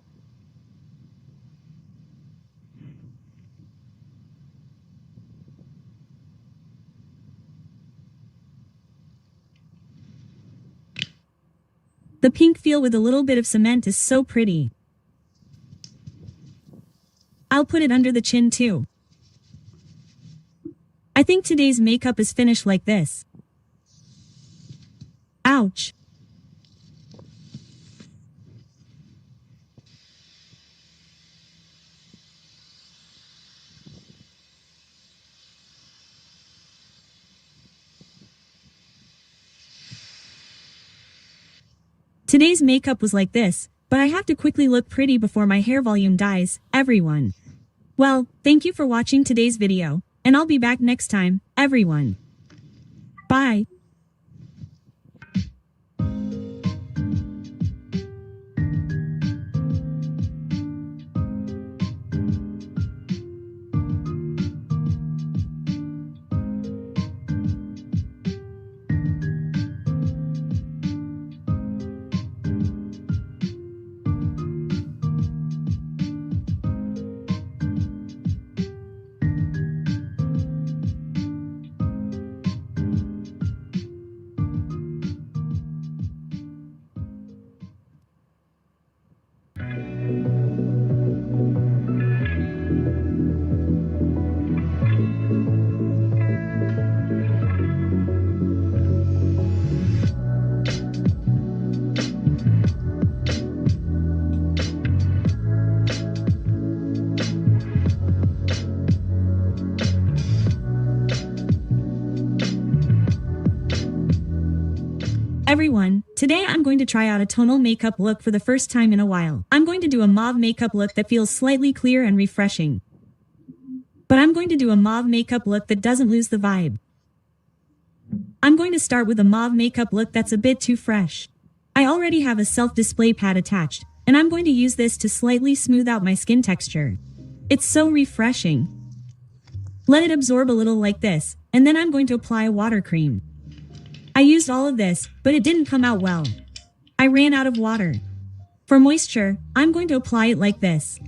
The pink feel with a little bit of cement is so pretty. I'll put it under the chin too. I think today's makeup is finished like this. Ouch. Today's makeup was like this, but I have to quickly look pretty before my hair volume dies, everyone. Well, thank you for watching today's video, and I'll be back next time, everyone. Bye. Everyone, today I'm going to try out a tonal makeup look for the first time in a while. I'm going to do a mauve makeup look that feels slightly clear and refreshing. But I'm going to do a mauve makeup look that doesn't lose the vibe. I'm going to start with a mauve makeup look that's a bit too fresh. I already have a self-display pad attached, and I'm going to use this to slightly smooth out my skin texture. It's so refreshing. Let it absorb a little like this, and then I'm going to apply a water cream. I used all of this, but it didn't come out well. I ran out of water. For moisture, I'm going to apply it like this.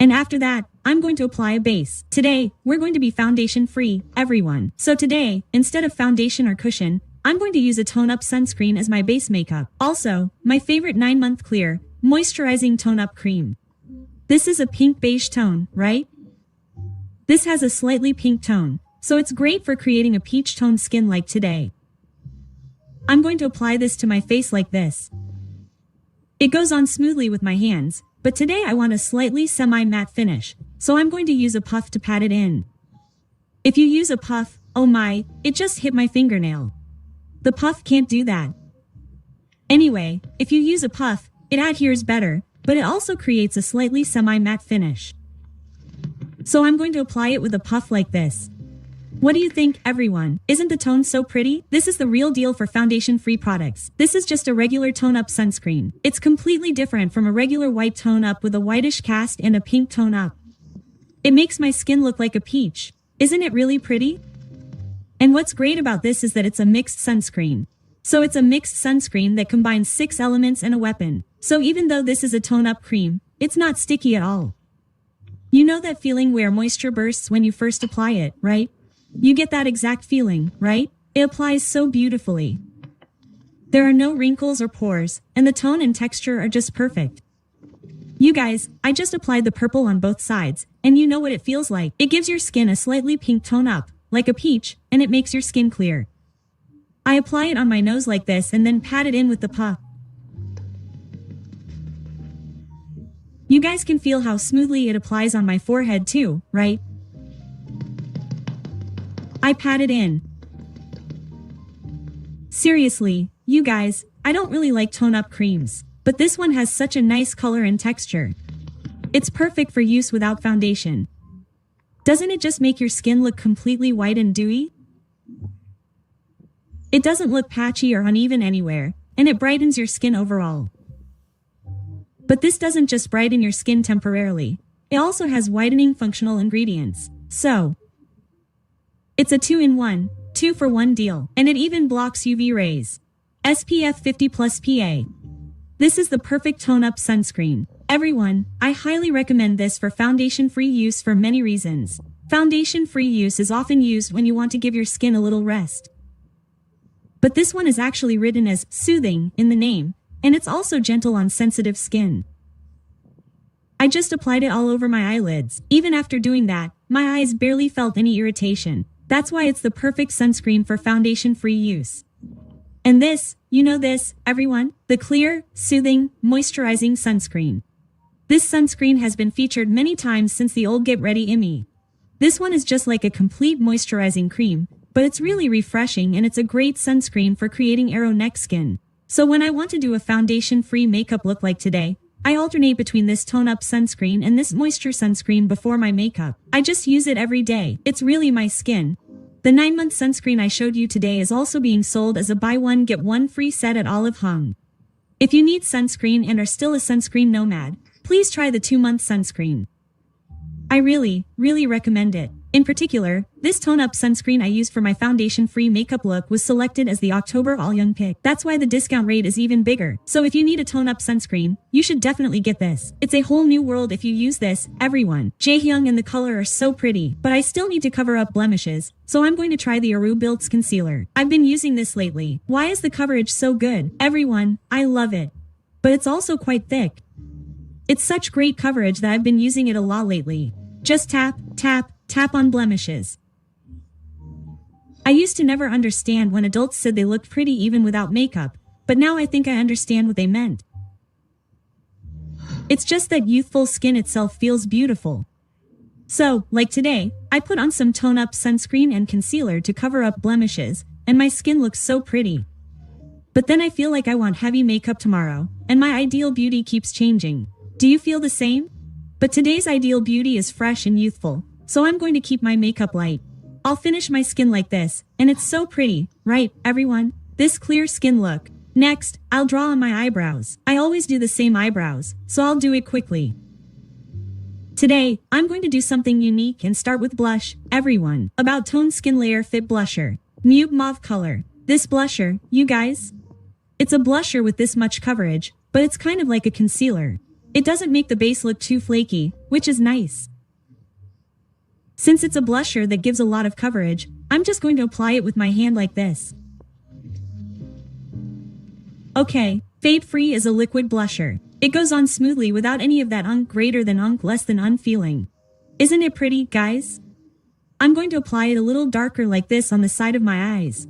And after that, I'm going to apply a base. Today, we're going to be foundation free, everyone. So today, instead of foundation or cushion, I'm going to use a tone-up sunscreen as my base makeup. Also, my favorite 9-month clear, moisturizing tone-up cream. This is a pink beige tone, right? This has a slightly pink tone, so it's great for creating a peach tone skin like today. I'm going to apply this to my face like this. It goes on smoothly with my hands, but today I want a slightly semi-matte finish, so I'm going to use a puff to pat it in. If you use a puff, oh my, it just hit my fingernail. The puff can't do that. Anyway, if you use a puff, it adheres better, but it also creates a slightly semi-matte finish. So I'm going to apply it with a puff like this. What do you think, everyone? Isn't the tone so pretty? This is the real deal for foundation-free products. This is just a regular tone-up sunscreen. It's completely different from a regular white tone-up with a whitish cast and a pink tone-up. It makes my skin look like a peach. Isn't it really pretty? And what's great about this is that it's a mixed sunscreen. So it's a mixed sunscreen that combines 6 elements and a weapon. So even though this is a tone-up cream, it's not sticky at all. You know that feeling where moisture bursts when you first apply it, right? You get that exact feeling, right? It applies so beautifully. There are no wrinkles or pores, and the tone and texture are just perfect. You guys, I just applied the purple on both sides, and you know what it feels like. It gives your skin a slightly pink tone up, like a peach, and it makes your skin clear. I apply it on my nose like this and then pat it in with the puff. You guys can feel how smoothly it applies on my forehead too, right? I pat it in. Seriously, you guys, I don't really like tone-up creams, but this one has such a nice color and texture. It's perfect for use without foundation. Doesn't it just make your skin look completely white and dewy? It doesn't look patchy or uneven anywhere, and it brightens your skin overall. But this doesn't just brighten your skin temporarily. It also has whitening functional ingredients. So, it's a 2-in-1, 2-for-1 deal, and it even blocks UV rays. SPF 50 plus PA. This is the perfect tone-up sunscreen. Everyone, I highly recommend this for foundation-free use for many reasons. Foundation-free use is often used when you want to give your skin a little rest. But this one is actually written as soothing in the name, and it's also gentle on sensitive skin. I just applied it all over my eyelids. Even after doing that, my eyes barely felt any irritation. That's why it's the perfect sunscreen for foundation-free use. And this, you know this, everyone, the clear, soothing, moisturizing sunscreen. This sunscreen has been featured many times since the old Get Ready Imi. This one is just like a complete moisturizing cream, but it's really refreshing and it's a great sunscreen for creating arrow neck skin. So when I want to do a foundation-free makeup look like today, I alternate between this tone-up sunscreen and this moisture sunscreen before my makeup. I just use it every day. It's really my skin. The 9-month sunscreen I showed you today is also being sold as a buy one get one free set at Olive Hung. If you need sunscreen and are still a sunscreen nomad, please try the 2-month sunscreen. I really recommend it. In particular, this tone-up sunscreen I used for my foundation-free makeup look was selected as the October All Young pick. That's why the discount rate is even bigger. So if you need a tone-up sunscreen, you should definitely get this. It's a whole new world if you use this, everyone. Jaehyung and the color are so pretty, but I still need to cover up blemishes, so I'm going to try the Aru Builds Concealer. I've been using this lately. Why is the coverage so good? Everyone, I love it. But it's also quite thick. It's such great coverage that I've been using it a lot lately. Just tap, tap, tap on blemishes. I used to never understand when adults said they looked pretty even without makeup, but now I think I understand what they meant. It's just that youthful skin itself feels beautiful. So, like today, I put on some tone-up sunscreen and concealer to cover up blemishes, and my skin looks so pretty. But then I feel like I want heavy makeup tomorrow, and my ideal beauty keeps changing. Do you feel the same? But today's ideal beauty is fresh and youthful, so I'm going to keep my makeup light. I'll finish my skin like this, and it's so pretty, right, everyone? This clear skin look. Next, I'll draw on my eyebrows. I always do the same eyebrows, so I'll do it quickly. Today, I'm going to do something unique and start with blush, everyone. About Tone Skin Layer Fit Blusher. Nude Mauve color. This blusher, you guys? It's a blusher with this much coverage, but it's kind of like a concealer. It doesn't make the base look too flaky, which is nice. Since it's a blusher that gives a lot of coverage, I'm just going to apply it with my hand like this. Okay, Fade Free is a liquid blusher. It goes on smoothly without any of that greater than less than feeling. Isn't it pretty, guys? I'm going to apply it a little darker like this on the side of my eyes.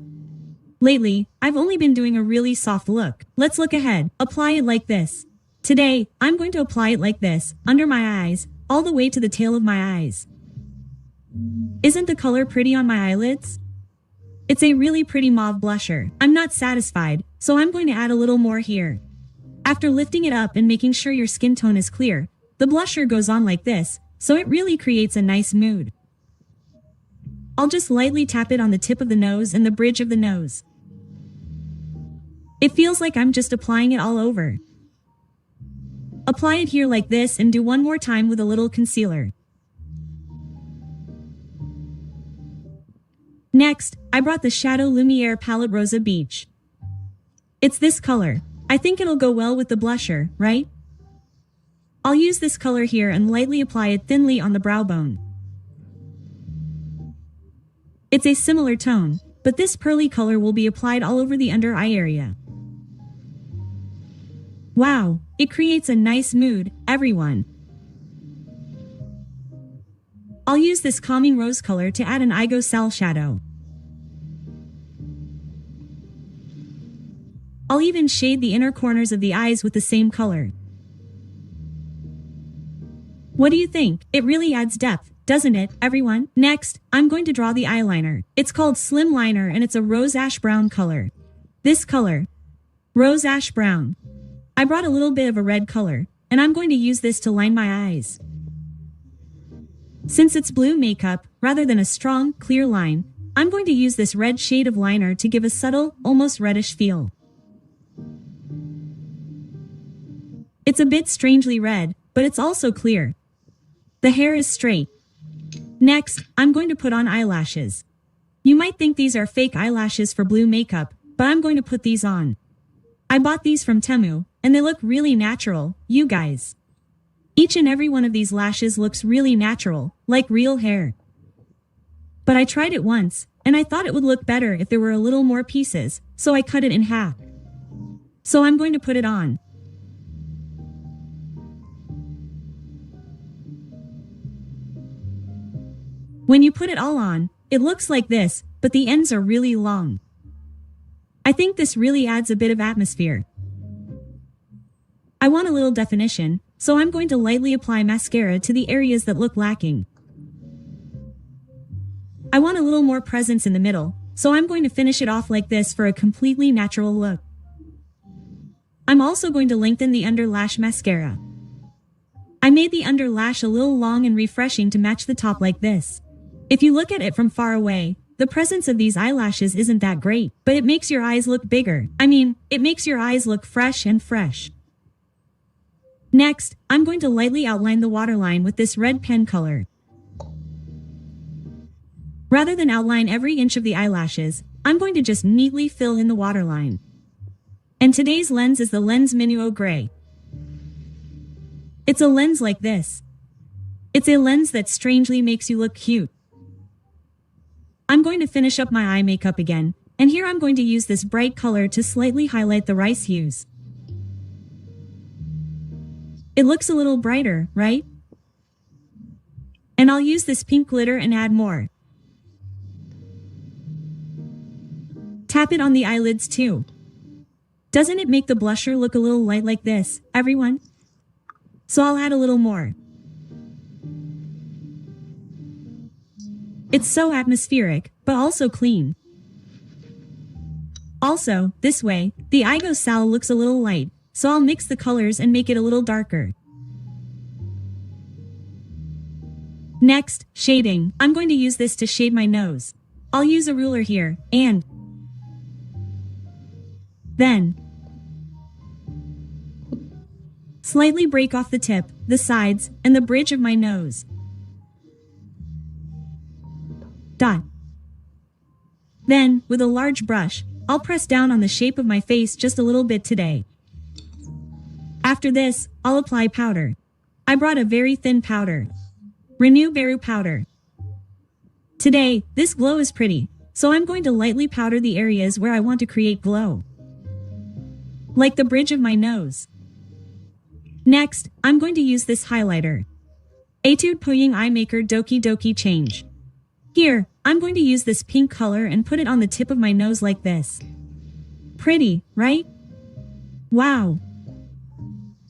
Lately, I've only been doing a really soft look. Let's look ahead. Apply it like this. Today, I'm going to apply it like this, under my eyes, all the way to the tail of my eyes. Isn't the color pretty on my eyelids? It's a really pretty mauve blusher. I'm not satisfied, so I'm going to add a little more here. After lifting it up and making sure your skin tone is clear, the blusher goes on like this, so it really creates a nice mood. I'll just lightly tap it on the tip of the nose and the bridge of the nose. It feels like I'm just applying it all over. Apply it here like this and do one more time with a little concealer. Next, I brought the Shadow Lumiere Palette Rosa Beach. It's this color. I think it'll go well with the blusher, right? I'll use this color here and lightly apply it thinly on the brow bone. It's a similar tone, but this pearly color will be applied all over the under eye area. Wow, it creates a nice mood, everyone. I'll use this calming rose color to add an Aigosal shadow. I'll even shade the inner corners of the eyes with the same color. What do you think? It really adds depth, doesn't it, everyone? Next, I'm going to draw the eyeliner. It's called Slim Liner and it's a rose ash brown color. This color, rose ash brown. I brought a little bit of a red color, and I'm going to use this to line my eyes. Since it's blue makeup, rather than a strong, clear line, I'm going to use this red shade of liner to give a subtle, almost reddish feel. It's a bit strangely red, but it's also clear. The hair is straight. Next, I'm going to put on eyelashes. You might think these are fake eyelashes for blue makeup, but I'm going to put these on. I bought these from Temu, and they look really natural, you guys. Each and every one of these lashes looks really natural, like real hair. But I tried it once, and I thought it would look better if there were a little more pieces, so I cut it in half. So I'm going to put it on. When you put it all on, it looks like this, but the ends are really long. I think this really adds a bit of atmosphere. I want a little definition, so I'm going to lightly apply mascara to the areas that look lacking. I want a little more presence in the middle, so I'm going to finish it off like this for a completely natural look. I'm also going to lengthen the under lash mascara. I made the under lash a little long and refreshing to match the top like this. If you look at it from far away, the presence of these eyelashes isn't that great, but it makes your eyes look bigger. It makes your eyes look fresh and fresh. Next, I'm going to lightly outline the waterline with this red pen color. Rather than outline every inch of the eyelashes, I'm going to just neatly fill in the waterline. And today's lens is the Lens Minuo Gray. It's a lens like this. It's a lens that strangely makes you look cute. I'm going to finish up my eye makeup again, and here I'm going to use this bright color to slightly highlight the rice hues. It looks a little brighter, right? And I'll use this pink glitter and add more. Tap it on the eyelids too. Doesn't it make the blusher look a little light like this, everyone? So I'll add a little more. It's so atmospheric, but also clean. Also, this way, the Aigosal looks a little light, so I'll mix the colors and make it a little darker. Next, shading. I'm going to use this to shade my nose. I'll use a ruler here, and then slightly break off the tip, the sides, and the bridge of my nose. Dot. Then, with a large brush, I'll press down on the shape of my face just a little bit today. After this, I'll apply powder. I brought a very thin powder. Renew Beru powder. Today, this glow is pretty, so I'm going to lightly powder the areas where I want to create glow. Like the bridge of my nose. Next, I'm going to use this highlighter. Etude Poying Eye Maker Doki Doki Change. Here, I'm going to use this pink color and put it on the tip of my nose like this. Pretty, right? Wow.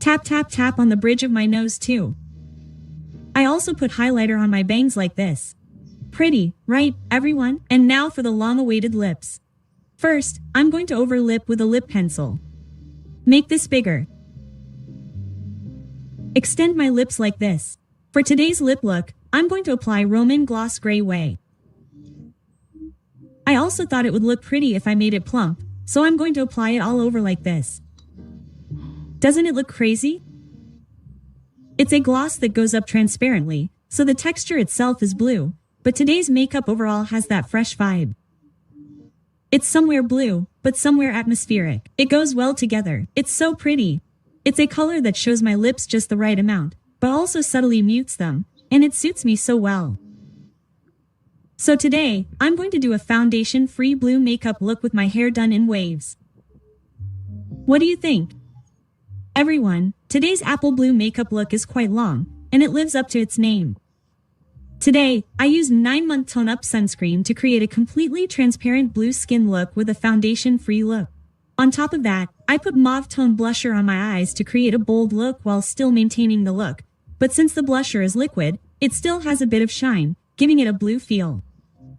Tap tap tap on the bridge of my nose too. I also put highlighter on my bangs like this. Pretty, right, everyone? And now for the long-awaited lips. First, I'm going to overlip with a lip pencil. Make this bigger. Extend my lips like this. For today's lip look, I'm going to apply Roman Gloss Gray Way. I also thought it would look pretty if I made it plump, so I'm going to apply it all over like this. Doesn't it look crazy? It's a gloss that goes up transparently, so the texture itself is blue, but today's makeup overall has that fresh vibe. It's somewhere blue, but somewhere atmospheric. It goes well together. It's so pretty. It's a color that shows my lips just the right amount, but also subtly mutes them, and it suits me so well. So today, I'm going to do a foundation-free blue makeup look with my hair done in waves. What do you think? Everyone, today's apple blue makeup look is quite long, and it lives up to its name. Today, I used 9-month Tone Up sunscreen to create a completely transparent blue skin look with a foundation-free look. On top of that, I put mauve tone blusher on my eyes to create a bold look while still maintaining the look, but since the blusher is liquid, it still has a bit of shine, giving it a blue feel.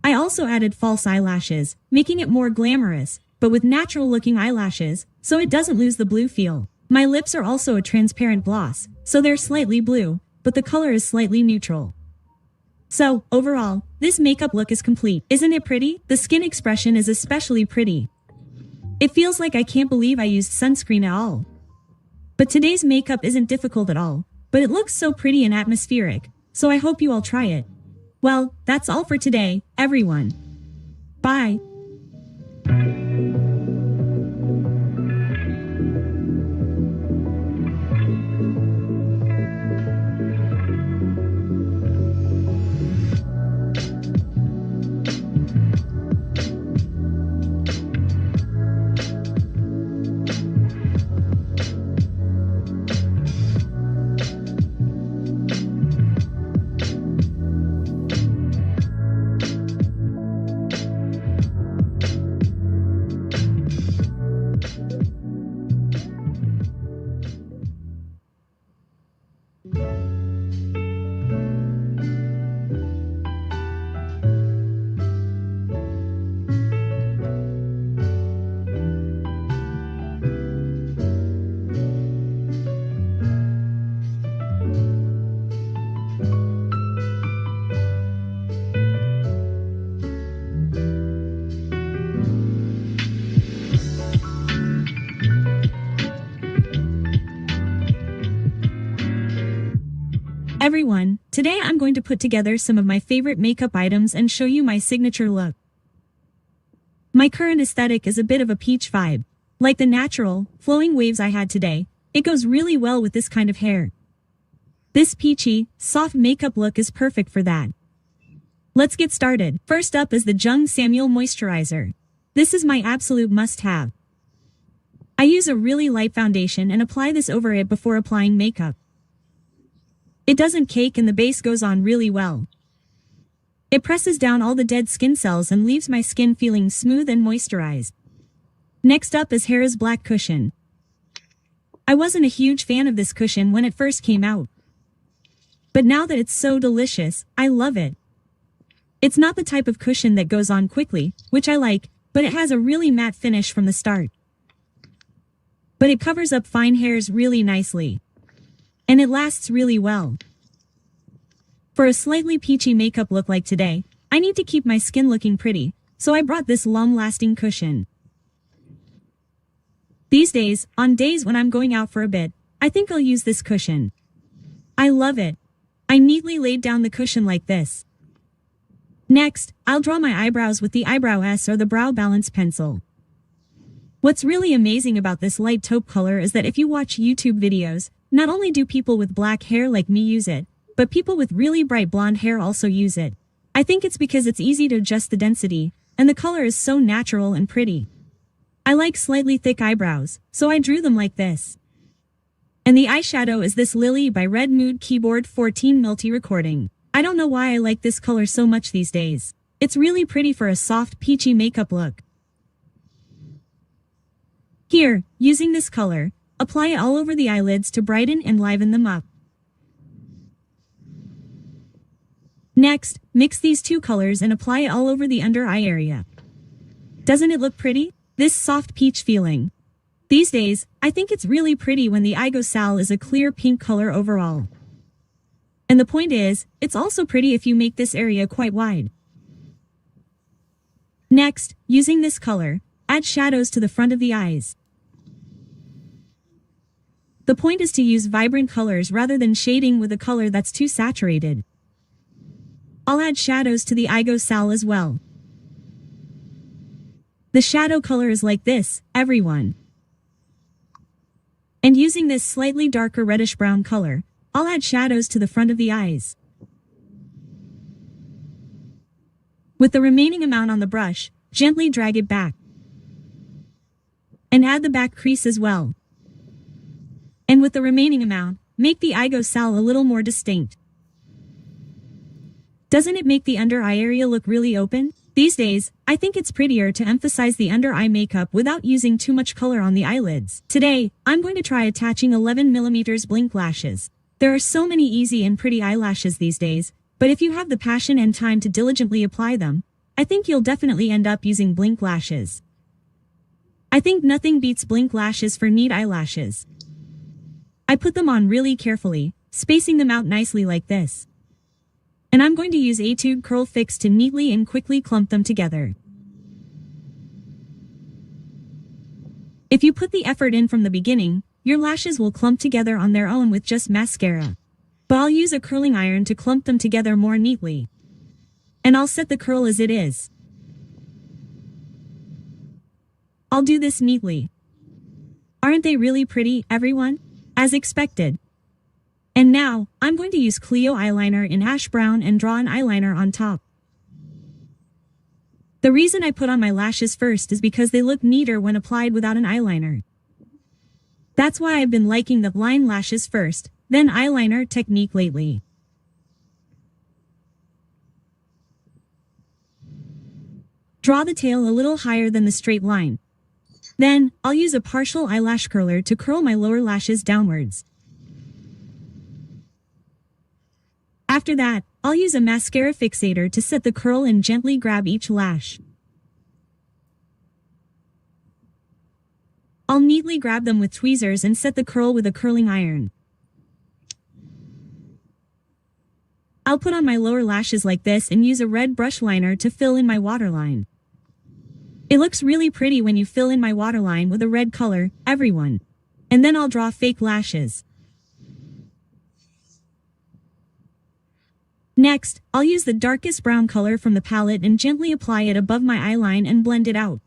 I also added false eyelashes, making it more glamorous, but with natural-looking eyelashes, so it doesn't lose the blue feel. My lips are also a transparent gloss, so they're slightly blue, but the color is slightly neutral. So, overall, this makeup look is complete. Isn't it pretty? The skin expression is especially pretty. It feels like I can't believe I used sunscreen at all. But today's makeup isn't difficult at all, but it looks so pretty and atmospheric, so I hope you all try it. Well, that's all for today, everyone. Bye. Everyone, today I'm going to put together some of my favorite makeup items and show you my signature look. My current aesthetic is a bit of a peach vibe. Like the natural, flowing waves I had today, it goes really well with this kind of hair. This peachy, soft makeup look is perfect for that. Let's get started. First up is the Jung Samuel Moisturizer. This is my absolute must-have. I use a really light foundation and apply this over it before applying makeup. It doesn't cake and the base goes on really well. It presses down all the dead skin cells and leaves my skin feeling smooth and moisturized. Next up is Harrah's Black Cushion. I wasn't a huge fan of this cushion when it first came out. But now that it's so delicious, I love it. It's not the type of cushion that goes on quickly, which I like, but it has a really matte finish from the start. But it covers up fine hairs really nicely. And it lasts really well. For a slightly peachy makeup look like today, I need to keep my skin looking pretty, so I brought this long-lasting cushion. These days, on days when I'm going out for a bit, I think I'll use this cushion. I love it. I neatly laid down the cushion like this. Next, I'll draw my eyebrows with the Eyebrow S or the Brow Balance pencil. What's really amazing about this light taupe color is that if you watch YouTube videos, not only do people with black hair like me use it, but people with really bright blonde hair also use it. I think it's because it's easy to adjust the density, and the color is so natural and pretty. I like slightly thick eyebrows, so I drew them like this. And the eyeshadow is this Lily by Red Mood Keyboard 14 Multi Recording. I don't know why I like this color so much these days. It's really pretty for a soft, peachy makeup look. Here, using this color, apply it all over the eyelids to brighten and liven them up. Next, mix these two colors and apply it all over the under eye area. Doesn't it look pretty? This soft peach feeling. These days, I think it's really pretty when the Aigosal is a clear pink color overall. And the point is, it's also pretty if you make this area quite wide. Next, using this color, add shadows to the front of the eyes. The point is to use vibrant colors rather than shading with a color that's too saturated. I'll add shadows to the Aigosal as well. The shadow color is like this, everyone. And using this slightly darker reddish-brown color, I'll add shadows to the front of the eyes. With the remaining amount on the brush, gently drag it back. And add the back crease as well. And with the remaining amount, make the Aigosal a little more distinct. Doesn't it make the under eye area look really open? These days, I think it's prettier to emphasize the under eye makeup without using too much color on the eyelids. Today, I'm going to try attaching 11mm blink lashes. There are so many easy and pretty eyelashes these days, but if you have the passion and time to diligently apply them, I think you'll definitely end up using blink lashes. I think nothing beats blink lashes for neat eyelashes. I put them on really carefully, spacing them out nicely like this. And I'm going to use Etude Curl Fix to neatly and quickly clump them together. If you put the effort in from the beginning, your lashes will clump together on their own with just mascara. But I'll use a curling iron to clump them together more neatly. And I'll set the curl as it is. I'll do this neatly. Aren't they really pretty, everyone? As expected. And now, I'm going to use Clio eyeliner in ash brown and draw an eyeliner on top. The reason I put on my lashes first is because they look neater when applied without an eyeliner. That's why I've been liking the line lashes first, then eyeliner technique lately. Draw the tail a little higher than the straight line. Then, I'll use a partial eyelash curler to curl my lower lashes downwards. After that, I'll use a mascara fixator to set the curl and gently grab each lash. I'll neatly grab them with tweezers and set the curl with a curling iron. I'll put on my lower lashes like this and use a red brush liner to fill in my waterline. It looks really pretty when you fill in my waterline with a red color, everyone. And then I'll draw fake lashes. Next, I'll use the darkest brown color from the palette and gently apply it above my eyeline and blend it out.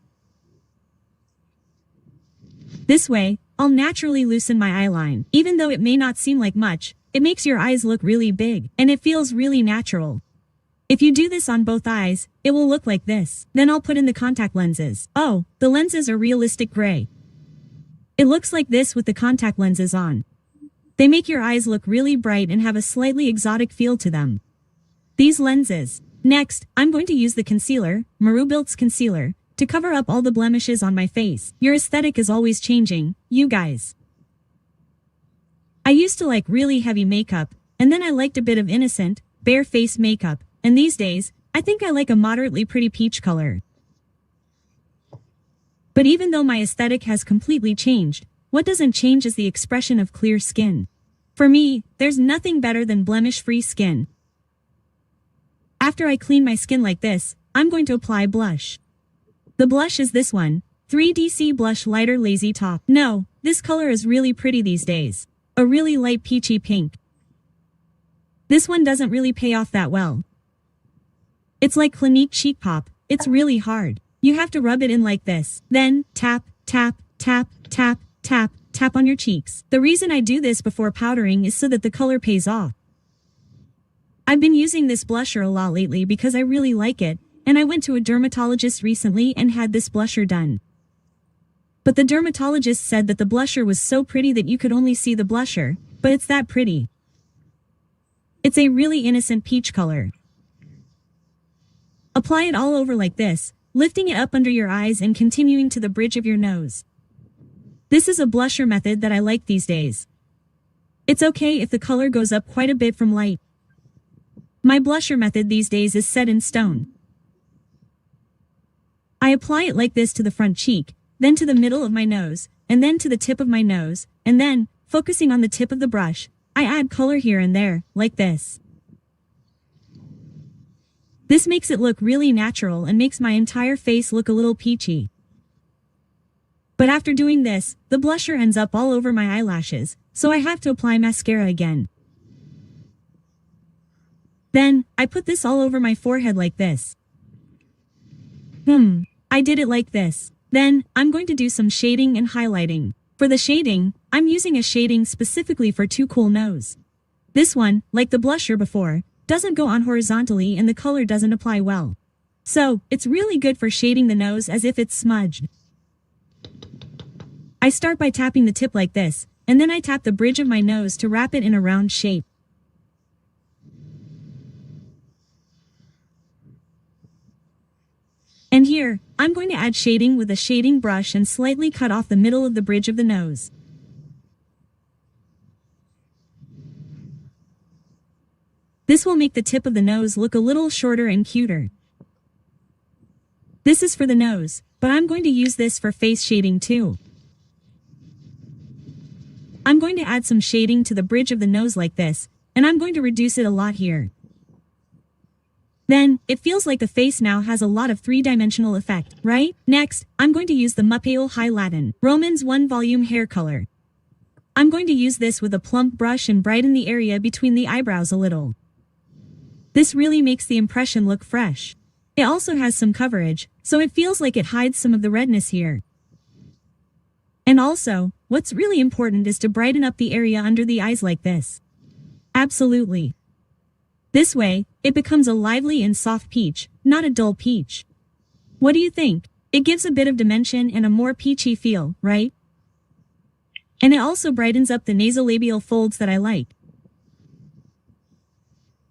This way, I'll naturally loosen my eyeline. Even though it may not seem like much, it makes your eyes look really big, and it feels really natural. If you do this on both eyes, it will look like this. Then I'll put in the contact lenses. Oh, the lenses are realistic gray. It looks like this with the contact lenses on. They make your eyes look really bright and have a slightly exotic feel to them. These lenses. Next, I'm going to use the concealer, Marubilt's concealer, to cover up all the blemishes on my face. Your aesthetic is always changing, you guys. I used to like really heavy makeup, and then I liked a bit of innocent, bare face makeup, and these days, I think I like a moderately pretty peach color. But even though my aesthetic has completely changed, what doesn't change is the expression of clear skin. For me, there's nothing better than blemish-free skin. After I clean my skin like this, I'm going to apply blush. The blush is this one, 3DC Blush Lighter Lazy Top. No, this color is really pretty these days. A really light peachy pink. This one doesn't really pay off that well. It's like Clinique Cheek Pop, it's really hard. You have to rub it in like this, then, tap, tap, tap, tap, tap, tap on your cheeks. The reason I do this before powdering is so that the color pays off. I've been using this blusher a lot lately because I really like it, and I went to a dermatologist recently and had this blusher done. But the dermatologist said that the blusher was so pretty that you could only see the blusher, but it's that pretty. It's a really innocent peach color. Apply it all over like this, lifting it up under your eyes and continuing to the bridge of your nose. This is a blusher method that I like these days. It's okay if the color goes up quite a bit from light. My blusher method these days is set in stone. I apply it like this to the front cheek, then to the middle of my nose, and then to the tip of my nose, and then, focusing on the tip of the brush, I add color here and there, like this. This makes it look really natural and makes my entire face look a little peachy. But after doing this, the blusher ends up all over my eyelashes, so I have to apply mascara again. Then, I put this all over my forehead like this. I did it like this. Then, I'm going to do some shading and highlighting. For the shading, I'm using a shading specifically for Too Cool Nose. This one, like the blusher before, doesn't go on horizontally and the color doesn't apply well. So, it's really good for shading the nose as if it's smudged. I start by tapping the tip like this, and then I tap the bridge of my nose to wrap it in a round shape. And here, I'm going to add shading with a shading brush and slightly cut off the middle of the bridge of the nose. This will make the tip of the nose look a little shorter and cuter. This is for the nose, but I'm going to use this for face shading too. I'm going to add some shading to the bridge of the nose like this, and I'm going to reduce it a lot here. Then, it feels like the face now has a lot of three-dimensional effect, right? Next, I'm going to use the Mupale High Latin Romance 1 Volume Hair Color. I'm going to use this with a plump brush and brighten the area between the eyebrows a little. This really makes the impression look fresh. It also has some coverage, so it feels like it hides some of the redness here. And also, what's really important is to brighten up the area under the eyes like this. Absolutely. This way, it becomes a lively and soft peach, not a dull peach. What do you think? It gives a bit of dimension and a more peachy feel, right? And it also brightens up the nasolabial folds that I like.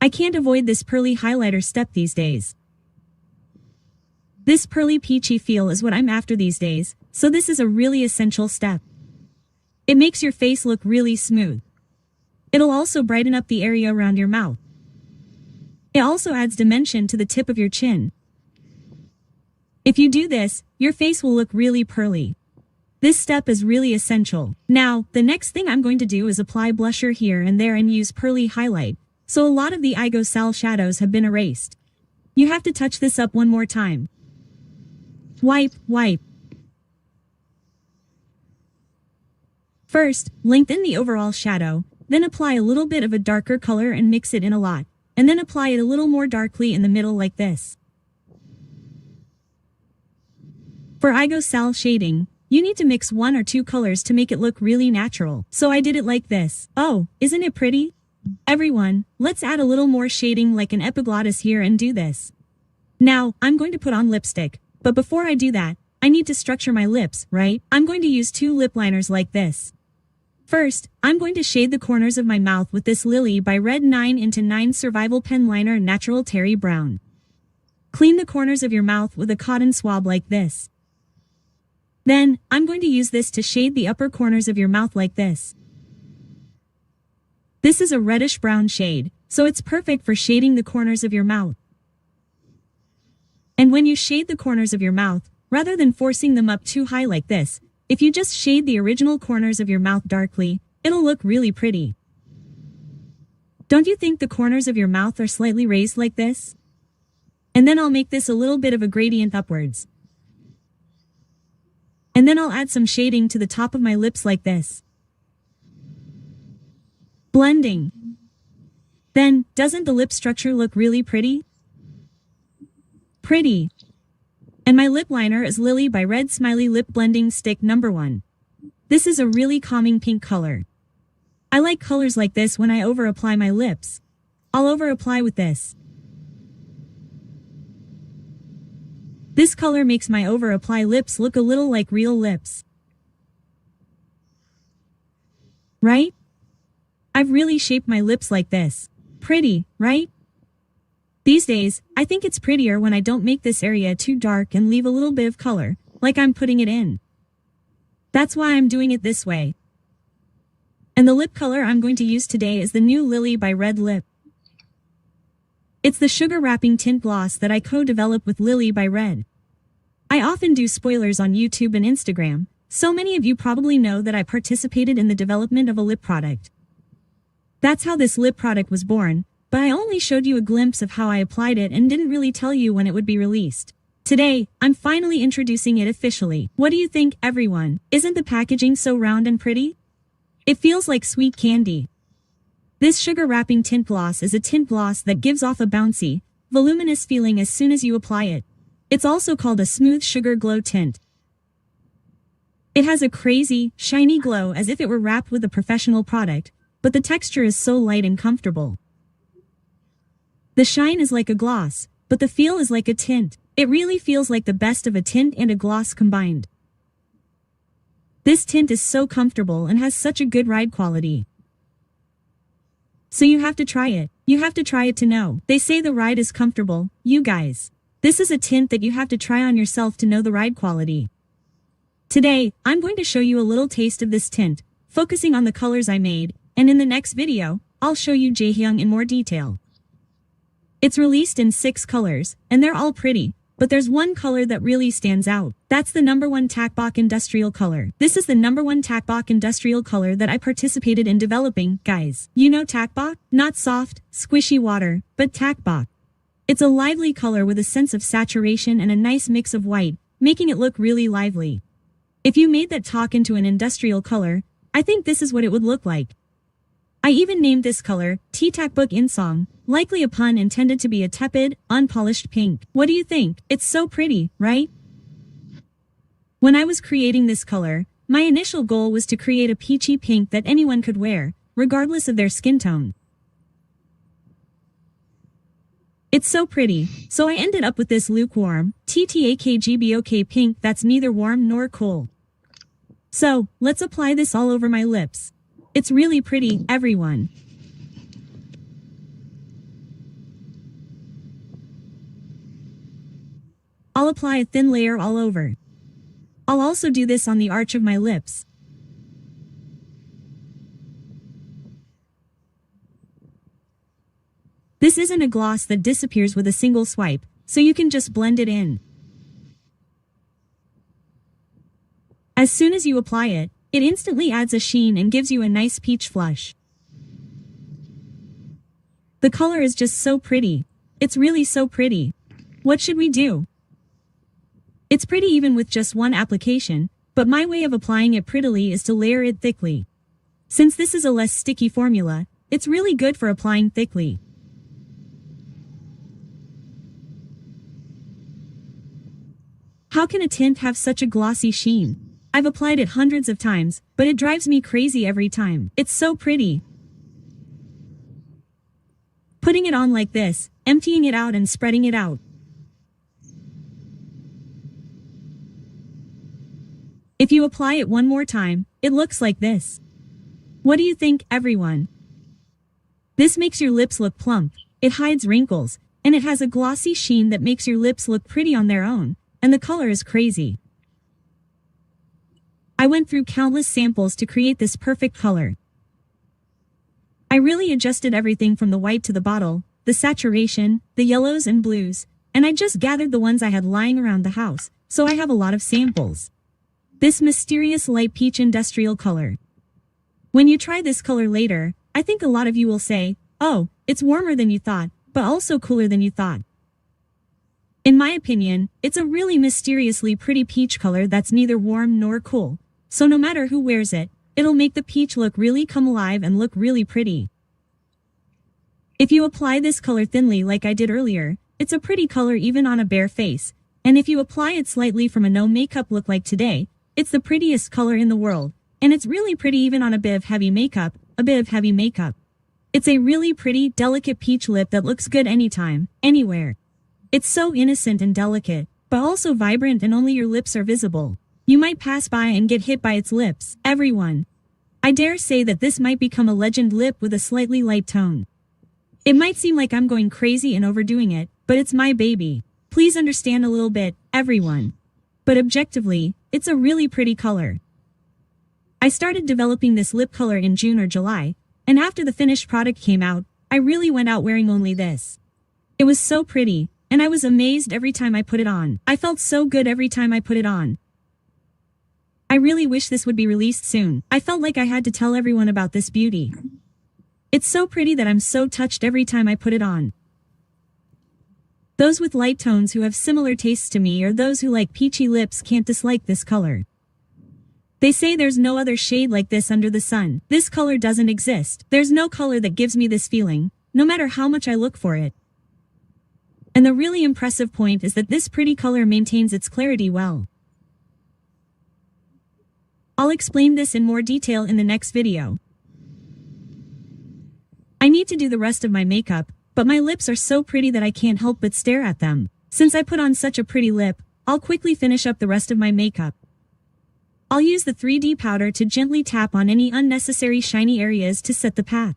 I can't avoid this pearly highlighter step these days. This pearly peachy feel is what I'm after these days, so this is a really essential step. It makes your face look really smooth. It'll also brighten up the area around your mouth. It also adds dimension to the tip of your chin. If you do this, your face will look really pearly. This step is really essential. Now, the next thing I'm going to do is apply blusher here and there and use pearly highlight, so a lot of the Aigosal shadows have been erased. You have to touch this up one more time. Wipe, wipe. First, lengthen the overall shadow, then apply a little bit of a darker color and mix it in a lot, and then apply it a little more darkly in the middle like this. For Aigosal shading, you need to mix 1 or 2 colors to make it look really natural, so I did it like this. Oh, isn't it pretty? Everyone, let's add a little more shading like an epiglottis here and do this. Now, I'm going to put on lipstick, but before I do that, I need to structure my lips, right? I'm going to use 2 lip liners like this. First, I'm going to shade the corners of my mouth with this Lily by Red 9x9 Survival Pen Liner Natural Terry Brown. Clean the corners of your mouth with a cotton swab like this. Then, I'm going to use this to shade the upper corners of your mouth like this. This is a reddish-brown shade, so it's perfect for shading the corners of your mouth. And when you shade the corners of your mouth, rather than forcing them up too high like this, if you just shade the original corners of your mouth darkly, it'll look really pretty. Don't you think the corners of your mouth are slightly raised like this? And then I'll make this a little bit of a gradient upwards. And then I'll add some shading to the top of my lips like this. Blending. Then, doesn't the lip structure look really pretty? Pretty. And my lip liner is Lily by Red Smiley Lip Blending Stick No. 1. This is a really calming pink color. I like colors like this when I over-apply my lips. I'll over-apply with this. This color makes my over-apply lips look a little like real lips. Right? I've really shaped my lips like this. Pretty, right? These days, I think it's prettier when I don't make this area too dark and leave a little bit of color, like I'm putting it in. That's why I'm doing it this way. And the lip color I'm going to use today is the new Lily by Red Lip. It's the sugar wrapping tint gloss that I co-developed with Lily by Red. I often do spoilers on YouTube and Instagram, so many of you probably know that I participated in the development of a lip product. That's how this lip product was born, but I only showed you a glimpse of how I applied it and didn't really tell you when it would be released. Today, I'm finally introducing it officially. What do you think, everyone? Isn't the packaging so round and pretty? It feels like sweet candy. This sugar wrapping tint gloss is a tint gloss that gives off a bouncy, voluminous feeling as soon as you apply it. It's also called a smooth sugar glow tint. It has a crazy, shiny glow as if it were wrapped with a professional product, but the texture is so light and comfortable. The shine is like a gloss, but the feel is like a tint. It really feels like the best of a tint and a gloss combined. This tint is so comfortable and has such a good ride quality. So you have to try it. You have to try it to know. They say the ride is comfortable, you guys. This is a tint that you have to try on yourself to know the ride quality. Today, I'm going to show you a little taste of this tint, focusing on the colors I made, and in the next video, I'll show you Jaehyung in more detail. It's released in 6 colors, and they're all pretty, but there's one color that really stands out. That's the No. 1 Takbok Industrial color. This is the No. 1 Takbok Industrial color that I participated in developing, guys. You know Takbok? Not soft, squishy water, but Takbok. It's a lively color with a sense of saturation and a nice mix of white, making it look really lively. If you made that talk into an industrial color, I think this is what it would look like. I even named this color Takbok Insong, likely a pun intended to be a tepid, unpolished pink. What do you think? It's so pretty, right? When I was creating this color, my initial goal was to create a peachy pink that anyone could wear, regardless of their skin tone. It's so pretty, so I ended up with this lukewarm, TTAKGBOK pink that's neither warm nor cool. So, let's apply this all over my lips. It's really pretty, everyone. I'll apply a thin layer all over. I'll also do this on the arch of my lips. This isn't a gloss that disappears with a single swipe, so you can just blend it in. As soon as you apply it, it instantly adds a sheen and gives you a nice peach flush. The color is just so pretty. It's really so pretty. What should we do? It's pretty even with just one application, but my way of applying it prettily is to layer it thickly. Since this is a less sticky formula, it's really good for applying thickly. How can a tint have such a glossy sheen? I've applied it hundreds of times, but it drives me crazy every time. It's so pretty. Putting it on like this, emptying it out and spreading it out. If you apply it one more time, it looks like this. What do you think, everyone? This makes your lips look plump, it hides wrinkles, and it has a glossy sheen that makes your lips look pretty on their own, and the color is crazy. I went through countless samples to create this perfect color. I really adjusted everything from the white to the bottle, the saturation, the yellows and blues, and I just gathered the ones I had lying around the house, so I have a lot of samples. This mysterious light peach industrial color. When you try this color later, I think a lot of you will say, oh, it's warmer than you thought, but also cooler than you thought. In my opinion, it's a really mysteriously pretty peach color that's neither warm nor cool. So no matter who wears it, it'll make the peach look really come alive and look really pretty. If you apply this color thinly like I did earlier, it's a pretty color even on a bare face. And if you apply it slightly from a no makeup look like today, it's the prettiest color in the world. And it's really pretty even on a bit of heavy makeup, It's a really pretty, delicate peach lip that looks good anytime, anywhere. It's so innocent and delicate, but also vibrant and only your lips are visible. You might pass by and get hit by its lips, everyone. I dare say that this might become a legend lip with a slightly light tone. It might seem like I'm going crazy and overdoing it, but it's my baby. Please understand a little bit, everyone. But objectively, it's a really pretty color. I started developing this lip color in June or July, and after the finished product came out, I really went out wearing only this. It was so pretty, and I was amazed every time I put it on. I felt so good every time I put it on. I really wish this would be released soon. I felt like I had to tell everyone about this beauty. It's so pretty that I'm so touched every time I put it on. Those with light tones who have similar tastes to me or those who like peachy lips can't dislike this color. They say there's no other shade like this under the sun. This color doesn't exist. There's no color that gives me this feeling, no matter how much I look for it. And the really impressive point is that this pretty color maintains its clarity well. I'll explain this in more detail in the next video. I need to do the rest of my makeup, but my lips are so pretty that I can't help but stare at them. Since I put on such a pretty lip, I'll quickly finish up the rest of my makeup. I'll use the 3D powder to gently tap on any unnecessary shiny areas to set the path.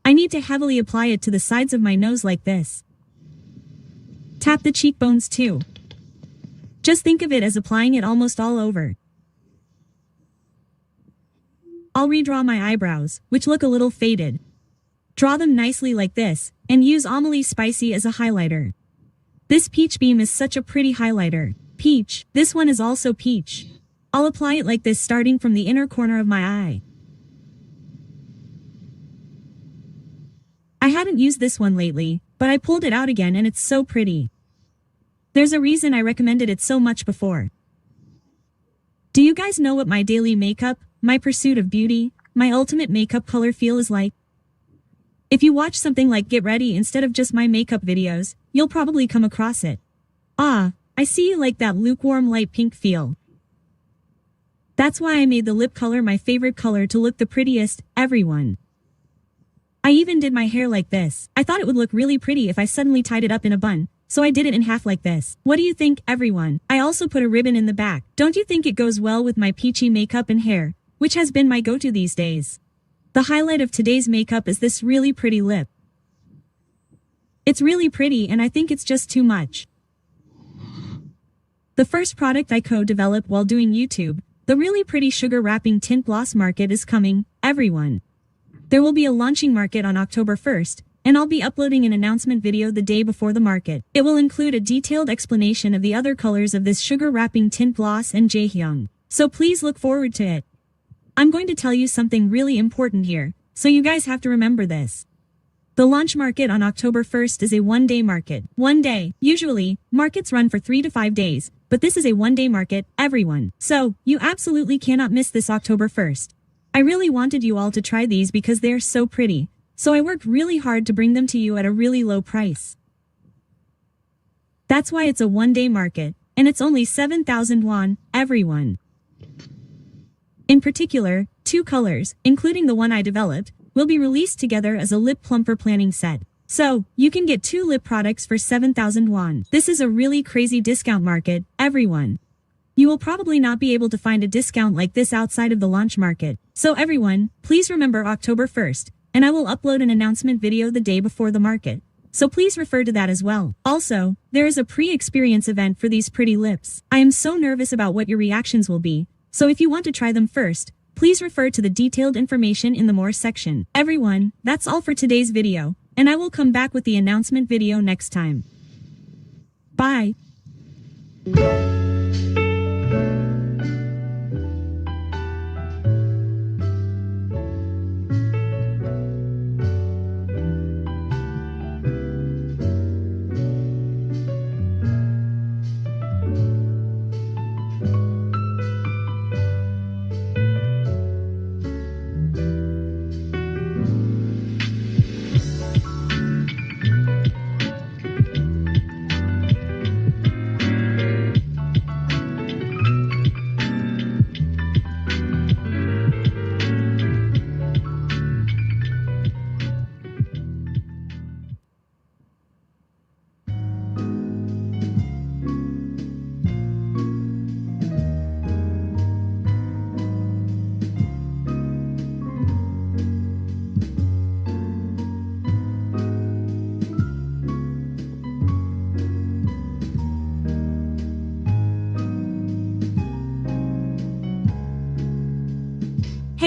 I need to heavily apply it to the sides of my nose like this. Tap the cheekbones too. Just think of it as applying it almost all over. I'll redraw my eyebrows, which look a little faded. Draw them nicely like this, and use Amelie Spicy as a highlighter. This peach beam is such a pretty highlighter. Peach. This one is also peach. I'll apply it like this starting from the inner corner of my eye. I hadn't used this one lately, but I pulled it out again and it's so pretty. There's a reason I recommended it so much before. Do you guys know what my daily makeup, my pursuit of beauty, my ultimate makeup color feel is like? If you watch something like Get Ready instead of just my makeup videos, you'll probably come across it. Ah, I see you like that lukewarm light pink feel. That's why I made the lip color my favorite color to look the prettiest, everyone. I even did my hair like this. I thought it would look really pretty if I suddenly tied it up in a bun, so I did it in half like this. What do you think, everyone? I also put a ribbon in the back. Don't you think it goes well with my peachy makeup and hair, which has been my go-to these days? The highlight of today's makeup is this really pretty lip. It's really pretty and I think it's just too much. The first product I co-developed while doing YouTube, the really pretty sugar wrapping tint gloss market is coming, everyone. There will be a launching market on October 1st, and I'll be uploading an announcement video the day before the market. It will include a detailed explanation of the other colors of this sugar wrapping tint gloss and Jaehyung. So please look forward to it. I'm going to tell you something really important here, so you guys have to remember this. The launch market on October 1st is a one-day market. One day. Usually, markets run for 3 to 5 days, but this is a one-day market, everyone. So, you absolutely cannot miss this October 1st. I really wanted you all to try these because they're so pretty, so I worked really hard to bring them to you at a really low price. That's why it's a one-day market, and it's only 7,000 won, everyone. In particular, 2 colors, including the one I developed, will be released together as a lip plumper planning set. So, you can get 2 lip products for 7,000 won. This is a really crazy discount market, everyone. You will probably not be able to find a discount like this outside of the launch market. So everyone, please remember October 1st, and I will upload an announcement video the day before the market. So please refer to that as well. Also, there is a pre-experience event for these pretty lips. I am so nervous about what your reactions will be, so if you want to try them first, please refer to the detailed information in the more section. Everyone, that's all for today's video, and I will come back with the announcement video next time. Bye.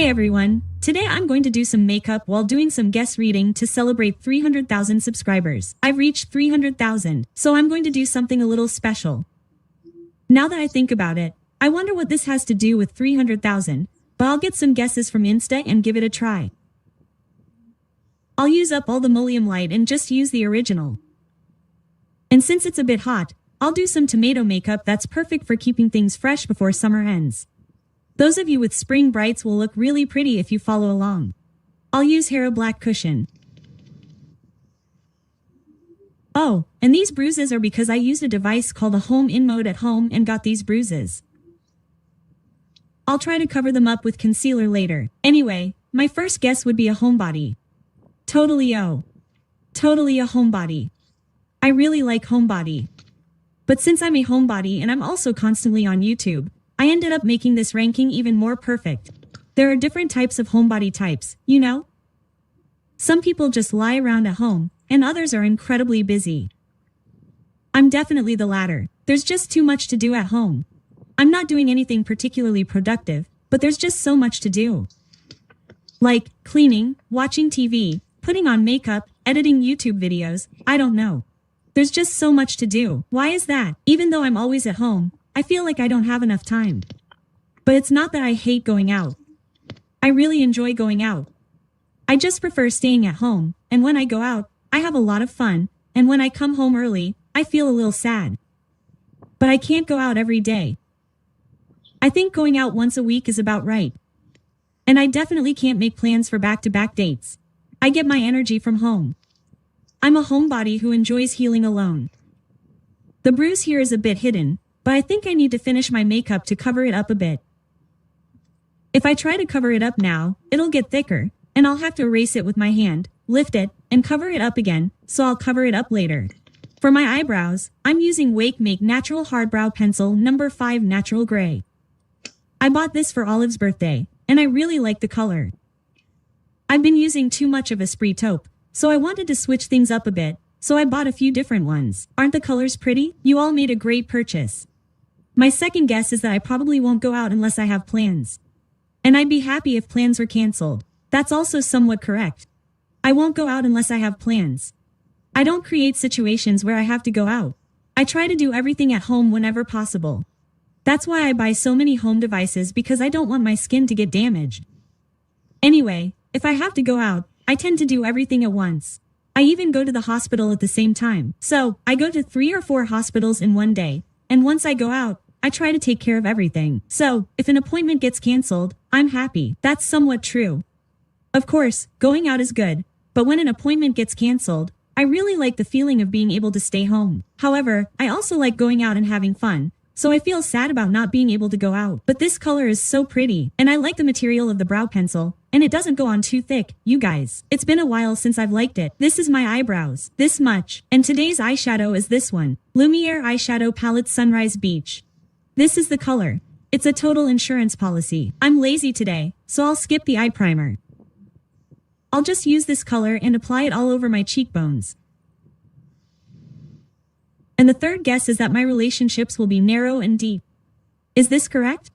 Hey everyone, today I'm going to do some makeup while doing some guest reading to celebrate 300,000 subscribers. I've reached 300,000, so I'm going to do something a little special. Now that I think about it, I wonder what this has to do with 300,000, but I'll get some guesses from Insta and give it a try. I'll use up all the Mullium light and just use the original. And since it's a bit hot, I'll do some tomato makeup that's perfect for keeping things fresh before summer ends. Those of you with spring brights will look really pretty if you follow along. I'll use Hera Black Cushion. Oh, and these bruises are because I used a device called a Home In Mode at home and got these bruises. I'll try to cover them up with concealer later. Anyway, my first guess would be a homebody. Totally a homebody. I really like homebody. But since I'm a homebody and I'm also constantly on YouTube, I ended up making this ranking even more perfect. There are different types of homebody types, you know? Some people just lie around at home, and others are incredibly busy. I'm definitely the latter. There's just too much to do at home. I'm not doing anything particularly productive, but there's just so much to do. Like cleaning, watching TV, putting on makeup, editing YouTube videos, I don't know. There's just so much to do. Why is that? Even though I'm always at home, I feel like I don't have enough time. But it's not that I hate going out. I really enjoy going out. I just prefer staying at home, and when I go out, I have a lot of fun, and when I come home early, I feel a little sad. But I can't go out every day. I think going out once a week is about right. And I definitely can't make plans for back-to-back dates. I get my energy from home. I'm a homebody who enjoys healing alone. The bruise here is a bit hidden, but I think I need to finish my makeup to cover it up a bit. If I try to cover it up now, it'll get thicker, and I'll have to erase it with my hand, lift it, and cover it up again, so I'll cover it up later. For my eyebrows, I'm using Wake Make Natural Hard Brow Pencil No. 5 Natural Gray. I bought this for Olive's birthday, and I really like the color. I've been using too much of Esprit Taupe, so I wanted to switch things up a bit, so I bought a few different ones. Aren't the colors pretty? You all made a great purchase. My second guess is that I probably won't go out unless I have plans. And I'd be happy if plans were canceled. That's also somewhat correct. I won't go out unless I have plans. I don't create situations where I have to go out. I try to do everything at home whenever possible. That's why I buy so many home devices because I don't want my skin to get damaged. Anyway, if I have to go out, I tend to do everything at once. I even go to the hospital at the same time. So, I go to 3 or 4 hospitals in one day. And once I go out, I try to take care of everything. So, if an appointment gets canceled, I'm happy. That's somewhat true. Of course, going out is good, but when an appointment gets canceled, I really like the feeling of being able to stay home. However, I also like going out and having fun, so I feel sad about not being able to go out. But this color is so pretty, and I like the material of the brow pencil, and it doesn't go on too thick, you guys. It's been a while since I've liked it. This is my eyebrows, this much, and today's eyeshadow is this one, Lumiere Eyeshadow Palette Sunrise Beach. This is the color. It's a total insurance policy. I'm lazy today, so I'll skip the eye primer. I'll just use this color and apply it all over my cheekbones. And the third guess is that my relationships will be narrow and deep. Is this correct?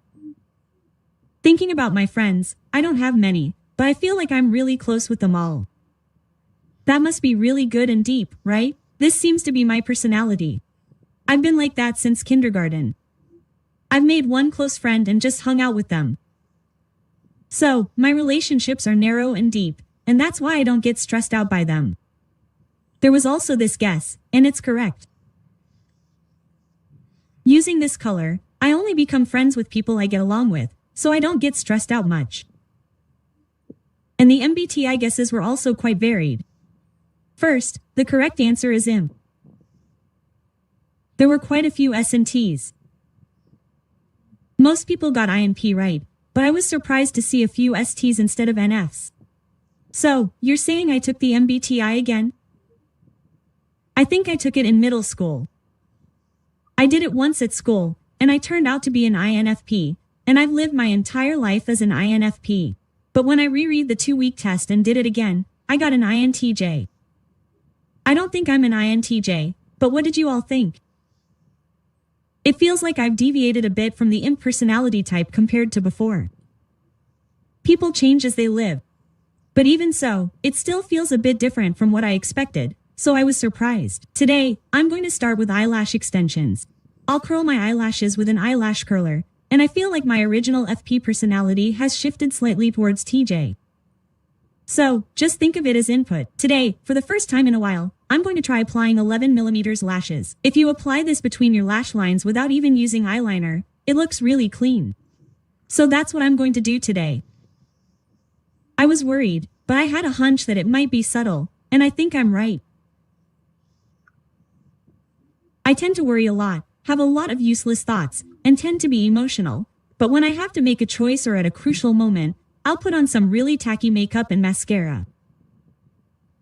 Thinking about my friends, I don't have many, but I feel like I'm really close with them all. That must be really good and deep, right? This seems to be my personality. I've been like that since kindergarten. I've made one close friend and just hung out with them. So, my relationships are narrow and deep, and that's why I don't get stressed out by them. There was also this guess, and it's correct. Using this color, I only become friends with people I get along with, so I don't get stressed out much. And the MBTI guesses were also quite varied. First, the correct answer is IM. There were quite a few S and Ts. Most people got INP right, but I was surprised to see a few STs instead of NFs. So, you're saying I took the MBTI again? I think I took it in middle school. I did it once at school, and I turned out to be an INFP, and I've lived my entire life as an INFP. But when I reread the 2-week test and did it again, I got an INTJ. I don't think I'm an INTJ, but what did you all think? It feels like I've deviated a bit from the imp personality type compared to before. People change as they live. But even so, it still feels a bit different from what I expected, so I was surprised. Today, I'm going to start with eyelash extensions. I'll curl my eyelashes with an eyelash curler, and I feel like my original FP personality has shifted slightly towards TJ. So, just think of it as input. Today, for the first time in a while, I'm going to try applying 11mm lashes. If you apply this between your lash lines without even using eyeliner, it looks really clean. So that's what I'm going to do today. I was worried, but I had a hunch that it might be subtle, and I think I'm right. I tend to worry a lot, have a lot of useless thoughts, and tend to be emotional. But when I have to make a choice or at a crucial moment, I'll put on some really tacky makeup and mascara.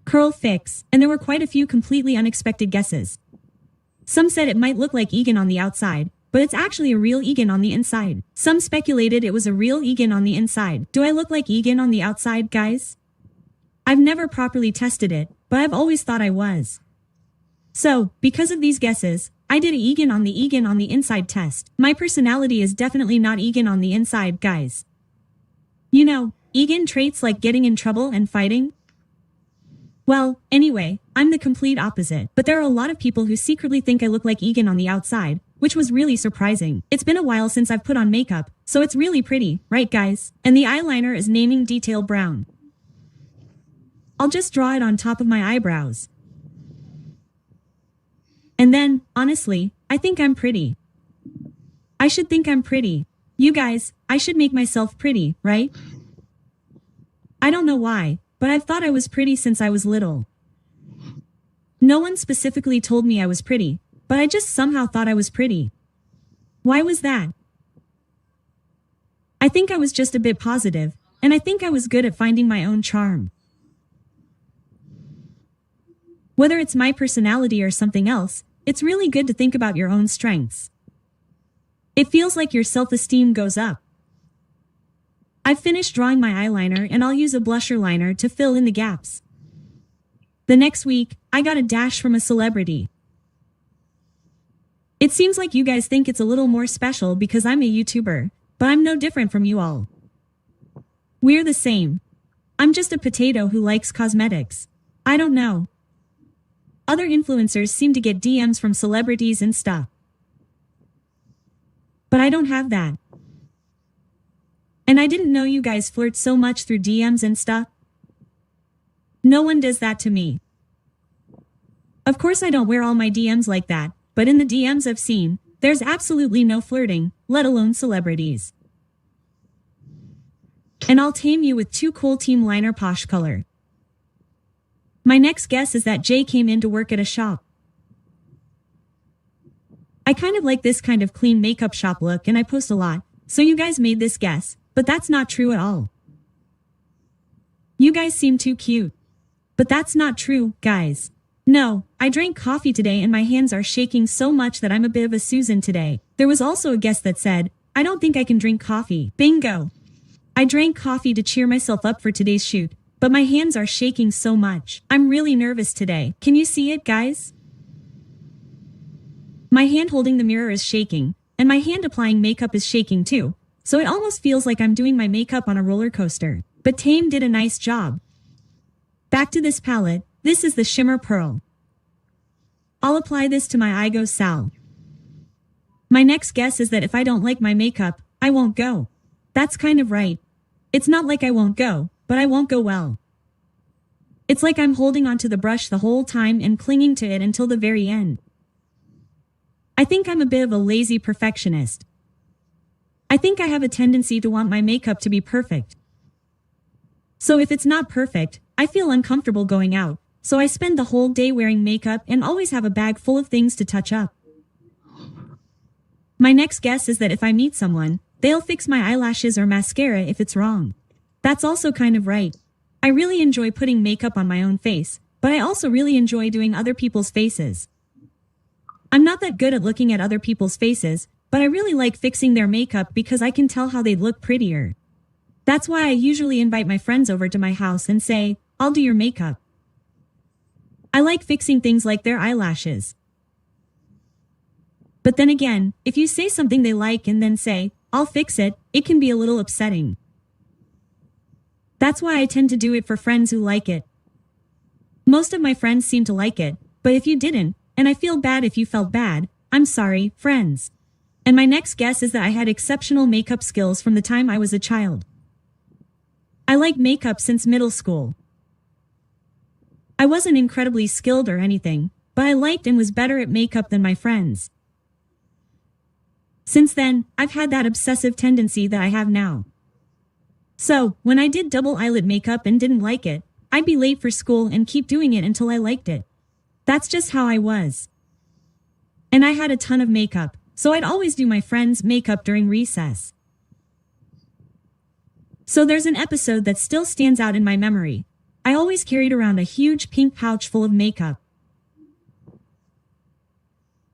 Curl fix, and there were quite a few completely unexpected guesses. Some said it might look like Egan on the outside, but it's actually a real Egan on the inside. Some speculated it was a real Egan on the inside. Do I look like Egan on the outside, guys? I've never properly tested it, but I've always thought I was. So, because of these guesses, I did a Egan on the inside test. My personality is definitely not Egan on the inside, guys. You know, Egan traits like getting in trouble and fighting? Well, anyway, I'm the complete opposite, but there are a lot of people who secretly think I look like Egan on the outside, which was really surprising. It's been a while since I've put on makeup, so it's really pretty, right guys? And the eyeliner is naming detail brown. I'll just draw it on top of my eyebrows. And then, honestly, I think I'm pretty. I should think I'm pretty. You guys, I should make myself pretty, right? I don't know why, but I've thought I was pretty since I was little. No one specifically told me I was pretty, but I just somehow thought I was pretty. Why was that? I think I was just a bit positive, and I think I was good at finding my own charm. Whether it's my personality or something else, it's really good to think about your own strengths. It feels like your self-esteem goes up. I've finished drawing my eyeliner and I'll use a blusher liner to fill in the gaps. The next week, I got a dash from a celebrity. It seems like you guys think it's a little more special because I'm a YouTuber, but I'm no different from you all. We're the same. I'm just a potato who likes cosmetics. I don't know. Other influencers seem to get DMs from celebrities and stuff. But I don't have that. And I didn't know you guys flirt so much through DMs and stuff. No one does that to me. Of course I don't wear all my DMs like that, but in the DMs I've seen, there's absolutely no flirting, let alone celebrities. And I'll tame you with 2 cool team liner posh color. My next guess is that Jay came in to work at a shop. I kind of like this kind of clean makeup shop look and I post a lot, so you guys made this guess, but that's not true at all. You guys seem too cute. But that's not true, guys. No, I drank coffee today and my hands are shaking so much that I'm a bit of a Susan today. There was also a guest that said, I don't think I can drink coffee. Bingo. I drank coffee to cheer myself up for today's shoot, but my hands are shaking so much. I'm really nervous today. Can you see it, guys? My hand holding the mirror is shaking, and my hand applying makeup is shaking too, so it almost feels like I'm doing my makeup on a roller coaster. But Tame did a nice job. Back to this palette, this is the Shimmer Pearl. I'll apply this to my Igo Sal. My next guess is that if I don't like my makeup, I won't go. That's kind of right. It's not like I won't go, but I won't go well. It's like I'm holding onto the brush the whole time and clinging to it until the very end. I think I'm a bit of a lazy perfectionist. I think I have a tendency to want my makeup to be perfect. So if it's not perfect, I feel uncomfortable going out, so I spend the whole day wearing makeup and always have a bag full of things to touch up. My next guess is that if I meet someone, they'll fix my eyelashes or mascara if it's wrong. That's also kind of right. I really enjoy putting makeup on my own face, but I also really enjoy doing other people's faces. I'm not that good at looking at other people's faces, but I really like fixing their makeup because I can tell how they'd look prettier. That's why I usually invite my friends over to my house and say, I'll do your makeup. I like fixing things like their eyelashes. But then again, if you say something they like and then say, I'll fix it, it can be a little upsetting. That's why I tend to do it for friends who like it. Most of my friends seem to like it, but if you didn't, and I feel bad if you felt bad, I'm sorry, friends. And my next guess is that I had exceptional makeup skills from the time I was a child. I like makeup since middle school. I wasn't incredibly skilled or anything, but I liked and was better at makeup than my friends. Since then, I've had that obsessive tendency that I have now. So, when I did double eyelid makeup and didn't like it, I'd be late for school and keep doing it until I liked it. That's just how I was. And I had a ton of makeup, so I'd always do my friends' makeup during recess. So there's an episode that still stands out in my memory. I always carried around a huge pink pouch full of makeup.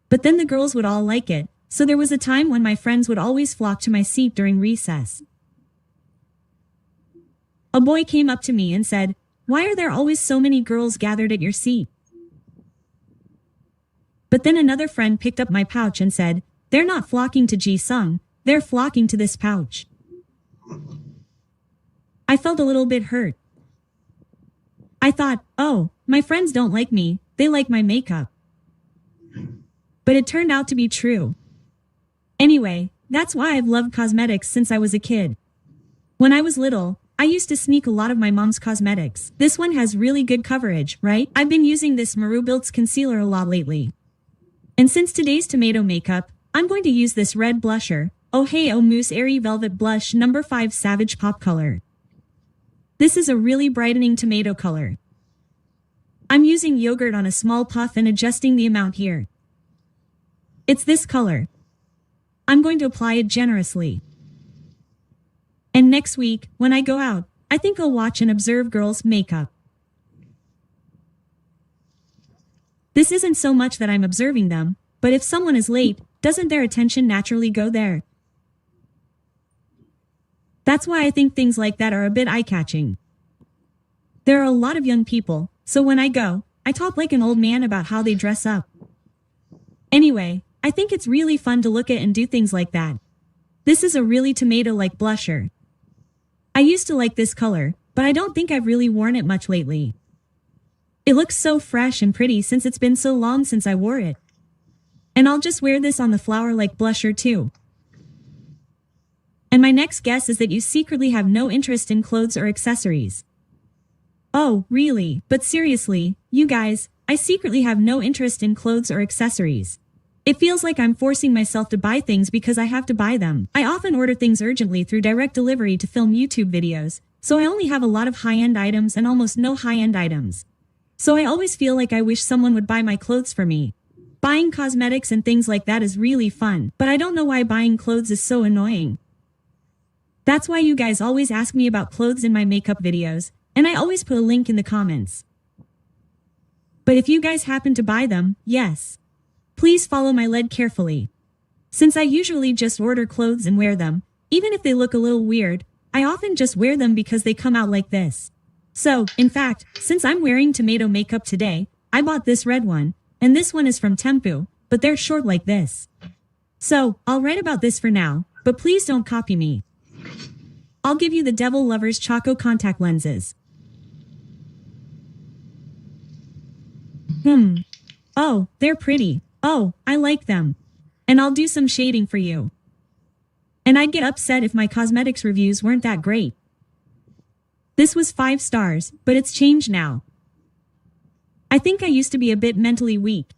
But then the girls would all like it, so there was a time when my friends would always flock to my seat during recess. A boy came up to me and said, "Why are there always so many girls gathered at your seat?" But then another friend picked up my pouch and said, "They're not flocking to Ji-sung, they're flocking to this pouch." I felt a little bit hurt. I thought, oh, my friends don't like me, they like my makeup. But it turned out to be true. Anyway, that's why I've loved cosmetics since I was a kid. When I was little, I used to sneak a lot of my mom's cosmetics. This one has really good coverage, right? I've been using this Maru Built's concealer a lot lately. And since today's tomato makeup, I'm going to use this red blusher, Oh Hey Oh Mousse Airy Velvet Blush No. 5 Savage Pop Color. This is a really brightening tomato color. I'm using yogurt on a small puff and adjusting the amount here. It's this color. I'm going to apply it generously. And next week, when I go out, I think I'll watch and observe girls' makeup. This isn't so much that I'm observing them, but if someone is late, doesn't their attention naturally go there? That's why I think things like that are a bit eye-catching. There are a lot of young people, so when I go, I talk like an old man about how they dress up. Anyway, I think it's really fun to look at and do things like that. This is a really tomato-like blusher. I used to like this color, but I don't think I've really worn it much lately. It looks so fresh and pretty since it's been so long since I wore it. And I'll just wear this on the flower-like blusher too. And my next guess is that you secretly have no interest in clothes or accessories. Oh, really? But seriously, you guys, I secretly have no interest in clothes or accessories. It feels like I'm forcing myself to buy things because I have to buy them. I often order things urgently through direct delivery to film YouTube videos, so I only have a lot of high-end items and almost no high-end items. So I always feel like I wish someone would buy my clothes for me. Buying cosmetics and things like that is really fun, but I don't know why buying clothes is so annoying. That's why you guys always ask me about clothes in my makeup videos, and I always put a link in the comments. But if you guys happen to buy them, yes. Please follow my lead carefully. Since I usually just order clothes and wear them, even if they look a little weird, I often just wear them because they come out like this. So, in fact, since I'm wearing tomato makeup today, I bought this red one, and this one is from Tempu, but they're short like this. So, I'll write about this for now, but please don't copy me. I'll give you the Devil Lovers Choco contact lenses. Oh, they're pretty. Oh, I like them. And I'll do some shading for you. And I'd get upset if my cosmetics reviews weren't that great. This was 5 stars, but it's changed now. I think I used to be a bit mentally weak.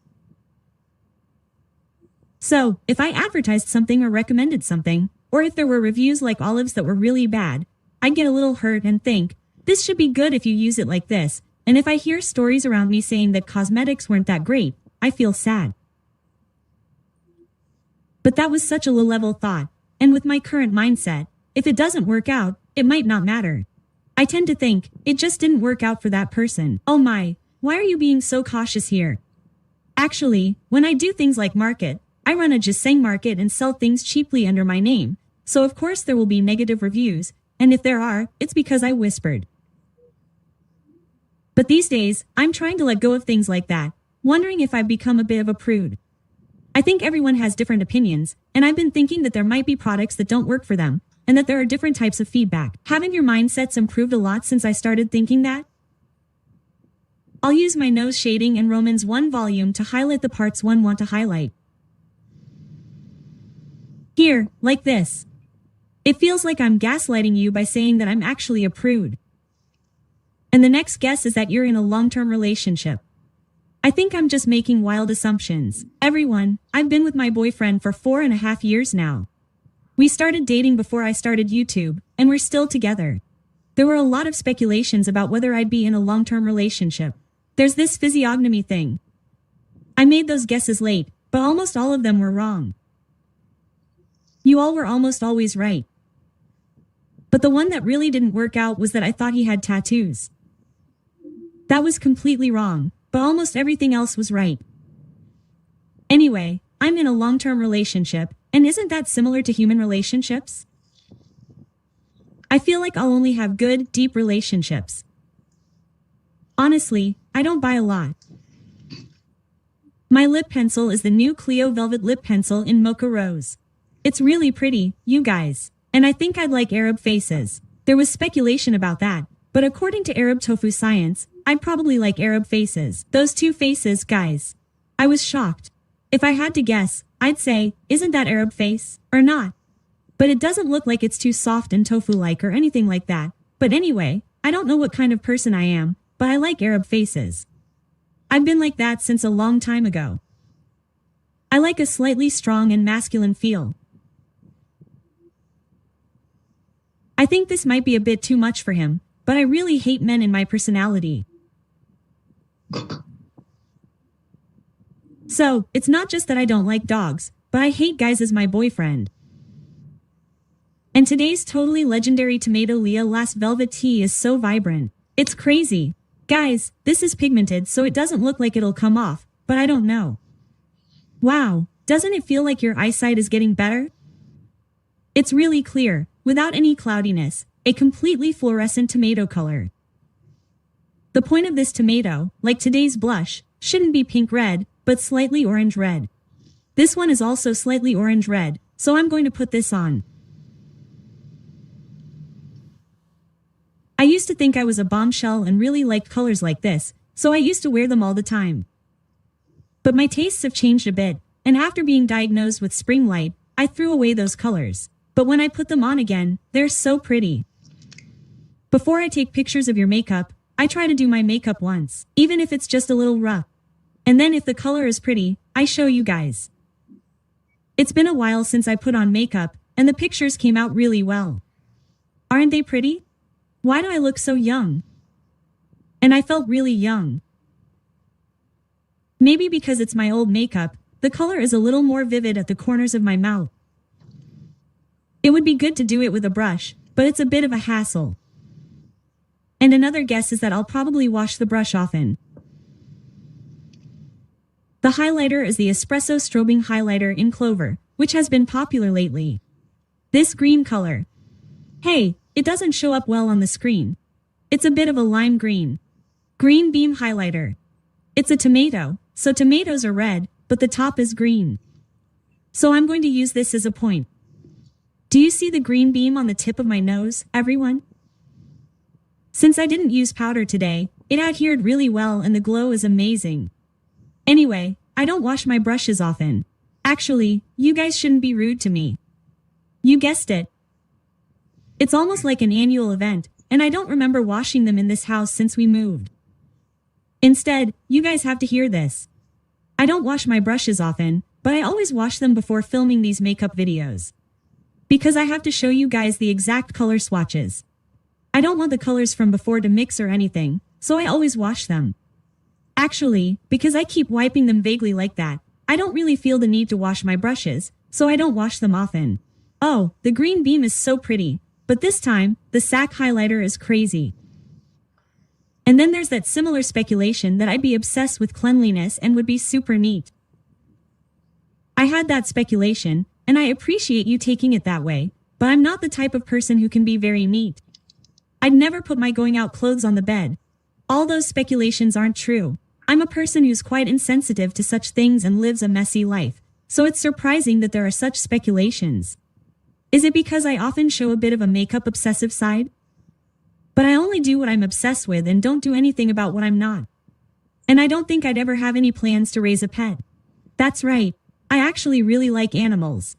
So, if I advertised something or recommended something, or if there were reviews like Olive's that were really bad, I'd get a little hurt and think, this should be good if you use it like this, and if I hear stories around me saying that cosmetics weren't that great, I feel sad. But that was such a low-level thought, and with my current mindset, if it doesn't work out, it might not matter. I tend to think, it just didn't work out for that person. Oh my, why are you being so cautious here? Actually, when I do things like market, I run a Jiseng market and sell things cheaply under my name, so of course there will be negative reviews, and if there are, it's because I whispered. But these days, I'm trying to let go of things like that, wondering if I've become a bit of a prude. I think everyone has different opinions, and I've been thinking that there might be products that don't work for them, and that there are different types of feedback. Haven't your mindsets improved a lot since I started thinking that? I'll use my nose shading and Romans 1 volume to highlight the parts one want to highlight. Here, like this. It feels like I'm gaslighting you by saying that I'm actually a prude. And the next guess is that you're in a long-term relationship. I think I'm just making wild assumptions. Everyone, I've been with my boyfriend for 4.5 years now. We started dating before I started YouTube, and we're still together. There were a lot of speculations about whether I'd be in a long-term relationship. There's this physiognomy thing. I made those guesses late, but almost all of them were wrong. You all were almost always right. But the one that really didn't work out was that I thought he had tattoos. That was completely wrong, but almost everything else was right. Anyway, I'm in a long-term relationship, and isn't that similar to human relationships? I feel like I'll only have good, deep relationships. Honestly, I don't buy a lot. My lip pencil is the new Clio Velvet Lip Pencil in Mocha Rose. It's really pretty, you guys. And I think I'd like Arab faces. There was speculation about that, but according to Arab Tofu Science, I'd probably like Arab faces. Those two faces, guys. I was shocked. If I had to guess, I'd say, isn't that Arab face, or not? But it doesn't look like it's too soft and tofu-like or anything like that. But anyway, I don't know what kind of person I am, but I like Arab faces. I've been like that since a long time ago. I like a slightly strong and masculine feel. I think this might be a bit too much for him, but I really hate men in my personality. So, it's not just that I don't like dogs, but I hate guys as my boyfriend. And today's totally legendary Tomato Leah Last Velvet Tea is so vibrant. It's crazy. Guys, this is pigmented so it doesn't look like it'll come off, but I don't know. Wow, doesn't it feel like your eyesight is getting better? It's really clear, without any cloudiness, a completely fluorescent tomato color. The point of this tomato, like today's blush, shouldn't be pink-red, but slightly orange-red. This one is also slightly orange-red, so I'm going to put this on. I used to think I was a bombshell and really liked colors like this, so I used to wear them all the time. But my tastes have changed a bit, and after being diagnosed with spring light, I threw away those colors. But when I put them on again, they're so pretty. Before I take pictures of your makeup, I try to do my makeup once, even if it's just a little rough. And then if the color is pretty, I show you guys. It's been a while since I put on makeup, and the pictures came out really well. Aren't they pretty? Why do I look so young? And I felt really young. Maybe because it's my old makeup, the color is a little more vivid at the corners of my mouth. It would be good to do it with a brush, but it's a bit of a hassle. And another guess is that I'll probably wash the brush often. The highlighter is the Espresso Strobing Highlighter in Clover, which has been popular lately. This green color. Hey, it doesn't show up well on the screen. It's a bit of a lime green. Green Beam Highlighter. It's a tomato, so tomatoes are red, but the top is green. So I'm going to use this as a point. Do you see the green beam on the tip of my nose, everyone? Since I didn't use powder today, it adhered really well and the glow is amazing. Anyway, I don't wash my brushes often. Actually, you guys shouldn't be rude to me. You guessed it. It's almost like an annual event, and I don't remember washing them in this house since we moved. Instead, you guys have to hear this. I don't wash my brushes often, but I always wash them before filming these makeup videos. Because I have to show you guys the exact color swatches. I don't want the colors from before to mix or anything, so I always wash them. Actually, because I keep wiping them vaguely like that, I don't really feel the need to wash my brushes, so I don't wash them often. Oh, the green beam is so pretty. But this time, the SAC highlighter is crazy. And then there's that similar speculation that I'd be obsessed with cleanliness and would be super neat. I had that speculation, and I appreciate you taking it that way, but I'm not the type of person who can be very neat. I'd never put my going out clothes on the bed. All those speculations aren't true. I'm a person who's quite insensitive to such things and lives a messy life, so it's surprising that there are such speculations. Is it because I often show a bit of a makeup obsessive side? But I only do what I'm obsessed with and don't do anything about what I'm not. And I don't think I'd ever have any plans to raise a pet. That's right. I actually really like animals.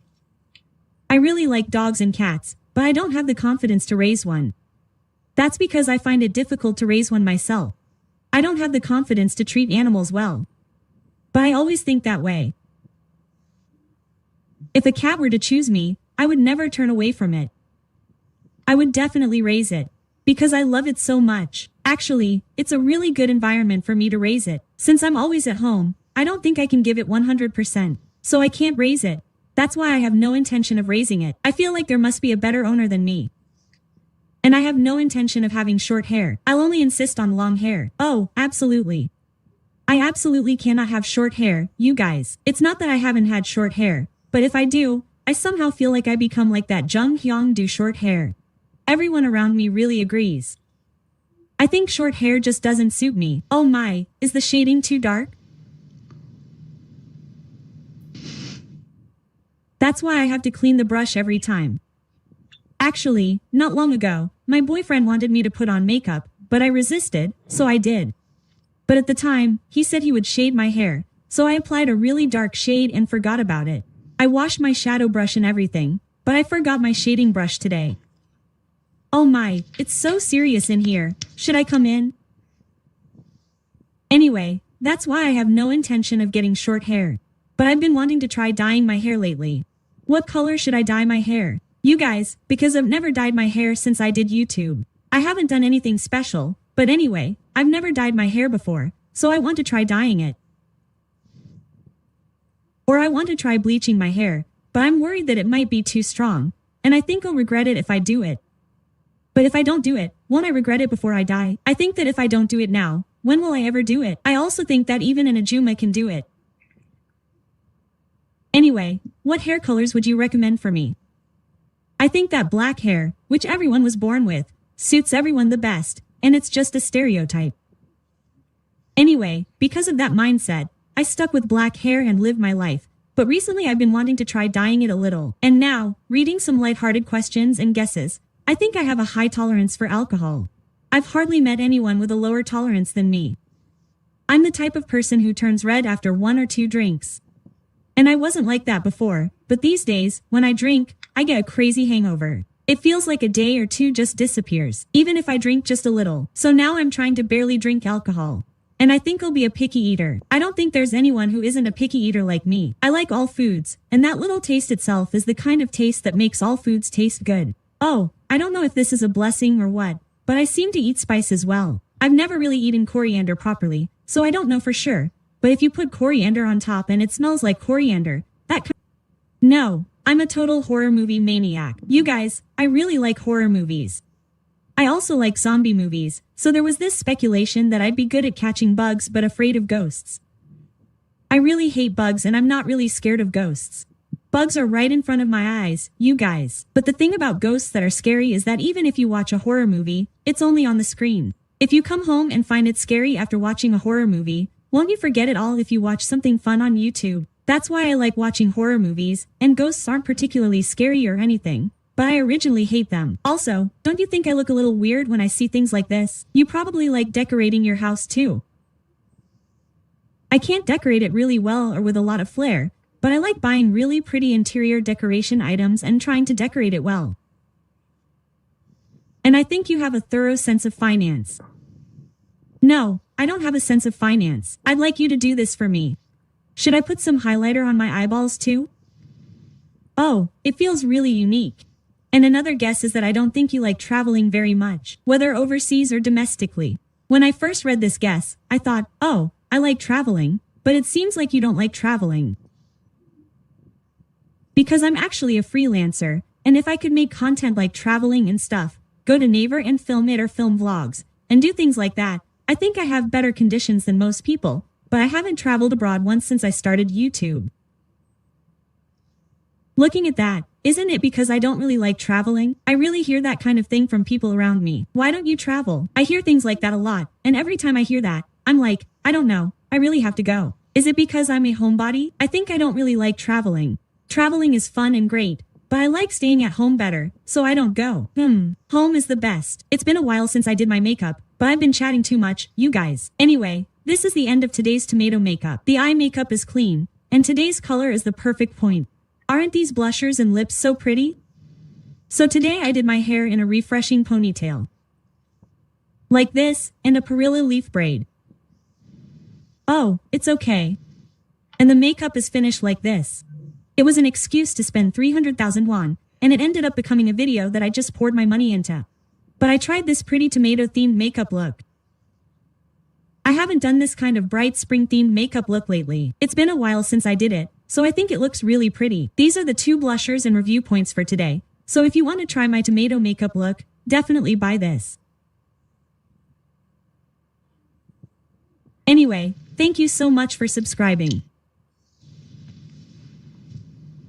I really like dogs and cats, but I don't have the confidence to raise one. That's because I find it difficult to raise one myself. I don't have the confidence to treat animals well. But I always think that way. If a cat were to choose me, I would never turn away from it. I would definitely raise it, because I love it so much. Actually, it's a really good environment for me to raise it. Since I'm always at home, I don't think I can give it 100%, so I can't raise it. That's why I have no intention of raising it. I feel like there must be a better owner than me. And I have no intention of having short hair. I'll only insist on long hair. Oh, absolutely. I absolutely cannot have short hair, you guys. It's not that I haven't had short hair, but if I do, I somehow feel like I become like that Jung Hyung do short hair. Everyone around me really agrees. I think short hair just doesn't suit me. Oh my, is the shading too dark? That's why I have to clean the brush every time. Actually, not long ago, my boyfriend wanted me to put on makeup, but I resisted, so I did. But at the time, he said he would shade my hair, so I applied a really dark shade and forgot about it. I washed my shadow brush and everything, but I forgot my shading brush today. Oh my, it's so serious in here. Should I come in? Anyway, that's why I have no intention of getting short hair. But I've been wanting to try dyeing my hair lately. What color should I dye my hair? You guys, because I've never dyed my hair since I did YouTube. I haven't done anything special, but anyway, I've never dyed my hair before, so I want to try dyeing it. Or I want to try bleaching my hair, but I'm worried that it might be too strong, and I think I'll regret it if I do it. But if I don't do it, won't I regret it before I die? I think that if I don't do it now, when will I ever do it? I also think that even an Ajuma can do it. Anyway, what hair colors would you recommend for me? I think that black hair, which everyone was born with, suits everyone the best, and it's just a stereotype. Anyway, because of that mindset, I stuck with black hair and lived my life, but recently I've been wanting to try dyeing it a little. And now, reading some lighthearted questions and guesses, I think I have a high tolerance for alcohol. I've hardly met anyone with a lower tolerance than me. I'm the type of person who turns red after 1 or 2 drinks. And I wasn't like that before, but these days, when I drink, I get a crazy hangover. It feels like a day or 2 just disappears, even if I drink just a little. So now I'm trying to barely drink alcohol. And I think I'll be a picky eater. I don't think there's anyone who isn't a picky eater like me. I like all foods, and that little taste itself is the kind of taste that makes all foods taste good. Oh, I don't know if this is a blessing or what, but I seem to eat spice as well. I've never really eaten coriander properly, so I don't know for sure. But if you put coriander on top and it smells like coriander, No, I'm a total horror movie maniac. You guys, I really like horror movies. I also like zombie movies, so there was this speculation that I'd be good at catching bugs but afraid of ghosts. I really hate bugs and I'm not really scared of ghosts. Bugs are right in front of my eyes, you guys. But the thing about ghosts that are scary is that even if you watch a horror movie, it's only on the screen. If you come home and find it scary after watching a horror movie, won't you forget it all if you watch something fun on YouTube? That's why I like watching horror movies, and ghosts aren't particularly scary or anything, but I originally hate them. Also, don't you think I look a little weird when I see things like this? You probably like decorating your house too. I can't decorate it really well or with a lot of flair, but I like buying really pretty interior decoration items and trying to decorate it well. And I think you have a thorough sense of finance. No, I don't have a sense of finance. I'd like you to do this for me. Should I put some highlighter on my eyeballs too? Oh, it feels really unique. And another guess is that I don't think you like traveling very much, whether overseas or domestically. When I first read this guess, I thought, oh, I like traveling, but it seems like you don't like traveling. Because I'm actually a freelancer, and if I could make content like traveling and stuff, go to Naver and film it or film vlogs, and do things like that, I think I have better conditions than most people, but I haven't traveled abroad once since I started YouTube. Looking at that, isn't it because I don't really like traveling? I really hear that kind of thing from people around me. Why don't you travel? I hear things like that a lot, and every time I hear that, I'm like, I don't know, I really have to go. Is it because I'm a homebody? I think I don't really like traveling. Traveling is fun and great, but I like staying at home better, so I don't go. Home is the best. It's been a while since I did my makeup, but I've been chatting too much, you guys. Anyway, this is the end of today's tomato makeup. The eye makeup is clean, and today's color is the perfect point. Aren't these blushers and lips so pretty? So today I did my hair in a refreshing ponytail. Like this, and a perilla leaf braid. Oh, it's okay. And the makeup is finished like this. It was an excuse to spend 300,000 won, and it ended up becoming a video that I just poured my money into. But I tried this pretty tomato-themed makeup look. I haven't done this kind of bright spring-themed makeup look lately. It's been a while since I did it, so I think it looks really pretty. These are the 2 blushers and review points for today, so if you want to try my tomato makeup look, definitely buy this. Anyway, thank you so much for subscribing.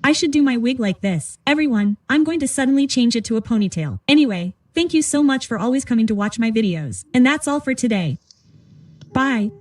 I should do my wig like this. Everyone, I'm going to suddenly change it to a ponytail. Anyway, thank you so much for always coming to watch my videos. And that's all for today. Bye.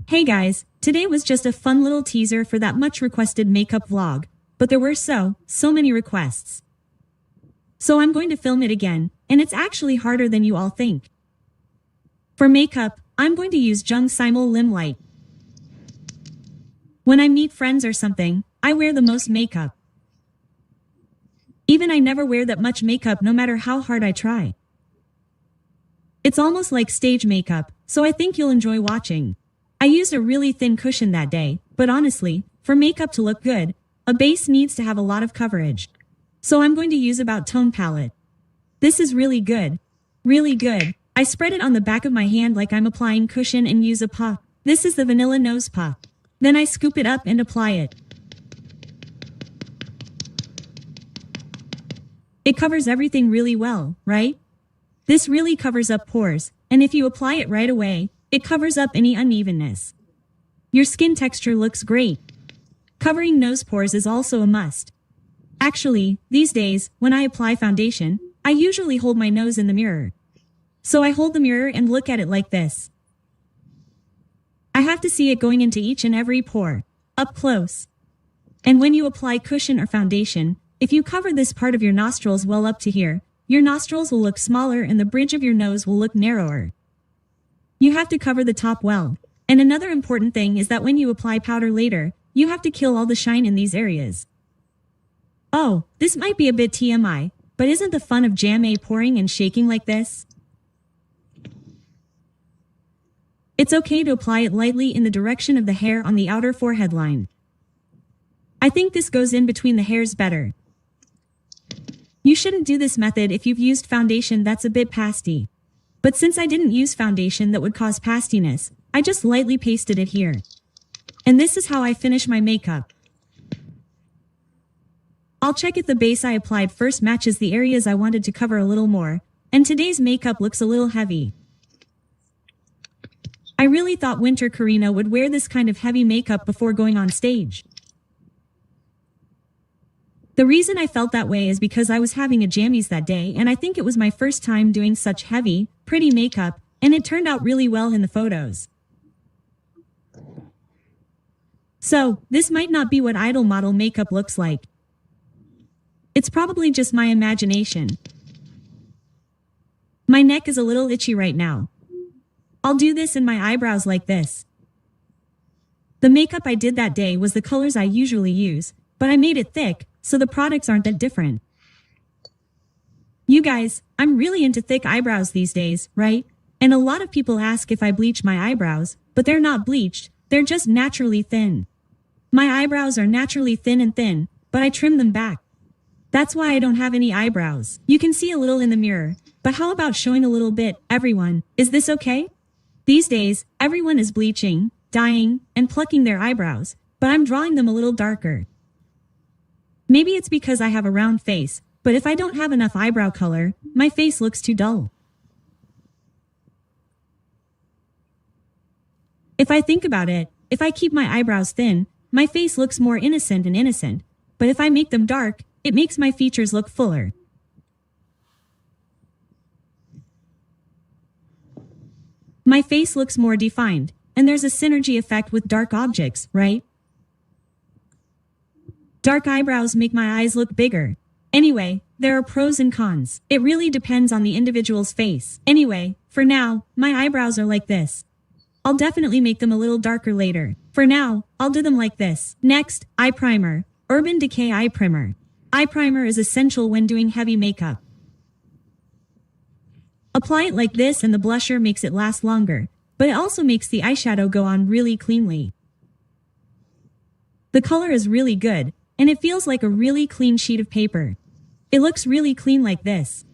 Hey guys, today was just a fun little teaser for that much requested makeup vlog, but there were so many requests. So I'm going to film it again, and it's actually harder than you all think. For makeup, I'm going to use Jung Simul Lim Light. When I meet friends or something, I wear the most makeup. Even I never wear that much makeup no matter how hard I try. It's almost like stage makeup, so I think you'll enjoy watching. I used a really thin cushion that day, but honestly, for makeup to look good, a base needs to have a lot of coverage. So I'm going to use About Tone palette. This is really good. Really good. I spread it on the back of my hand like I'm applying cushion and use a puff. This is the vanilla nose puff. Then I scoop it up and apply it. It covers everything really well, right? This really covers up pores, and if you apply it right away, it covers up any unevenness. Your skin texture looks great. Covering nose pores is also a must. Actually, these days, when I apply foundation, I usually hold my nose in the mirror. So I hold the mirror and look at it like this. I have to see it going into each and every pore, up close. And when you apply cushion or foundation, if you cover this part of your nostrils well up to here, your nostrils will look smaller and the bridge of your nose will look narrower. You have to cover the top well. And another important thing is that when you apply powder later, you have to kill all the shine in these areas. Oh, this might be a bit TMI, but isn't the fun of jam pouring and shaking like this? It's okay to apply it lightly in the direction of the hair on the outer forehead line. I think this goes in between the hairs better. You shouldn't do this method if you've used foundation that's a bit pasty. But since I didn't use foundation that would cause pastiness, I just lightly pasted it here. And this is how I finish my makeup. I'll check if the base I applied first matches the areas I wanted to cover a little more, and today's makeup looks a little heavy. I really thought Winter Karina would wear this kind of heavy makeup before going on stage. The reason I felt that way is because I was having a jammies that day and I think it was my first time doing such heavy, pretty makeup, and it turned out really well in the photos. So, this might not be what idol model makeup looks like. It's probably just my imagination. My neck is a little itchy right now. I'll do this in my eyebrows like this. The makeup I did that day was the colors I usually use, but I made it thick, so the products aren't that different. You guys, I'm really into thick eyebrows these days, right? And a lot of people ask if I bleach my eyebrows, but they're not bleached, They're just naturally thin. My eyebrows are naturally thin, but I trim them back. That's why I don't have any eyebrows. You can see a little in the mirror, but how about showing a little bit, everyone? Is this okay? These days, everyone is bleaching, dyeing, and plucking their eyebrows, but I'm drawing them a little darker. Maybe it's because I have a round face, but if I don't have enough eyebrow color, my face looks too dull. If I think about it, if I keep my eyebrows thin, my face looks more innocent, but if I make them dark, it makes my features look fuller. My face looks more defined, and there's a synergy effect with dark objects, right? Dark eyebrows make my eyes look bigger. Anyway, there are pros and cons. It really depends on the individual's face. Anyway, for now, my eyebrows are like this. I'll definitely make them a little darker later. For now, I'll do them like this. Next, eye primer. Urban Decay Eye Primer. Eye primer is essential when doing heavy makeup. Apply it like this and the blusher makes it last longer, but it also makes the eyeshadow go on really cleanly. The color is really good, and it feels like a really clean sheet of paper. It looks really clean like this.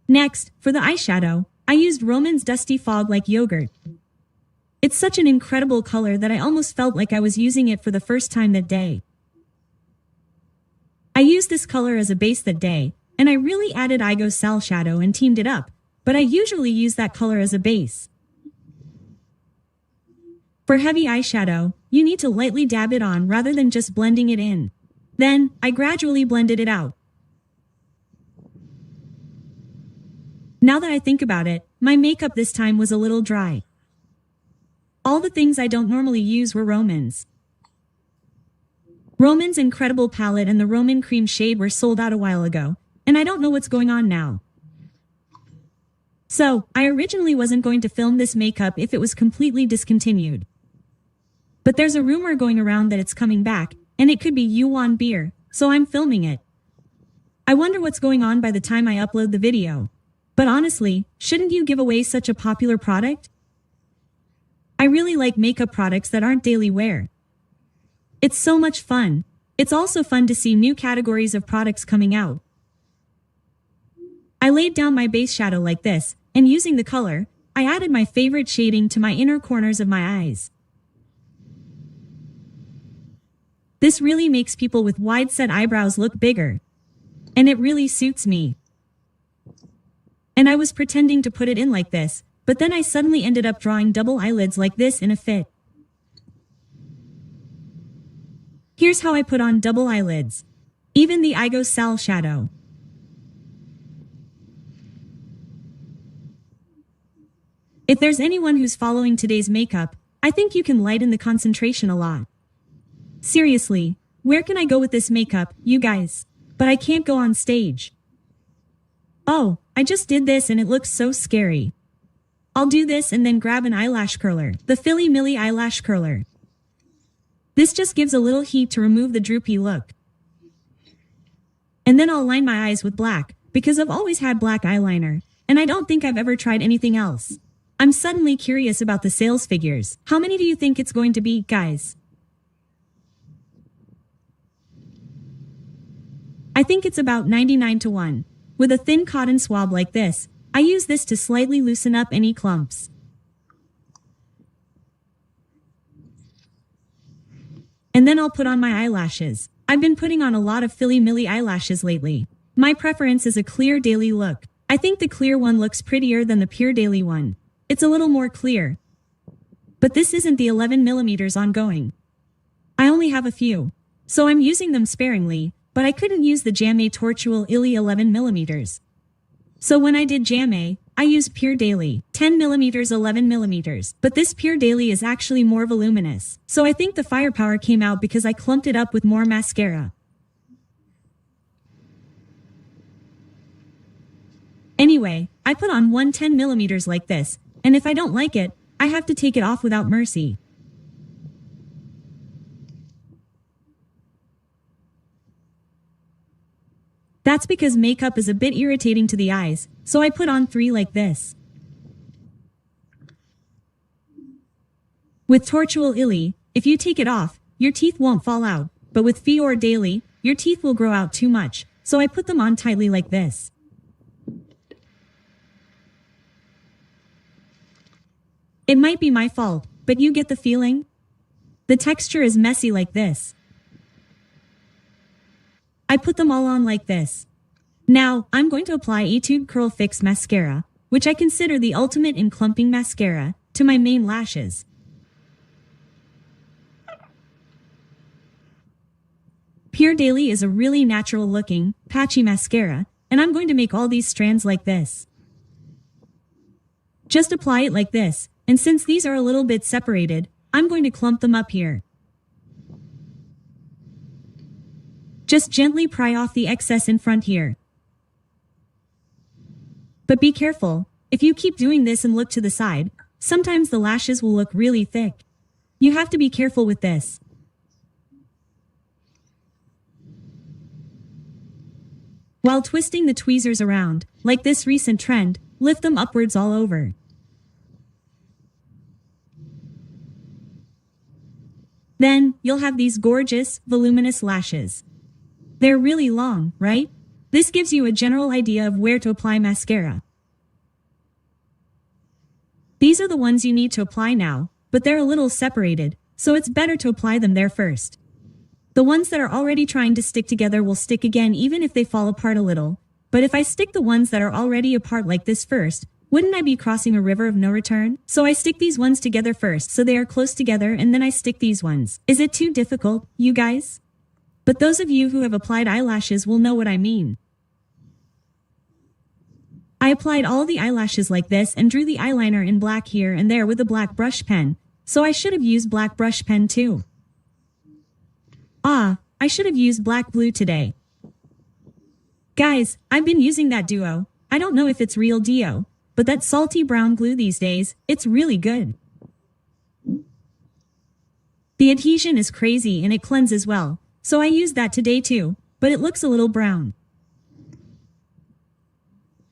Next, for the eyeshadow, I used Roman's Dusty Fog Like Yogurt. It's such an incredible color that I almost felt like I was using it for the first time that day. I used this color as a base that day, and I really added Igo Sal Shadow and teamed it up, but I usually use that color as a base. For heavy eyeshadow, you need to lightly dab it on rather than just blending it in. Then, I gradually blended it out. Now that I think about it, my makeup this time was a little dry. All the things I don't normally use were Roman's. Roman's Incredible Palette and the Roman Cream shade were sold out a while ago, and I don't know what's going on now. So, I originally wasn't going to film this makeup if it was completely discontinued. But there's a rumor going around that it's coming back, and it could be Yuan Beer, so I'm filming it. I wonder what's going on by the time I upload the video. But honestly, shouldn't you give away such a popular product? I really like makeup products that aren't daily wear. It's so much fun. It's also fun to see new categories of products coming out. I laid down my base shadow like this, and using the color, I added my favorite shading to my inner corners of my eyes. This really makes people with wide-set eyebrows look bigger. And it really suits me. And I was pretending to put it in like this, but then I suddenly ended up drawing double eyelids like this in a fit. Here's how I put on double eyelids. Even the Igo Sal shadow. If there's anyone who's following today's makeup, I think you can lighten the concentration a lot. Seriously, where can I go with this makeup, you guys? But I can't go on stage. Oh, I just did this and it looks so scary. I'll do this and then grab an eyelash curler, the Philly Millie eyelash curler. This just gives a little heat to remove the droopy look. And then I'll line my eyes with black, because I've always had black eyeliner, and I don't think I've ever tried anything else. I'm suddenly curious about the sales figures. How many do you think it's going to be, guys? I think it's about 99 to 1. With a thin cotton swab like this, I use this to slightly loosen up any clumps. And then I'll put on my eyelashes. I've been putting on a lot of Philly Millie eyelashes lately. My preference is a clear daily look. I think the clear one looks prettier than the pure daily one. It's a little more clear. But this isn't the 11mm ongoing. I only have a few. So I'm using them sparingly, but I couldn't use the Jamé Tortual Illy 11mm. So when I did Jamé, I used Pure Daily, 10mm 11mm, but this Pure Daily is actually more voluminous. So I think the firepower came out because I clumped it up with more mascara. Anyway, I put on one 10mm like this, and if I don't like it, I have to take it off without mercy. That's because makeup is a bit irritating to the eyes, so I put on 3 like this. With Tortual Illy, if you take it off, your teeth won't fall out, but with Fior Daily, your teeth will grow out too much, so I put them on tightly like this. It might be my fault, but you get the feeling? The texture is messy like this. I put them all on like this. Now, I'm going to apply Etude Curl Fix Mascara, which I consider the ultimate in clumping mascara, to my main lashes. Pure Daily is a really natural looking, patchy mascara, and I'm going to make all these strands like this. Just apply it like this, and since these are a little bit separated, I'm going to clump them up here. Just gently pry off the excess in front here. But be careful, if you keep doing this and look to the side, sometimes the lashes will look really thick. You have to be careful with this. While twisting the tweezers around, like this recent trend, lift them upwards all over. Then, you'll have these gorgeous, voluminous lashes. They're really long, right? This gives you a general idea of where to apply mascara. These are the ones you need to apply now, but they're a little separated, so it's better to apply them there first. The ones that are already trying to stick together will stick again even if they fall apart a little, but if I stick the ones that are already apart like this first, wouldn't I be crossing a river of no return? So I stick these ones together first so they are close together and then I stick these ones. Is it too difficult, you guys? But those of you who have applied eyelashes will know what I mean. I applied all the eyelashes like this and drew the eyeliner in black here and there with a black brush pen, so I should have used black brush pen too. I should have used black glue today. Guys, I've been using that duo. I don't know if it's real Dio, but that salty brown glue these days, it's really good. The adhesion is crazy and it cleanses well, so I used that today too, but it looks a little brown.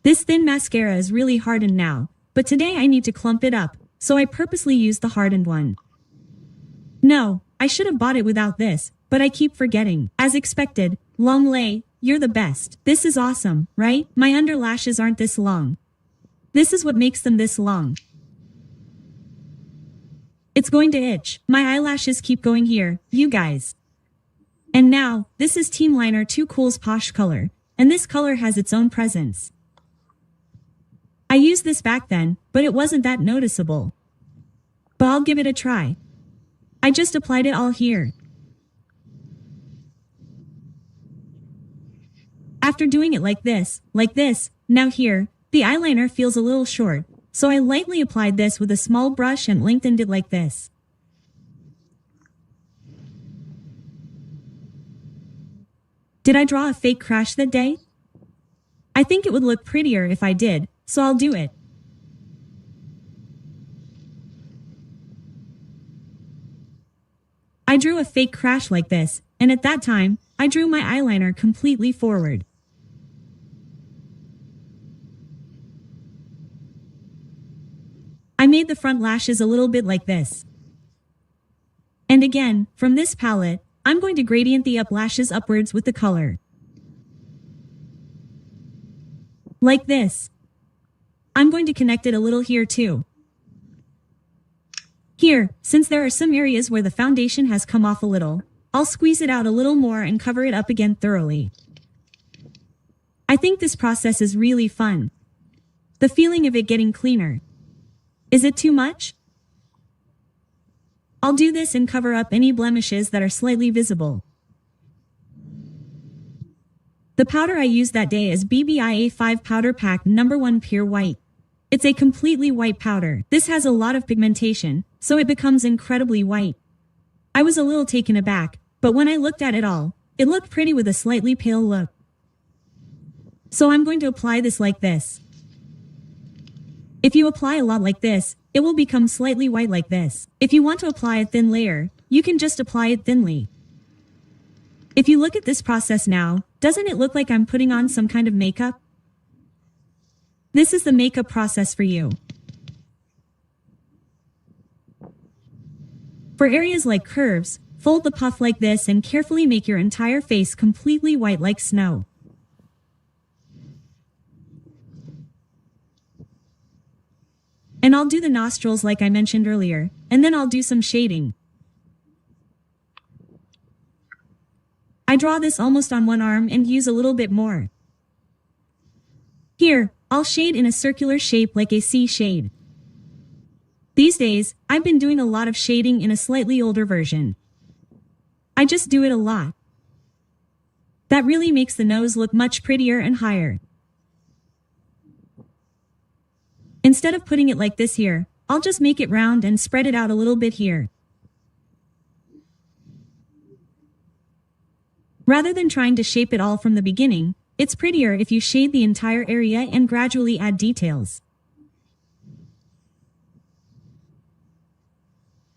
This thin mascara is really hardened now, but today I need to clump it up, so I purposely used the hardened one. No, I should have bought it without this, but I keep forgetting. As expected, Longley, you're the best. This is awesome, right? My under lashes aren't this long. This is what makes them this long. It's going to itch. My eyelashes keep going here, you guys. And now, this is Team Liner 2 Cool's Posh color, and this color has its own presence. I used this back then, but it wasn't that noticeable. But I'll give it a try. I just applied it all here. After doing it like this, now here, the eyeliner feels a little short, so I lightly applied this with a small brush and lengthened it like this. Did I draw a fake crash that day? I think it would look prettier if I did, so I'll do it. I drew a fake crash like this, and at that time, I drew my eyeliner completely forward. I made the front lashes a little bit like this. And again, from this palette, I'm going to gradient the up lashes upwards with the color. Like this. I'm going to connect it a little here too. Here, since there are some areas where the foundation has come off a little, I'll squeeze it out a little more and cover it up again thoroughly. I think this process is really fun. The feeling of it getting cleaner. Is it too much? I'll do this and cover up any blemishes that are slightly visible. The powder I used that day is BBIA 5 Powder Pack No. 1 Pure White. It's a completely white powder. This has a lot of pigmentation, so it becomes incredibly white. I was a little taken aback, but when I looked at it all, it looked pretty with a slightly pale look. So I'm going to apply this like this. If you apply a lot like this, it will become slightly white like this. If you want to apply a thin layer, you can just apply it thinly. If you look at this process now, doesn't it look like I'm putting on some kind of makeup? This is the makeup process for you. For areas like curves, fold the puff like this and carefully make your entire face completely white like snow. And I'll do the nostrils like I mentioned earlier, and then I'll do some shading. I draw this almost on one arm and use a little bit more. Here, I'll shade in a circular shape like a C shade. These days, I've been doing a lot of shading in a slightly older version. I just do it a lot. That really makes the nose look much prettier and higher. Instead of putting it like this here, I'll just make it round and spread it out a little bit here. Rather than trying to shape it all from the beginning, it's prettier if you shade the entire area and gradually add details.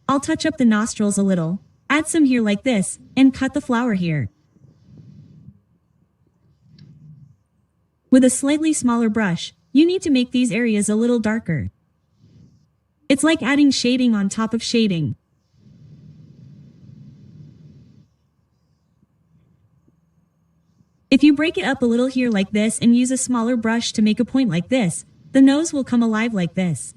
I'll touch up the nostrils a little, add some here like this, and cut the flower here. With a slightly smaller brush, you need to make these areas a little darker. It's like adding shading on top of shading. If you break it up a little here like this and use a smaller brush to make a point like this, the nose will come alive like this.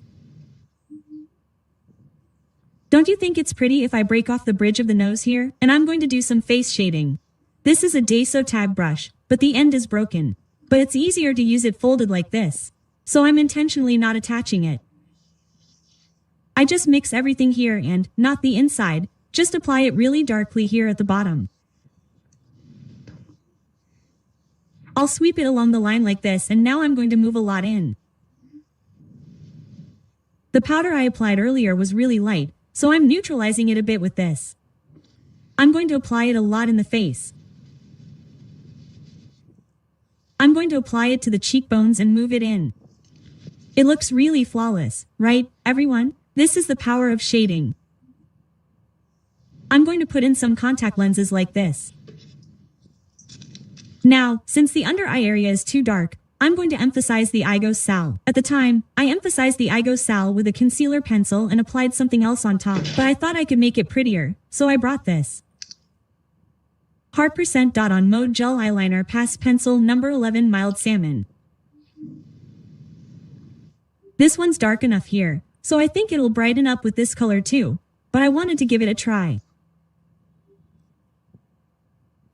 Don't you think it's pretty if I break off the bridge of the nose here? And I'm going to do some face shading. This is a Daiso tab brush, but the end is broken. But it's easier to use it folded like this. So I'm intentionally not attaching it. I just mix everything here and, not the inside, just apply it really darkly here at the bottom. I'll sweep it along the line like this, and now I'm going to move a lot in. The powder I applied earlier was really light, so I'm neutralizing it a bit with this. I'm going to apply it a lot in the face. I'm going to apply it to the cheekbones and move it in. It looks really flawless, right, everyone? This is the power of shading. I'm going to put in some contact lenses like this. Now, since the under eye area is too dark, I'm going to emphasize the Igos Sal. At the time, I emphasized the Igos Sal with a concealer pencil and applied something else on top, but I thought I could make it prettier, so I brought this. Heart% Dot on Mode Gel Eyeliner Pass Pencil number 11 Mild Salmon. This one's dark enough here, so I think it'll brighten up with this color too, but I wanted to give it a try.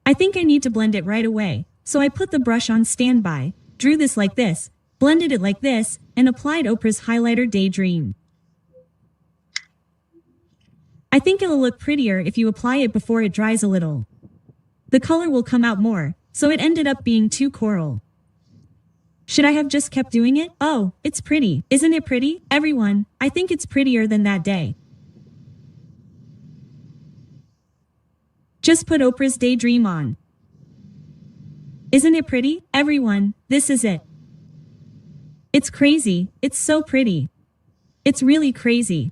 I think I need to blend it right away, so I put the brush on standby, drew this like this, blended it like this, and applied Oprah's highlighter Daydream. I think it'll look prettier if you apply it before it dries a little. The color will come out more, so it ended up being too coral. Should I have just kept doing it? Oh, it's pretty. Isn't it pretty? Everyone, I think it's prettier than that day. Just put Oprah's Daydream on. Isn't it pretty? Everyone, this is it. It's crazy. It's so pretty. It's really crazy.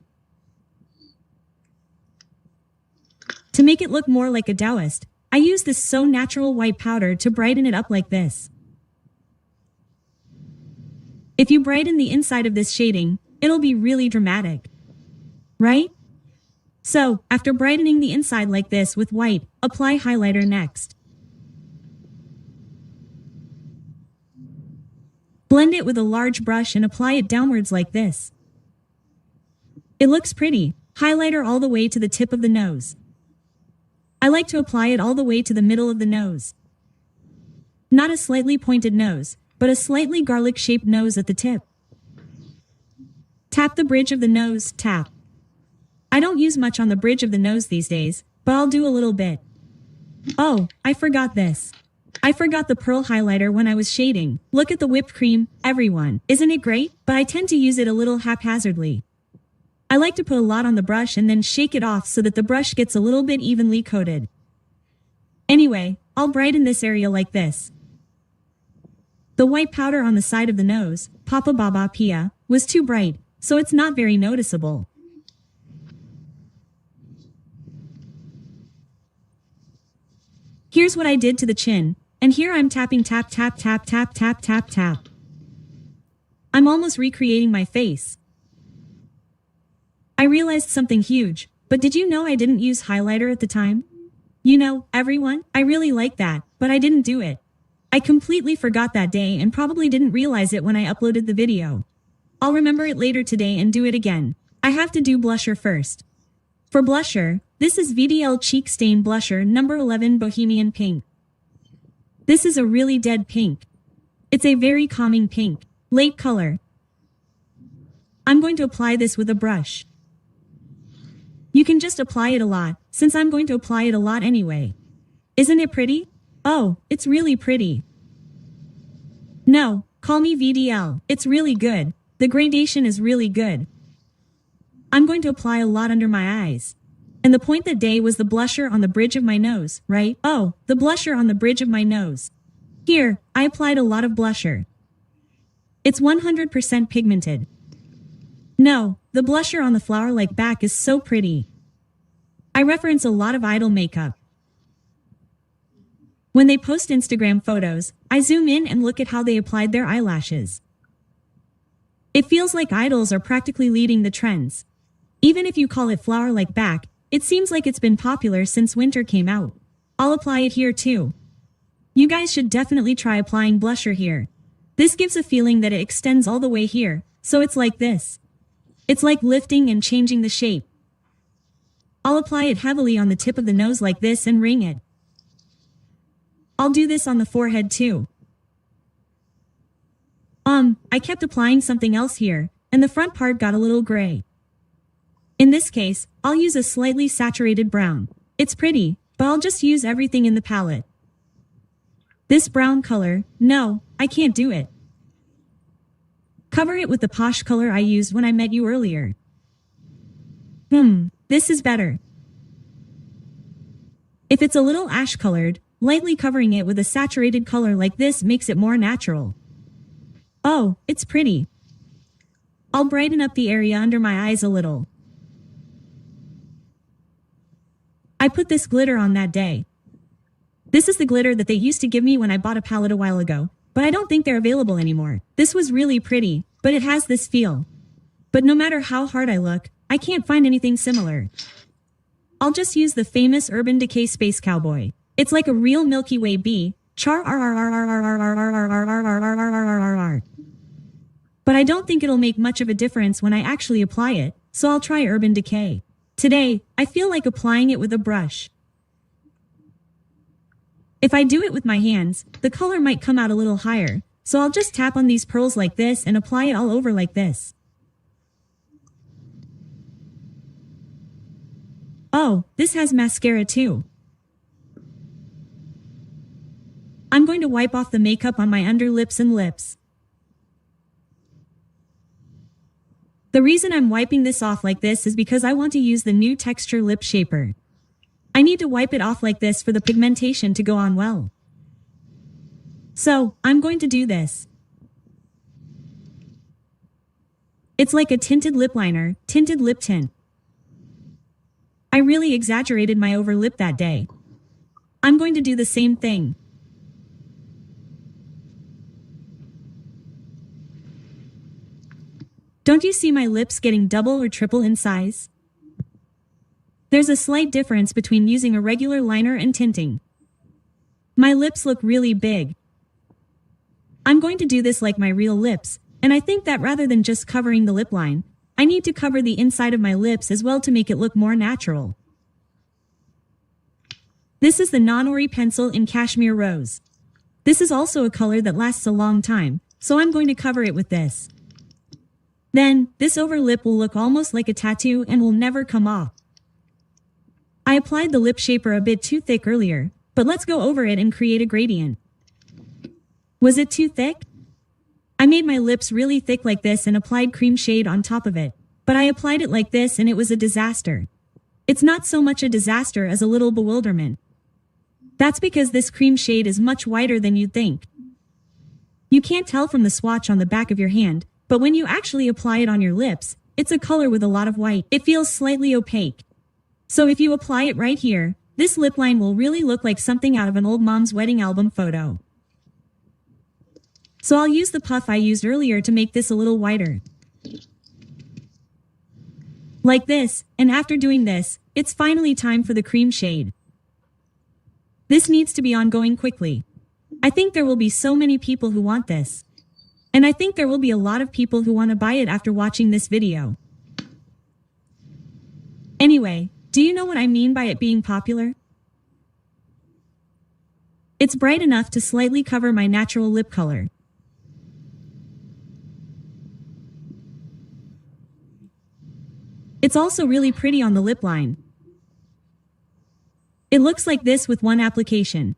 To make it look more like a Taoist, I use this So Natural white powder to brighten it up like this. If you brighten the inside of this shading, it'll be really dramatic. Right? So, after brightening the inside like this with white, apply highlighter next. Blend it with a large brush and apply it downwards like this. It looks pretty. Highlighter all the way to the tip of the nose. I like to apply it all the way to the middle of the nose. Not a slightly pointed nose, but a slightly garlic-shaped nose at the tip. Tap the bridge of the nose, tap. I don't use much on the bridge of the nose these days, but I'll do a little bit. Oh, I forgot this. I forgot the pearl highlighter when I was shading. Look at the whipped cream, everyone. Isn't it great? But I tend to use it a little haphazardly. I like to put a lot on the brush and then shake it off so that the brush gets a little bit evenly coated. Anyway, I'll brighten this area like this. The white powder on the side of the nose, Papa Baba Pia, was too bright, so it's not very noticeable. Here's what I did to the chin, and here I'm tapping tap tap tap tap tap tap tap. I'm almost recreating my face. I realized something huge. but did you know I didn't use highlighter at the time? You know, everyone, I really like that, but I didn't do it. I completely forgot that day and probably didn't realize it when I uploaded the video. I'll remember it later today and do it again. I have to do blusher first. For blusher, this is VDL Cheek Stain Blusher number 11 Bohemian Pink. This is a really dead pink. It's a very calming pink, late color. I'm going to apply this with a brush. You can just apply it a lot, since I'm going to apply it a lot anyway. Isn't it pretty? Oh, it's really pretty. No, call me VDL. It's really good. The gradation is really good. I'm going to apply a lot under my eyes. And the point that day was the blusher on the bridge of my nose, right? Oh, the blusher on the bridge of my nose. Here, I applied a lot of blusher. It's 100% pigmented. No, the blusher on the flower-like back is so pretty. I reference a lot of idol makeup. When they post Instagram photos, I zoom in and look at how they applied their eyelashes. It feels like idols are practically leading the trends. Even if you call it flower-like back, it seems like it's been popular since winter came out. I'll apply it here too. You guys should definitely try applying blusher here. This gives a feeling that it extends all the way here, so it's like this. It's like lifting and changing the shape. I'll apply it heavily on the tip of the nose like this and ring it. I'll do this on the forehead too. I kept applying something else here, and the front part got a little gray. In this case, I'll use a slightly saturated brown. It's pretty, but I'll just use everything in the palette. This brown color, no, I can't do it. Cover it with the Posh color I used when I met you earlier. This is better. If it's a little ash colored, lightly covering it with a saturated color like this makes it more natural. Oh, it's pretty. I'll brighten up the area under my eyes a little. I put this glitter on that day. This is the glitter that they used to give me when I bought a palette a while ago, but I don't think they're available anymore. This was really pretty, but it has this feel. But no matter how hard I look, I can't find anything similar. I'll just use the famous Urban Decay Space Cowboy. It's like a real Milky Way bee. But I don't think it'll make much of a difference when I actually apply it, so I'll try Urban Decay. Today, I feel like applying it with a brush. If I do it with my hands, the color might come out a little higher, so I'll just tap on these pearls like this and apply it all over like this. Oh, this has mascara too. I'm going to wipe off the makeup on my underlips and lips. The reason I'm wiping this off like this is because I want to use the new Texture Lip Shaper. I need to wipe it off like this for the pigmentation to go on well. So, I'm going to do this. It's like a tinted lip liner, tinted lip tint. I really exaggerated my over lip that day. I'm going to do the same thing. Don't you see my lips getting double or triple in size? There's a slight difference between using a regular liner and tinting. My lips look really big. I'm going to do this like my real lips, and I think that rather than just covering the lip line, I need to cover the inside of my lips as well to make it look more natural. This is the Non-Ori pencil in Cashmere Rose. This is also a color that lasts a long time, so I'm going to cover it with this. Then, this over lip will look almost like a tattoo and will never come off. I applied the lip shaper a bit too thick earlier, but let's go over it and create a gradient. Was it too thick? I made my lips really thick like this and applied cream shade on top of it, but I applied it like this and it was a disaster. It's not so much a disaster as a little bewilderment. That's because this cream shade is much whiter than you'd think. You can't tell from the swatch on the back of your hand, but when you actually apply it on your lips, it's a color with a lot of white. It feels slightly opaque. So if you apply it right here, this lip line will really look like something out of an old mom's wedding album photo. So I'll use the puff I used earlier to make this a little whiter. Like this, and after doing this, it's finally time for the cream shade. This needs to be ongoing quickly. I think there will be so many people who want this. And I think there will be a lot of people who want to buy it after watching this video. Anyway, do you know what I mean by it being popular? It's bright enough to slightly cover my natural lip color. It's also really pretty on the lip line. It looks like this with one application.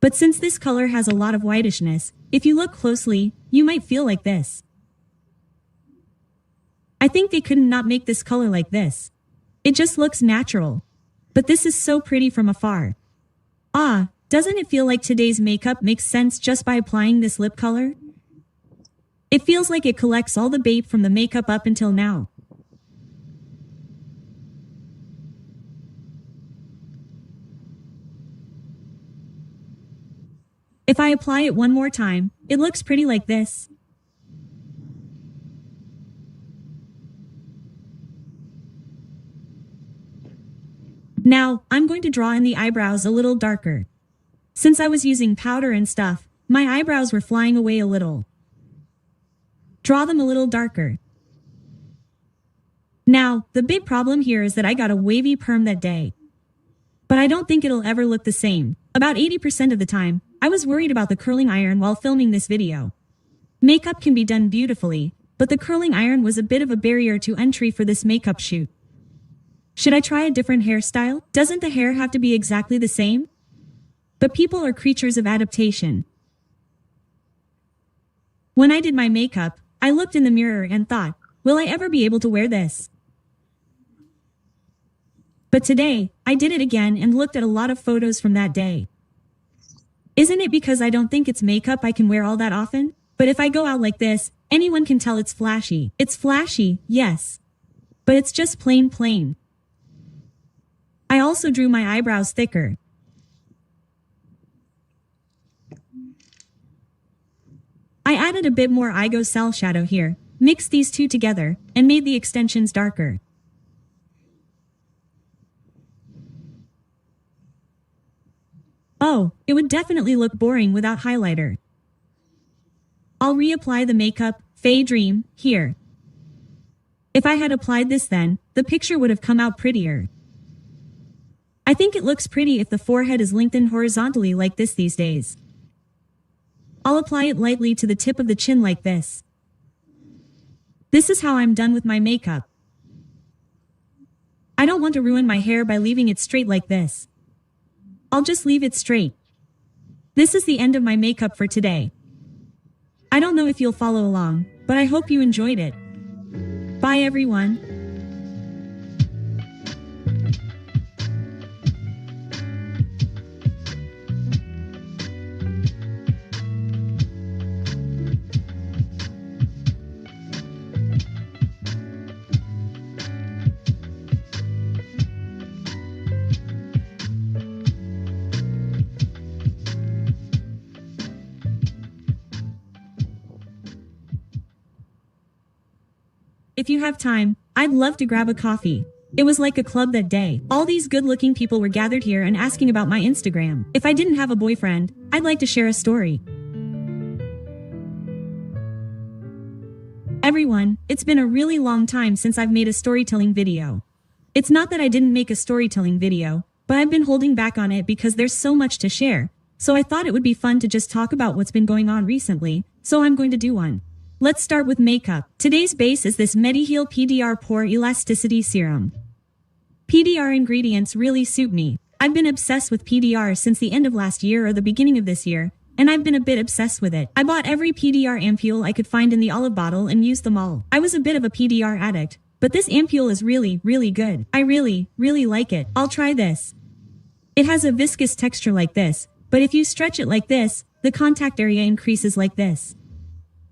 But since this color has a lot of whitishness, if you look closely, you might feel like this. I think they couldn't not make this color like this. It just looks natural. But this is so pretty from afar. Ah, doesn't it feel like today's makeup makes sense just by applying this lip color? It feels like it collects all the bait from the makeup up until now. If I apply it one more time, it looks pretty like this. Now, I'm going to draw in the eyebrows a little darker. Since I was using powder and stuff, my eyebrows were flying away a little. Draw them a little darker. Now, the big problem here is that I got a wavy perm that day. But I don't think it'll ever look the same. About 80% of the time, I was worried about the curling iron while filming this video. Makeup can be done beautifully, but the curling iron was a bit of a barrier to entry for this makeup shoot. Should I try a different hairstyle? Doesn't the hair have to be exactly the same? But people are creatures of adaptation. When I did my makeup, I looked in the mirror and thought, will I ever be able to wear this? But today, I did it again and looked at a lot of photos from that day. Isn't it because I don't think it's makeup I can wear all that often? But if I go out like this, anyone can tell it's flashy. It's flashy, yes. But it's just plain. I also drew my eyebrows thicker. I added a bit more Igocel shadow here, mixed these two together, and made the extensions darker. Oh, it would definitely look boring without highlighter. I'll reapply the makeup, Faye Dream, here. If I had applied this then, the picture would have come out prettier. I think it looks pretty if the forehead is lengthened horizontally like this these days. I'll apply it lightly to the tip of the chin like this. This is how I'm done with my makeup. I don't want to ruin my hair by leaving it straight like this. I'll just leave it straight. This is the end of my makeup for today. I don't know if you'll follow along, but I hope you enjoyed it. Bye everyone. If you have time, I'd love to grab a coffee. It was like a club that day. All these good-looking people were gathered here and asking about my Instagram. If I didn't have a boyfriend, I'd like to share a story. Everyone, it's been a really long time since I've made a storytelling video. It's not that I didn't make a storytelling video, but I've been holding back on it because there's so much to share. So I thought it would be fun to just talk about what's been going on recently, so I'm going to do one. Let's start with makeup. Today's base is this Mediheal PDR Pore Elasticity Serum. PDR ingredients really suit me. I've been obsessed with PDR since the end of last year or the beginning of this year, and I've been a bit obsessed with it. I bought every PDR ampule I could find in the olive bottle and used them all. I was a bit of a PDR addict, but this ampule is really good. I really like it. I'll try this. It has a viscous texture like this, but if you stretch it like this, the contact area increases like this.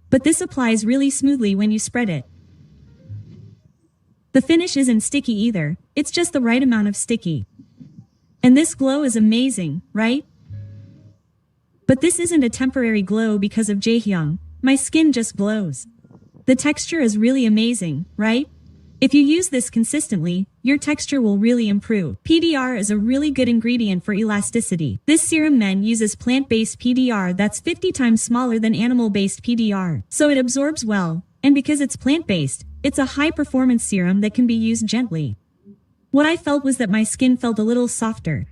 But this applies really smoothly when you spread it. The finish isn't sticky either, it's just the right amount of sticky. And this glow is amazing, right? But this isn't a temporary glow because of Jaehyung. My skin just glows. The texture is really amazing, right? If you use this consistently, your texture will really improve. PDR is a really good ingredient for elasticity. This serum men uses plant-based PDR that's 50 times smaller than animal-based PDR, so it absorbs well, and because it's plant-based, it's a high-performance serum that can be used gently. What I felt was that my skin felt a little softer.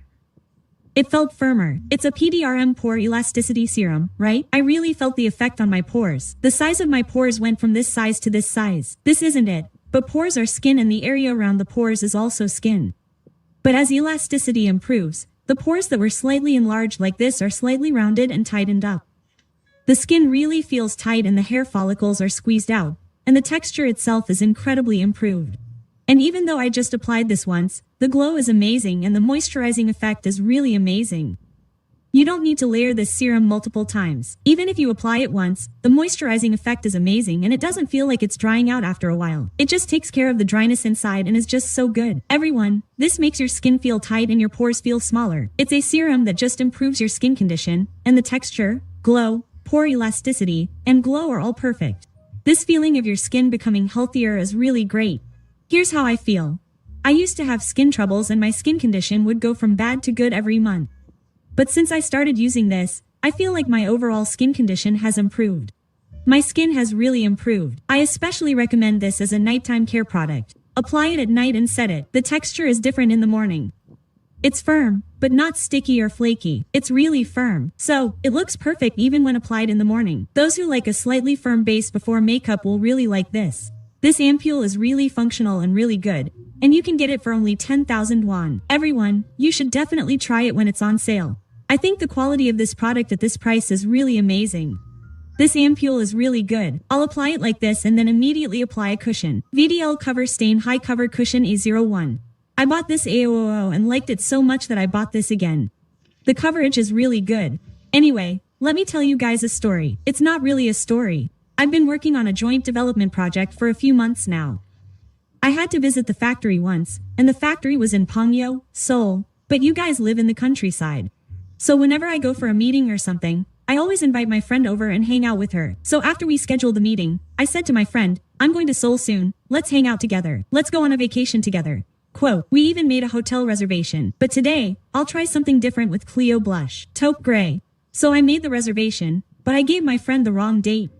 It felt firmer. It's a PDRM pore elasticity serum, right? I really felt the effect on my pores. The size of my pores went from this size to this size. This isn't it, but pores are skin and the area around the pores is also skin. But as elasticity improves, the pores that were slightly enlarged like this are slightly rounded and tightened up. The skin really feels tight and the hair follicles are squeezed out, and the texture itself is incredibly improved. And even though I just applied this once, the glow is amazing and the moisturizing effect is really amazing. You don't need to layer this serum multiple times. Even if you apply it once, the moisturizing effect is amazing and it doesn't feel like it's drying out after a while. It just takes care of the dryness inside and is just so good. Everyone, this makes your skin feel tight and your pores feel smaller. It's a serum that just improves your skin condition, and the texture, glow, pore elasticity, and glow are all perfect. This feeling of your skin becoming healthier is really great. Here's how I feel. I used to have skin troubles and my skin condition would go from bad to good every month. But since I started using this, I feel like my overall skin condition has improved. My skin has really improved. I especially recommend this as a nighttime care product. Apply it at night and set it. The texture is different in the morning. It's firm, but not sticky or flaky. It's really firm. So, it looks perfect even when applied in the morning. Those who like a slightly firm base before makeup will really like this. This ampule is really functional and really good, and you can get it for only 10,000 won. Everyone, you should definitely try it when it's on sale. I think the quality of this product at this price is really amazing. This ampule is really good. I'll apply it like this and then immediately apply a cushion. VDL Cover Stain High Cover Cushion A01. I bought this A00 and liked it so much that I bought this again. The coverage is really good. Anyway, let me tell you guys a story. It's not really a story. I've been working on a joint development project for a few months now. I had to visit the factory once, and the factory was in Pongyo, Seoul, but you guys live in the countryside. So whenever I go for a meeting or something, I always invite my friend over and hang out with her. So after we scheduled the meeting, I said to my friend, I'm going to Seoul soon, let's hang out together. Let's go on a vacation together. Quote, we even made a hotel reservation. But today, I'll try something different with Clio Blush, Taupe Gray. So I made the reservation, but I gave my friend the wrong date.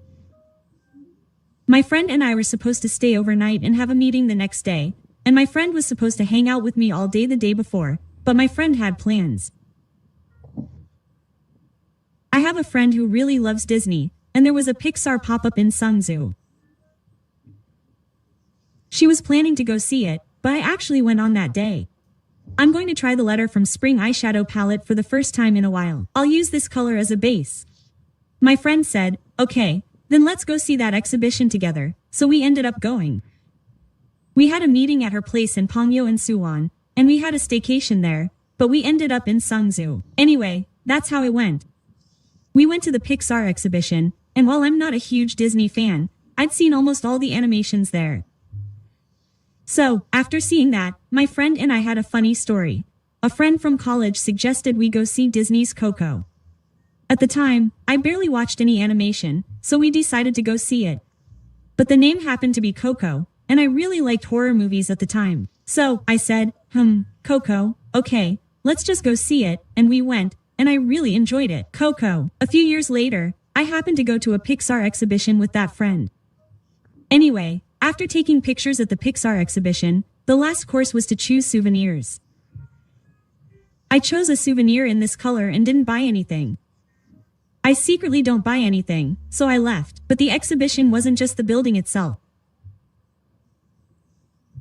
My friend and I were supposed to stay overnight and have a meeting the next day, and my friend was supposed to hang out with me all day the day before, but my friend had plans. I have a friend who really loves Disney, and there was a Pixar pop-up in Sungju. She was planning to go see it, but I actually went on that day. I'm going to try the Letter from Spring eyeshadow palette for the first time in a while. I'll use this color as a base. My friend said, okay, then let's go see that exhibition together, so we ended up going. We had a meeting at her place in Pongyo and Suwon, and we had a staycation there, but we ended up in Sungju. Anyway, that's how it went. We went to the Pixar exhibition, and while I'm not a huge Disney fan, I'd seen almost all the animations there. So, after seeing that, my friend and I had a funny story. A friend from college suggested we go see Disney's Coco. At the time, I barely watched any animation, so we decided to go see it. But the name happened to be Coco, and I really liked horror movies at the time. So, I said, Coco, okay, let's just go see it, and we went, and I really enjoyed it. Coco. A few years later, I happened to go to a Pixar exhibition with that friend. Anyway, after taking pictures at the Pixar exhibition, the last course was to choose souvenirs. I chose a souvenir in this color and didn't buy anything. I secretly don't buy anything, so I left. But the exhibition wasn't just the building itself.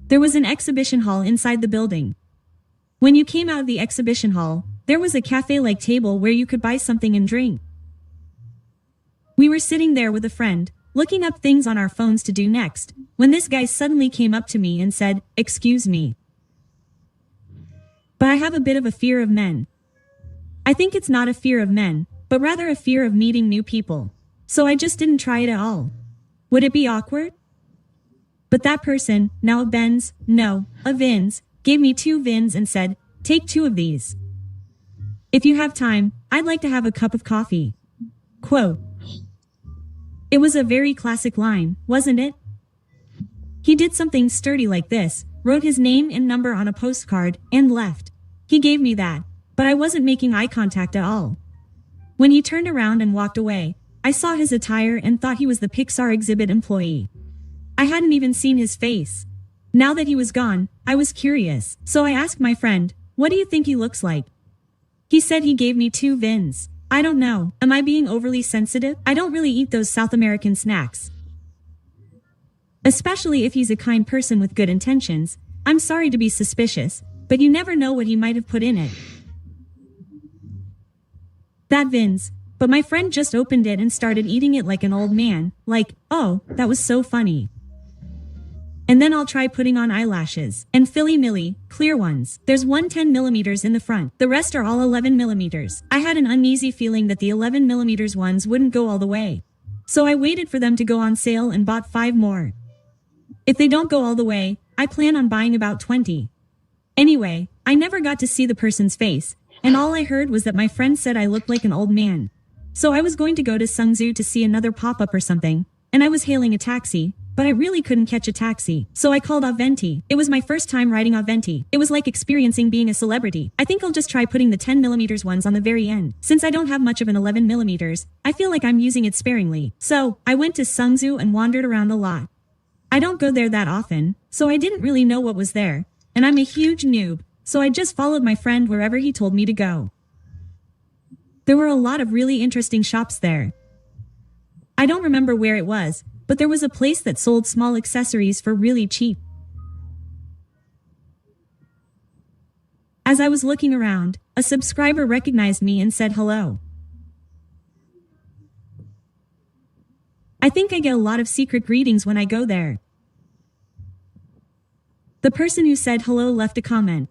There was an exhibition hall inside the building. When you came out of the exhibition hall, there was a cafe-like table where you could buy something and drink. We were sitting there with a friend, looking up things on our phones to do next, when this guy suddenly came up to me and said, "Excuse me, but I have a bit of a fear of men." I think it's not a fear of men, but rather a fear of meeting new people. So I just didn't try it at all. Would it be awkward? But that person, now a Vins, gave me 2 Vins and said, "Take 2 of these. If you have time, I'd like to have a cup of coffee." Quote. It was a very classic line, wasn't it? He did something sturdy like this, wrote his name and number on a postcard, and left. He gave me that, but I wasn't making eye contact at all. When he turned around and walked away, I saw his attire and thought he was the Pixar exhibit employee. I hadn't even seen his face. Now that he was gone, I was curious, so I asked my friend, "What do you think he looks like?" He said he gave me 2 VINs. I don't know, am I being overly sensitive? I don't really eat those South American snacks. Especially if he's a kind person with good intentions. I'm sorry to be suspicious, but you never know what he might have put in it. That VINs, but my friend just opened it and started eating it like an old man, like, oh, that was so funny. And then I'll try putting on eyelashes, and Philly Millie, clear ones. There's one 10mm in the front, the rest are all 11mm. I had an uneasy feeling that the 11mm ones wouldn't go all the way. So I waited for them to go on sale and bought 5 more. If they don't go all the way, I plan on buying about 20. Anyway, I never got to see the person's face, and all I heard was that my friend said I looked like an old man. So I was going to go to Sungzoo to see another pop-up or something, and I was hailing a taxi, but I really couldn't catch a taxi, so I called Aventi. It was my first time riding Aventi. It was like experiencing being a celebrity. I think I'll just try putting the 10mm ones on the very end. Since I don't have much of an 11mm, I feel like I'm using it sparingly. So, I went to Sungzoo and wandered around a lot. I don't go there that often, so I didn't really know what was there, and I'm a huge noob, so I just followed my friend wherever he told me to go. There were a lot of really interesting shops there. I don't remember where it was, but there was a place that sold small accessories for really cheap. As I was looking around, a subscriber recognized me and said hello. I think I get a lot of secret greetings when I go there. The person who said hello left a comment.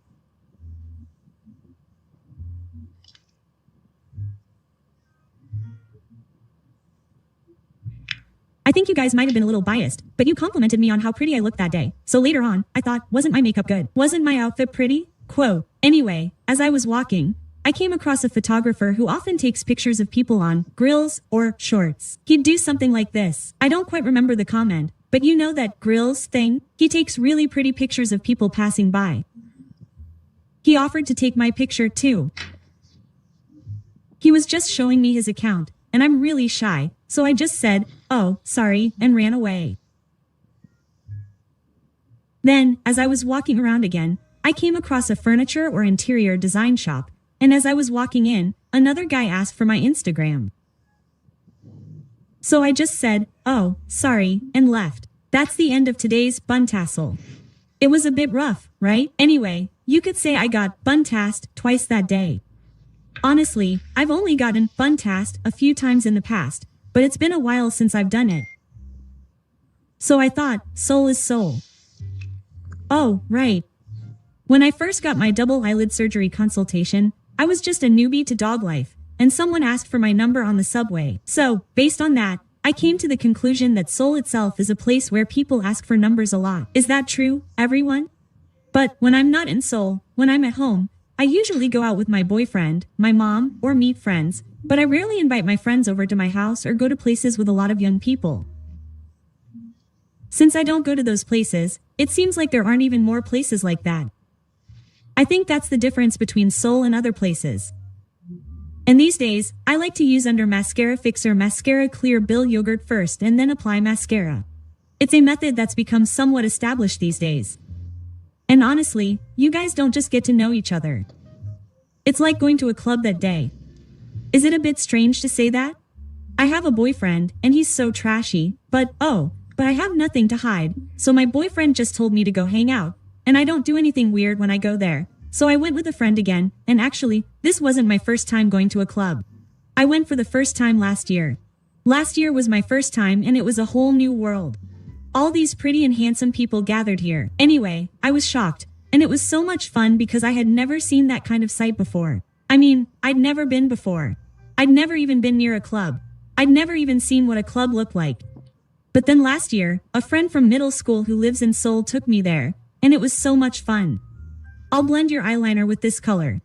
I think you guys might have been a little biased, but you complimented me on how pretty I looked that day. So later on, I thought, wasn't my makeup good? Wasn't my outfit pretty? Quote. Anyway, as I was walking, I came across a photographer who often takes pictures of people on grills or shorts. He'd do something like this. I don't quite remember the comment, but you know that grills thing? He takes really pretty pictures of people passing by. He offered to take my picture too. He was just showing me his account, and I'm really shy, so I just said, "Oh, sorry," and ran away. Then, as I was walking around again, I came across a furniture or interior design shop, and as I was walking in, another guy asked for my Instagram. So I just said, "Oh, sorry," and left. That's the end of today's Buntassel. It was a bit rough, right? Anyway, you could say I got buntassed twice that day. Honestly, I've only gotten buntassed a few times in the past, but it's been a while since I've done it. So I thought, soul is soul. Oh, right. When I first got my double eyelid surgery consultation, I was just a newbie to dog life, and someone asked for my number on the subway. So, based on that, I came to the conclusion that Seoul itself is a place where people ask for numbers a lot. Is that true, everyone? But when I'm not in Seoul, when I'm at home, I usually go out with my boyfriend, my mom, or meet friends, but I rarely invite my friends over to my house or go to places with a lot of young people. Since I don't go to those places, it seems like there aren't even more places like that. I think that's the difference between Seoul and other places. And these days, I like to use Under Mascara Fixer Mascara Clear Bill Yogurt first and then apply mascara. It's a method that's become somewhat established these days. And honestly, you guys don't just get to know each other. It's like going to a club that day. Is it a bit strange to say that? I have a boyfriend, and he's so trashy, but I have nothing to hide, so my boyfriend just told me to go hang out, and I don't do anything weird when I go there. So I went with a friend again, and actually, this wasn't my first time going to a club. I went for the first time last year. Last year was my first time and it was a whole new world. All these pretty and handsome people gathered here. Anyway, I was shocked, and it was so much fun because I had never seen that kind of sight before. I mean, I'd never been before. I'd never even been near a club. I'd never even seen what a club looked like. But then last year, a friend from middle school who lives in Seoul took me there, and it was so much fun. I'll blend your eyeliner with this color.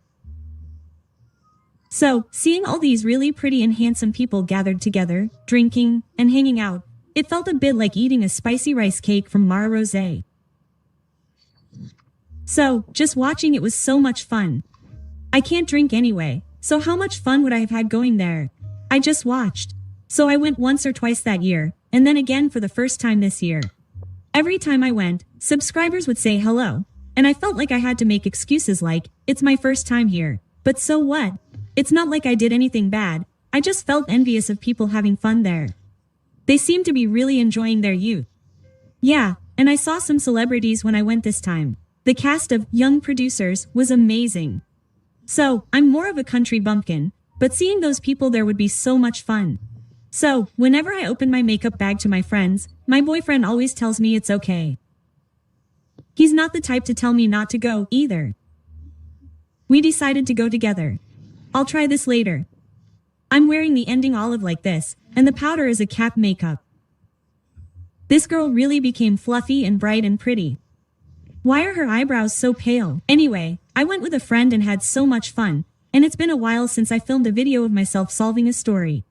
So, seeing all these really pretty and handsome people gathered together, drinking, and hanging out, it felt a bit like eating a spicy rice cake from Mara Rosé. So, just watching it was so much fun. I can't drink anyway, so how much fun would I have had going there? I just watched. So I went once or twice that year, and then again for the first time this year. Every time I went, subscribers would say hello, and I felt like I had to make excuses like, it's my first time here. But so what? It's not like I did anything bad, I just felt envious of people having fun there. They seemed to be really enjoying their youth. Yeah, and I saw some celebrities when I went this time. The cast of young producers was amazing. So, I'm more of a country bumpkin, but seeing those people there would be so much fun. So, whenever I open my makeup bag to my friends, my boyfriend always tells me it's okay. He's not the type to tell me not to go, either. We decided to go together. I'll try this later. I'm wearing the ending olive like this, and the powder is a cap makeup. This girl really became fluffy and bright and pretty. Why are her eyebrows so pale? Anyway, I went with a friend and had so much fun, and it's been a while since I filmed a video of myself solving a story.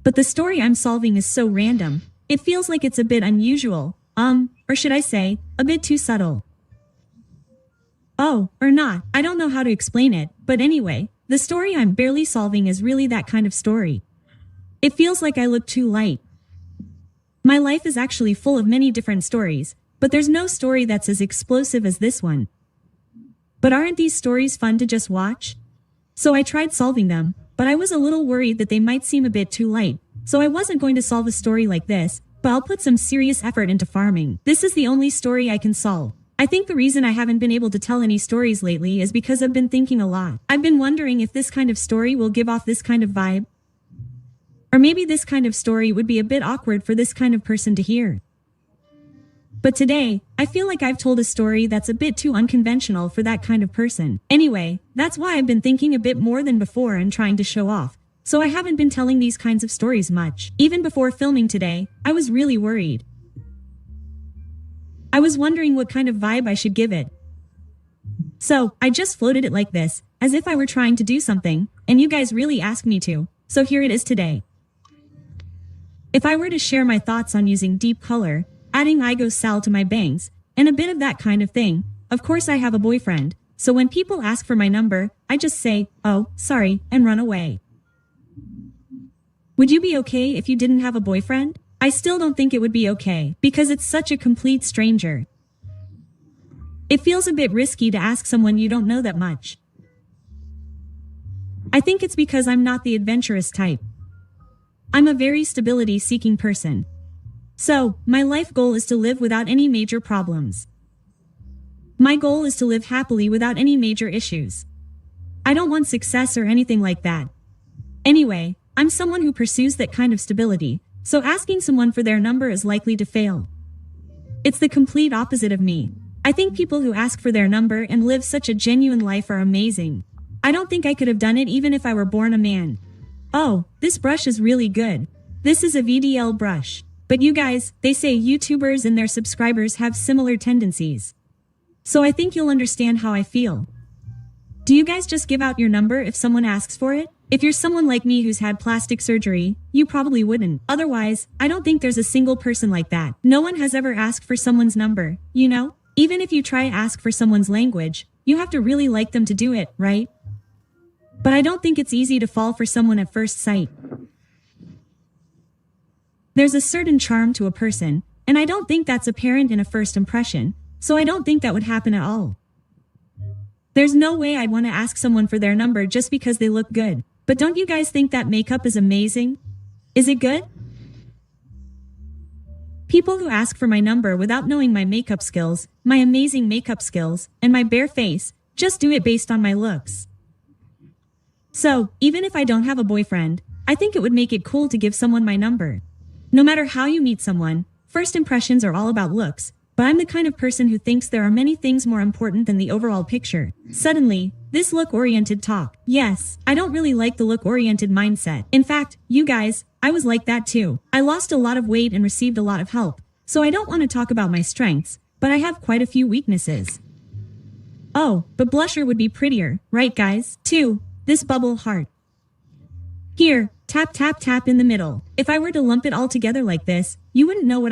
But the story I'm solving is so random, it feels like it's a bit unusual, or should I say, a bit too subtle. Oh, or not, I don't know how to explain it, but anyway, the story I'm barely solving is really that kind of story. It feels like I look too light. My life is actually full of many different stories, but there's no story that's as explosive as this one. But aren't these stories fun to just watch? So I tried solving them, but I was a little worried that they might seem a bit too light, so I wasn't going to solve a story like this, but I'll put some serious effort into farming. This is the only story I can solve. I think the reason I haven't been able to tell any stories lately is because I've been thinking a lot. I've been wondering if this kind of story will give off this kind of vibe. Or maybe this kind of story would be a bit awkward for this kind of person to hear. But today, I feel like I've told a story that's a bit too unconventional for that kind of person. Anyway, that's why I've been thinking a bit more than before and trying to show off. So I haven't been telling these kinds of stories much. Even before filming today, I was really worried. I was wondering what kind of vibe I should give it. So, I just floated it like this, as if I were trying to do something, and you guys really asked me to, so here it is today. If I were to share my thoughts on using deep color, adding Igo Sal to my bangs, and a bit of that kind of thing, of course I have a boyfriend, so when people ask for my number, I just say, oh, sorry, and run away. Would you be okay if you didn't have a boyfriend? I still don't think it would be okay, because it's such a complete stranger. It feels a bit risky to ask someone you don't know that much. I think it's because I'm not the adventurous type. I'm a very stability-seeking person. So, my life goal is to live without any major problems. My goal is to live happily without any major issues. I don't want success or anything like that. Anyway, I'm someone who pursues that kind of stability, so asking someone for their number is likely to fail. It's the complete opposite of me. I think people who ask for their number and live such a genuine life are amazing. I don't think I could have done it even if I were born a man. Oh, this brush is really good. This is a VDL brush. But you guys, they say YouTubers and their subscribers have similar tendencies. So I think you'll understand how I feel. Do you guys just give out your number if someone asks for it? If you're someone like me who's had plastic surgery, you probably wouldn't. Otherwise, I don't think there's a single person like that. No one has ever asked for someone's number, you know? Even if you try to ask for someone's language, you have to really like them to do it, right? But I don't think it's easy to fall for someone at first sight. There's a certain charm to a person, and I don't think that's apparent in a first impression, so I don't think that would happen at all. There's no way I'd want to ask someone for their number just because they look good. But don't you guys think that makeup is amazing? Is it good? People who ask for my number without knowing my makeup skills, my amazing makeup skills, and my bare face, just do it based on my looks. So, even if I don't have a boyfriend, I think it would make it cool to give someone my number. No matter how you meet someone, first impressions are all about looks, but I'm the kind of person who thinks there are many things more important than the overall picture. Suddenly, this look-oriented talk. Yes, I don't really like the look-oriented mindset. In fact, you guys, I was like that too. I lost a lot of weight and received a lot of help, so I don't want to talk about my strengths, but I have quite a few weaknesses. Oh, but blusher would be prettier, right guys? 2. This bubble heart. Here, tap tap tap in the middle. If I were to lump it all together like this, you wouldn't know what I